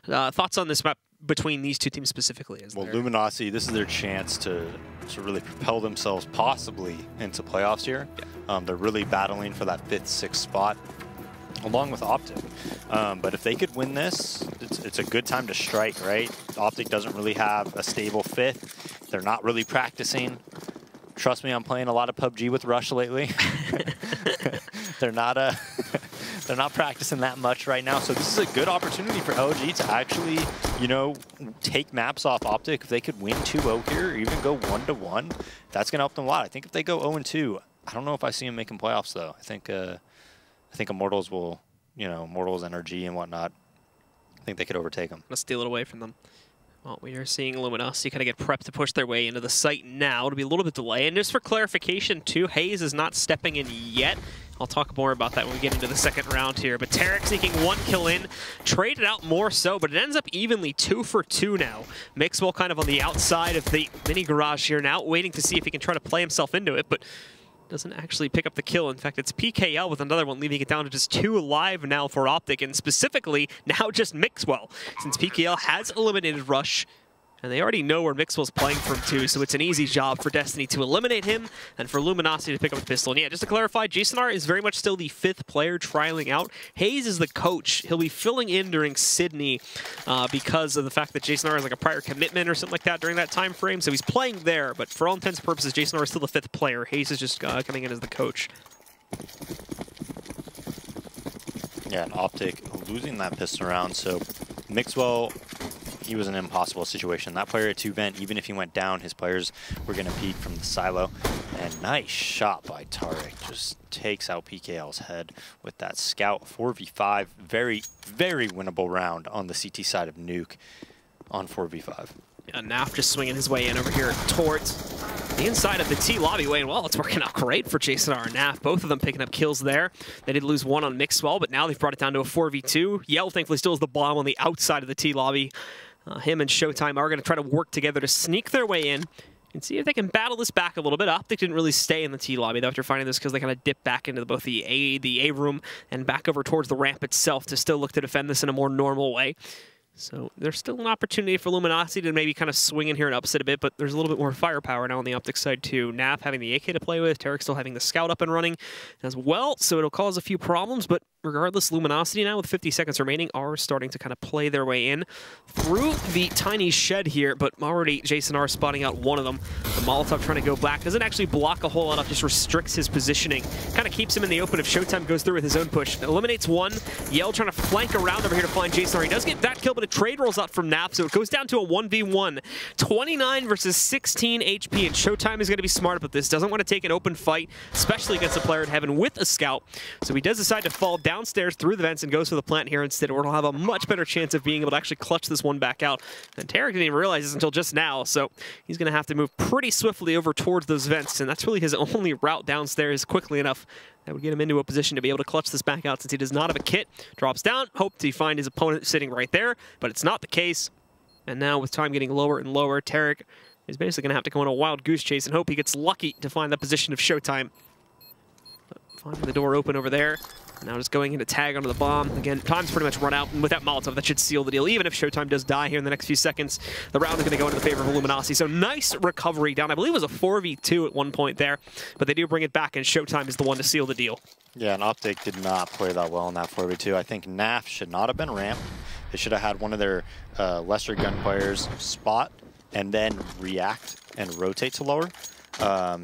Thoughts on this map between these two teams specifically? Well, Luminosity, this is their chance to really propel themselves possibly into playoffs here. Yeah. They're really battling for that 5th, 6th spot, along with OpTic. But if they could win this, it's a good time to strike, right? OpTic doesn't really have a stable 5th. They're not really practicing. Trust me, I'm playing a lot of PUBG with Rush lately. They're not practicing that much right now, so this is a good opportunity for LG to actually, you know, take maps off OpTic. If they could win 2-0 here, or even go 1-1, that's gonna help them a lot. I think if they go 0-2, I don't know if I see them making playoffs though. I think Immortals will, you know, Immortals, NRG and whatnot, I think they could overtake them. Let's steal it away from them. Well, we are seeing Luminosity kind of get prepped to push their way into the site now. It'll be a little bit delay. And just for clarification, too, Hayes is not stepping in yet. I'll talk more about that when we get into the second round here. But Tarek sneaking 1 kill in, traded out more so, but it ends up evenly 2 for 2 now. Mixwell kind of on the outside of the mini garage here now, waiting to see if he can try to play himself into it, but doesn't actually pick up the kill. In fact, it's PKL with another one, leaving it down to just 2 alive now for OpTic, and specifically now just Mixwell, since PKL has eliminated Rush. And they already know where Mixwell's playing from too, so it's an easy job for Destiny to eliminate him and for Luminosity to pick up the pistol. And yeah, just to clarify, JSONR is very much still the 5th player trialing out. Hayes is the coach. He'll be filling in during Sydney because of the fact that JSONR has like a prior commitment or something like that during that time frame. So he's playing there, but for all intents and purposes, JSONR is still the 5th player. Hayes is just coming in as the coach. Yeah, and OpTic losing that pistol round, so Mixwell, he was an impossible situation. That player at 2-vent, even if he went down, his players were going to peek from the silo. And nice shot by Tarek. Just takes out PKL's head with that scout. 4v5, very, very winnable round on the CT side of Nuke on 4v5. Yeah, Naf just swinging his way in over here towards the inside of the T lobby way, and well, it's working out great for JSONR and Naf. Both of them picking up kills there. They did lose 1 on Mixwell, but now they've brought it down to a 4v2. Yell, thankfully, still has the bomb on the outside of the T lobby. Him and Showtime are going to try to work together to sneak their way in and see if they can battle this back a little bit. OpTic didn't really stay in the T lobby, though, after finding this, because they kind of dipped back into both the A room and back over towards the ramp itself to still look to defend this in a more normal way. So there's still an opportunity for Luminosity to maybe kind of swing in here and upset a bit, but there's a little bit more firepower now on the OpTic side too. Naf having the AK to play with, Tarek still having the scout up and running as well, so it'll cause a few problems, but regardless, Luminosity now with 50 seconds remaining are starting to kind of play their way in through the tiny shed here, but already Jason R spotting out one of them. The Molotov trying to go back, doesn't actually block a whole lot up, just restricts his positioning. Kind of keeps him in the open if Showtime goes through with his own push. Eliminates one. Yell trying to flank around over here to find Jason R. He does get that kill, but a trade rolls out from Nap, so it goes down to a 1v1. 29 versus 16 HP, and Showtime is going to be smart about this. Doesn't want to take an open fight, especially against a player in heaven with a scout. So he does decide to fall downstairs through the vents and goes for the plant here instead, where he'll have a much better chance of being able to actually clutch this one back out. And Tarek didn't even realize this until just now, so he's going to have to move pretty swiftly over towards those vents, and that's really his only route downstairs quickly enough that would get him into a position to be able to clutch this back out since he does not have a kit. Drops down, hoped to find his opponent sitting right there, but it's not the case. And now with time getting lower and lower, Tarek is basically going to have to go on a wild goose chase and hope he gets lucky to find the position of Showtime. But finding the door open over there. Now just going in to tag onto the bomb. Again, time's pretty much run out, and with that Molotov, that should seal the deal. Even if Showtime does die here in the next few seconds, the round is going to go into the favor of Luminosity. So nice recovery down. I believe it was a 4v2 at one point there, but they do bring it back, and Showtime is the one to seal the deal. Yeah, and OpTic did not play that well in that 4v2. I think NAF should not have been ramped. They should have had one of their lesser gun players spot and then react and rotate to lower.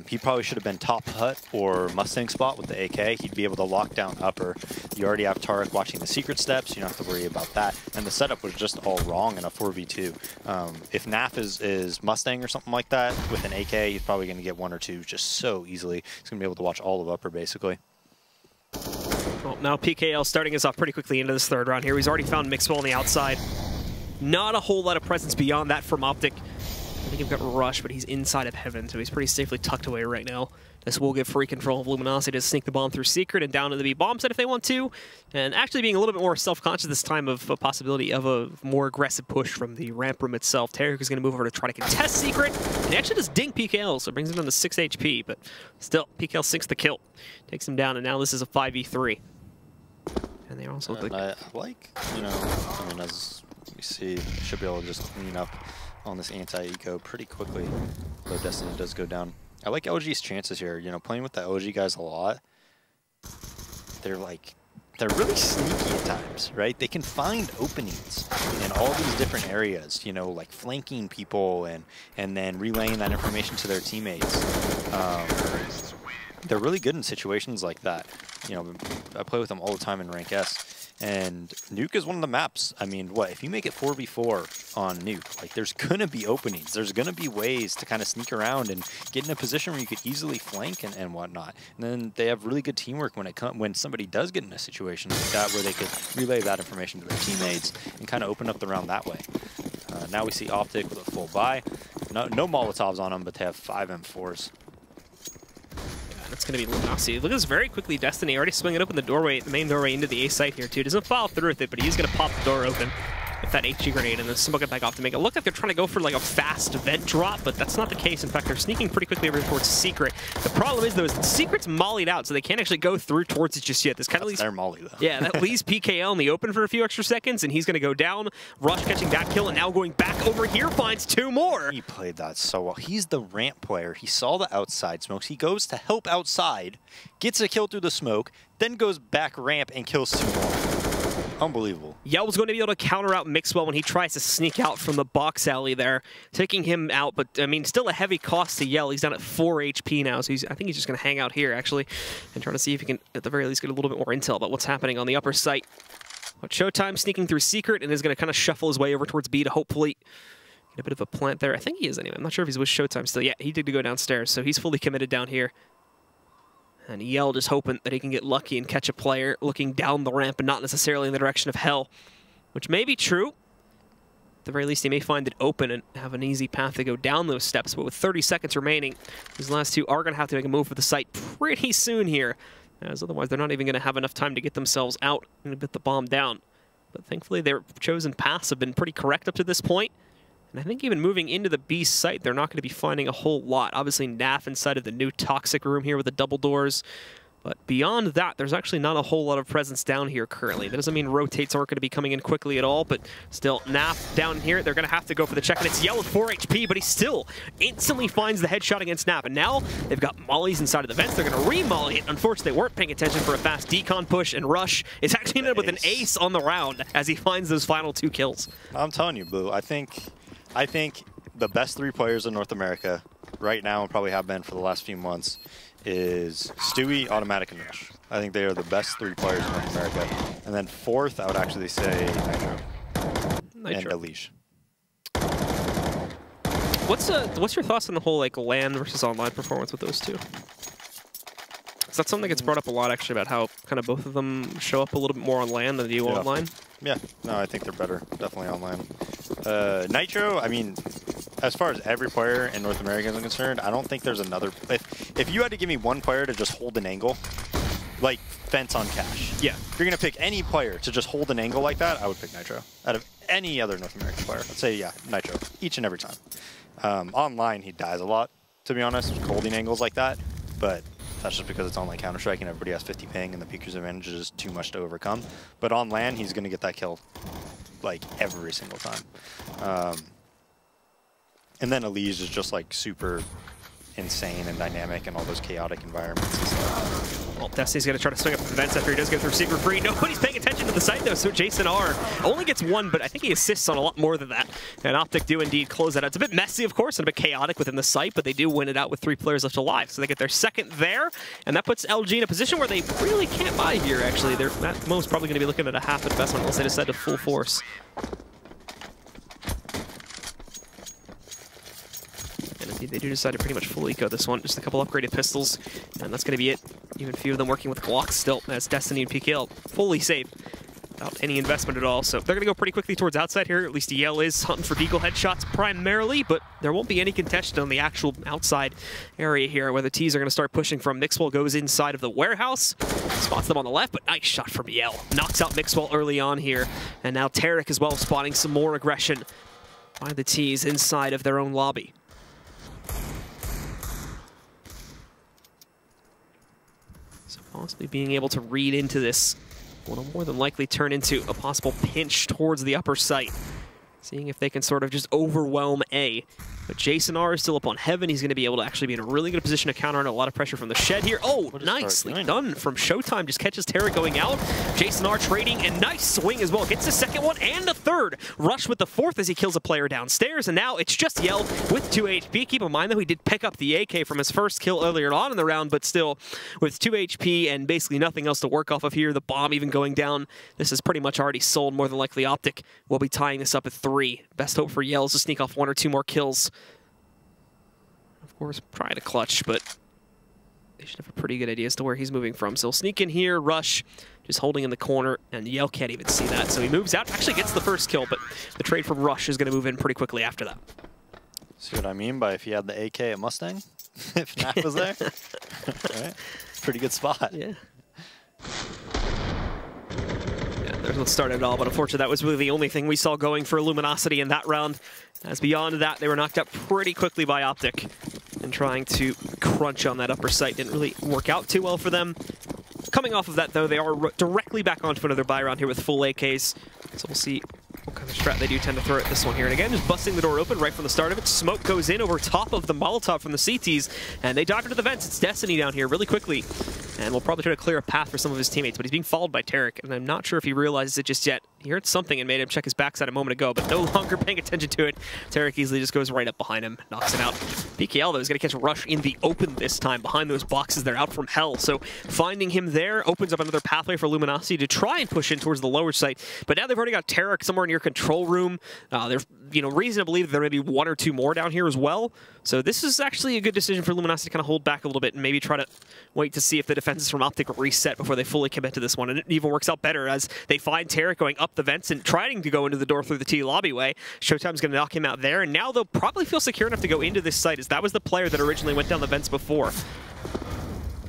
He probably should have been top hut or Mustang spot with the AK. He'd be able to lock down upper. You already have Tarek watching the secret steps. You don't have to worry about that. And the setup was just all wrong in a 4v2. If NAF is Mustang or something like that with an AK, he's probably going to get one or two just so easily. He's going to be able to watch all of upper, basically. Well, now PKL starting us off pretty quickly into this third round here. He's already found Mixwell on the outside. Not a whole lot of presence beyond that from OpTic. I think he's got Rush, but he's inside of Heaven, so he's pretty safely tucked away right now. This will give free control of Luminosity to sneak the bomb through Secret and down to the B bomb site if they want to. And actually being a little bit more self-conscious this time of a possibility of a more aggressive push from the ramp room itself. Tarek is going to move over to try to contest Secret. And he actually does ding PKL, so it brings him down to 6 HP. But still, PKL sinks the kill. Takes him down, and now this is a 5v3. And they also... And I like, you know, I mean, as we see, should be able to just clean up on this anti-eco pretty quickly, though Destiny does go down. I like LG's chances here. You know, playing with the LG guys a lot, they're really sneaky at times, right? They can find openings in all these different areas, you know, like flanking people and then relaying that information to their teammates. They're really good in situations like that. You know, I play with them all the time in Rank S. And Nuke is one of the maps. I mean, what, if you make it 4v4 on Nuke, like there's going to be openings. There's going to be ways to kind of sneak around and get in a position where you could easily flank and whatnot. And then they have really good teamwork when somebody does get in a situation like that where they could relay that information to their teammates and kind of open up the round that way. Now we see OpTic with a full buy. No Molotovs on them, but they have 5 M4s. That's going to be Luminosity. Look at this very quickly. Destiny already swinging open the doorway, the main doorway into the A site here, too. Doesn't follow through with it, but he's going to pop the door open with that HG grenade and then smoke it back off to make it look like they're trying to go for like a fast vent drop, but that's not the case. In fact, they're sneaking pretty quickly over towards Secret. The problem is, though, is that Secret's mollied out, so they can't actually go through towards it just yet. This kind of leaves their molly, though. Yeah, that leaves PKL in the open for a few extra seconds, and he's going to go down. Rush catching that kill, and now going back over here finds 2 more. He played that so well. He's the ramp player. He saw the outside smokes. He goes to help outside, gets a kill through the smoke, then goes back ramp and kills 2 more. Unbelievable. Yell's going to be able to counter out Mixwell when he tries to sneak out from the box alley there, taking him out, but I mean, still a heavy cost to Yell. He's down at 4 HP now, so I think he's just going to hang out here, actually, and try to see if he can, at the very least, get a little bit more intel about what's happening on the upper site. But Showtime sneaking through Secret and is going to kind of shuffle his way over towards B to hopefully get a bit of a plant there. I think he is anyway. I'm not sure if he's with Showtime still. Yeah, he did go downstairs, so he's fully committed down here. And Yell just hoping that he can get lucky and catch a player looking down the ramp and not necessarily in the direction of Hell, which may be true. At the very least, he may find it open and have an easy path to go down those steps. But with 30 seconds remaining, these last 2 are going to have to make a move for the site pretty soon here, as otherwise they're not even going to have enough time to get themselves out and put the bomb down. But thankfully, their chosen paths have been pretty correct up to this point. And I think even moving into the B site, they're not going to be finding a whole lot. Obviously, NAF inside of the new Toxic room here with the double doors. But beyond that, there's actually not a whole lot of presence down here currently. That doesn't mean rotates aren't going to be coming in quickly at all, but still, Nap down here, they're going to have to go for the check, and it's Yell with 4 HP, but he still instantly finds the headshot against Nap, and now they've got mollies inside of the vents. They're going to re-molly it. Unfortunately, they weren't paying attention for a fast decon push, and Rush is actually ended up with an ace on the round as he finds those final 2 kills. I'm telling you, Blue, I think the best 3 players in North America right now, and probably have been for the last few months, is Stewie, Automatic, and Rush. I think they are the best 3 players in North America. And then 4th, I would actually say Nitro. And Elish. What's your thoughts on the whole like LAN versus online performance with those 2? Is that something that gets brought up a lot actually about how kind of both of them show up a little bit more on LAN than they do online? Yeah, no, I think they're better, definitely online. Nitro, I mean, as far as every player in North America is concerned, I don't think there's another. If you had to give me one player to just hold an angle, like Fence on Cash, if you're gonna pick any player to just hold an angle like that, I would pick Nitro. Out of any other North American player, I'd say Nitro, each and every time. Online, he dies a lot, to be honest, holding angles like that, but that's just because it's online Counter-Strike and everybody has 50 ping and the Peeker's advantage is too much to overcome. But on LAN, he's gonna get that kill like every single time. And then Elise is just like super insane and dynamic in all those chaotic environments and stuff. Well, Destiny's going to try to swing up the vents after he does get through Secret Free. Nobody's paying attention to the site, though, so Jason R only gets 1, but I think he assists on a lot more than that. And OpTic do indeed close that out. It's a bit messy, of course, and a bit chaotic within the site, but they do win it out with 3 players left alive. So they get their 2nd there, and that puts LG in a position where they really can't buy here, actually. They're at most probably going to be looking at a half investment unless they decide to full force. And indeed, they do decide to pretty much full eco this one. Just a couple upgraded pistols, and that's going to be it. Even a few of them working with Glocks still, as Destiny and PKL fully safe without any investment at all. So they're going to go pretty quickly towards outside here. At least Yell is hunting for deagle headshots primarily, but there won't be any contention on the actual outside area here where the T's are going to start pushing from. Mixwell goes inside of the warehouse, spots them on the left, but nice shot from Yell. Knocks out Mixwell early on here, and now Tarek as well spotting some more aggression by the T's inside of their own lobby. Possibly being able to read into this will more than likely turn into a possible pinch towards the upper site. Seeing if they can sort of just overwhelm A. But Jason R is still up on Heaven. He's going to be able to actually be in a really good position to counter on a lot of pressure from the shed here. Oh, nicely done from Showtime. Just catches Tarek going out. Jason R trading, and nice swing as well. Gets the 2nd one and a 3rd. Rush with the 4th as he kills a player downstairs. And now it's just Yell with 2 HP. Keep in mind, though, he did pick up the AK from his first kill earlier on in the round, but still with 2 HP and basically nothing else to work off of here. The bomb even going down. This is pretty much already sold. More than likely, OpTic will be tying this up at 3. Best hope for Yell is to sneak off 1 or 2 more kills. Of course, trying to clutch, but they should have a pretty good idea as to where he's moving from. So he'll sneak in here, Rush, just holding in the corner, and Yell can't even see that. So he moves out, actually gets the 1st kill, but the trade from Rush is going to move in pretty quickly after that. See what I mean by if he had the AK at Mustang? If Nap was there? Right? Pretty good spot. Yeah. There's what started it all, but unfortunately that was really the only thing we saw going for Luminosity in that round. As beyond that, they were knocked out pretty quickly by OpTic. And trying to crunch on that upper site didn't really work out too well for them. Coming off of that, though, they are directly back onto another buy round here with full AKs. So we'll see what kind of strat they do tend to throw at this one here. And again, just busting the door open right from the start of it. Smoke goes in over top of the Molotov from the CTs, and they dive into the vents. It's Destiny down here really quickly. And we'll probably try to clear a path for some of his teammates, but he's being followed by Tarek, and I'm not sure if he realizes it just yet. He heard something and made him check his backside a moment ago, but no longer paying attention to it. Tarek easily just goes right up behind him, knocks it out. PKL, though, is going to catch Rush in the open this time, behind those boxes. They're out from hell, so finding him there opens up another pathway for Luminosity to try and push in towards the lower site. But now they've already got Tarek somewhere near control room. There's reason to believe that there may be 1 or 2 more down here as well. So this is actually a good decision for Luminosity to kind of hold back a little bit and maybe try to wait to see if the defenses from OpTic reset before they fully commit to this one. And it even works out better as they find Tarek going up the vents and trying to go into the door through the T lobby way. Showtime's going to knock him out there, and now they'll probably feel secure enough to go into this site, as that was the player that originally went down the vents before.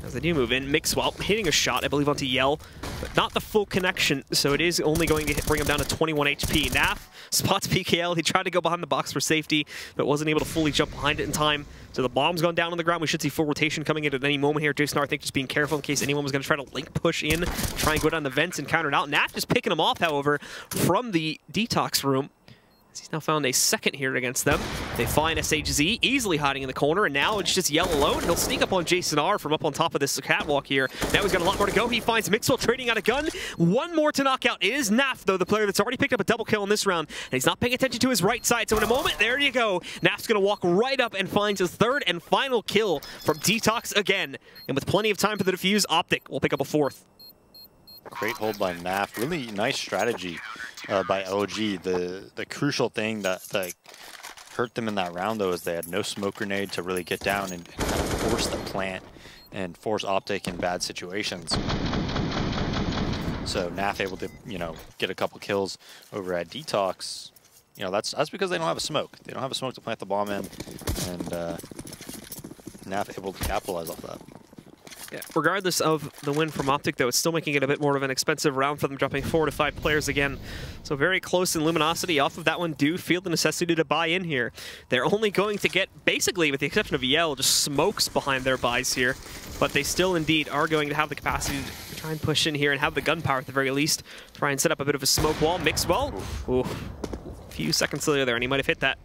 as they do move in. Mixwell hitting a shot, I believe, onto Yell, but not the full connection, so it is only going to bring him down to 21 HP. Naf spots PKL. He tried to go behind the box for safety, but wasn't able to fully jump behind it in time. So the bomb's gone down on the ground. We should see full rotation coming in at any moment here. Jason R, I think, just being careful in case anyone was going to try to link push in, try and go down the vents and counter it out. Naf just picking him off, however, from the detox room. He's now found a second here against them. They find SHZ easily hiding in the corner, and now it's just Yell alone. He'll sneak up on Jason R from up on top of this catwalk here. Now he's got a lot more to go. He finds Mixwell trading out a gun. One more to knock out. It is Naf, though, the player that's already picked up a double kill in this round, and he's not paying attention to his right side. So in a moment, there you go. Naf's going to walk right up and finds his third and final kill from Detox again. And with plenty of time for the defuse, OpTic will pick up a fourth. Great hold by Naf. Really nice strategy by LG. The crucial thing that hurt them in that round, though, is they had no smoke grenade to really get down and kind of force the plant and force OpTic in bad situations. So Naf able to, you know, get a couple kills over at Detox. You know, that's because they don't have a smoke. They don't have a smoke to plant the bomb in, and Naf able to capitalize off that. Yeah, regardless of the win from OpTic, though, it's still making it a bit more of an expensive round for them, dropping 4 to 5 players again. So very close in Luminosity. Off of that one, do feel the necessity to buy in here. They're only going to get, basically, with the exception of Yell, just smokes behind their buys here. But they still, indeed, are going to have the capacity to try and push in here and have the gunpowder at the very least. Try and set up a bit of a smoke wall. Mixwell. Ooh, a few seconds later there, and he might have hit that.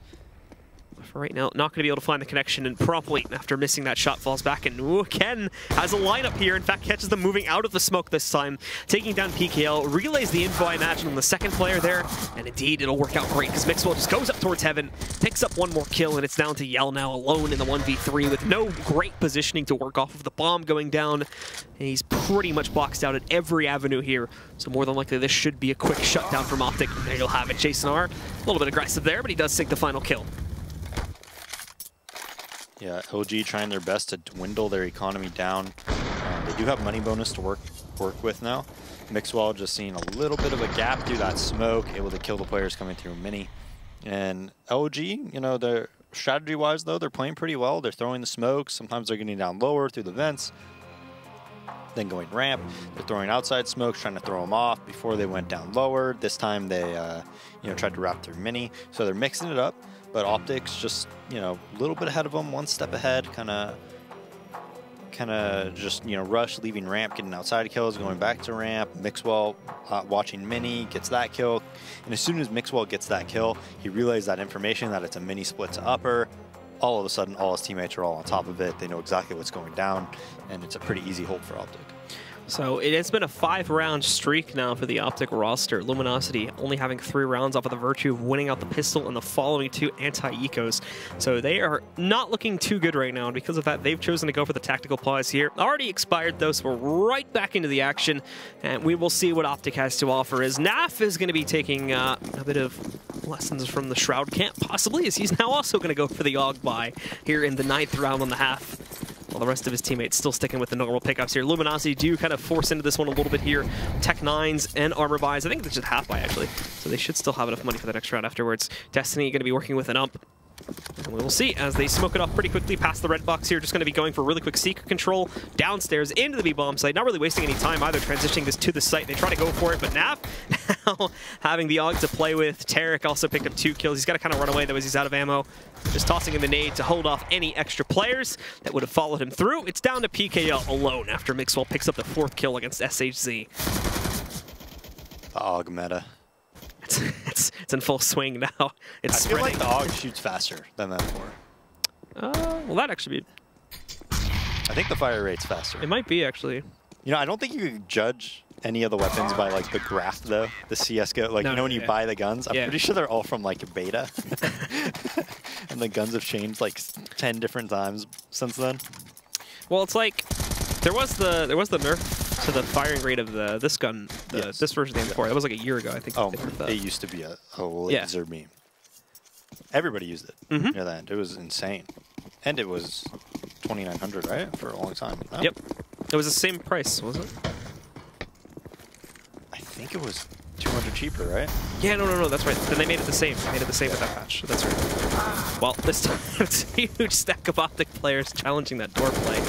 For right now, not going to be able to find the connection, and promptly, after missing that shot, falls back, and ooh, Ken has a lineup here. In fact, catches them moving out of the smoke this time, taking down PKL, relays the info, I imagine, on the second player there, and indeed, it'll work out great, because Mixwell just goes up towards Heaven, picks up one more kill, and it's down to Yell now alone in the 1v3 with no great positioning to work off of the bomb going down, and he's pretty much boxed out at every avenue here, so more than likely, this should be a quick shutdown from OpTic. There you'll have it. Jason R, a little bit aggressive there, but he does take the final kill. Yeah, LG trying their best to dwindle their economy down. They do have money bonus to work with now. Mixwell just seeing a little bit of a gap through that smoke, able to kill the players coming through mini. And LG, you know, they're strategy-wise, though, they're playing pretty well. They're throwing the smoke. Sometimes they're getting down lower through the vents, then going ramp. They're throwing outside smokes, trying to throw them off before they went down lower. This time they, you know, tried to wrap through mini. So they're mixing it up. But OpTic's just, you know, a little bit ahead of them, one step ahead, kind of just, you know, rush, leaving ramp, getting outside kills, going back to ramp. Mixwell watching mini, gets that kill. And as soon as Mixwell gets that kill, he relays that information that it's a mini split to upper. All of a sudden, all his teammates are all on top of it. They know exactly what's going down, and it's a pretty easy hold for OpTic. So it has been a 5-round streak now for the OpTic roster. Luminosity only having 3 rounds off of the virtue of winning out the pistol and the following 2 anti-ecos. So they are not looking too good right now, and because of that, they've chosen to go for the tactical pause here. Already expired, though, so we're right back into the action, and we will see what OpTic has to offer. As Naf is going to be taking a bit of lessons from the Shroud camp, possibly, as he's now also going to go for the AUG buy here in the 9th round on the half. While the rest of his teammates still sticking with the normal pickups here. Luminosity do kind of force into this one a little bit here. Tech 9s and armor buys. I think it's just half buy, actually. So they should still have enough money for the next round afterwards. Destiny going to be working with an ump. And we will see as they smoke it off pretty quickly past the red box here. Just going to be going for really quick secret control downstairs into the B-bomb site. Not really wasting any time either, transitioning this to the site. They try to go for it, but Nav now having the AUG to play with. Tarek also picked up 2 kills. He's got to kind of run away, though, as he's out of ammo. Just tossing in the nade to hold off any extra players that would have followed him through. It's down to PKL alone after Mixwell picks up the 4th kill against SHZ. The AUG meta. It's in full swing now. It's I feel spreading. like the AUG shoots faster than that before. Well, that actually be... I think the fire rate's faster. It might be, actually. You know, I don't think you could judge any of the weapons by, like, the graph, though. The CSGO. Like, no, you know when you buy the guns? I'm Yeah. pretty sure they're all from, like, a beta. And the guns have changed, like, 10 different times since then. Well, it's like... There was the nerf to the firing rate of this gun, this version of the M4. That was like a year ago, I think. Oh, it used to be a laser beam. Everybody used it near the end. It was insane. And it was 2,900, right? For a long time. No? Yep. It was the same price, was it? I think it was 200 cheaper, right? Yeah, no, that's right. Then they made it the same. They made it the same with that patch. That's right. Well, this time it's a huge stack of OpTic players challenging that door play.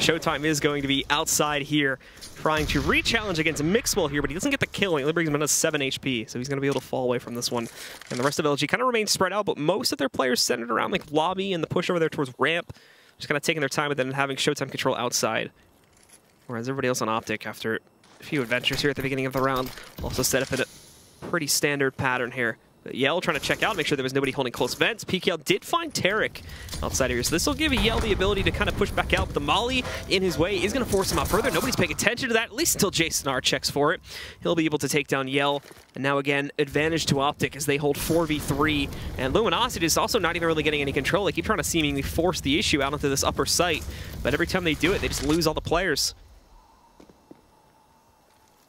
Showtime is going to be outside here, trying to re-challenge against Mixwell here, but he doesn't get the kill. He only brings him down to 7 HP, so he's going to be able to fall away from this one. And the rest of LG kind of remains spread out, but most of their players centered around like lobby and the push over there towards ramp, just kind of taking their time with it and having Showtime control outside. Whereas everybody else on OpTic, after a few adventures here at the beginning of the round, also set up in a pretty standard pattern here. Yell trying to check out, make sure there was nobody holding close vents. PKL did find Tarek outside here, so this will give Yell the ability to kind of push back out. But the molly in his way is going to force him out further. Nobody's paying attention to that, at least until Jason R checks for it. He'll be able to take down Yell. And now again, advantage to OpTic as they hold 4v3. And Luminosity is also not even really getting any control. They keep trying to seemingly force the issue out into this upper site. But every time they do it, they just lose all the players.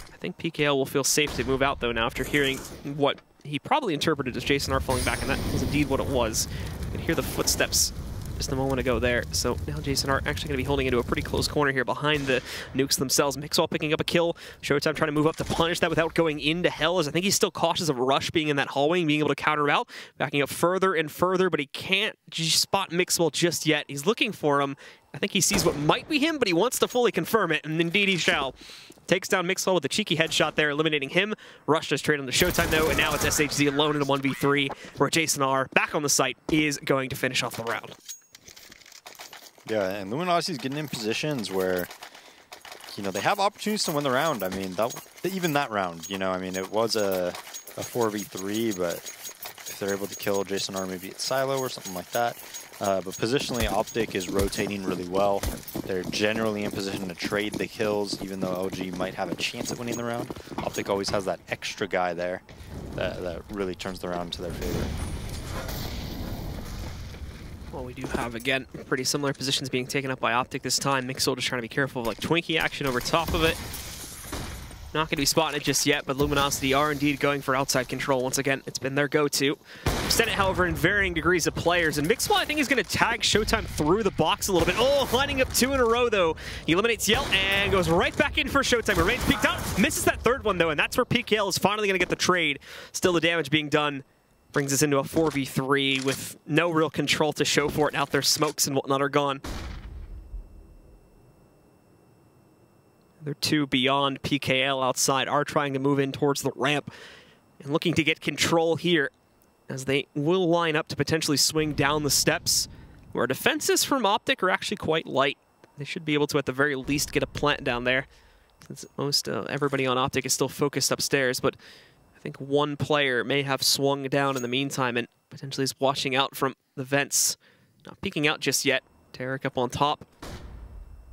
I think PKL will feel safe to move out, though, now after hearing what he probably interpreted as Jason R falling back, and that was indeed what it was. You can hear the footsteps just a moment ago there. So now Jason R actually going to be holding into a pretty close corner here behind the nukes themselves. Mixwell picking up a kill. Showtime trying to move up to punish that without going into hell, as I think he's still cautious of Rush being in that hallway and being able to counter out. Backing up further and further, but he can't spot Mixwell just yet. He's looking for him. I think he sees what might be him, but he wants to fully confirm it, and indeed he shall. Takes down Mixwell with a cheeky headshot there, eliminating him. Rush does trade on the Showtime, though, and now it's SHZ alone in a 1v3, where Jason R, back on the site, is going to finish off the round. Yeah, and Luminosity's getting in positions where, you know, they have opportunities to win the round. I mean, even that round, you know, I mean, it was a 4v3, but if they're able to kill Jason R, maybe it's Silo or something like that. But positionally, OpTic is rotating really well. They're generally in position to trade the kills, even though LG might have a chance at winning the round. OpTic always has that extra guy there that really turns the round to their favor. Well, we do have, again, pretty similar positions being taken up by OpTic this time. Mixwell just trying to be careful of like Twinkie action over top of it. Not going to be spotting it just yet, but Luminosity are indeed going for outside control. Once again, it's been their go-to. Sent it, however, in varying degrees of players. And Mixwell, I think, is going to tag Showtime through the box a little bit. Oh, lining up 2 in a row, though. He eliminates Yell and goes right back in for Showtime. Remains peeked out. Misses that third one, though, and that's where PKL is finally going to get the trade. Still the damage being done. Brings us into a 4v3 with no real control to show for it. Out there, smokes and whatnot are gone. They're 2 beyond. PKL outside are trying to move in towards the ramp and looking to get control here as they will line up to potentially swing down the steps, where defenses from OpTic are actually quite light. They should be able to, at the very least, get a plant down there, since most everybody on OpTic is still focused upstairs. But I think one player may have swung down in the meantime and potentially is watching out from the vents. Not peeking out just yet. Tarek up on top.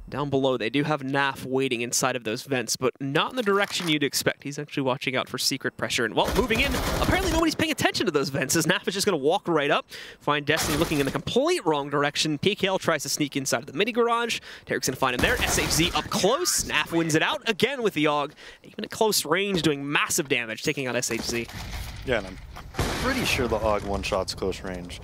Down below, they do have Naf waiting inside of those vents, but not in the direction you'd expect. He's actually watching out for secret pressure. And while moving in, apparently nobody's paying attention to those vents, as Naf is just going to walk right up. Find Destiny looking in the complete wrong direction. PKL tries to sneak inside of the mini garage. Tarek's going to find him there. SHZ up close. Naf wins it out again with the AUG. Even at close range, doing massive damage, taking out SHZ. Yeah, and I'm pretty sure the AUG one-shot's close range.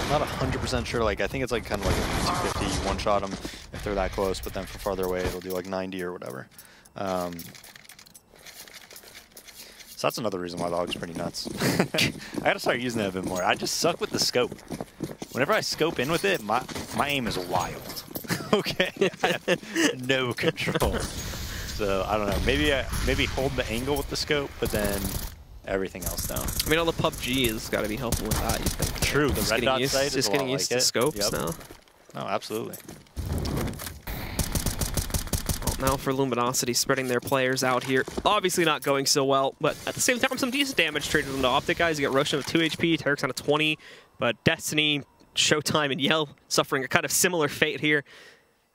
Not 100% sure, like, I think it's like kind of like a 250 one-shot them if they're that close, but then from farther away it'll do like 90 or whatever. So that's another reason why the AUG's pretty nuts. I gotta start using it a bit more. I just suck with the scope. Whenever I scope in with it, my aim is wild. Okay, I have no control. So I don't know, maybe hold the angle with the scope, but then everything else down. I mean, all the PUBG has got to be helpful with that, you think? True, the red dot sight is just getting used to scopes now. Oh, absolutely. Well, now for Luminosity, spreading their players out here. Obviously not going so well, but at the same time, some decent damage traded into OpTic guys. You got Roshan with 2 HP, Tarek's on a 20, but Destiny, Showtime, and Yell suffering a kind of similar fate here.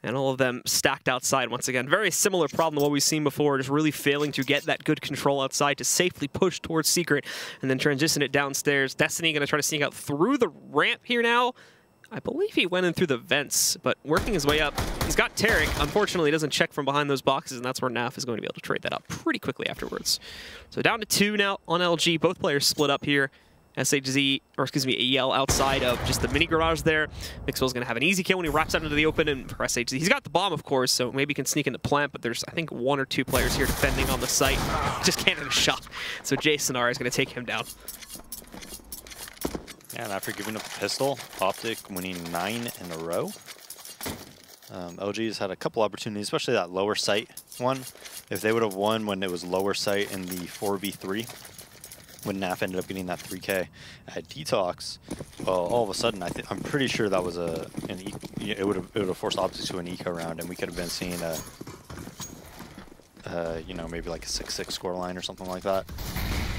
And all of them stacked outside once again. Very similar problem to what we've seen before, just really failing to get that good control outside to safely push towards Secret and then transition it downstairs. Destiny going to try to sneak out through the ramp here now. I believe he went in through the vents, but working his way up. He's got Tarek. Unfortunately, he doesn't check from behind those boxes, and that's where Naf is going to be able to trade that out pretty quickly afterwards. So down to 2 now on LG. Both players split up here. SHZ, or excuse me, Yell outside of just the mini garage there. Mixwell's going to have an easy kill when he wraps out into the open, and for SHZ, he's got the bomb, of course, so maybe he can sneak into plant, but there's, I think, 1 or 2 players here defending on the site. Just can't hit a shot. So Jason R is going to take him down. Yeah, and after giving up the pistol, OpTic winning 9 in a row. LG's had a couple opportunities, especially that lower site one. If they would have won when it was lower site in the 4v3, when NAF ended up getting that 3K at Detox, well, all of a sudden, I'm pretty sure that was it would have forced OpTic to an eco round, and we could have been seeing you know, maybe like a 6-6 scoreline or something like that.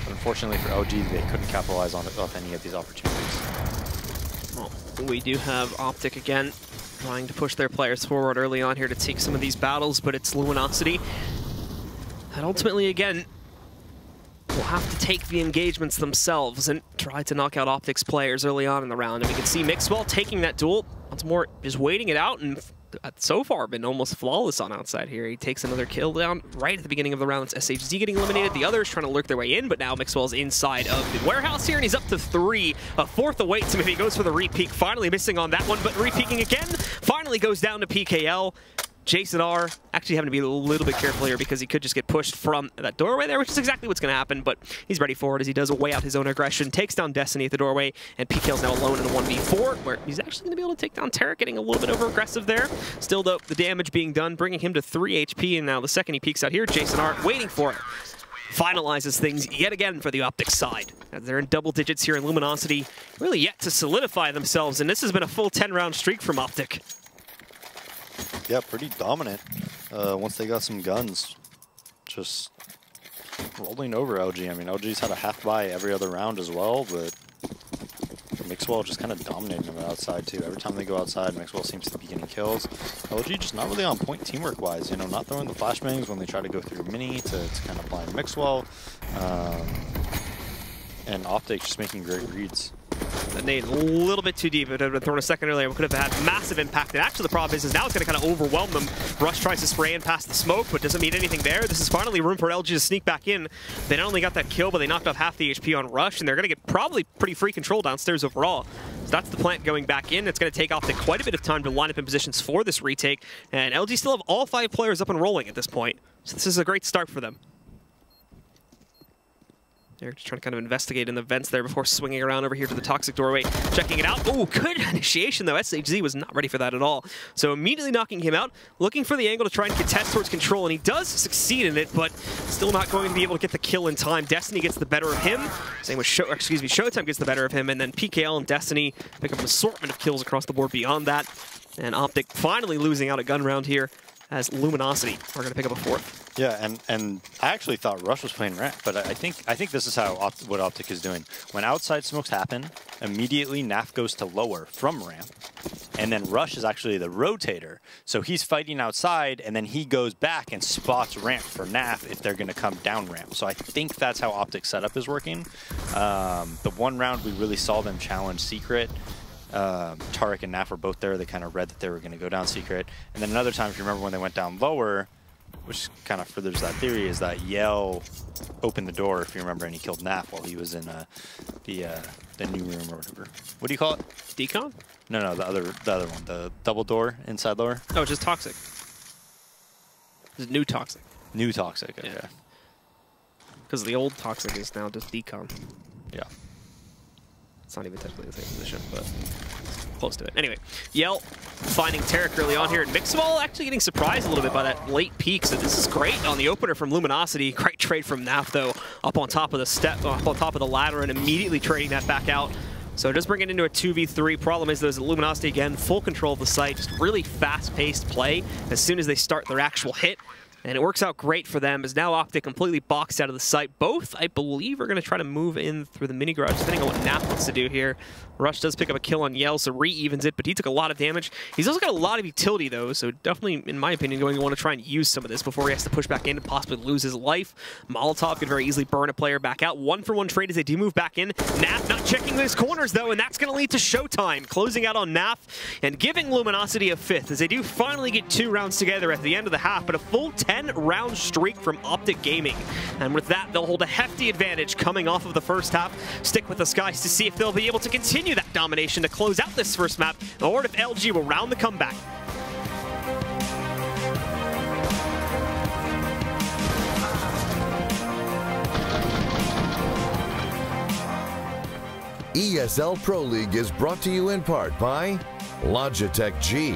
But unfortunately for LG, they couldn't capitalize off any of these opportunities. Well, we do have OpTic again, trying to push their players forward early on here to take some of these battles, but it's Luminosity. And ultimately, again, will have to take the engagements themselves and try to knock out OpTic's players early on in the round. And we can see Mixwell taking that duel. Once more, just waiting it out, and so far been almost flawless on outside here. He takes another kill down right at the beginning of the round. It's SHZ getting eliminated. The others trying to lurk their way in, but now Mixwell's inside of the warehouse here, and he's up to 3. A fourth awaits him if he goes for the re-peek. Finally missing on that one, but re-peeking again. Finally goes down to PKL. Jason R actually having to be a little bit careful here because he could just get pushed from that doorway there, which is exactly what's going to happen, but he's ready for it as he does weigh out his own aggression, takes down Destiny at the doorway, and PKL's now alone in a 1v4, where he's actually going to be able to take down Tarek, getting a little bit over-aggressive there. Still, though, the damage being done, bringing him to 3 HP, and now the second he peeks out here, Jason R waiting for it. Finalizes things yet again for the OpTic side. As they're in double digits here in Luminosity, really yet to solidify themselves, and this has been a full 10-round streak from OpTic. Yeah, pretty dominant once they got some guns. Just rolling over LG. I mean, LG's had a half buy every other round as well, but Mixwell just kind of dominating them outside too. Every time they go outside, Mixwell seems to be getting kills. LG just not really on point teamwork-wise, you know, not throwing the flashbangs when they try to go through mini to kind of blind Mixwell. And OpTic just making great reads. The nade a little bit too deep. If it had been thrown a second earlier, we could have had massive impact. And actually the problem is now it's going to kind of overwhelm them. Rush tries to spray in past the smoke, but doesn't mean anything there. This is finally room for LG to sneak back in. They not only got that kill, but they knocked off half the HP on Rush, and they're going to get probably pretty free control downstairs overall. So that's the plant going back in. It's going to take OpTic quite a bit of time to line up in positions for this retake. And LG still have all 5 players up and rolling at this point. So this is a great start for them. They're just trying to kind of investigate in the vents there before swinging around over here to the toxic doorway, checking it out. Oh, good initiation, though. SHZ was not ready for that at all. So immediately knocking him out, looking for the angle to try and contest towards control, and he does succeed in it, but still not going to be able to get the kill in time. Destiny gets the better of him. Same with Showtime gets the better of him, and then PKL and Destiny pick up an assortment of kills across the board beyond that. And OpTic finally losing out a gun round here, as Luminosity are going to pick up a 4th. Yeah, and I actually thought Rush was playing ramp, but I think this is how what OpTic is doing. When outside smokes happen, immediately NAF goes to lower from ramp, and then Rush is actually the rotator. So he's fighting outside, and then he goes back and spots ramp for NAF if they're going to come down ramp. So I think that's how OpTic setup is working. The one round we really saw them challenge Secret. Tarek and NAF were both there. They kind of read that they were going to go down Secret. And then another time, if you remember when they went down lower, which kind of furthers that theory, is that Yell opened the door, if you remember, and he killed NAF while he was in the new room or whatever. What do you call it? Decon? No, the other one, the double door inside lower. Oh, it's just Toxic. It's new Toxic. New Toxic, okay. Yeah. Because the old Toxic is now just Decon. Yeah. It's not even technically the same position, but close to it. Anyway, Yell finding Tarek early on here, and Mixwell actually getting surprised a little bit by that late peek. So this is great on the opener from Luminosity. Great trade from NAF, though, up on top of the ladder, and immediately trading that back out. So it does bring it into a 2v3. Problem is, there's Luminosity again, full control of the site, just really fast-paced play as soon as they start their actual hit. And it works out great for them, as now OpTic completely boxed out of the site. Both, I believe, are going to try to move in through the mini garage, depending on what NAF wants to do here. Rush does pick up a kill on Yell, so re-evens it, but he took a lot of damage. He's also got a lot of utility, though, so definitely, in my opinion, going to want to try and use some of this before he has to push back in and possibly lose his life. Molotov could very easily burn a player back out. 1-for-1 trade as they do move back in. NAF not checking his corners, though, and that's going to lead to Showtime, closing out on NAF and giving Luminosity a 5th, as they do finally get 2 rounds together at the end of the half, but a full 10-round streak from OpTic Gaming. And with that, they'll hold a hefty advantage coming off of the first half. Stick with us, guys, to see if they'll be able to continue that domination to close out this first map, or if LG will round the comeback. ESL Pro League is brought to you in part by Logitech G,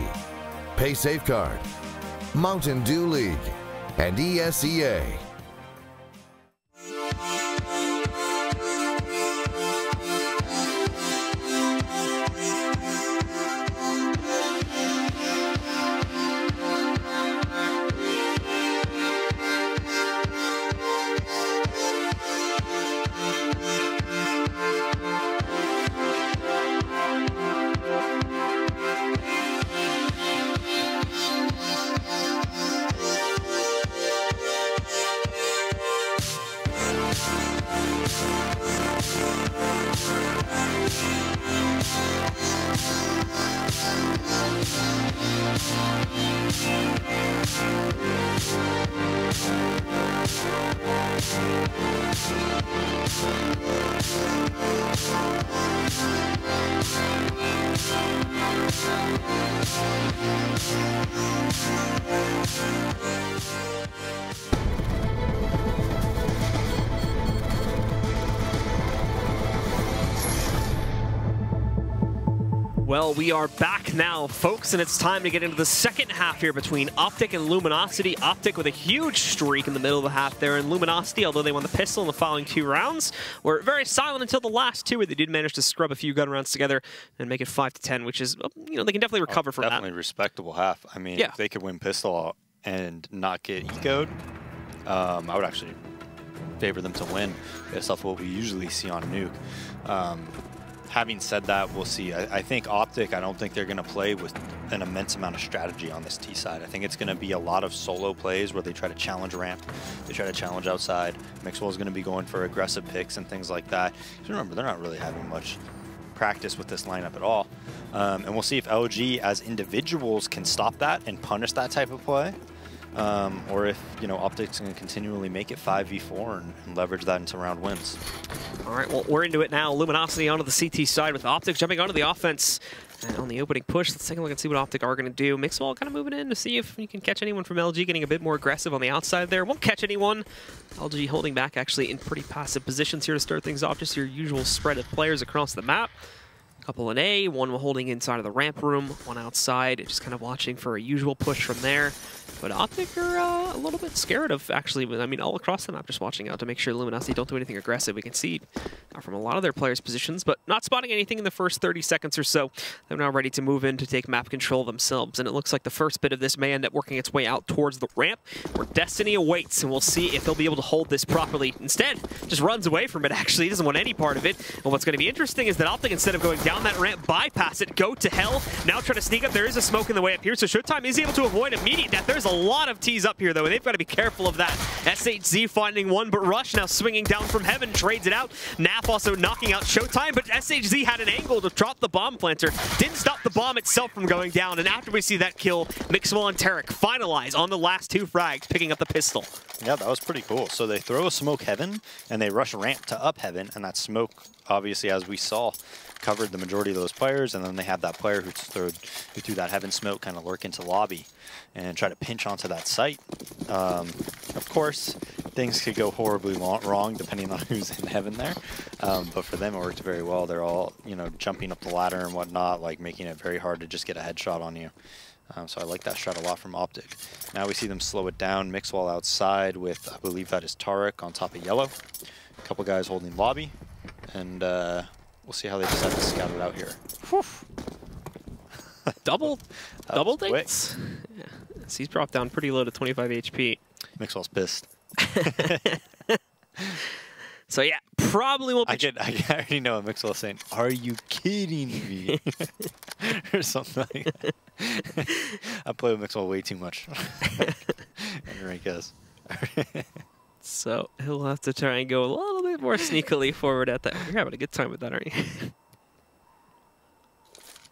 Pay Safeguard, Mountain Dew League, and ESEA. Well, we are back now, folks, and it's time to get into the second half here between OpTic and Luminosity. OpTic with a huge streak in the middle of the half there, and Luminosity, although they won the pistol in the following 2 rounds, were very silent until the last 2, where they did manage to scrub a few gun rounds together and make it 5-10, which is, you know, they can definitely recover from definitely respectable half. I mean, yeah. If they could win pistol and not get eco'd, I would actually favor them to win based off what we usually see on Nuke. Having said that, we'll see. I think OpTic, I don't think they're going to play with an immense amount of strategy on this T side. I think it's going to be a lot of solo plays where they try to challenge ramp, they try to challenge outside. Mixwell is going to be going for aggressive picks and things like that. Because remember, they're not really having much practice with this lineup at all. And we'll see if LG as individuals can stop that and punish that type of play. Or if, you know, OpTic's going to continually make it 5v4 and leverage that into round wins. All right, well, we're into it now. Luminosity onto the CT side with OpTic jumping onto the offense. And on the opening push, let's take a look and see what OpTic are going to do. Mixwell kind of moving in to see if you can catch anyone from LG, getting a bit more aggressive on the outside there. Won't catch anyone. LG holding back actually in pretty passive positions here to start things off. Just your usual spread of players across the map. Couple in A, one holding inside of the ramp room, one outside, just kind of watching for a usual push from there. But OpTic are a little bit scared of, actually, I mean, all across the map, just watching out to make sure Luminosity don't do anything aggressive. We can see from a lot of their players' positions, but not spotting anything in the first 30 seconds or so. They're now ready to move in to take map control themselves, and it looks like the first bit of this may end up working its way out towards the ramp, where Destiny awaits, and we'll see if they'll be able to hold this properly. Instead, just runs away from it, actually. He doesn't want any part of it. And what's going to be interesting is that OpTic, instead of going down that ramp, bypass it, go to hell, now try to sneak up. There is a smoke in the way up here, so Showtime is able to avoid immediate death. There's a lot of T's up here, though, and they've got to be careful of that. SHZ finding one, but Rush now swinging down from heaven, trades it out. Naf also knocking out Showtime, but SHZ had an angle to drop the bomb planter. Didn't stop the bomb itself from going down, and after we see that kill, Mixwell and Tarek finalize on the last 2 frags, picking up the pistol. Yeah, that was pretty cool. So they throw a smoke heaven, and they rush ramp to up heaven, and that smoke, obviously, as we saw, covered the majority of those players, and then they have that player who threw that heaven smoke kind of lurk into lobby and try to pinch onto that site. Of course, things could go horribly wrong depending on who's in heaven there, but for them it worked very well. They're all, you know, jumping up the ladder and whatnot, like making it very hard to just get a headshot on you. So I like that strat a lot from OpTic. Now we see them slow it down. Mixwell outside with, I believe that is Tarek on top of yellow. A couple guys holding lobby, and we'll see how they decide to scout it out here. Double dates? Yeah. So he's dropped down pretty low to 25 HP. Mixwell's pissed. So yeah, probably won't be... I already know what Mixwell's saying. Are you kidding me? Or something like that. I play with Mixwell way too much. I guess. So he'll have to try and go a little bit more sneakily forward at that. You're having a good time with that, aren't you?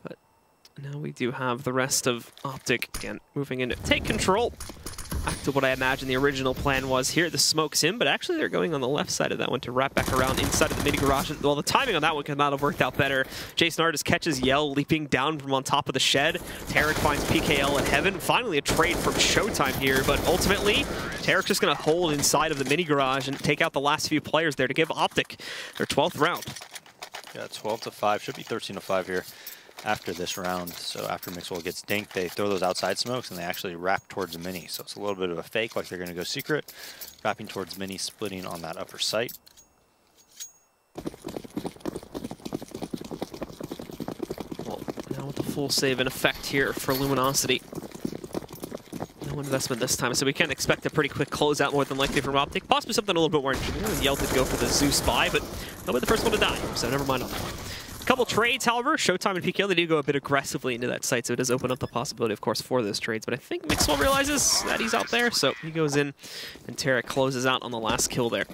But now we do have the rest of OpTic again moving in to take control. Back to what I imagine the original plan was here. The smoke's in, but actually they're going on the left side of that one to wrap back around inside of the mini garage. Well, the timing on that one could not have worked out better. Jason Artis catches Yell leaping down from on top of the shed. Tarek finds PKL in heaven. Finally a trade from Showtime here, but ultimately Tarek's just going to hold inside of the mini garage and take out the last few players there to give OpTic their 12th round. Yeah, 12-5. Should be 13-5 here. after this round. So after Mixwell gets dinked, they throw those outside smokes and they actually wrap towards the mini. So it's a little bit of a fake, like they're going to go secret, wrapping towards mini, splitting on that upper site. Well, now with the full save in effect here for Luminosity. No investment this time, so we can expect a pretty quick closeout more than likely from OpTic. Possibly something a little bit more interesting. Yell did go for the Zeus buy, but they'll be the first one to die, so never mind on that one. A couple trades, however. Showtime and PKL, they do go a bit aggressively into that site, so it does open up the possibility, of course, for those trades. But I think Mixwell realizes that he's out there, so he goes in, and Tarek closes out on the last kill there.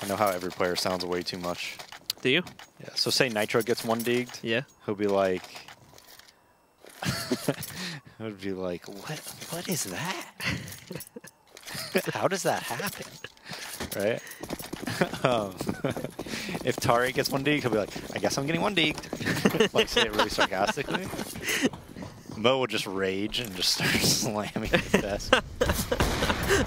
I know how every player sounds way too much. Do you? Yeah, so say Nitro gets one digged. Yeah. He'll be like... It would be like, what is that? How does that happen? Right? If Tari gets one digged, he'll be like, I guess I'm getting one digged. Like, say it really sarcastically. Mo will just rage and just start slamming his desk.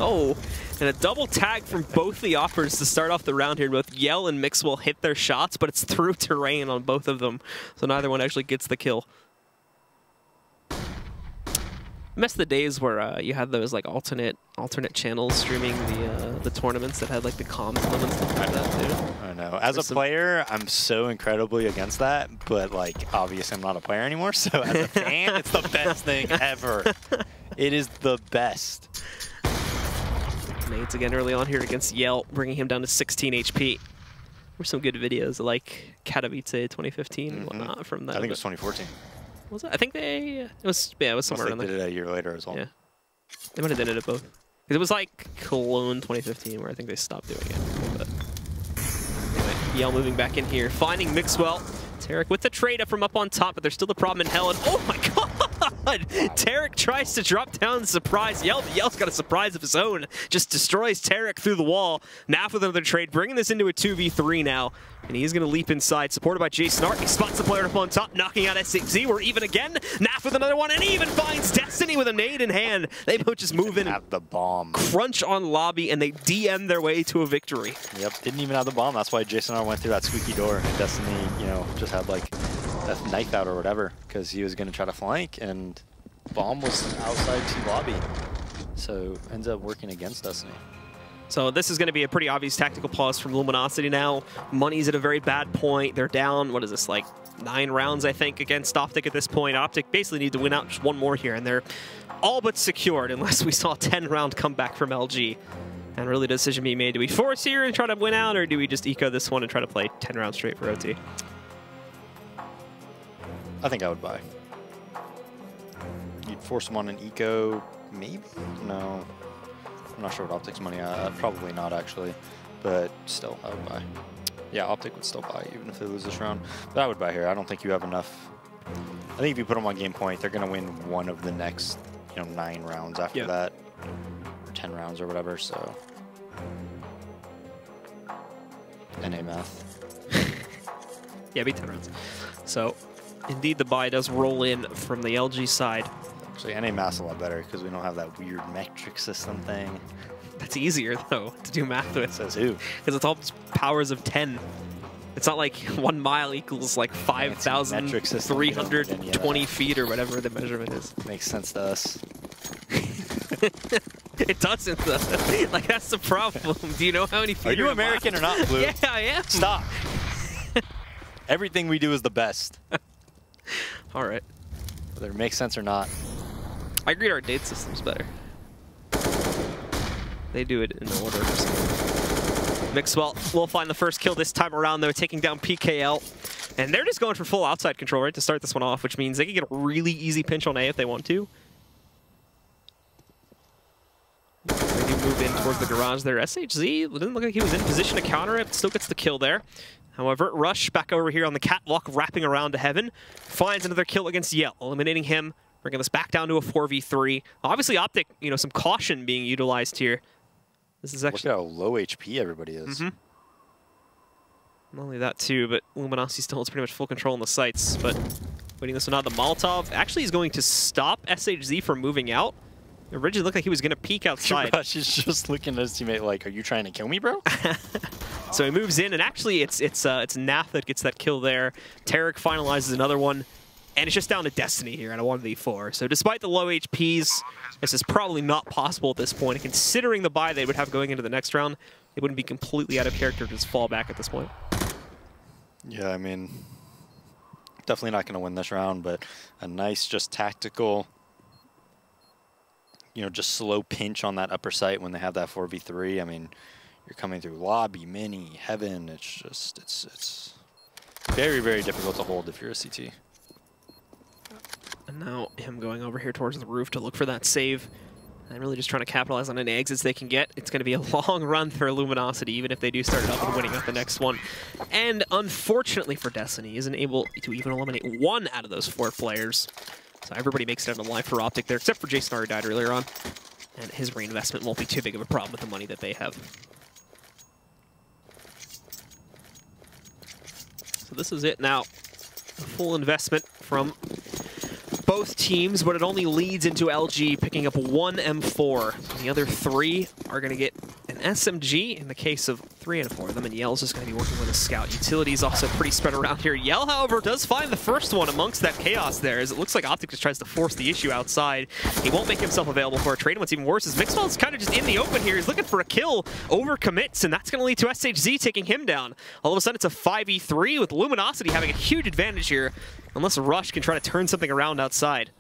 Oh, and a double tag from both the offers to start off the round here. Both Yell and Mixwell hit their shots, but it's through terrain on both of them, so neither one actually gets the kill. Miss the days where you had those like alternate channels streaming the tournaments that had like the comms and stuff like that too. I know. As a player, I'm so incredibly against that, but like obviously I'm not a player anymore. So as a fan, it's the best thing ever. It is the best. Nades again early on here against Yell, bringing him down to 16 HP. There were some good videos like Katowice 2015 and whatnot from that. I think it was 2014. Was it? I think it was somewhere around there. They did it a year later as well. Yeah. They might have done it at both. It was like Cologne 2015 where I think they stopped doing it. But anyway, Yell moving back in here, finding Mixwell. Tarek with the trade up from up on top, but there's still the problem in hell. And oh my god! Tarek tries to drop down the surprise. Yell's got a surprise of his own. Just destroys Tarek through the wall. Naf with another trade, bringing this into a 2v3 now. And he's going to leap inside, supported by Jason Art. He spots the player up on top, knocking out SHZ. We're even again. Naf with another one, and he even finds Destiny with a nade in hand. They both just move in and the bomb. Crunch on lobby, and they DM their way to a victory. Yep, didn't even have the bomb. That's why Jason Art went through that squeaky door. And Destiny, you know, just had like a knife out or whatever, because he was going to try to flank, and bomb was outside to lobby. So ends up working against Destiny. So this is going to be a pretty obvious tactical pause from Luminosity now. Money's at a very bad point. They're down, what is this, like 9 rounds, I think, against OpTic at this point. OpTic basically need to win out just one more here, and they're all but secured unless we saw a 10-round comeback from LG. And really, the decision being made, do we force here and try to win out, or do we just eco this one and try to play 10 rounds straight for OT? I think I would buy. You'd force them on an eco, maybe? No. I'm not sure what OpTic's money at. Probably not, actually. But still, I would buy. Yeah, OpTic would still buy, even if they lose this round. But I would buy here. I don't think you have enough. I think if you put them on game point, they're going to win one of the next, 9 rounds after that. Or 10 rounds or whatever, so. NA math. Yeah, beat 10 rounds. So, indeed, the buy does roll in from the LG side. Actually, NA math's a lot better because we don't have that weird metric system thing. That's easier, though, to do math with. Says who? Because it's all powers of 10. It's not like 1 mile equals like 5,320 feet or whatever the measurement is. Makes sense to us. It doesn't, though. Like, that's the problem. Do you know how many feet are you American or not, Blue? Yeah, I am. Stop. Everything we do is the best. All right. Whether it makes sense or not. I agree our date system's better. They do it in order. Mixwell will find the first kill this time around, though, taking down PKL. And they're just going for full outside control, right, to start this one off, which means they can get a really easy pinch on A if they want to. They do move in towards the garage there. SHZ didn't look like he was in position to counter it, but still gets the kill there. However, Rush back over here on the catwalk, wrapping around to heaven, finds another kill against Yell, eliminating him, bringing us back down to a 4v3. Obviously, OpTic, some caution being utilized here. This is actually... Look at how low HP everybody is. Not only that, too, but Luminosity still has pretty much full control on the sites, but waiting this one out. The Molotov actually is going to stop SHZ from moving out. originally looked like he was going to peek outside. Rush is just looking at his teammate like, are you trying to kill me, bro? So he moves in, and actually it's Naf that gets that kill there. Tarek finalizes another one, and it's just down to Destiny here at a 1v4. So despite the low HPs, this is probably not possible at this point. And considering the buy they would have going into the next round, they wouldn't be completely out of character to just fall back at this point. Yeah, I mean, definitely not going to win this round, but a nice just tactical, you know, just slow pinch on that upper site when they have that 4v3. I mean, you're coming through lobby, mini, heaven. It's just, it's very, very difficult to hold if you're a CT. And now him going over here towards the roof to look for that save. And really just trying to capitalize on any exits they can get. It's going to be a long run for Luminosity, even if they do start it up and winning up the next one. And unfortunately for Destiny, isn't able to even eliminate one out of those 4 players. So everybody makes it out alive for OpTic there, except for Jason, who died earlier on. And his reinvestment won't be too big of a problem with the money that they have. So this is it now. A full investment from both teams, but it only leads into LG picking up 1 M4. The other 3 are going to get an SMG in the case of 3 and 4 of them, and Yell's just going to be working with a scout. Utility is also pretty spread around here. Yell, however, does find the first one amongst that chaos there, as it looks like OpTic just tries to force the issue outside. He won't make himself available for a trade. What's even worse is Mixwell's kind of just in the open here. He's looking for a kill, overcommits, and that's going to lead to SHZ taking him down. All of a sudden, it's a 5v3 with Luminosity having a huge advantage here, unless Rush can try to turn something around outside.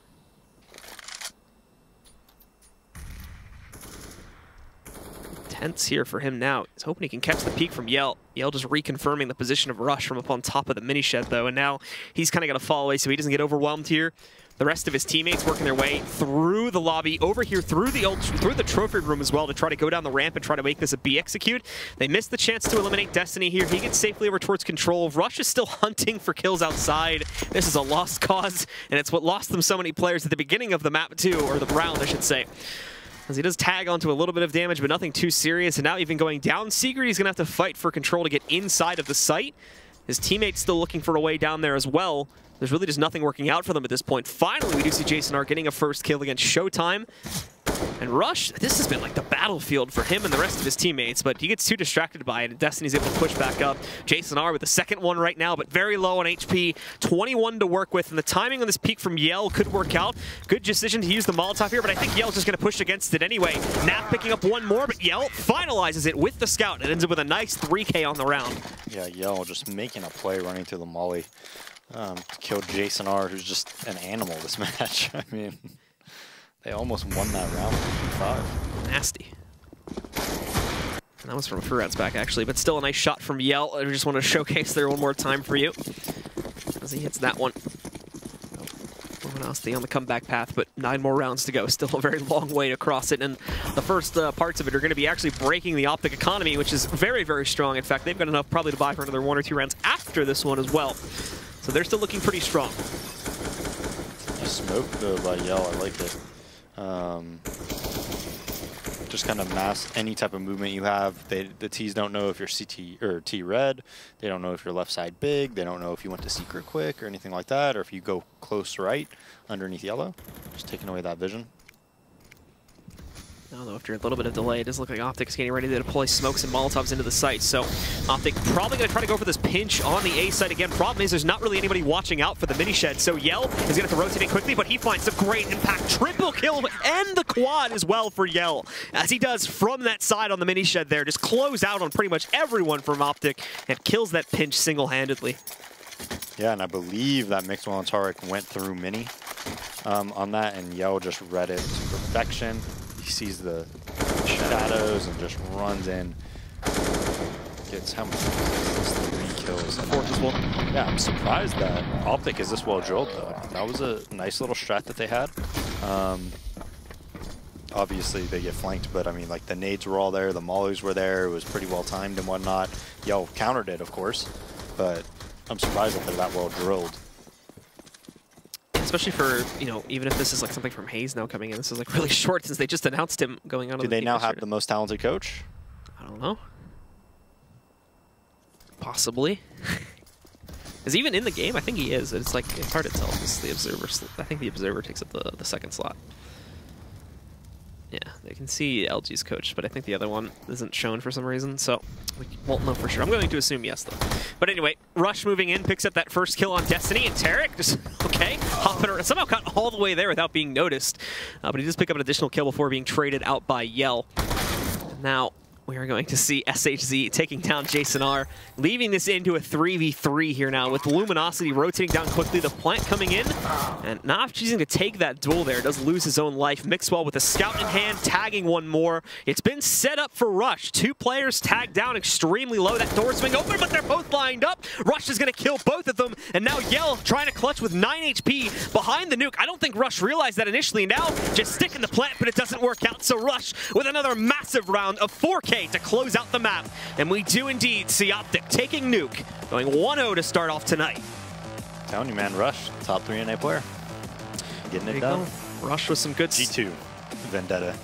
Tense here for him now. He's hoping he can catch the peek from Yell. Yell just reconfirming the position of Rush from up on top of the mini shed, though, and now he's kind of going to fall away so he doesn't get overwhelmed here. The rest of his teammates working their way through the lobby, over here through the trophy room as well to try to go down the ramp and try to make this a B execute. They missed the chance to eliminate Destiny here. He gets safely over towards control. Rush is still hunting for kills outside. This is a lost cause, and it's what lost them so many players at the beginning of the map too, or the round, I should say. As he does tag onto a little bit of damage, but nothing too serious. And now even going down Secret, he's going to have to fight for control to get inside of the site. His teammate's still looking for a way down there as well. There's really just nothing working out for them at this point. Finally, we do see Jason R getting a first kill against Showtime. And Rush, this has been like the battlefield for him and the rest of his teammates, but he gets too distracted by it, and Destiny's able to push back up. Jason R with the second one right now, but very low on HP. 21 to work with, and the timing on this peak from Yell could work out. Good decision to use the Molotov here, but I think Yell's just going to push against it anyway. Nap picking up one more, but Yell finalizes it with the scout. It ends up with a nice 3K on the round. Yeah, Yell just making a play running through the molly. Killed Jason R, who's just an animal this match. I mean, they almost won that round 5. Nasty. And that was from Furad's back, actually, but still a nice shot from Yell. I just want to showcase there one more time for you as he hits that one. Luminosity on the comeback path, but 9 more rounds to go. Still a very long way to cross it, and the first parts of it are going to be actually breaking the OpTic economy, which is very, very strong. In fact, they've got enough probably to buy for another 1 or 2 rounds after this one as well. So they're still looking pretty strong. Smoke though by Yell, I like it. Just kind of mask any type of movement you have. The T's don't know if you're CT or T red. They don't know if you're left side big. They don't know if you went to secret quick or anything like that, or if you go close right underneath yellow. Just taking away that vision. Although after a little bit of delay, it does look like OpTic's getting ready to deploy smokes and Molotovs into the site. So OpTic probably going to try to go for this pinch on the A site again. Problem is there's not really anybody watching out for the mini shed. So Yell is going to have to rotate in quickly, but he finds some great impact. Triple kill and the quad as well for Yell, as he does from that side on the mini shed there. Just close out on pretty much everyone from OpTic and kills that pinch single-handedly. Yeah, and I believe that Mixwell and Tarek went through mini on that, and Yell just read it to perfection. He sees the shadows and just runs in. Gets how many? 3 kills. 4 as well. Yeah, I'm surprised that OpTic is this well drilled though. That was a nice little strat that they had. Obviously they get flanked, but I mean, like, the nades were all there, the mollies were there, it was pretty well timed and whatnot. Yell countered it, of course, but I'm surprised that they're that well drilled. Especially for, you know, even if this is like something from Hayes now coming in, this is like really short since they just announced him going on. Do they now have the most talented coach? I don't know. Possibly. Because even in the game, I think he is. It's like, it's hard to tell. It's the Observer. I think the Observer takes up the second slot. Yeah, they can see LG's coach, but I think the other one isn't shown for some reason, so we won't know for sure. I'm going to assume yes, though. But anyway, Rush moving in, picks up that first kill on Destiny, and Tarek just, okay, hopping around. Somehow got all the way there without being noticed, but he does pick up an additional kill before being traded out by Yell. And now we are going to see SHZ taking down Jason R, leaving this into a 3v3 here now with Luminosity rotating down quickly, the plant coming in, and Naf choosing to take that duel there, does lose his own life. Mixwell with a scout in hand, tagging one more. It's been set up for Rush. 2 players tagged down extremely low. That door swing open, but they're both lined up. Rush is going to kill both of them, and now Yell trying to clutch with 9 HP behind the nuke. I don't think Rush realized that initially. Now just sticking the plant, but it doesn't work out. So Rush with another massive round of 4K to close out the map. And we do indeed see OpTic taking nuke, going 1-0 to start off tonight. Telling you, man, Rush, top 3 NA player. Getting it done. Rush with some good... G2, Vendetta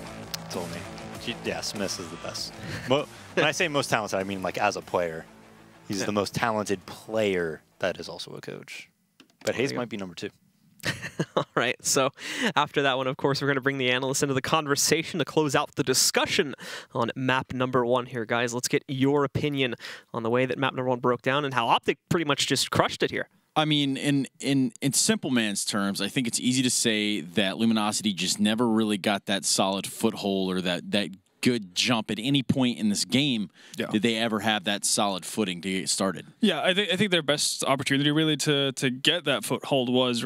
told me. Yeah, Smith is the best. When I say most talented, I mean like as a player. He's the most talented player that is also a coach. But Hayes might be number 2. All right, so after that one, of course, we're going to bring the analysts into the conversation to close out the discussion on map number 1 here, guys. Let's get your opinion on the way that map number 1 broke down and how OpTic pretty much just crushed it here. I mean, in simple man's terms, I think it's easy to say that Luminosity just never really got that solid foothold or that good jump at any point in this game. Did they ever have that solid footing to get started? Yeah, I think their best opportunity really to get that foothold was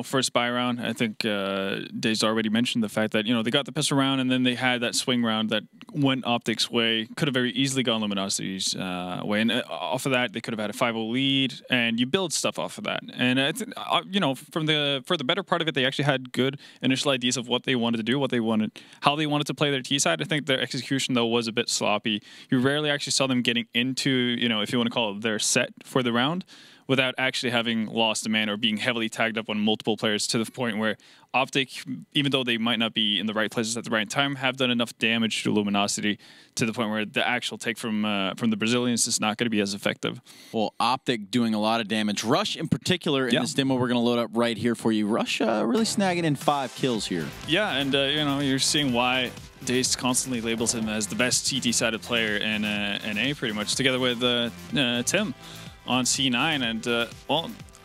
first buy round. I think Dave's already mentioned the fact that they got the pistol round and then they had that swing round that went OpTic's way. Could have very easily gone Luminosity's way, and off of that they could have had a 5-0 lead, and you build stuff off of that. And for the better part of it, they actually had good initial ideas of what they wanted to do, how they wanted to play their T side. I think their execution though was a bit sloppy. You rarely actually saw them getting into, if you want to call it their set for the round, without actually having lost a man or being heavily tagged up on multiple players, to the point where OpTic, even though they might not be in the right places at the right time, have done enough damage to Luminosity to the point where the actual take from the Brazilians is not going to be as effective. Well, OpTic doing a lot of damage. Rush in particular in this demo we're going to load up right here for you. Rush really snagging in 5 kills here. Yeah, and you're seeing why Dace constantly labels him as the best CT-sided player in NA, pretty much, together with Tim on C9, and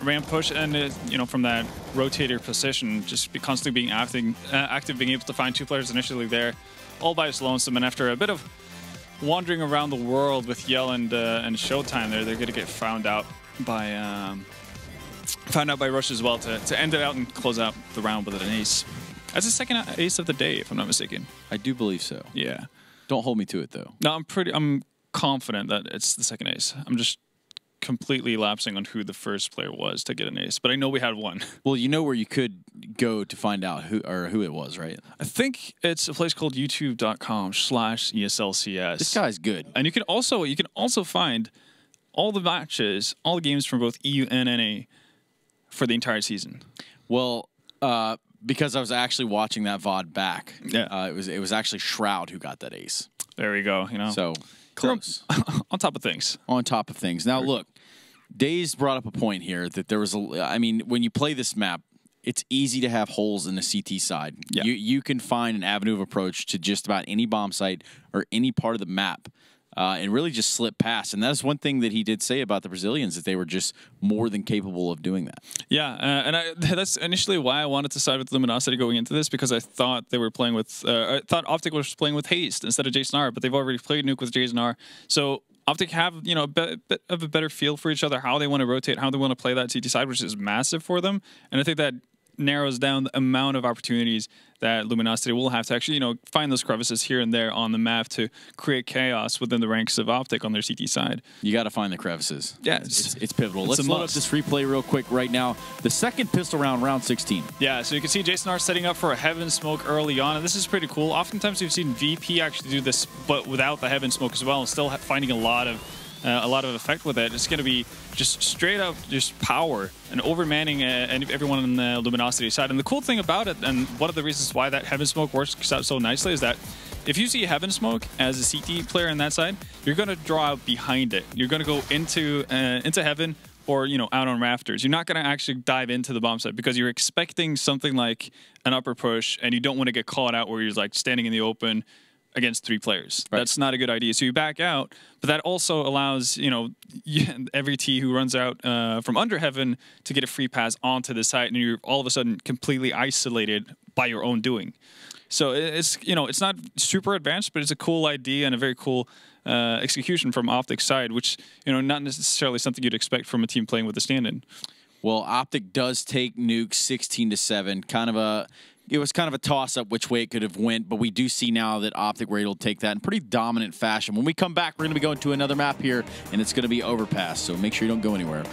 ramp push, and from that rotator position, just constantly being active, being able to find 2 players initially there, all by his lonesome. And after a bit of wandering around the world with Yell and Showtime, they're going to get found out by Rush as well to end it out and close out the round with an ace. That's the second ace of the day, if I'm not mistaken. I do believe so. Yeah. Don't hold me to it, though. No, I'm confident that it's the second ace. I'm just completely lapsing on who the first player was to get an ace, but I know we had one. Well, you know where you could go to find out who it was, right? I think it's a place called youtube.com/ESLCS. This guy's good. And you can also find all the matches, all the games from both EU and NA for the entire season. Well, because I was actually watching that VOD back. Yeah. It was actually Shroud who got that ace. There we go, So close. On top of things. On top of things. Now look, Daze brought up a point here that there was when you play this map, it's easy to have holes in the CT side. Yeah. You can find an avenue of approach to just about any bomb site or any part of the map. And really just slip past. And that's one thing that he did say about the Brazilians, that they were just more than capable of doing that. Yeah, and that's initially why I wanted to side with Luminosity going into this, because I thought they were playing with, I thought OpTic was playing with Haste instead of Jason R, but they've already played Nuke with Jason R. So OpTic have, a bit of a better feel for each other, how they want to rotate, how they want to play that CT side, which is massive for them. And I think that narrows down the amount of opportunities that Luminosity will have to actually, find those crevices here and there on the map to create chaos within the ranks of OpTic on their CT side. You got to find the crevices. Yeah, it's pivotal. Let's load up this replay real quick right now. The second pistol round 16. Yeah, so you can see Jason R setting up for a Heaven Smoke early on, and this is pretty cool. Oftentimes we've seen VP actually do this, but without the Heaven Smoke as well, and still finding a lot of effect with it. It's going to be just straight up just power and overmanning everyone on the Luminosity side. And the cool thing about it, and one of the reasons why that Heaven Smoke works out so nicely, is that if you see Heaven Smoke as a CT player on that side, you're going to draw out behind it. You're going to go into Heaven, or, you know, out on rafters. You're not going to actually dive into the bomb site because you're expecting something like an upper push, and you don't want to get caught out where you're like standing in the open against 3 players. Right. That's not a good idea. So you back out, but that also allows, you know, every T who runs out from under heaven to get a free pass onto the site, and you're all of a sudden completely isolated by your own doing. So it's, you know, it's not super advanced, but it's a cool idea and a very cool execution from OpTic's side, which, you know, not necessarily something you'd expect from a team playing with a stand-in. Well, OpTic does take Nuke 16-7. It was kind of a toss-up which way it could have went, but we do see now that OpTic were able to take that in pretty dominant fashion. When we come back, we're going to be going to another map here, and it's going to be Overpass, so make sure you don't go anywhere.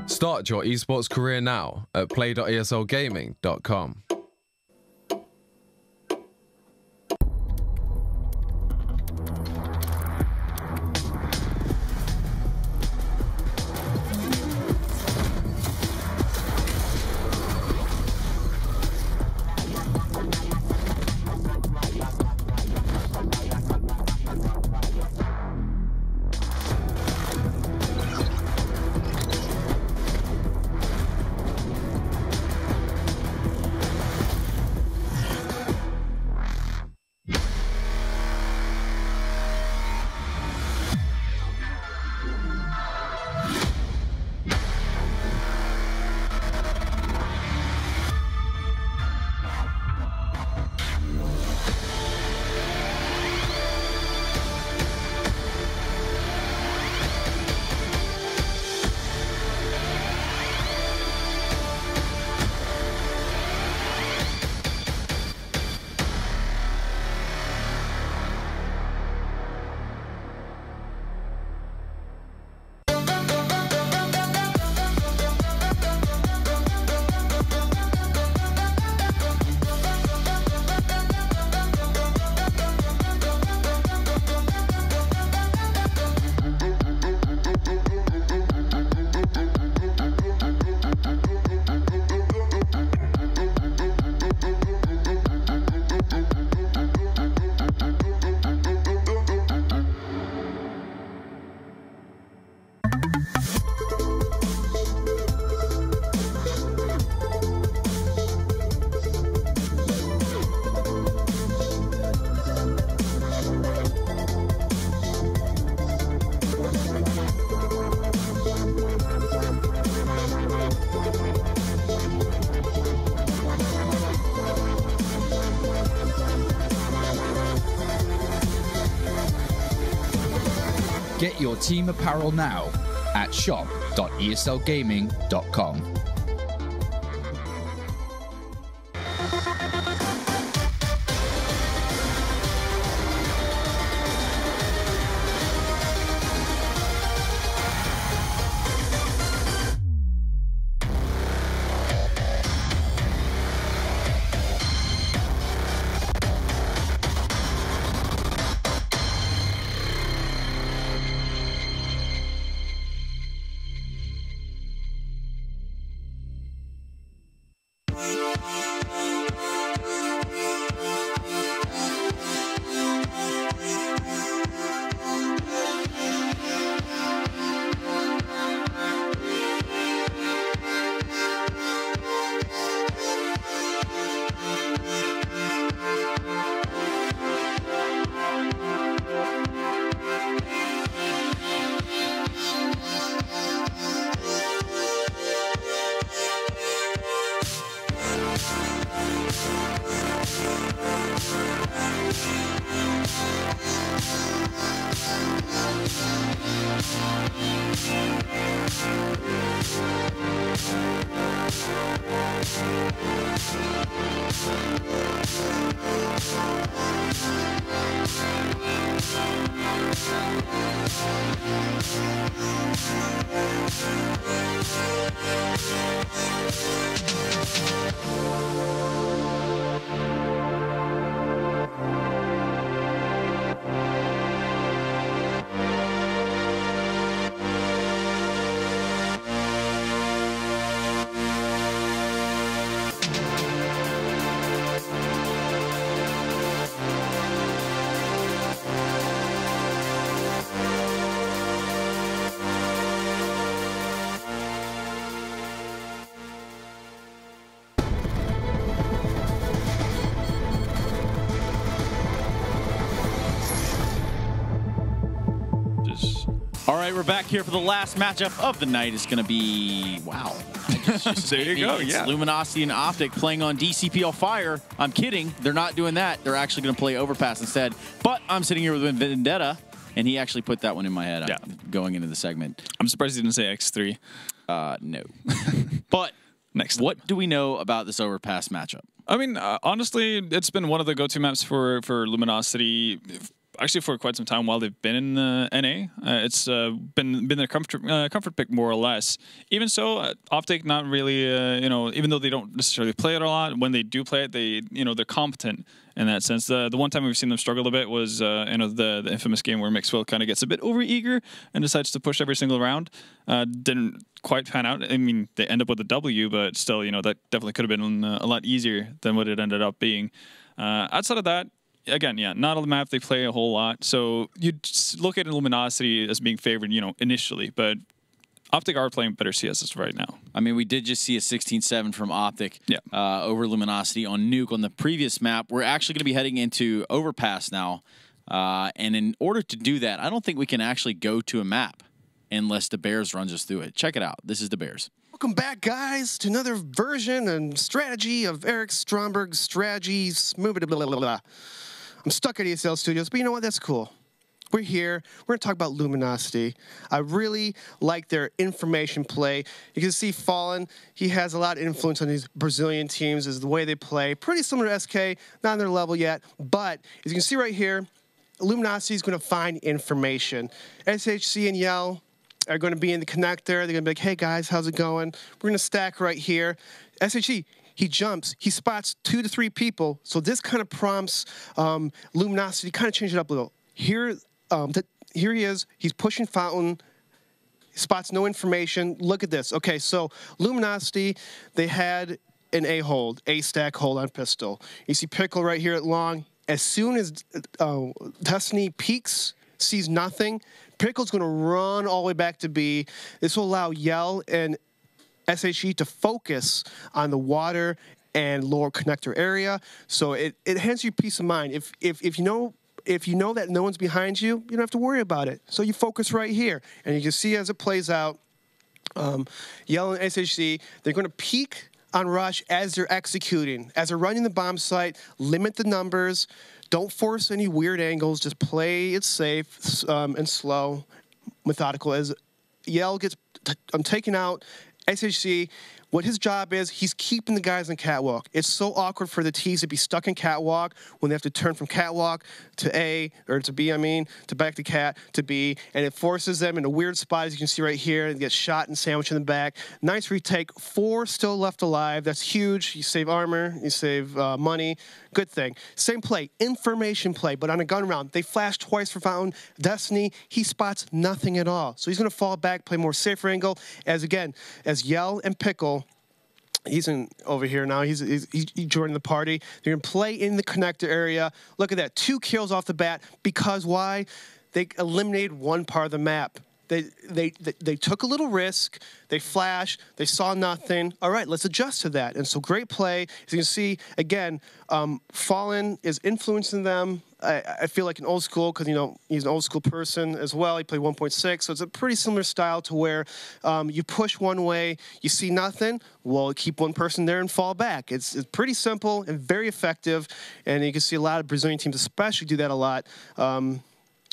Start your esports career now at play.eslgaming.com. Get your team apparel now at shop.eslgaming.com. All right, we're back here for the last matchup of the night. It's going to be, wow. There you go, It's yeah. Luminosity and OpTic playing on DCPL Fire. I'm kidding. They're not doing that. They're actually going to play Overpass instead. But I'm sitting here with Vendetta, and he actually put that one in my head going into the segment. I'm surprised he didn't say X3. No. But next, what do we know about this Overpass matchup? I mean, honestly, it's been one of the go-to maps for Luminosity. Actually, for quite some time while they've been in the NA, it's been their comfort pick more or less. Even so, OpTic not really, you know, even though they don't necessarily play it a lot, when they do play it, they, you know, they're competent in that sense. The one time we've seen them struggle a bit was, you know, the infamous game where Mixwell kind of gets a bit overeager and decides to push every single round. Didn't quite pan out. I mean, they end up with a W, but still, you know, that definitely could have been a lot easier than what it ended up being. Outside of that, again, yeah, not on the map they play a whole lot. So you'd look at Luminosity as being favored, you know, initially, but OpTic are playing better CSs right now. I mean, we did just see a 16-7 from OpTic over Luminosity on Nuke on the previous map. We're actually going to be heading into Overpass now. And in order to do that, I don't think we can actually go to a map unless the Bears runs us through it. Check it out. This is the Bears. Welcome back, guys, to another version and strategy of Eric Stromberg's strategies. I'm stuck at ESL Studios, but you know what? That's cool. We're here. We're going to talk about Luminosity. I really like their information play. You can see Fallen. He has a lot of influence on these Brazilian teams is the way they play. Pretty similar to SK, not on their level yet. But as you can see right here, Luminosity is going to find information. SHC and Yell are going to be in the connector. They're going to be like, hey, guys, how's it going? We're going to stack right here. SHC, he jumps. He spots 2 to 3 people. So this kind of prompts Luminosity to kind of change it up a little. Here he is. He's pushing Fountain. Spots no information. Look at this. Okay, so Luminosity, they had an A-stack hold on pistol. You see Pickle right here at long. As soon as Destiny peeks, sees nothing, Pickle's going to run all the way back to B. This will allow Yell and SHE to focus on the water and lower connector area. So it hands you peace of mind. If you know that no one's behind you, you don't have to worry about it. So you focus right here. And you can see as it plays out, Yell and SHC, they're going to peek on rush as they're executing. As they're running the bomb site, limit the numbers. Don't force any weird angles. Just play it safe and slow, methodical. As Yell gets taken out, SHC, what his job is, he's keeping the guys in catwalk. It's so awkward for the T's to be stuck in catwalk when they have to turn from catwalk to A, or to B, I mean, to back to cat, to B, and it forces them in a weird spot, as you can see right here. They get shot and sandwiched in the back. Nice retake. 4 still left alive. That's huge. You save armor. You save money. Good thing. Same play. Information play, but on a gun round. They flash twice for Fountain. Destiny, he spots nothing at all. So he's going to fall back, play more safer angle. As Yell and Pickle, he's in over here now. He's joining the party. They're going to play in the connector area. Look at that. 2 kills off the bat. Because why? They eliminated one part of the map. They took a little risk. They flashed. They saw nothing. All right, let's adjust to that. And so great play. As you can see, again, Fallen is influencing them. I feel like an old school because, you know, he's an old school person as well. He played 1.6, so it's a pretty similar style to where you push one way, you see nothing, well, keep one person there and fall back. It's pretty simple and very effective, and you can see a lot of Brazilian teams especially do that a lot.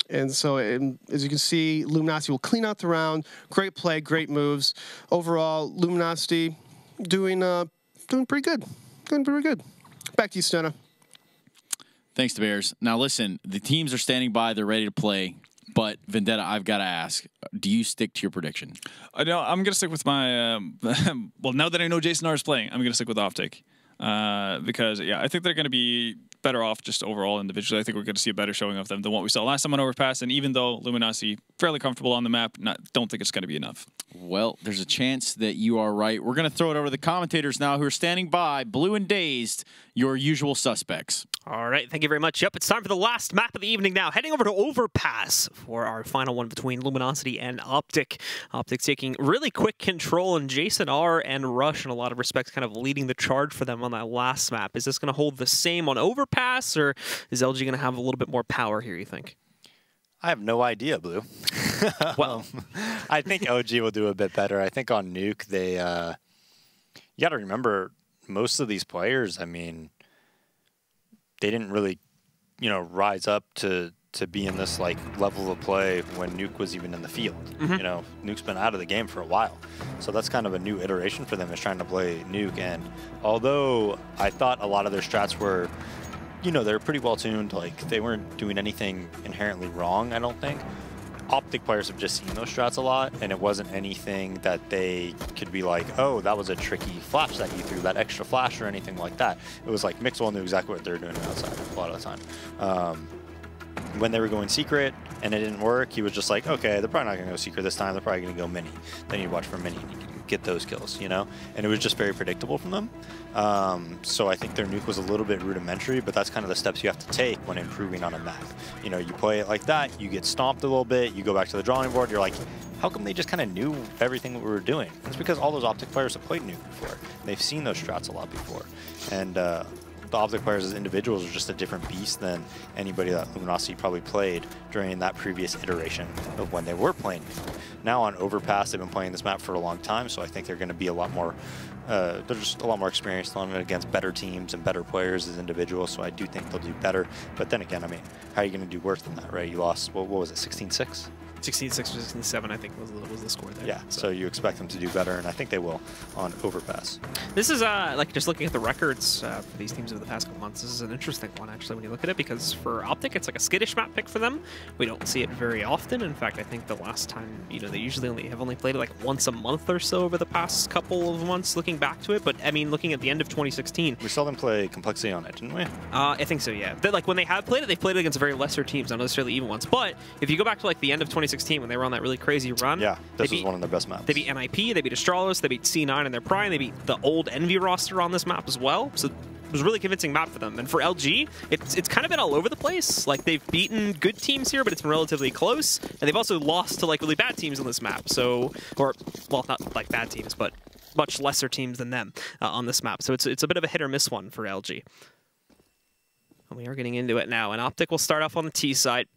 And so, as you can see, Luminosity will clean out the round. Great play, great moves. Overall, Luminosity doing pretty good. Doing pretty good. Back to you, Stena. Thanks to Bears. Now, listen, the teams are standing by. They're ready to play. But, Vendetta, I've got to ask, do you stick to your prediction? No, I'm going to stick with my... well, now that I know Jason R is playing, I'm going to stick with OpTic. Because, yeah, I think they're going to be better off just overall individually. I think we're going to see a better showing of them than what we saw last time on Overpass. And even though Luminosity fairly comfortable on the map, don't think it's going to be enough. Well, there's a chance that you are right. We're going to throw it over to the commentators now who are standing by, blue and dazed, your usual suspects. All right, thank you very much. Yep, it's time for the last map of the evening now. Heading over to Overpass for our final one between Luminosity and OpTic. OpTic taking really quick control, and Jason R and Rush, in a lot of respects, kind of leading the charge for them on that last map. Is this going to hold the same on Overpass, or is LG going to have a little bit more power here, you think? I have no idea, Blue. Well, I think OG will do a bit better. I think on Nuke, they you got to remember most of these players. I mean, they didn't really, rise up to be in this like level of play when Nuke was even in the field. Nuke's been out of the game for a while, so that's kind of a new iteration for them, is trying to play Nuke. And although I thought a lot of their strats were, they're pretty well tuned, like they weren't doing anything inherently wrong, I don't think. OpTic players have just seen those strats a lot, and it wasn't anything that they could be like, oh, that was a tricky flash that you threw, that extra flash or anything like that. It was like Mixwell knew exactly what they're doing outside a lot of the time. When they were going secret and it didn't work, he was just like, okay, they're probably not going to go secret this time. They're probably going to go mini. Then you watch for mini and you can get those kills, And it was just very predictable from them. So I think their Nuke was a little bit rudimentary, but that's kind of the steps you have to take when improving on a map. You play it like that, you get stomped a little bit, you go back to the drawing board, you're like, how come they just kind of knew everything that we were doing? It's because all those OpTic players have played Nuke before. They've seen those strats a lot before. And the OpTic players as individuals are just a different beast than anybody that Luminosity probably played during that previous iteration of when they were playing. Now on Overpass, they've been playing this map for a long time, so I think they're going to be a lot more, they're just a lot more experienced on it against better teams and better players as individuals, so I do think they'll do better. But then again, I mean, how are you going to do worse than that, right? You lost, what was it, 16-6? 16-6 or 16-7, I think was the score there. Yeah, so you expect them to do better, and I think they will on Overpass. This is, like, just looking at the records for these teams over the past couple months, this is an interesting one, actually, when you look at it, because for OpTic, it's like a skittish map pick for them. We don't see it very often. In fact, I think the last time, they usually have only played it, like, once a month or so over the past couple of months, looking back to it. But, I mean, looking at the end of 2016... We saw them play Complexity on it, didn't we? I think so, yeah. Like, when they have played it, they've played it against very lesser teams, not necessarily even ones. But if you go back to, like, the end of 2016, when they were on that really crazy run. Yeah, this was one of their best maps. They beat NIP, they beat Astralis, they beat C9 in their prime, they beat the old Envy roster on this map as well. So it was a really convincing map for them. And for LG, it's kind of been all over the place. Like, they've beaten good teams here, but it's been relatively close. And they've also lost to, like, really bad teams on this map. So, well, not like bad teams, but much lesser teams than them on this map. So it's a bit of a hit or miss one for LG. And we are getting into it now. And OpTic will start off on the T side.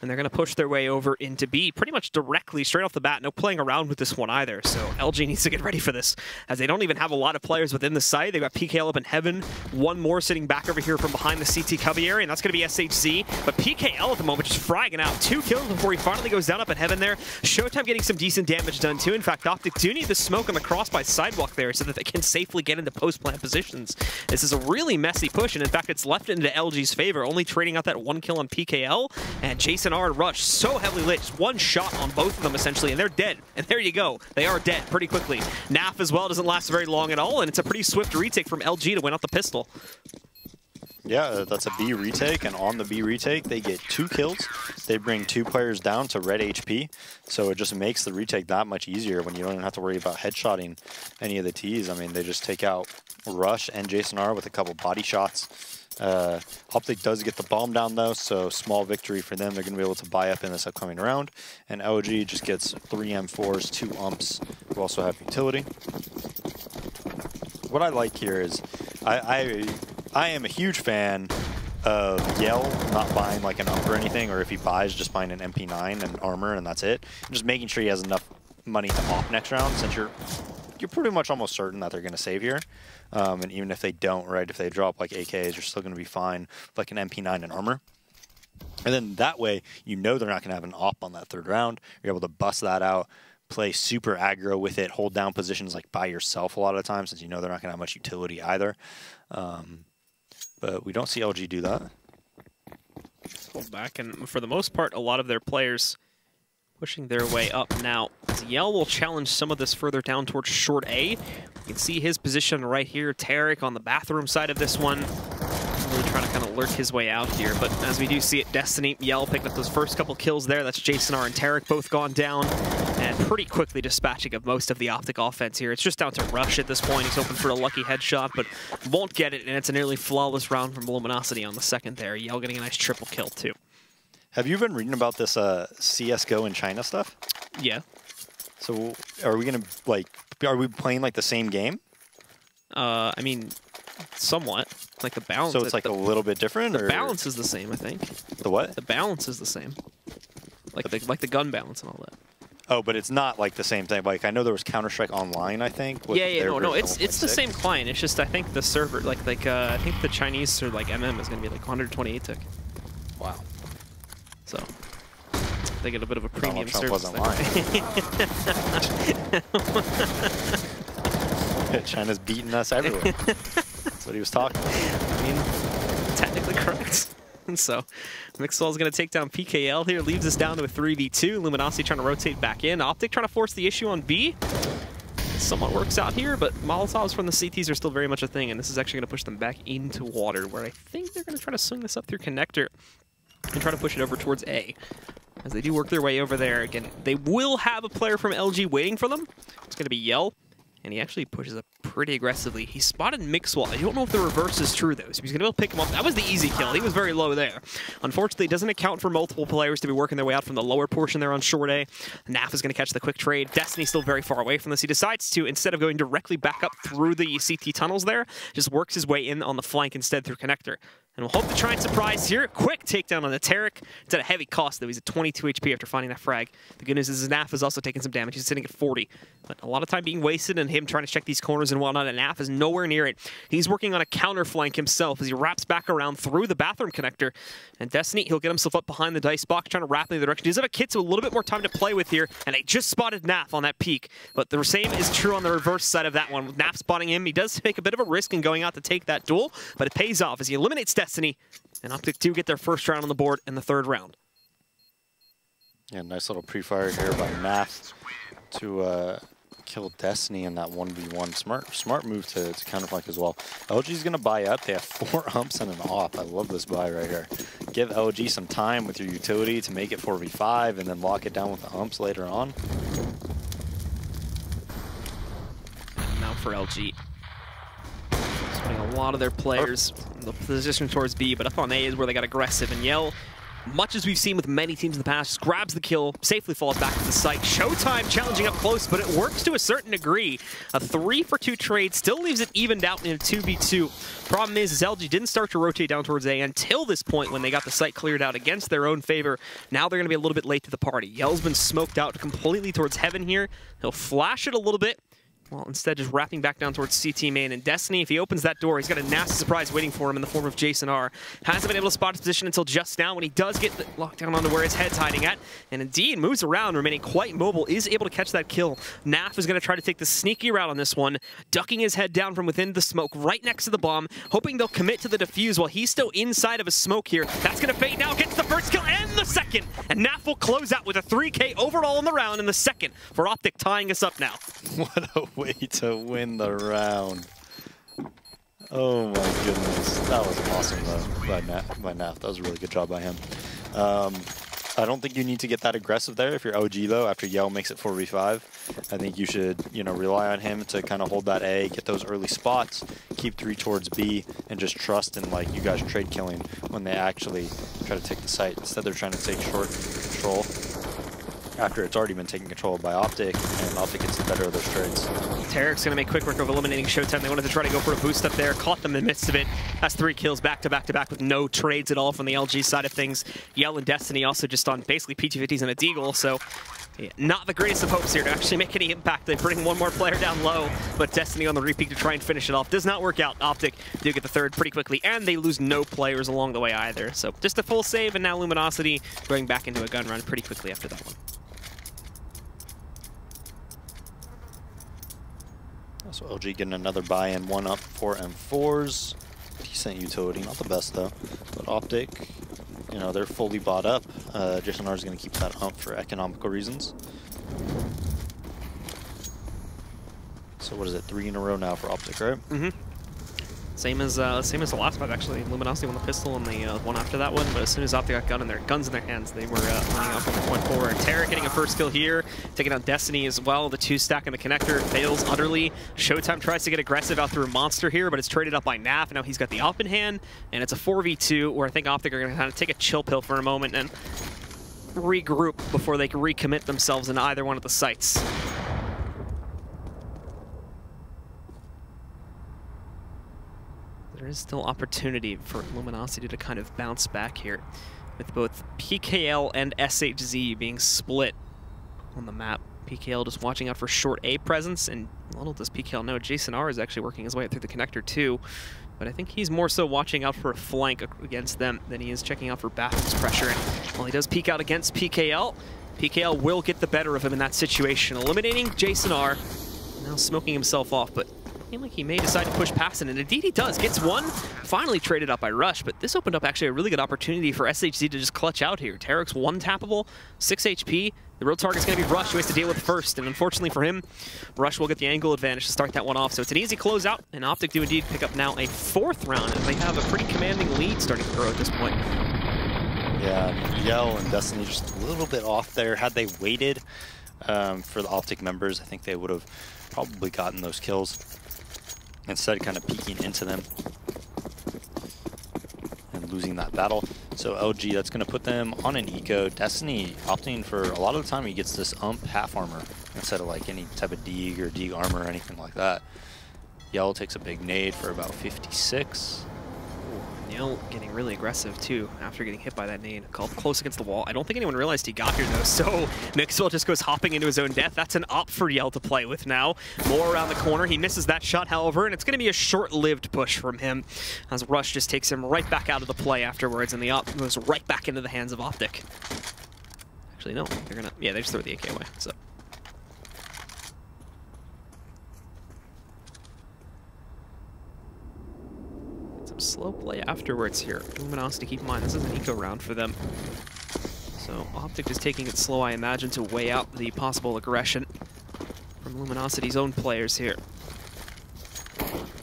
And they're going to push their way over into B pretty much directly, straight off the bat. No playing around with this one either. So LG needs to get ready for this, as they don't even have a lot of players within the site. They've got PKL up in heaven. One more sitting back over here from behind the CT cubby area, and that's going to be SHZ. But PKL at the moment just fragging out 2 kills before he finally goes down up in heaven there. Showtime getting some decent damage done too. In fact, OpTic do need the smoke on the cross by sidewalk there so that they can safely get into post-plant positions. This is a really messy push, and in fact, it's left into LG's favor, only trading out that 1 kill on PKL. And Jason R and Rush so heavily lit, just one shot on both of them essentially, and they're dead. And there you go, they are dead pretty quickly. NAF as well doesn't last very long at all, and it's a pretty swift retake from LG to win out the pistol. Yeah, that's a B retake, and on the B retake, they get 2 kills. They bring 2 players down to red HP, so it just makes the retake that much easier when you don't even have to worry about headshotting any of the Ts. I mean, they just take out Rush and Jason R with a couple body shots. OpTic does get the bomb down though, so small victory for them. They're going to be able to buy up in this upcoming round. And LG just gets 3 M4s, 2 umps, who also have utility. What I like here is I am a huge fan of Yell not buying like an ump or anything, or if he buys, just buying an MP9 and armor and that's it. Just making sure he has enough money to op next round, since you're pretty much almost certain that they're going to save here. And even if they don't, right, if they drop like AKs, you're still going to be fine with like an MP9 and armor. And then that way, they're not going to have an op on that 3rd round. You're able to bust that out, play super aggro with it, hold down positions like by yourself a lot of the time, since they're not going to have much utility either. But we don't see LG do that. Hold back, and for the most part, a lot of their players pushing their way up now. Yell will challenge some of this further down towards short A. You can see his position right here. Tarek on the bathroom side of this one. Really trying to kind of lurk his way out here. But as we do see it, Destiny, Yell picking up those first couple kills there. That's Jason R and Tarek both gone down. And pretty quickly dispatching of most of the OpTic offense here. It's just down to Rush at this point. He's hoping for a lucky headshot, but won't get it. And it's a nearly flawless round from Luminosity on the second there. Yell getting a nice triple kill too. Have you been reading about this CSGO in China stuff? Yeah. So are we going to, like, are we playing like the same game? I mean, somewhat. Like the balance. So it's like a little bit different? The balance is the same, I think. The what? The balance is the same. like the gun balance and all that. Oh, but it's not like the same thing. Like I know there was Counter-Strike Online, I think. Yeah, no, it's the same client. It's just I think the server, I think the Chinese or like MM is gonna be like 128 tick. Wow. So they get a bit of a premium Trump service. wasn't lying. China's beating us everywhere. That's what he was talking about. I mean, technically correct. And so Mixwell's going to take down PKL here, leaves us down to a 3v2. Luminosity trying to rotate back in. OpTic trying to force the issue on B. Somewhat works out here, but Molotovs from the CTs are still very much a thing, and this is actually going to push them back into water, where I think they're going to try to swing this up through connector and try to push it over towards A. As they do work their way over there, again, they will have a player from LG waiting for them. It's going to be Yell. And he actually pushes up pretty aggressively. He spotted Mixwell. I don't know if the reverse is true, though. So he's going to be able to pick him up. That was the easy kill. He was very low there. Unfortunately, it doesn't account for multiple players to be working their way out from the lower portion there on short A. Naf is going to catch the quick trade. Destiny's still very far away from this. He decides to, instead of going directly back up through the CT tunnels there, just works his way in on the flank instead through connector. And we'll hope to try and surprise here. Quick takedown on the Tarek. It's at a heavy cost, though. He's at 22 HP after finding that frag. The good news is Naf is also taking some damage. He's sitting at 40. But a lot of time being wasted and him trying to check these corners and whatnot, and Naf is nowhere near it. He's working on a counter flank himself as he wraps back around through the bathroom connector. And Destiny, he'll get himself up behind the dice box, trying to wrap in the direction. He does have a kit, so a little bit more time to play with here. And they just spotted Naf on that peak. But the same is true on the reverse side of that one. With Naf spotting him, he does take a bit of a risk in going out to take that duel, but it pays off as he eliminates Destiny. And OpTic do get their first round on the board in the third round. Yeah, nice little pre-fire here by Naf to kill Destiny in that 1v1. Smart move to counterflank as well. LG's going to buy up. They have 4 umps and an op. I love this buy right here. Give LG some time with your utility to make it 4v5 and then lock it down with the umps later on. And now for LG. Putting a lot of their players in the position towards B, but up on A is where they got aggressive. And Yell, much as we've seen with many teams in the past, just grabs the kill, safely falls back to the site. Showtime challenging up close, but it works to a certain degree. A 3-for-2 trade still leaves it evened out in a 2v2. Problem is LG didn't start to rotate down towards A until this point when they got the site cleared out against their own favor. Now they're going to be a little bit late to the party. Yell's been smoked out completely towards Heaven here. He'll flash it a little bit. Well, instead, just wrapping back down towards CT main. And Destiny, if he opens that door, he's got a nasty surprise waiting for him in the form of Jason R. Hasn't been able to spot his position until just now when he does get locked down onto where his head's hiding at. And indeed, moves around, remaining quite mobile, is able to catch that kill. Naf is going to try to take the sneaky route on this one, ducking his head down from within the smoke right next to the bomb, hoping they'll commit to the defuse while he's still inside of a smoke here. That's going to fade now, gets the first kill and the second. And Naf will close out with a 3K overall in the round in the second for OpTic, tying us up now. What a way to win the round. Oh my goodness. That was awesome though by Naf. That was a really good job by him. I don't think you need to get that aggressive there if you're OG though, after Yell makes it 4v5. I think you should, rely on him to kind of hold that A, get those early spots, keep 3 towards B, and just trust in you guys trade killing when they actually try to take the site. Instead they're trying to take short control after it's already been taken control by OpTic, and OpTic gets the better of those trades. Tarek's going to make quick work of eliminating Showtime. They wanted to try to go for a boost up there, caught them in the midst of it. That's 3 kills back to back to back with no trades at all from the LG side of things. Yell and Destiny also just on basically PG-50s and a Deagle, so yeah, not the greatest of hopes here to actually make any impact. They bring one more player down low, but Destiny on the repeat to try and finish it off. Does not work out. OpTic do get the third pretty quickly, and they lose no players along the way either. So just a full save, and now Luminosity going back into a gun run pretty quickly after that one. So LG getting another buy-in, 1 up, 4 M4s. Decent utility, not the best though. But OpTic, they're fully bought up. Jason R is going to keep that ump for economical reasons. So what is it, 3 in a row now for OpTic, right? Mm-hmm. Same as the last fight, actually. Luminosity won the pistol and the one after that one, but as soon as OpTic got guns in their hands, they were running up on the point forward. Tarek getting a first kill here, taking out Destiny as well. The 2-stack in the connector fails utterly. Showtime tries to get aggressive out through Monster here, but it's traded up by Naf. Now he's got the op in hand, and it's a 4v2 where I think OpTic are going to kind of take a chill pill for a moment and regroup before they can recommit themselves into either one of the sites. There is still opportunity for Luminosity to kind of bounce back here. with both PKL and SHZ being split on the map. PKL just watching out for short A presence, and little does PKL know, Jason R is actually working his way through the connector too. But I think he's more so watching out for a flank against them than he is checking out for bathrooms pressure. And while he does peek out against PKL, PKL will get the better of him in that situation, eliminating Jason R. Now smoking himself off, but like he may decide to push past it, and indeed he does. Gets one, finally traded up by Rush, but this opened up actually a really good opportunity for SHZ to just clutch out here. Tarek's one tappable, 6 HP. The real target's going to be Rush, who has to deal with first, and unfortunately for him, Rush will get the angle advantage to start that one off. So it's an easy closeout, and OpTic do indeed pick up now a 4th round, and they have a pretty commanding lead starting to grow at this point. Yeah, Yell and Destiny just a little bit off there. Had they waited for the OpTic members, I think they would have probably gotten those kills. Instead, kind of peeking into them and losing that battle. So LG, that's going to put them on an eco. Destiny opting for, a lot of the time, he gets this half armor instead of like any type of Deeg or Deeg armor or anything like that. Yell takes a big nade for about 56. Yell getting really aggressive too after getting hit by that nade. Called close against the wall. I don't think anyone realized he got here though, so Mixwell just goes hopping into his own death. That's an op for Yell to play with now. More around the corner. He misses that shot, however, and it's going to be a short-lived push from him as Rush just takes him right back out of the play afterwards, and the op goes right back into the hands of OpTic. Actually, no. They're going to... Yeah, they just throw the AK away, so... Slow play afterwards here. Luminosity, keep in mind, this is an eco round for them. So OpTic is taking it slow, I imagine, to weigh out the possible aggression from Luminosity's own players here.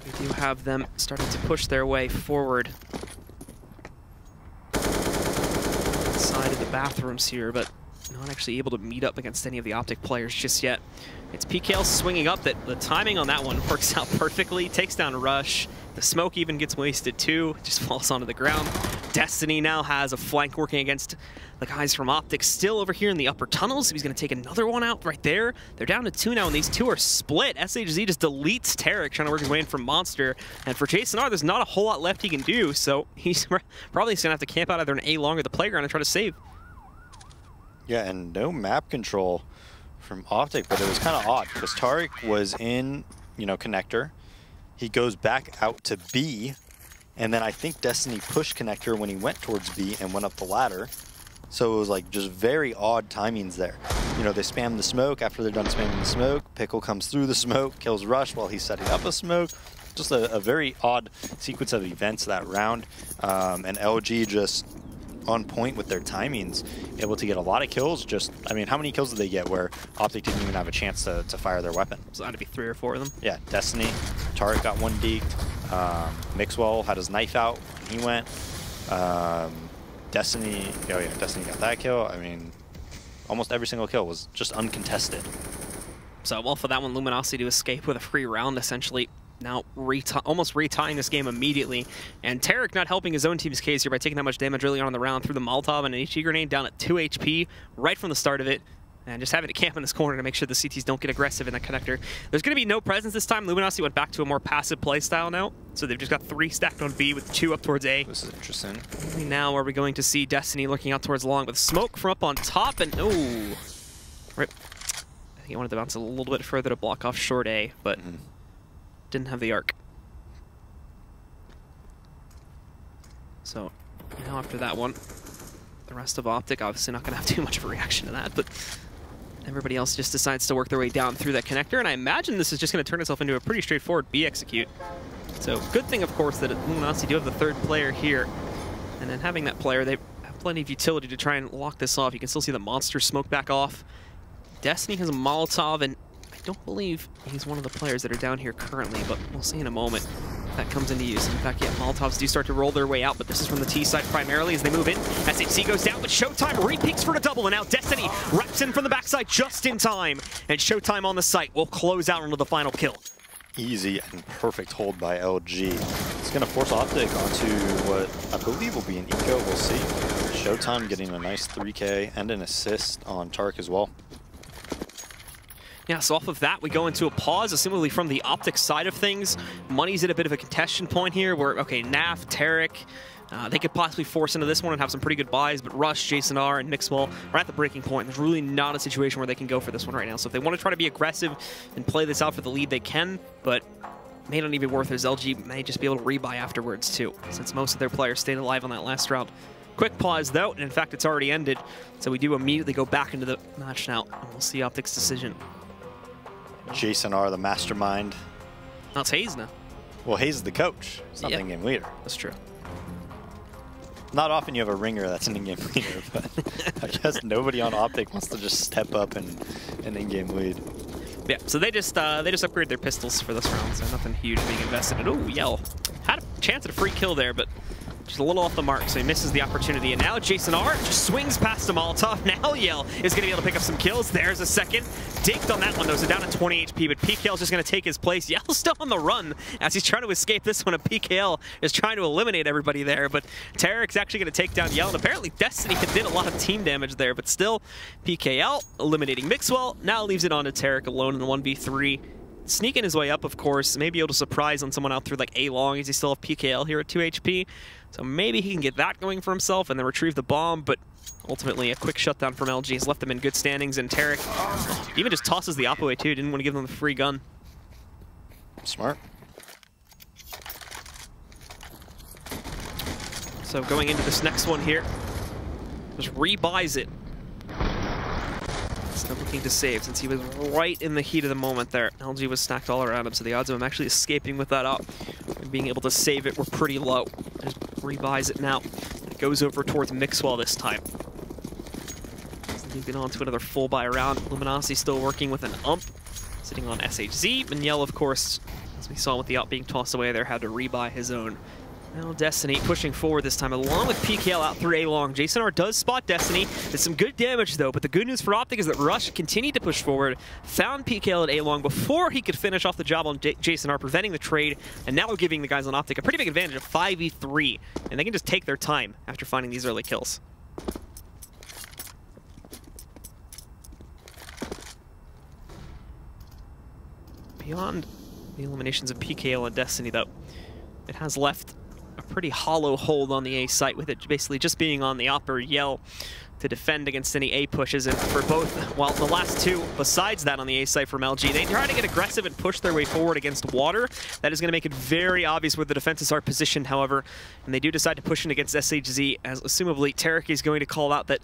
We do have them starting to push their way forward inside of the bathrooms here, but not actually able to meet up against any of the OpTic players just yet. It's PKL swinging up. That the timing on that one works out perfectly. Takes down Rush. The smoke even gets wasted too. Just falls onto the ground. Destiny now has a flank working against the guys from OpTic. Still over here in the upper tunnels. So he's going to take another one out right there. They're down to 2 now, and these two are split. SHZ just deletes Tarek, trying to work his way in from Monster. And for Jason R, there's not a whole lot left he can do. So he's probably going to have to camp out either an A long or the playground and try to save. Yeah, and no map control from OpTic, but it was kind of odd because Tarek was in, connector. He goes back out to B, and then I think Destiny pushed connector when he went towards B and went up the ladder. So it was like just very odd timings there. They spam the smoke. After they're done spamming the smoke, Pickle comes through the smoke, kills Rush while he's setting up a smoke. Just a very odd sequence of events that round. And LG just on point with their timings, able to get a lot of kills. Just, I mean, how many kills did they get where OpTic didn't even have a chance to fire their weapon? So that'd be 3 or 4 of them. Yeah, Destiny, Tarek got one deked. Mixwell had his knife out when he went. Destiny, Destiny got that kill. I mean, almost every single kill was just uncontested. So, well, for that one, Luminosity to escape with a free round, essentially. Now almost retying this game immediately. And Tarek not helping his own team's case here by taking that much damage early on in the round through the Molotov and an HE grenade down at 2 HP right from the start of it. And just having to camp in this corner to make sure the CTs don't get aggressive in that connector. There's going to be no presence this time. Luminosity went back to a more passive play style now. So they've just got 3 stacked on B with 2 up towards A. This is interesting. Only now are we going to see Destiny looking out towards long with smoke from up on top. And, oh, right. I think he wanted to bounce a little bit further to block off short A, but didn't have the arc. So now after that one, the rest of OpTic obviously not going to have too much of a reaction to that, but everybody else just decides to work their way down through that connector, and I imagine this is just going to turn itself into a pretty straightforward B execute. So good thing, of course, that Luminosity do have the 3rd player here, and then having that player, they have plenty of utility to try and lock this off. You can still see the monster smoke back off. Destiny has a Molotov, and I don't believe he's one of the players that are down here currently, but we'll see in a moment if that comes into use. In fact, yeah, Molotovs do start to roll their way out, but this is from the T side primarily as they move in. SHC goes down, but Showtime re-peeks for the double, and now Destiny wraps in from the backside just in time. And Showtime on the site will close out into the final kill. Easy and perfect hold by LG. It's going to force OpTic onto what I believe will be an eco. We'll see. Showtime getting a nice 3K and an assist on Tarek as well. Yeah, so off of that, we go into a pause, similarly from the OpTic side of things. Money's at a bit of a contention point here where, okay, Naf, Tarek, They could possibly force into this one and have some pretty good buys, but Rush, Jason R, and Mixwell are at the breaking point. There's really not a situation where they can go for this one right now. So if they want to try to be aggressive and play this out for the lead, they can, but may not even be worth it, as LG may just be able to rebuy afterwards too, since most of their players stayed alive on that last round. Quick pause though, and in fact it's already ended, so we do immediately go back into the match now, and we'll see OpTic's decision. Jason R, the mastermind. That's Hayes now. Well, Hayes is the coach. He's not the in-game leader. That's true. Not often you have a ringer that's an in-game leader, but I guess nobody on OpTic wants to just step up and an in-game lead. Yeah, so they just upgraded their pistols for this round, so nothing huge being invested in. Oh, Yell had a chance at a free kill there, but just a little off the mark, so he misses the opportunity. And now Jason R just swings past a Molotov. Now Yell is going to be able to pick up some kills. There's a second. Dinked on that one, though, so down to 20 HP, but PKL is just going to take his place. Yell's still on the run as he's trying to escape this one, and PKL is trying to eliminate everybody there, but Tarek's actually going to take down Yell, and apparently Destiny did a lot of team damage there, but still, PKL eliminating Mixwell, now leaves it on to Tarek alone in the 1v3. Sneaking his way up, of course, maybe able to surprise on someone out through like A-Long, as he still have PKL here at 2 HP. So maybe he can get that going for himself and then retrieve the bomb, but ultimately a quick shutdown from LG has left them in good standings, and Tarek even just tosses the Oppo away too, didn't want to give them the free gun. Smart. So going into this next one here, just rebuys it. Still looking to save since he was right in the heat of the moment there. LG was stacked all around him, so the odds of him actually escaping with that up and being able to save it were pretty low. Just rebuys it now. It goes over towards Mixwell this time. Moving on to another full buy round. Luminosity still working with an ump, sitting on SHZ. And Yell, of course, as we saw with the up being tossed away there, had to rebuy his own. Now Destiny pushing forward this time, along with PKL out through A-Long. Jason R does spot Destiny. It's some good damage, though, but the good news for OpTic is that Rush continued to push forward, found PKL at A-Long before he could finish off the job on Jason R, preventing the trade, and now giving the guys on OpTic a pretty big advantage of 5v3, and they can just take their time after finding these early kills. Beyond the eliminations of PKL and Destiny, though, it has left a pretty hollow hold on the A site, with it basically just being on the upper Yell to defend against any A pushes. And for both, well, the last two, besides that on the A site from LG, they try to get aggressive and push their way forward against water. That is going to make it very obvious where the defenses are positioned, however. And they do decide to push in against SHZ, as assumably Tarek is going to call out that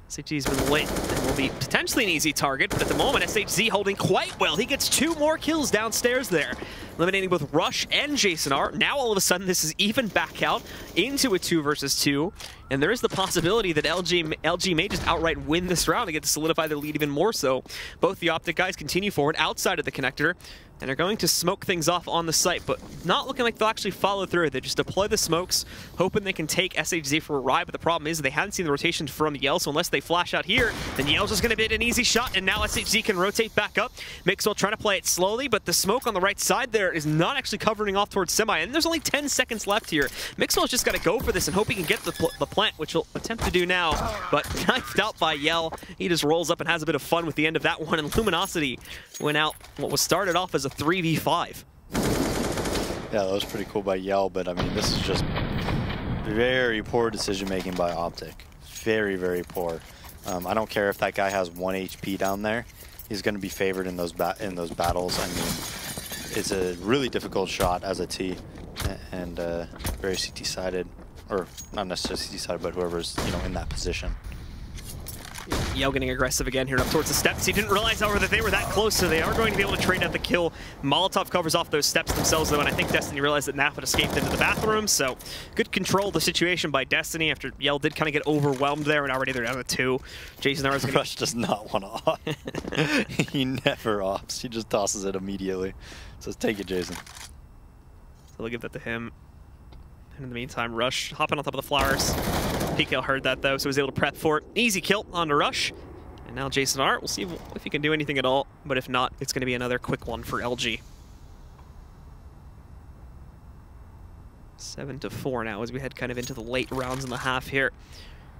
SHZ's been lit and will be potentially an easy target, but at the moment, SHZ holding quite well. He gets 2 more kills downstairs there, eliminating both Rush and Jason R. Now, all of a sudden, this is even back out into a 2 versus 2, and there is the possibility that LG may just outright win this round and get to solidify their lead even more so. Both the OpTic guys continue forward outside of the connector, and are going to smoke things off on the site, but not looking like they'll actually follow through. They just deploy the smokes, hoping they can take SHZ for a ride, but the problem is they haven't seen the rotation from Yell, so unless they flash out here, then Yell's just going to be an easy shot, and now SHZ can rotate back up. Mixwell trying to play it slowly, but the smoke on the right side there is not actually covering off towards Semi, and there's only 10 seconds left here. Mixwell's just got to go for this and hope he can get the plant, which he'll attempt to do now, but knifed out by Yell. He just rolls up and has a bit of fun with the end of that one, and Luminosity went out what was started off as a 3v5. Yeah, that was pretty cool by Yell, but I mean, this is just very poor decision-making by OpTic. Very, very poor. I don't care if that guy has 1 HP down there. He's going to be favored in those battles. I mean, it's a really difficult shot as a T, and very CT-sided, or not necessarily CT-sided, but whoever's in that position. Yell getting aggressive again here up towards the steps. He didn't realize, however, that they were that close, so they are going to be able to trade out the kill. Molotov covers off those steps themselves, though, and I think Destiny realized that Nap had escaped into the bathroom, so good control of the situation by Destiny after Yell did kind of get overwhelmed there, and already they're down to 2. Jason R is going to... Rush does not want to off. He never offs. He just tosses it immediately. Says, take it, Jason. So they'll give that to him. And in the meantime, Rush hopping on top of the flowers. PKL heard that, though, so he was able to prep for it. Easy kill onto Rush. And now Jason R, we'll see if he can do anything at all. But if not, it's going to be another quick one for LG. 7-4 now as we head kind of into the late rounds in the half here.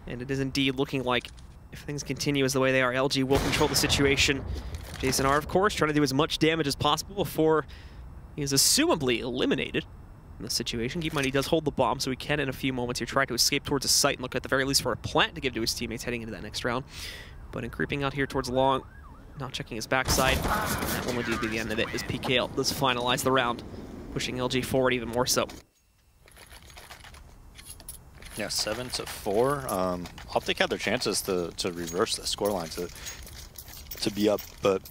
And it is indeed looking like if things continue as the way they are, LG will control the situation. Jason R, of course, trying to do as much damage as possible before he is assumably eliminated. in this situation. Keep in mind, he does hold the bomb, so he can, in a few moments here, try to escape towards a site and look at the very least for a plant to give to his teammates heading into that next round. But in creeping out here towards long, not checking his backside, and that will indeed be the end of it as PKL does finalize the round, pushing LG forward even more so. Yeah, 7-4. OpTic had their chances to reverse the scoreline, to be up, but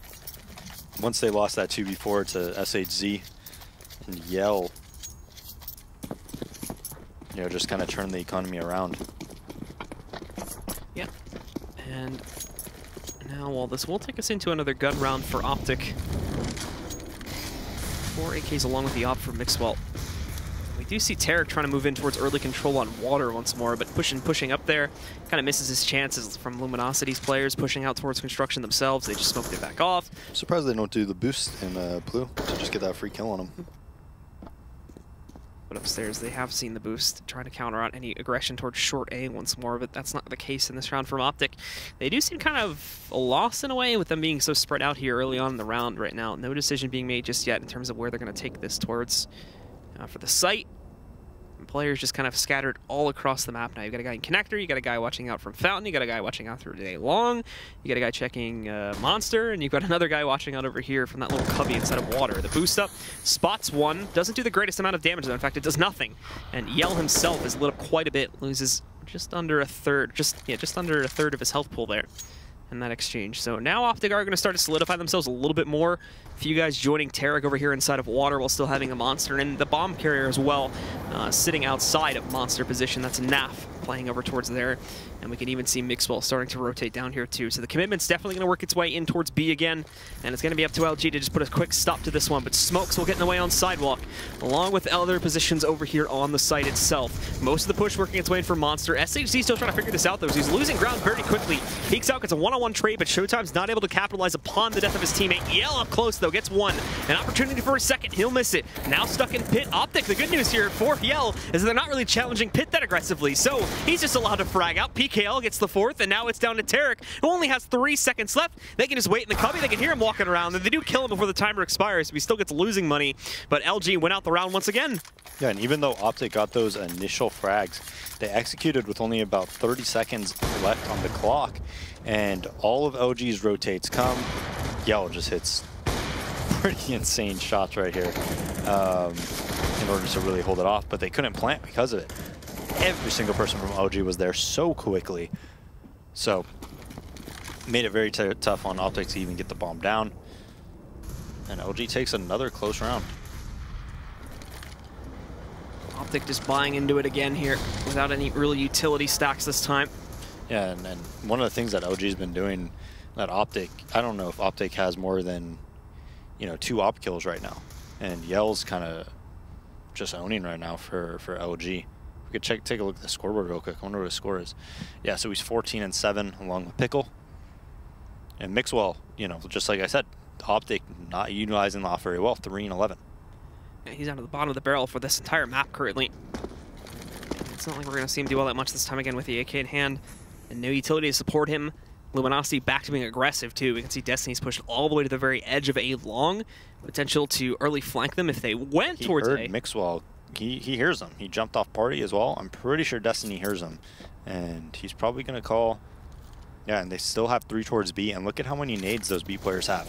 once they lost that 2v4 to SHZ and Yell, you know, just kind of turned the economy around. Yeah, and now, well, this will take us into another gun round for OpTic. 4 AKs along with the op for Mixwell. We do see Tarek trying to move in towards early control on water once more, but pushing up there, kind of misses his chances from Luminosity's players pushing out towards construction themselves. They just smoked it back off. I'm surprised they don't do the boost in blue to just get that free kill on them. But upstairs, they have seen the boost, trying to counter out any aggression towards short A once more, but that's not the case in this round from OpTic. They do seem kind of lost in a way with them being so spread out here early on in the round right now. No decision being made just yet in terms of where they're going to take this towards. For the site, players just kind of scattered all across the map now. You've got a guy in Connector, you got a guy watching out from Fountain, you got a guy watching out through Day Long, you got a guy checking Monster, and you've got another guy watching out over here from that little cubby inside of water. The boost up spots one, doesn't do the greatest amount of damage though. In fact, it does nothing. And Yell himself is lit up quite a bit, loses just under a third, just under a third of his health pool there in that exchange. So now OpTic are going to start to solidify themselves a little bit more. A few guys joining Tarek over here inside of water while still having a Monster, and the bomb carrier as well, sitting outside of Monster position. That's Naf playing over towards there. And we can even see Mixwell starting to rotate down here too. So the commitment's definitely going to work its way in towards B again. And it's going to be up to LG to just put a quick stop to this one. But Smokes will get in the way on Sidewalk, along with other positions over here on the site itself. Most of the push working its way in for Monster. SHZ still trying to figure this out though, as he's losing ground very quickly. Peeks out, gets a one-on-one trade, but Showtime's not able to capitalize upon the death of his teammate. Yell up close though, gets one. An opportunity for a second, he'll miss it. Now stuck in Pit. OpTic, the good news here for Yell is that they're not really challenging Pit that aggressively. So he's just allowed to frag out. PKL gets the fourth, and now it's down to Tarek, who only has 3 seconds left. They can just wait in the cubby. They can hear him walking around, and they do kill him before the timer expires, so he still gets losing money. But LG went out the round once again. Yeah, and even though OpTic got those initial frags, they executed with only about 30 seconds left on the clock, and all of LG's rotates come. Yell just hits pretty insane shots right here in order to really hold it off, but they couldn't plant because of it. Every single person from LG was there so quickly, so made it very tough on OpTic to even get the bomb down, and LG takes another close round. OpTic just buying into it again here without any real utility stacks this time. Yeah, and one of the things that LG's been doing at OpTic, I don't know if OpTic has more than, you know, 2 op kills right now, and Yell's kind of just owning right now for LG. We could take a look at the scoreboard real quick. I wonder what his score is. Yeah, so he's 14-7 along with Pickle. And Mixwell, you know, just like I said, OpTic not utilizing the off very well, 3-11. Yeah, he's down to the bottom of the barrel for this entire map currently. It's not like we're going to see him do all that much this time again with the AK in hand. And no utility to support him. Luminosity back to being aggressive too. We can see Destiny's pushed all the way to the very edge of A long. Potential to early flank them if they went towards A. Mixwell. He hears them. He jumped off party as well. I'm pretty sure Destiny hears him. And he's probably going to call. Yeah, and they still have 3 towards B. And look at how many nades those B players have.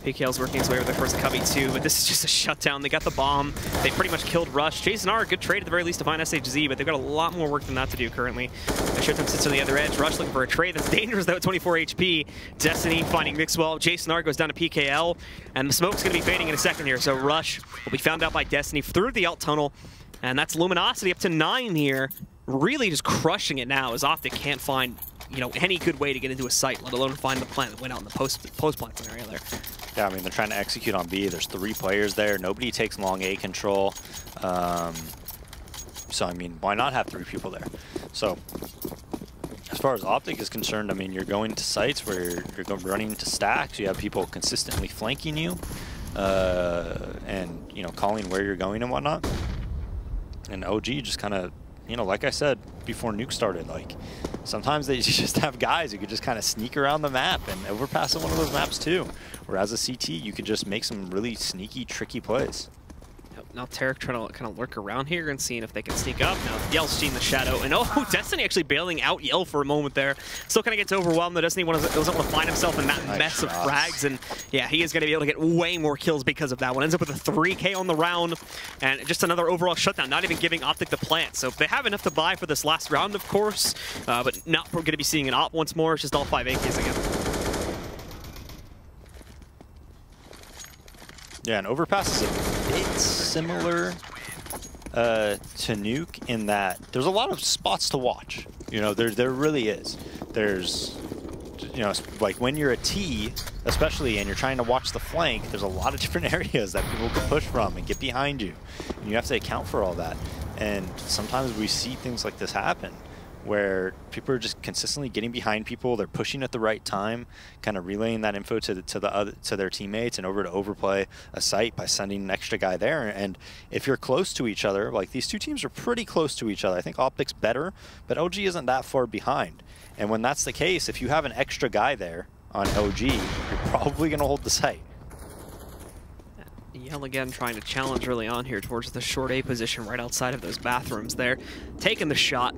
PKL's working his way over the first cubby too, but this is just a shutdown. They got the bomb. They pretty much killed Rush. Jason R, a good trade at the very least to find SHZ, but they've got a lot more work than that to do currently. Showtime sits on the other edge. Rush looking for a trade that's dangerous though at 24 HP. Destiny finding Mixwell. Jason R goes down to PKL, and the smoke's going to be fading in a second here, so Rush will be found out by Destiny through the alt tunnel, and that's Luminosity up to 9 here. Really just crushing it now as OpTic can't find, you know, any good way to get into a site, let alone find the plant that went out in the post-plant scenario there. Yeah, I mean, they're trying to execute on B. There's 3 players there. Nobody takes long A control. So, I mean, why not have 3 people there? So, as far as OpTic is concerned, I mean, you're going to sites where you're running into stacks. You have people consistently flanking you and, you know, calling where you're going and whatnot. And OG just kind of, you know, like I said before Nuke started, like, sometimes they just have guys who could just kind of sneak around the map and overpass on one of those maps too. Whereas a CT, you could just make some really sneaky, tricky plays. Yep. Now Tarek trying to kind of lurk around here and seeing if they can sneak up. Now Yell's seeing the shadow, and oh, Destiny actually bailing out Yell for a moment there. Still kind of gets overwhelmed, though Destiny doesn't want to find himself in that mess of frags, and yeah, he is going to be able to get way more kills because of that one. Ends up with a 3K on the round, and just another overall shutdown, not even giving OpTic the plant. So they have enough to buy for this last round, of course, but not going to be seeing an op once more. It's just all 5 AKs again. Yeah, and Overpass is a bit similar to Nuke in that there's a lot of spots to watch. You know, there really is. There's, you know, like when you're a T, especially, and you're trying to watch the flank, there's a lot of different areas that people can push from and get behind you. And you have to account for all that. And sometimes we see things like this happen, where people are just consistently getting behind people. They're pushing at the right time, kind of relaying that info to their teammates and over to overplay a site by sending an extra guy there. And if you're close to each other, like these two teams are pretty close to each other. I think OpTic's better, but LG isn't that far behind. And when that's the case, if you have an extra guy there on OG, you're probably going to hold the site. Yell again trying to challenge early on here towards the short A position right outside of those bathrooms there. Taking the shot.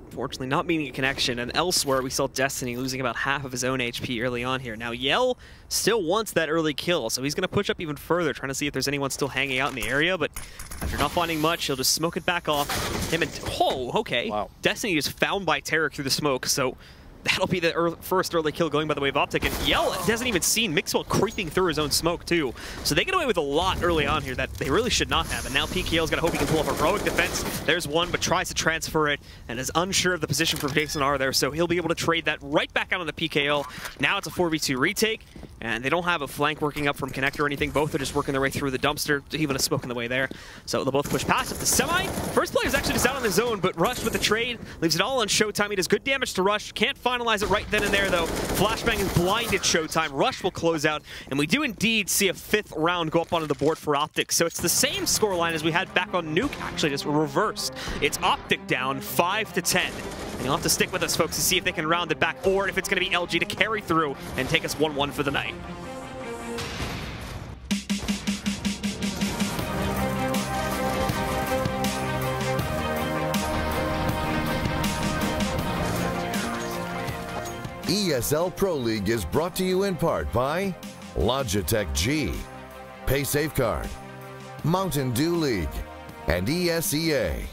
Unfortunately, not meeting a connection, and elsewhere we saw Destiny losing about half of his own HP early on here. Now Yell still wants that early kill, so he's going to push up even further, trying to see if there's anyone still hanging out in the area, but after not finding much, he'll just smoke it back off. Him and, oh, okay. Wow. Destiny is found by Tarek through the smoke, so that'll be the first early kill going by the way of OpTic, and Yell hasn't even seen Mixwell creeping through his own smoke too. So they get away with a lot early on here that they really should not have, and now PKL's got to hope he can pull off a heroic defense. There's one, but tries to transfer it, and is unsure of the position for Jason R there, so he'll be able to trade that right back out on the PKL. Now it's a 4v2 retake, and they don't have a flank working up from connector or anything. Both are just working their way through the dumpster, even a smoke in the way there. So they'll both push past it. The semi, first player is actually just out on his own, but Rush with the trade, leaves it all on Showtime. He does good damage to Rush, can't finalize it right then and there though. Flashbang is blinded Showtime. Rush will close out, and we do indeed see a 5th round go up onto the board for OpTic. So it's the same scoreline as we had back on Nuke, actually just reversed. It's OpTic down 5-10. And you'll have to stick with us, folks, to see if they can round it back, or if it's going to be LG to carry through and take us 1-1 for the night. ESL Pro League is brought to you in part by Logitech G, Pay Safeguard, Mountain Dew League, and ESEA.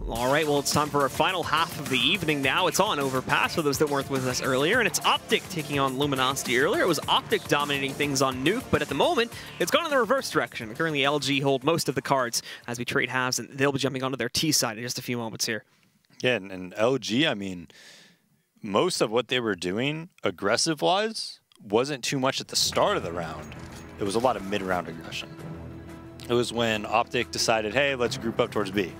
All right, well, it's time for our final half of the evening now. It's on Overpass for those that weren't with us earlier, and it's OpTic taking on Luminosity. Earlier, it was OpTic dominating things on Nuke, but at the moment, it's gone in the reverse direction. Currently, LG hold most of the cards as we trade halves, and they'll be jumping onto their T side in just a few moments here. Yeah, and LG, I mean, most of what they were doing aggressive-wise wasn't too much at the start of the round. It was a lot of mid-round aggression. It was when OpTic decided, hey, let's group up towards B.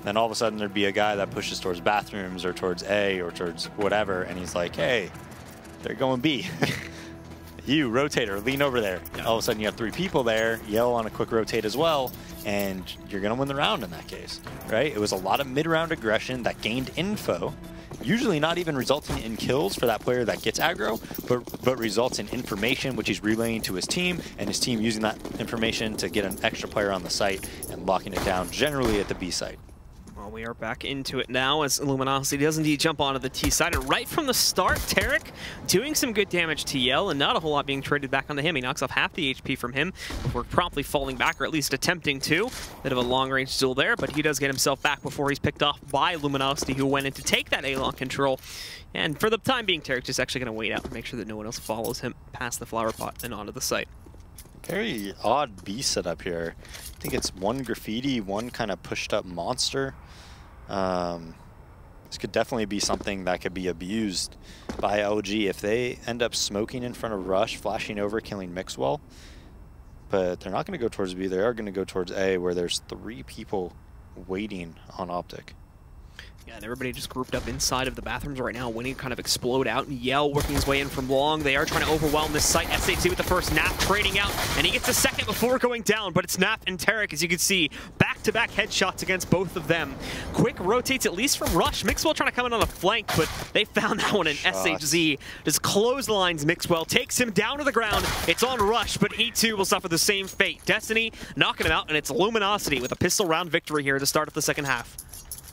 Then all of a sudden there'd be a guy that pushes towards bathrooms or towards A or towards whatever, and he's like, hey, they're going B. You, rotator, lean over there. Yeah. All of a sudden you have 3 people there, Yell on a quick rotate as well, and you're going to win the round in that case, right? It was a lot of mid-round aggression that gained info, usually not even resulting in kills for that player that gets aggro, but results in information which he's relaying to his team, and his team using that information to get an extra player on the site and locking it down, generally at the B site. Well, we are back into it now as Luminosity does indeed jump onto the T side. And right from the start, Tarek doing some good damage to Yell and not a whole lot being traded back onto him. He knocks off half the HP from him before promptly falling back, or at least attempting to. Bit of a long-range duel there, but he does get himself back before he's picked off by Luminosity, who went in to take that A-Long control. And for the time being, Tarek's just actually going to wait out and make sure that no one else follows him past the flower pot and onto the site. Very odd B setup here. I think it's one graffiti, one kind of pushed up monster. This could definitely be something that could be abused by LG if they end up smoking in front of Rush, flashing over, killing Mixwell. But they're not going to go towards B. They are going to go towards A, where there's 3 people waiting on OpTic. Yeah, and everybody just grouped up inside of the bathrooms right now, waiting to kind of explode out, and Yell working his way in from long. They are trying to overwhelm this site. SAT with the first, Nap trading out, and he gets a second before going down, but it's Nap and Tarek, as you can see, back-to-back headshots against both of them. Quick rotates, at least from Rush. Mixwell trying to come in on a flank, but they found that one, and SHZ just clotheslines Mixwell, takes him down to the ground. It's on Rush, but he too will suffer the same fate. Destiny knocking him out, and it's Luminosity with a pistol round victory here to start up the second half.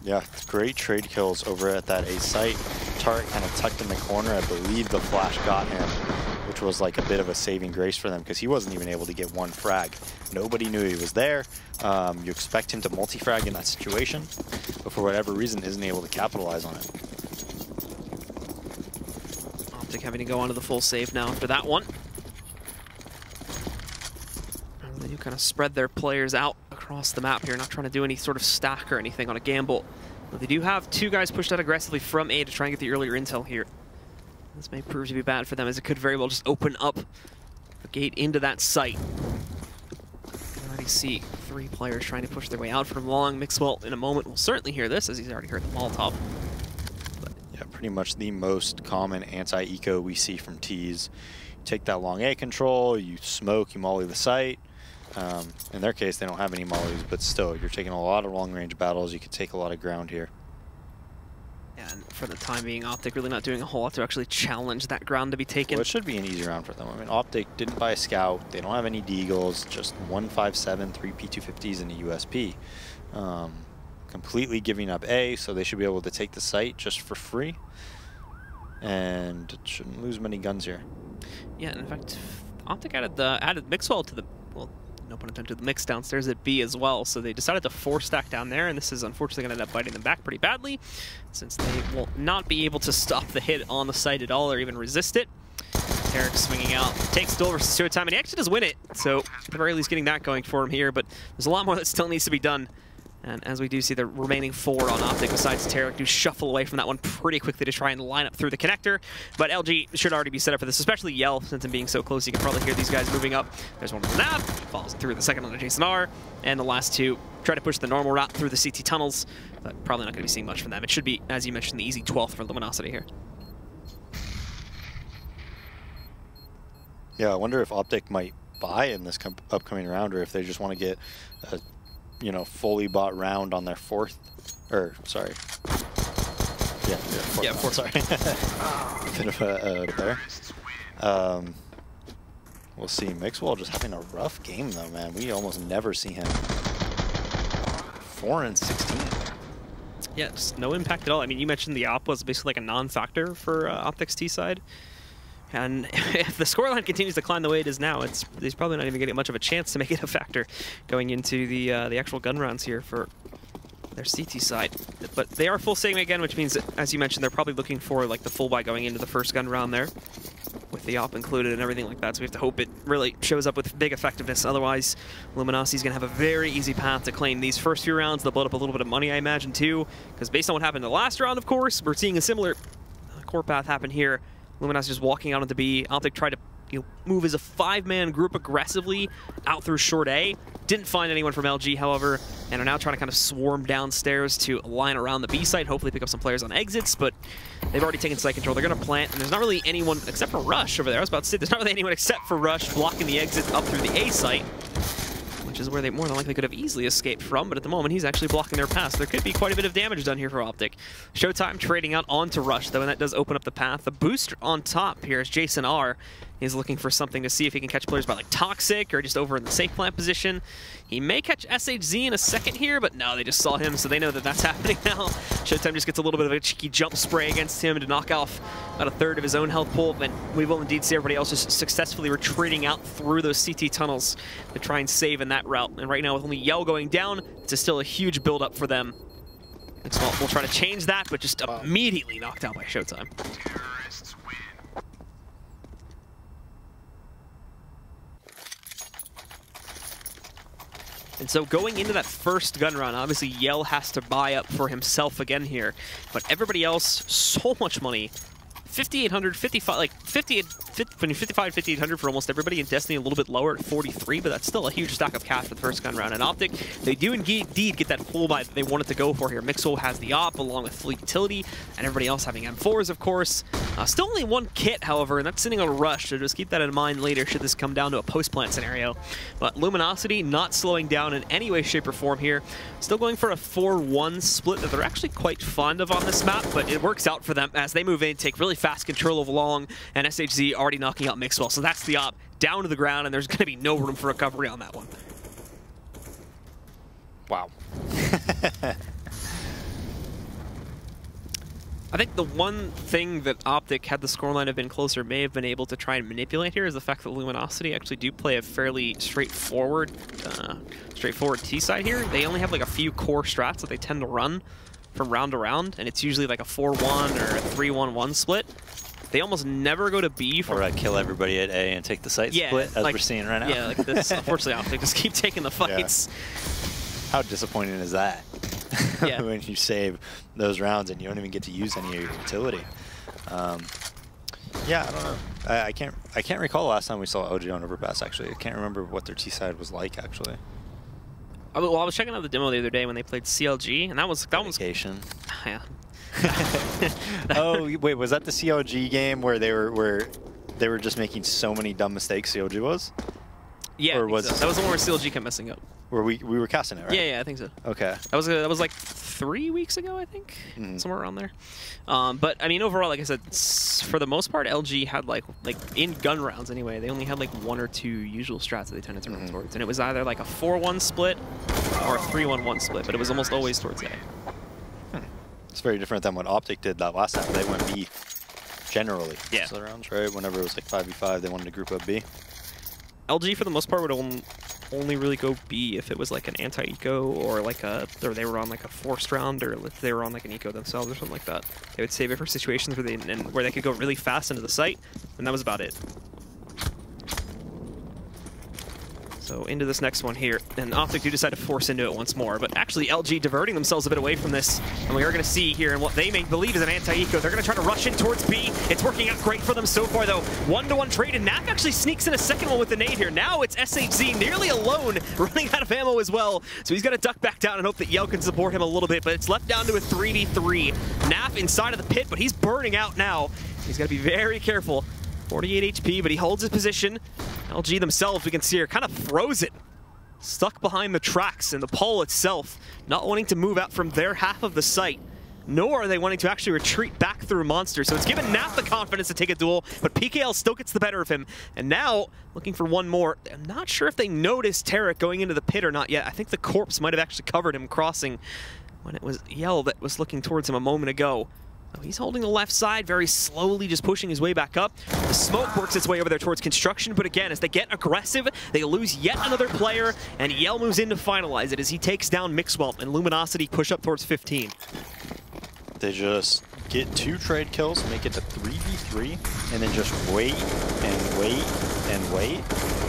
Yeah, great trade kills over at that A site. Tarek kind of tucked in the corner. I believe the flash got him, which was like a bit of a saving grace for them because he wasn't even able to get one frag. Nobody knew he was there. You expect him to multi-frag in that situation, but for whatever reason isn't able to capitalize on it. OpTic having to go onto the full save now after that one. And they do kind of spread their players out across the map here, not trying to do any sort of stack or anything on a gamble. But they do have 2 guys pushed out aggressively from A to try and get the earlier intel here. This may prove to be bad for them, as it could very well just open up the gate into that site. You can already see 3 players trying to push their way out from long. Mixwell in a moment will certainly hear this, as he's already heard the Molotov. Yeah, pretty much the most common anti-eco we see from T's. You take that long A control, you smoke, you molly the site. In their case, they don't have any mollies, but still, you're taking a lot of long-range battles. You can take a lot of ground here. Yeah, and for the time being, OpTic really not doing a whole lot to actually challenge that ground to be taken. Well, it should be an easy round for them. I mean, OpTic didn't buy a scout. They don't have any deagles, just 157, 3 P250s, and a USP. Completely giving up A, so they should be able to take the site just for free. And shouldn't lose many guns here. Yeah, and in fact, OpTic added Mixwell to the, well, no pun intended, the mix downstairs at B as well, so they decided to 4-stack down there, and this is unfortunately going to end up biting them back pretty badly, since they will not be able to stop the hit on the site at all or even resist it. Tarek swinging out, takes Duel versus Showtime, and he actually does win it, so at the very least getting that going for him here, but there's a lot more that still needs to be done. And as we do see the remaining 4 on OpTic besides Tarek do shuffle away from that one pretty quickly to try and line up through the connector. But LG should already be set up for this, especially Yell, since him being so close. You can probably hear these guys moving up. There's one on the Nap, falls through the second on the Jason R, and the last 2 try to push the normal route through the CT tunnels, but probably not going to be seeing much from them. It should be, as you mentioned, the easy 12th for Luminosity here. Yeah, I wonder if OpTic might buy in this upcoming round, or if they just want to get a, you know, fully bought round on their 4th, or sorry, fourth, sorry. Bit of a there. We'll see. Mixwell just having a rough game though, man. We almost never see him. 4 and 16. Yeah, just no impact at all. I mean, you mentioned the op was basically like a non-factor for OpTic's T side. And if the scoreline continues to climb the way it is now, he's probably not even getting much of a chance to make it a factor going into the actual gun rounds here for their CT side. But they are full saving again, which means that, as you mentioned, they're probably looking for like the full buy going into the first gun round there, with the op included and everything like that. So we have to hope it really shows up with big effectiveness. Otherwise, Luminosity's going to have a very easy path to claim these first few rounds. They'll build up a little bit of money, I imagine, too, because based on what happened in the last round, of course, we're seeing a similar core path happen here. Luminosity just walking out onto B. OpTic tried to move as a 5-man group aggressively out through short A. Didn't find anyone from LG, however, and are now trying to kind of swarm downstairs to line around the B site, hopefully pick up some players on exits, but they've already taken site control. They're going to plant, and there's not really anyone except for Rush over there. I was about to say, there's not really anyone except for Rush blocking the exit up through the A site, which is where they more than likely could have easily escaped from, but at the moment he's actually blocking their path. So there could be quite a bit of damage done here for OpTic. Showtime trading out onto Rush, though, and that does open up the path. The boost on top here is Jason R. He's looking for something to see if he can catch players by like Toxic or just over in the safe plant position. He may catch SHZ in a second here, but no, they just saw him, so they know that that's happening now. Showtime just gets a little bit of a cheeky jump spray against him to knock off about a third of his own health pool, and we will indeed see everybody else just successfully retreating out through those CT tunnels to try and save in that route. And right now with only Yell going down, it's still a huge build-up for them. We'll try to change that, but just immediately knocked out by Showtime. And so going into that first gun run, obviously Yell has to buy up for himself again here. But everybody else, so much money. 5,800, 55, like 55, 5,800 for almost everybody. In Destiny a little bit lower at 43, but that's still a huge stack of cash for the first gun round. And OpTic, they do indeed get that full buy that they wanted to go for here. Mixwell has the op along with Fleet Utility, and everybody else having M4s, of course. Still only one kit, however, and that's sitting on a rush, so just keep that in mind later should this come down to a post-plant scenario. But Luminosity not slowing down in any way, shape, or form here. Still going for a 4-1 split that they're actually quite fond of on this map, but it works out for them as they move in, take really fast control of Long, and SHZ already knocking out Mixwell. So that's the op down to the ground, and there's going to be no room for recovery on that one. Wow. I think the one thing that OpTic, had the scoreline have been closer, may have been able to try and manipulate here is the fact that Luminosity actually do play a fairly straightforward T-side here. They only have like a few core strats that they tend to run from round to round, and it's usually like a 4-1 or a 3-1-1 split. They almost never go to B. Or kill everybody at A and take the site split, as we're seeing right now. Yeah, like this. Unfortunately, OpTic just keep taking the fights. Yeah. How disappointing is that? Yeah. When you save those rounds and you don't even get to use any of your utility. Yeah, I don't know. I can't recall the last time we saw OG on Overpass. Actually, I can't remember what their T side was like. Actually. Well, I was checking out the demo the other day when they played CLG, and that was yeah. Oh wait, was that the CLG game where they were just making so many dumb mistakes? CLG was. Yeah, or was that was the one where CLG kept messing up. Where we were casting it, right? Yeah, I think so. Okay. That was like 3 weeks ago, I think, somewhere around there. But I mean, overall, like I said, for the most part, LG had like in gun rounds anyway, they only had like 1 or 2 usual strats that they tended to run towards, and it was either like a 4-1 split or a 3-1-1 split, but it was almost always towards A. It's very different than what OpTic did that last time. They went B generally. Yeah. So rounds, right? Whenever it was like 5v5, they wanted to group up B. LG for the most part would only really go B if it was like an anti-eco or like or they were on like a forced round, or if they were on like an eco themselves or something like that. They would save it for situations where they could go really fast into the site, and that was about it. So into this next one here, and OpTic do decide to force into it once more, but actually LG diverting themselves a bit away from this, and we are going to see here in what they may believe is an anti-eco. They're going to try to rush in towards B. It's working out great for them so far, though. 1-to-1 trade, and Nap actually sneaks in a second one with the nade here. Now it's SHZ nearly alone, running out of ammo as well, so he's got to duck back down and hope that Yell can support him a little bit, but it's left down to a 3v3. Nap inside of the pit, but he's burning out now. He's got to be very careful. 48 HP, but he holds his position. LG themselves, we can see, are kind of frozen. Stuck behind the tracks and the pole itself, not wanting to move out from their half of the site, nor are they wanting to actually retreat back through Monster. So it's given Nap the confidence to take a duel, but PKL still gets the better of him. And now, looking for one more. I'm not sure if they noticed Tarek going into the pit or not yet. I think the corpse might have actually covered him crossing when it was Yell that was looking towards him a moment ago. He's holding the left side, very slowly just pushing his way back up. The smoke works its way over there towards construction, but again, as they get aggressive, they lose yet another player, and Yell moves in to finalize it as he takes down Mixwell, and Luminosity push up towards 15. They just get 2 trade kills, make it to 3v3, and then just wait and wait and wait.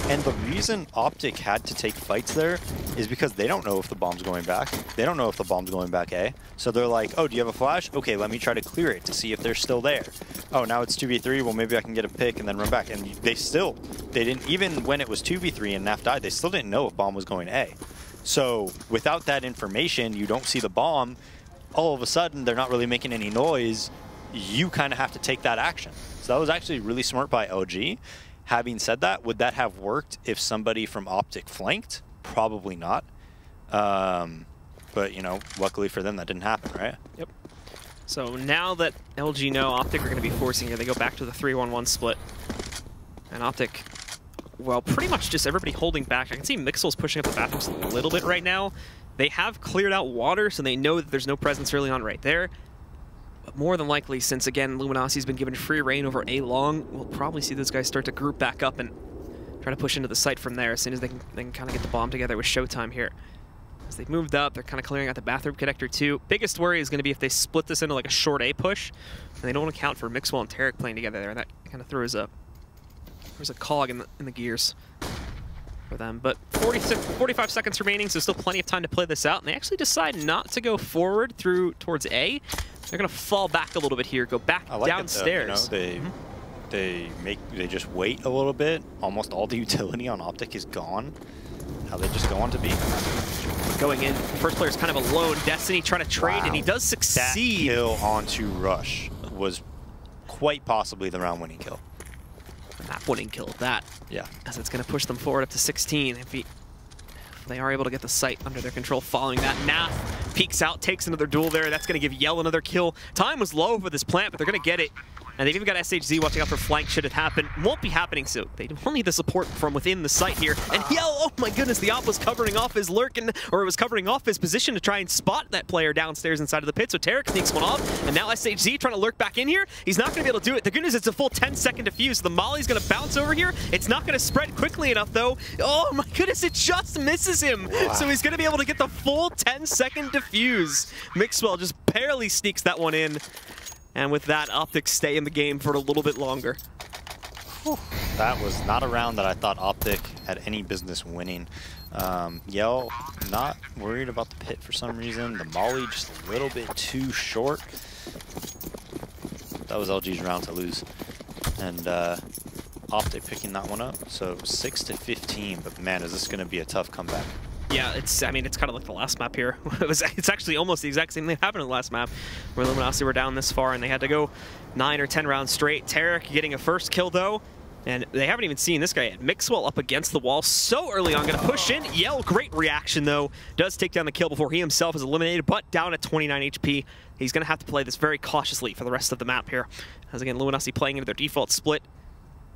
And the reason OpTic had to take fights there is because they don't know if the bomb's going back. They don't know if the bomb's going back A. So they're like, oh, do you have a flash? Okay, let me try to clear it to see if they're still there. Oh, now it's 2v3. Well, maybe I can get a pick and then run back. And they didn't, even when it was 2v3 and Naf died, they still didn't know if bomb was going A. So without that information, you don't see the bomb. All of a sudden, they're not really making any noise. You kind of have to take that action. So that was actually really smart by LG. Having said that, would that have worked if somebody from OpTic flanked? Probably not. But, you know, luckily for them, that didn't happen, right? Yep. So now that LG know OpTic are going to be forcing here, they go back to the 3-1-1 split. And OpTic, well, pretty much just everybody holding back. I can see Mixwell's pushing up the bathrooms a little bit right now. They have cleared out water, so they know that there's no presence early on right there. But more than likely, since, again, Luminosity's been given free reign over A long, we'll probably see those guys start to group back up and try to push into the site from there as soon as they can kind of get the bomb together with Showtime here. As they've moved up, they're kind of clearing out the bathroom connector too. Biggest worry is going to be if they split this into like a short A push, and they don't account for Mixwell and Tarek playing together there, and that kind of throws a cog in the gears for them. But 45 seconds remaining, so still plenty of time to play this out, and they actually decide not to go forward towards A. They're going to fall back a little bit here, go back downstairs. It, they just wait a little bit. Almost all the utility on OpTic is gone. Now they just go on to B. Going in, first player's kind of alone. Destiny trying to trade, and he does succeed. That kill onto Rush was quite possibly the round-winning kill. Map-winning kill at that. Yeah. As it's going to push them forward up to 16. If they are able to get the site under their control following that. Nath peeks out, takes another duel there. That's going to give Yell another kill. Time was low for this plant, but they're going to get it. And they've even got SHZ watching out for flank should it happen. Won't be happening, so they will need the support from within the site here. And Yell, oh my goodness, the op was covering off his lurkin, or it was covering off his position to try and spot that player downstairs inside of the pit. So Tarek sneaks one off, and now SHZ trying to lurk back in here. He's not going to be able to do it. The good news is it's a full 10-second defuse. The molly's going to bounce over here. It's not going to spread quickly enough, though. Oh my goodness, it just misses him. Wow. So he's going to be able to get the full 10-second defuse. Mixwell just barely sneaks that one in. And with that, OpTic stay in the game for a little bit longer. Whew. That was not a round that I thought OpTic had any business winning. Yell, not worried about the pit for some reason. The molly just a little bit too short. That was LG's round to lose. And OpTic picking that one up. So 6-15, but man, is this going to be a tough comeback. Yeah, I mean, it's kind of like the last map here. It's actually almost the exact same thing that happened in the last map, where Luminosity were down this far, and they had to go 9 or 10 rounds straight. Tarek getting a first kill, though, and they haven't even seen this guy yet. Mixwell up against the wall so early on, going to push in. Yell, great reaction, though. Does take down the kill before he himself is eliminated, but down at 29 HP. He's going to have to play this very cautiously for the rest of the map here. As, again, Luminosity playing into their default split.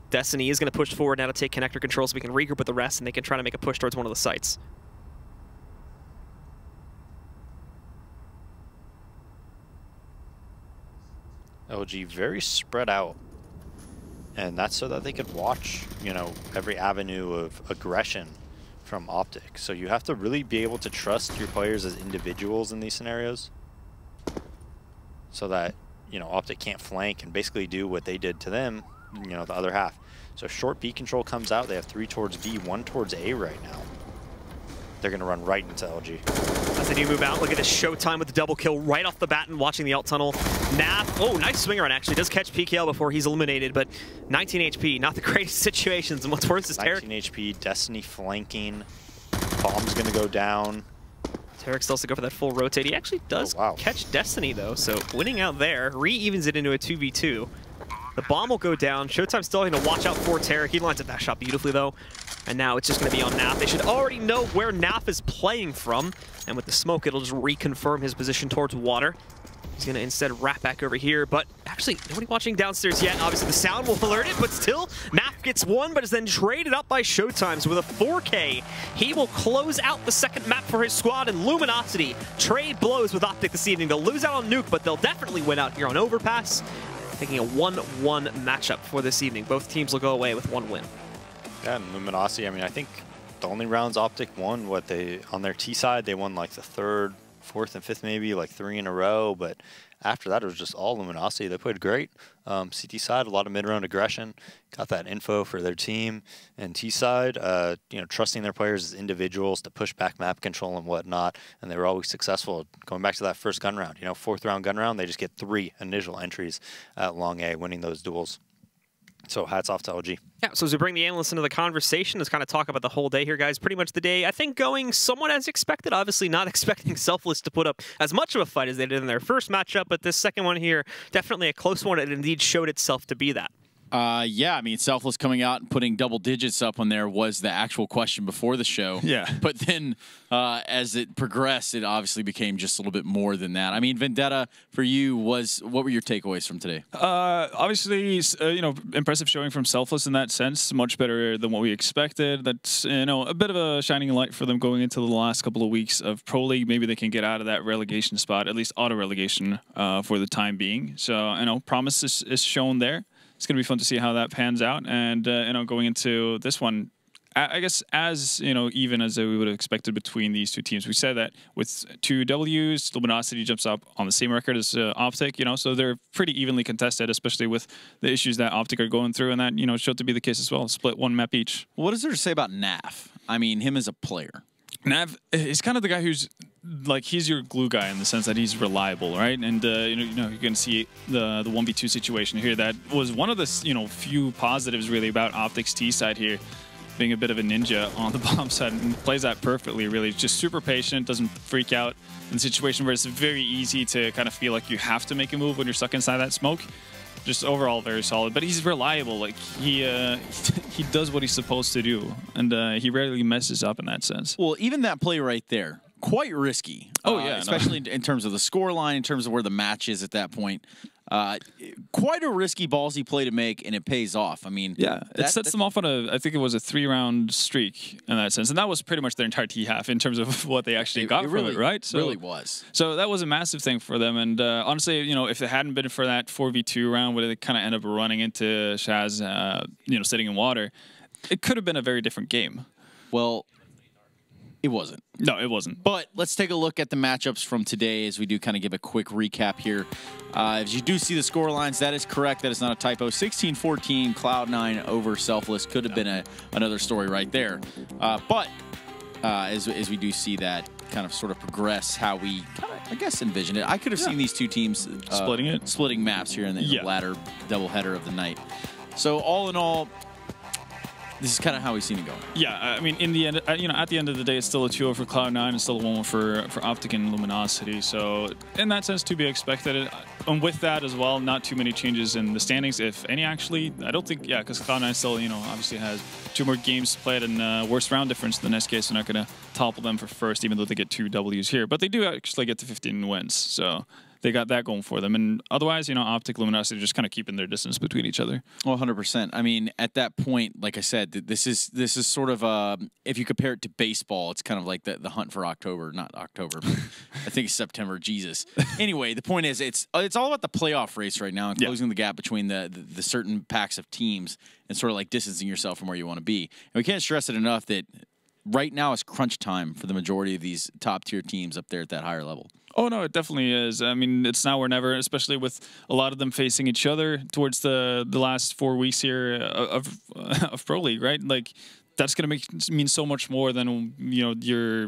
Destiny is going to push forward now to take connector control so we can regroup with the rest, and they can try to make a push towards one of the sites. LG very spread out, and that's so that they could watch, you know, every avenue of aggression from OpTic. So you have to really be able to trust your players as individuals in these scenarios, so that, you know, OpTic can't flank and basically do what they did to them, you know, the other half. So short B control comes out. They have 3 towards B, 1 towards A right now. They're going to run right into LG. As they do move out, look at this Showtime with the double kill right off the bat and watching the alt tunnel. Nath, oh, nice swing around actually. Does catch PKL before he's eliminated, but 19 HP, not the greatest situations. And what's worse is Tarek. 19 HP, Destiny flanking. Bomb's going to go down. Tarek still has to go for that full rotate. He actually does catch Destiny though, so winning out there, re-evens it into a 2v2. The bomb will go down. Showtime's still going to watch out for Tarek. He lines up that shot beautifully though. And now it's just going to be on Nath. They should already know where Nath is playing from. And with the smoke, it'll just reconfirm his position towards water. He's going to instead wrap back over here. But actually, nobody watching downstairs yet. Obviously, the sound will alert it. But still, Nath gets one, but is then traded up by Showtimes with a 4K. He will close out the second map for his squad. And Luminosity trade blows with OpTic this evening. They'll lose out on Nuke, but they'll definitely win out here on Overpass. Taking a 1-1 matchup for this evening. Both teams will go away with 1 win. Yeah, and Luminosity, I mean, I think the only rounds OpTic won, what they, on their T side, they won like the 3rd, 4th, and 5th maybe, like 3 in a row, but after that, it was just all Luminosity. They played great. CT side, a lot of mid-round aggression, got that info for their team, and T side, you know, trusting their players as individuals to push back map control and whatnot, and they were always successful. Going back to that first gun round, you know, 4th round gun round, they just get 3 initial entries at long A, winning those duels. So hats off to LG. Yeah, so as we bring the analysts into the conversation, let's kind of talk about the whole day here, guys. Pretty much the day, I think, going somewhat as expected. Obviously not expecting Selfless to put up as much of a fight as they did in their first matchup, but this second one here, definitely a close one. It indeed showed itself to be that. Yeah, I mean, Selfless coming out and putting double digits up on there was the actual question before the show. Yeah. But then as it progressed, it obviously became just a little bit more than that. I mean, Vendetta, for you, what were your takeaways from today? Obviously, impressive showing from Selfless in that sense. Much better than what we expected. That's, a bit of a shining light for them going into the last couple of weeks of Pro League. Maybe they can get out of that relegation spot, at least auto-relegation for the time being. So, promise is shown there. It's going to be fun to see how that pans out. And, going into this one, I guess as, even as we would have expected between these two teams. We said that with 2 Ws, Luminosity jumps up on the same record as OpTic, so they're pretty evenly contested, especially with the issues that OpTic are going through. And that, showed to be the case as well. Split 1 map each. What is there to say about Naf? I mean, him as a player. Nav is kind of the guy who's he's your glue guy in the sense that he's reliable, right? And you can see the 1v2 situation here. That was one of the few positives really about OpTic's T side here, being a bit of a ninja on the bomb side, and plays that perfectly. Really, just super patient, doesn't freak out in a situation where it's very easy to kind of feel like you have to make a move when you're stuck inside that smoke. Just overall very solid, but he's reliable. Like he does what he's supposed to do, and he rarely messes up in that sense. Well, even that play right there, quite risky. Oh yeah, especially in terms of the score line, in terms of where the match is at that point. Quite a risky ballsy play to make, and it pays off. I mean, yeah, it sets them off on I think it was a 3-round streak in that sense, and that was pretty much their entire T half in terms of what they actually got from it, right? So, really was. So that was a massive thing for them, and honestly, if it hadn't been for that 4v2 round where they kind of end up running into Shaz, sitting in water, it could have been a very different game. Well, it wasn't. No, it wasn't. But let's take a look at the matchups from today as we do kind of give a quick recap here. As you do see the score lines, that is correct. That is not a typo. 16-14, Cloud9 over Selfless. Could have been another story right there. But as we do see that kind of sort of progress how we, I guess, envisioned it. I could have seen these two teams splitting maps here in the latter doubleheader of the night. So all in all, this is kind of how we've seen it going. Yeah, I mean, in the end, at the end of the day, it's still a 2-0 for Cloud9 and still a 1-1 for OpTic and Luminosity. So in that sense, to be expected. And with that as well, not too many changes in the standings, if any, actually. I don't think, because Cloud9 still, obviously has 2 more games played and worse round difference than SK, so not going to topple them for first, even though they get 2 Ws here. But they do actually get to 15 wins, so they got that going for them. And otherwise, OpTic, Luminosity just kind of keeping their distance between each other. Well, 100%. I mean, at that point, like I said, this is sort of, if you compare it to baseball, it's kind of like the hunt for October. Not October, but I think it's September. Jesus. Anyway, the point is, it's all about the playoff race right now and closing the gap between the certain packs of teams and sort of like distancing yourself from where you want to be. And we can't stress it enough that right now is crunch time for the majority of these top-tier teams up there at that higher level. Oh, no, it definitely is. I mean, it's now or never, especially with a lot of them facing each other towards the last 4 weeks here of Pro League, right? Like, that's going to mean so much more than, your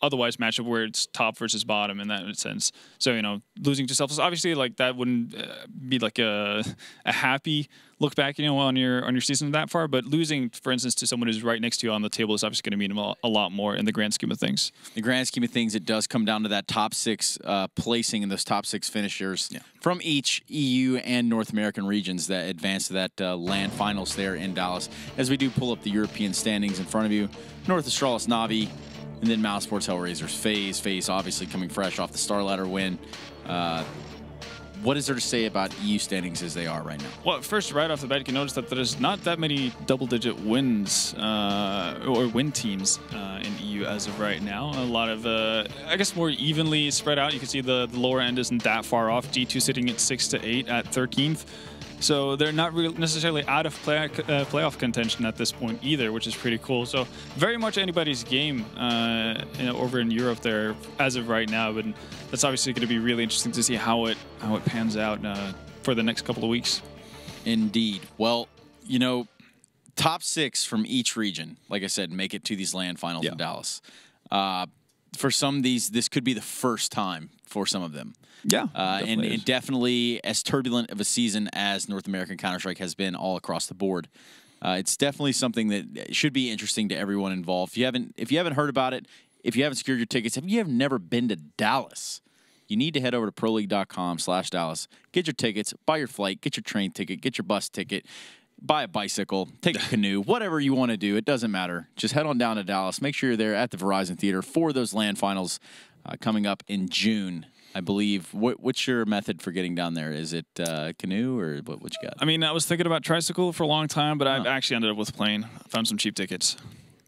otherwise matchup where it's top versus bottom in that sense. So, losing to Selfless, obviously, like, that wouldn't be like a happy look back, on your season that far, but losing, for instance, to someone who's right next to you on the table is obviously going to mean a lot more in the grand scheme of things. In the grand scheme of things, it does come down to that top 6 placing and those top 6 finishers from each EU and North American regions that advance to that LAN finals there in Dallas. As we do pull up the European standings in front of you, North Astralis Navi, and then Mousesports Hellraisers FaZe obviously coming fresh off the Star Ladder win. What is there to say about EU standings as they are right now? Well, first, right off the bat, you can notice that there's not that many double-digit wins or win teams in EU as of right now. A lot of, I guess, more evenly spread out. You can see the lower end isn't that far off. G2 sitting at 6 to 8 at 13th. So they're not really necessarily out of playoff contention at this point either, which is pretty cool. So very much anybody's game over in Europe there as of right now. But that's obviously going to be really interesting to see how it pans out for the next couple of weeks. Indeed. Well, top 6 from each region, like I said, make it to these LAN finals in Dallas. For some, this could be the first time for some of them. Yeah, and definitely as turbulent of a season as North American Counter-Strike has been all across the board. It's definitely something that should be interesting to everyone involved. If you haven't heard about it, if you haven't secured your tickets, if you have never been to Dallas, you need to head over to proleague.com/Dallas. Get your tickets, buy your flight, get your train ticket, get your bus ticket, buy a bicycle, take a canoe, whatever you want to do. It doesn't matter. Just head on down to Dallas. Make sure you're there at the Verizon Theater for those LAN finals coming up in June, I believe. What's your method for getting down there? Is it canoe or what you got? I mean, I was thinking about tricycle for a long time, but I've actually ended up with plane. Found some cheap tickets.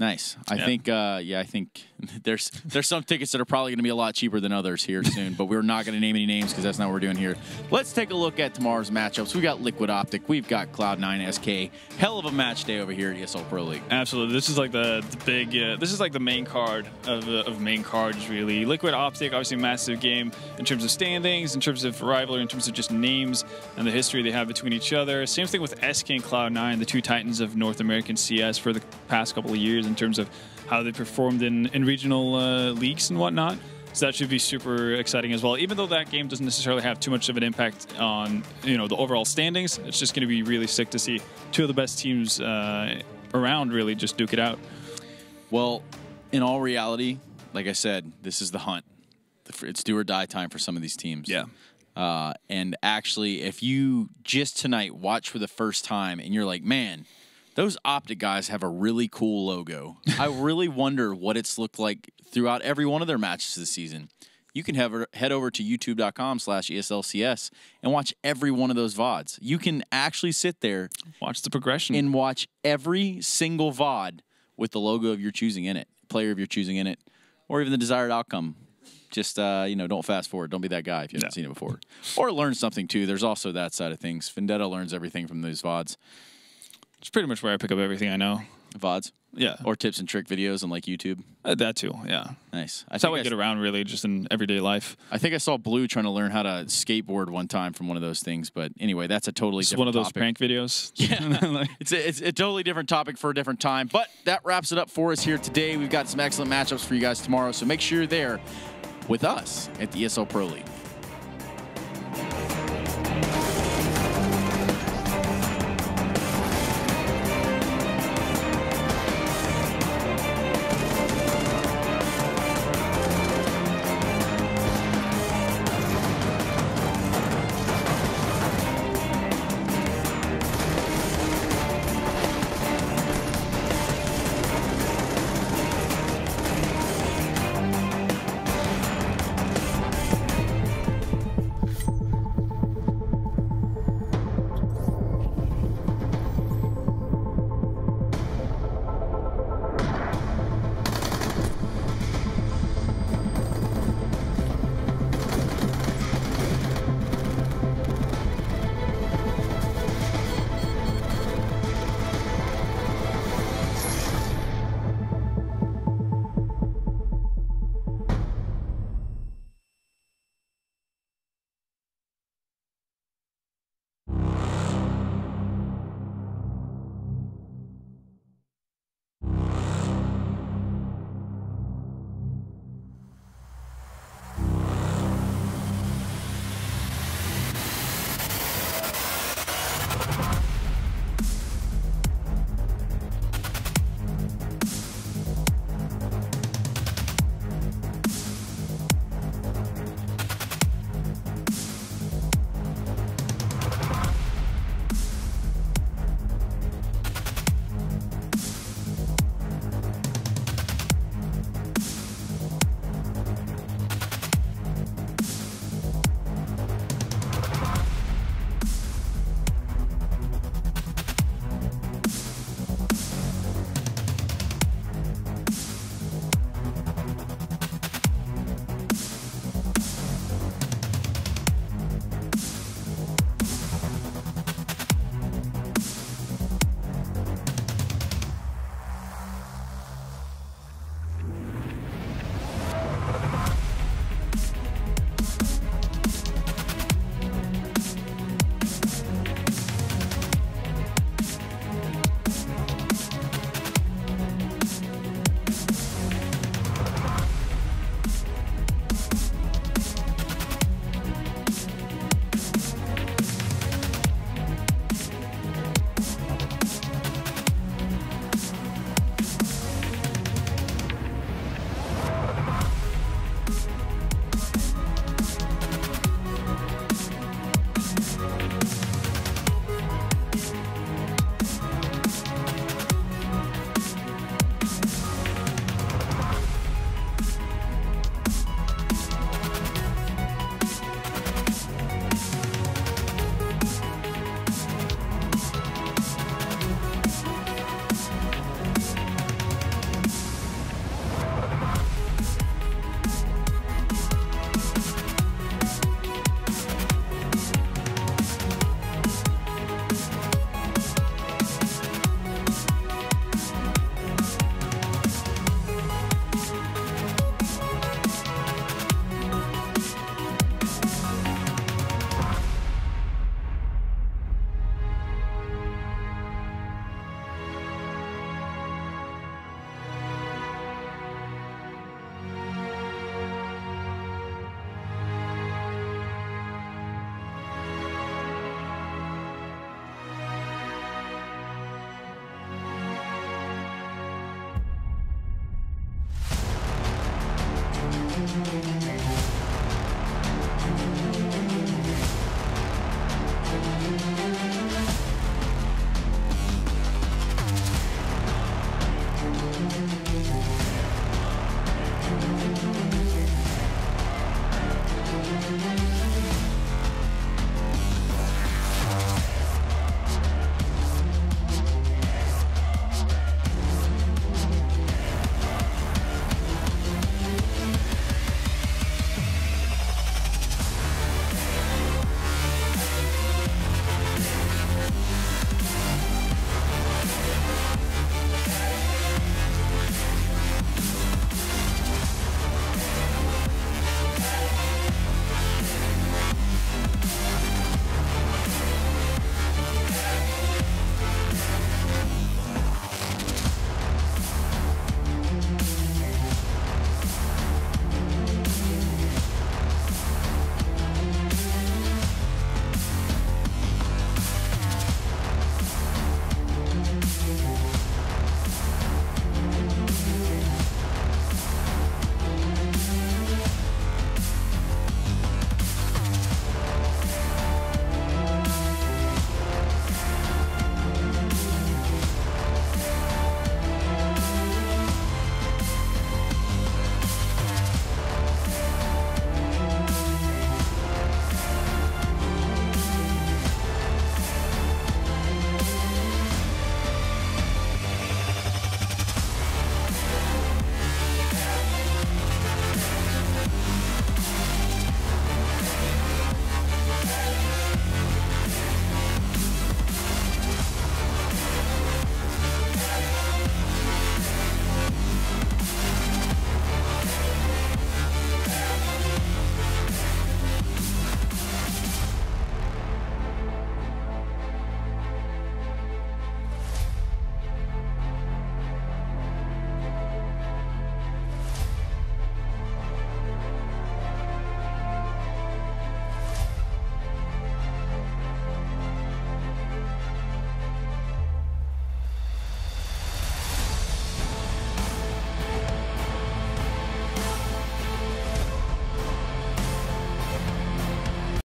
Nice. I think I think there's some tickets that are probably going to be a lot cheaper than others here soon, but we're not going to name any names because that's not what we're doing here. Let's take a look at tomorrow's matchups. We got Liquid OpTic, we've got Cloud9 SK. Hell of a match day over here at ESL Pro League. Absolutely. This is like the big. This is like the main card of main cards, really. Liquid OpTic, obviously a massive game in terms of standings, in terms of rivalry, in terms of just names and the history they have between each other. Same thing with SK and Cloud9, the two titans of North American CS for the past couple of years in terms of how they performed in regional leagues and whatnot. So that should be super exciting as well. Even though that game doesn't necessarily have too much of an impact on the overall standings, it's just going to be really sick to see two of the best teams around really just duke it out. Well, in all reality, like I said, this is the hunt. It's do or die time for some of these teams. Yeah. And actually, if you just tonight watch for the first time and you're like, man, those OpTic guys have a really cool logo. I really wonder what it's looked like throughout every one of their matches this season. You can head over to youtube.com/ESLCS and watch every one of those VODs. You can actually sit there, watch the progression, and watch every single VOD with the logo of your choosing in it, player of your choosing in it, or even the desired outcome. Just, don't fast forward. Don't be that guy if you haven't seen it before. Or learn something, too. There's also that side of things. Vendetta learns everything from those VODs. It's pretty much where I pick up everything I know. VODs? Yeah. Or tips and trick videos on, like, YouTube? That, too, yeah. Nice. That's how I get around, really, just in everyday life. I think I saw Blue trying to learn how to skateboard one time from one of those things. But anyway, that's a totally different one of those topic. prank videos. Yeah. It's a totally different topic for a different time. But that wraps it up for us here today. We've got some excellent matchups for you guys tomorrow. So make sure you're there with us at the ESL Pro League.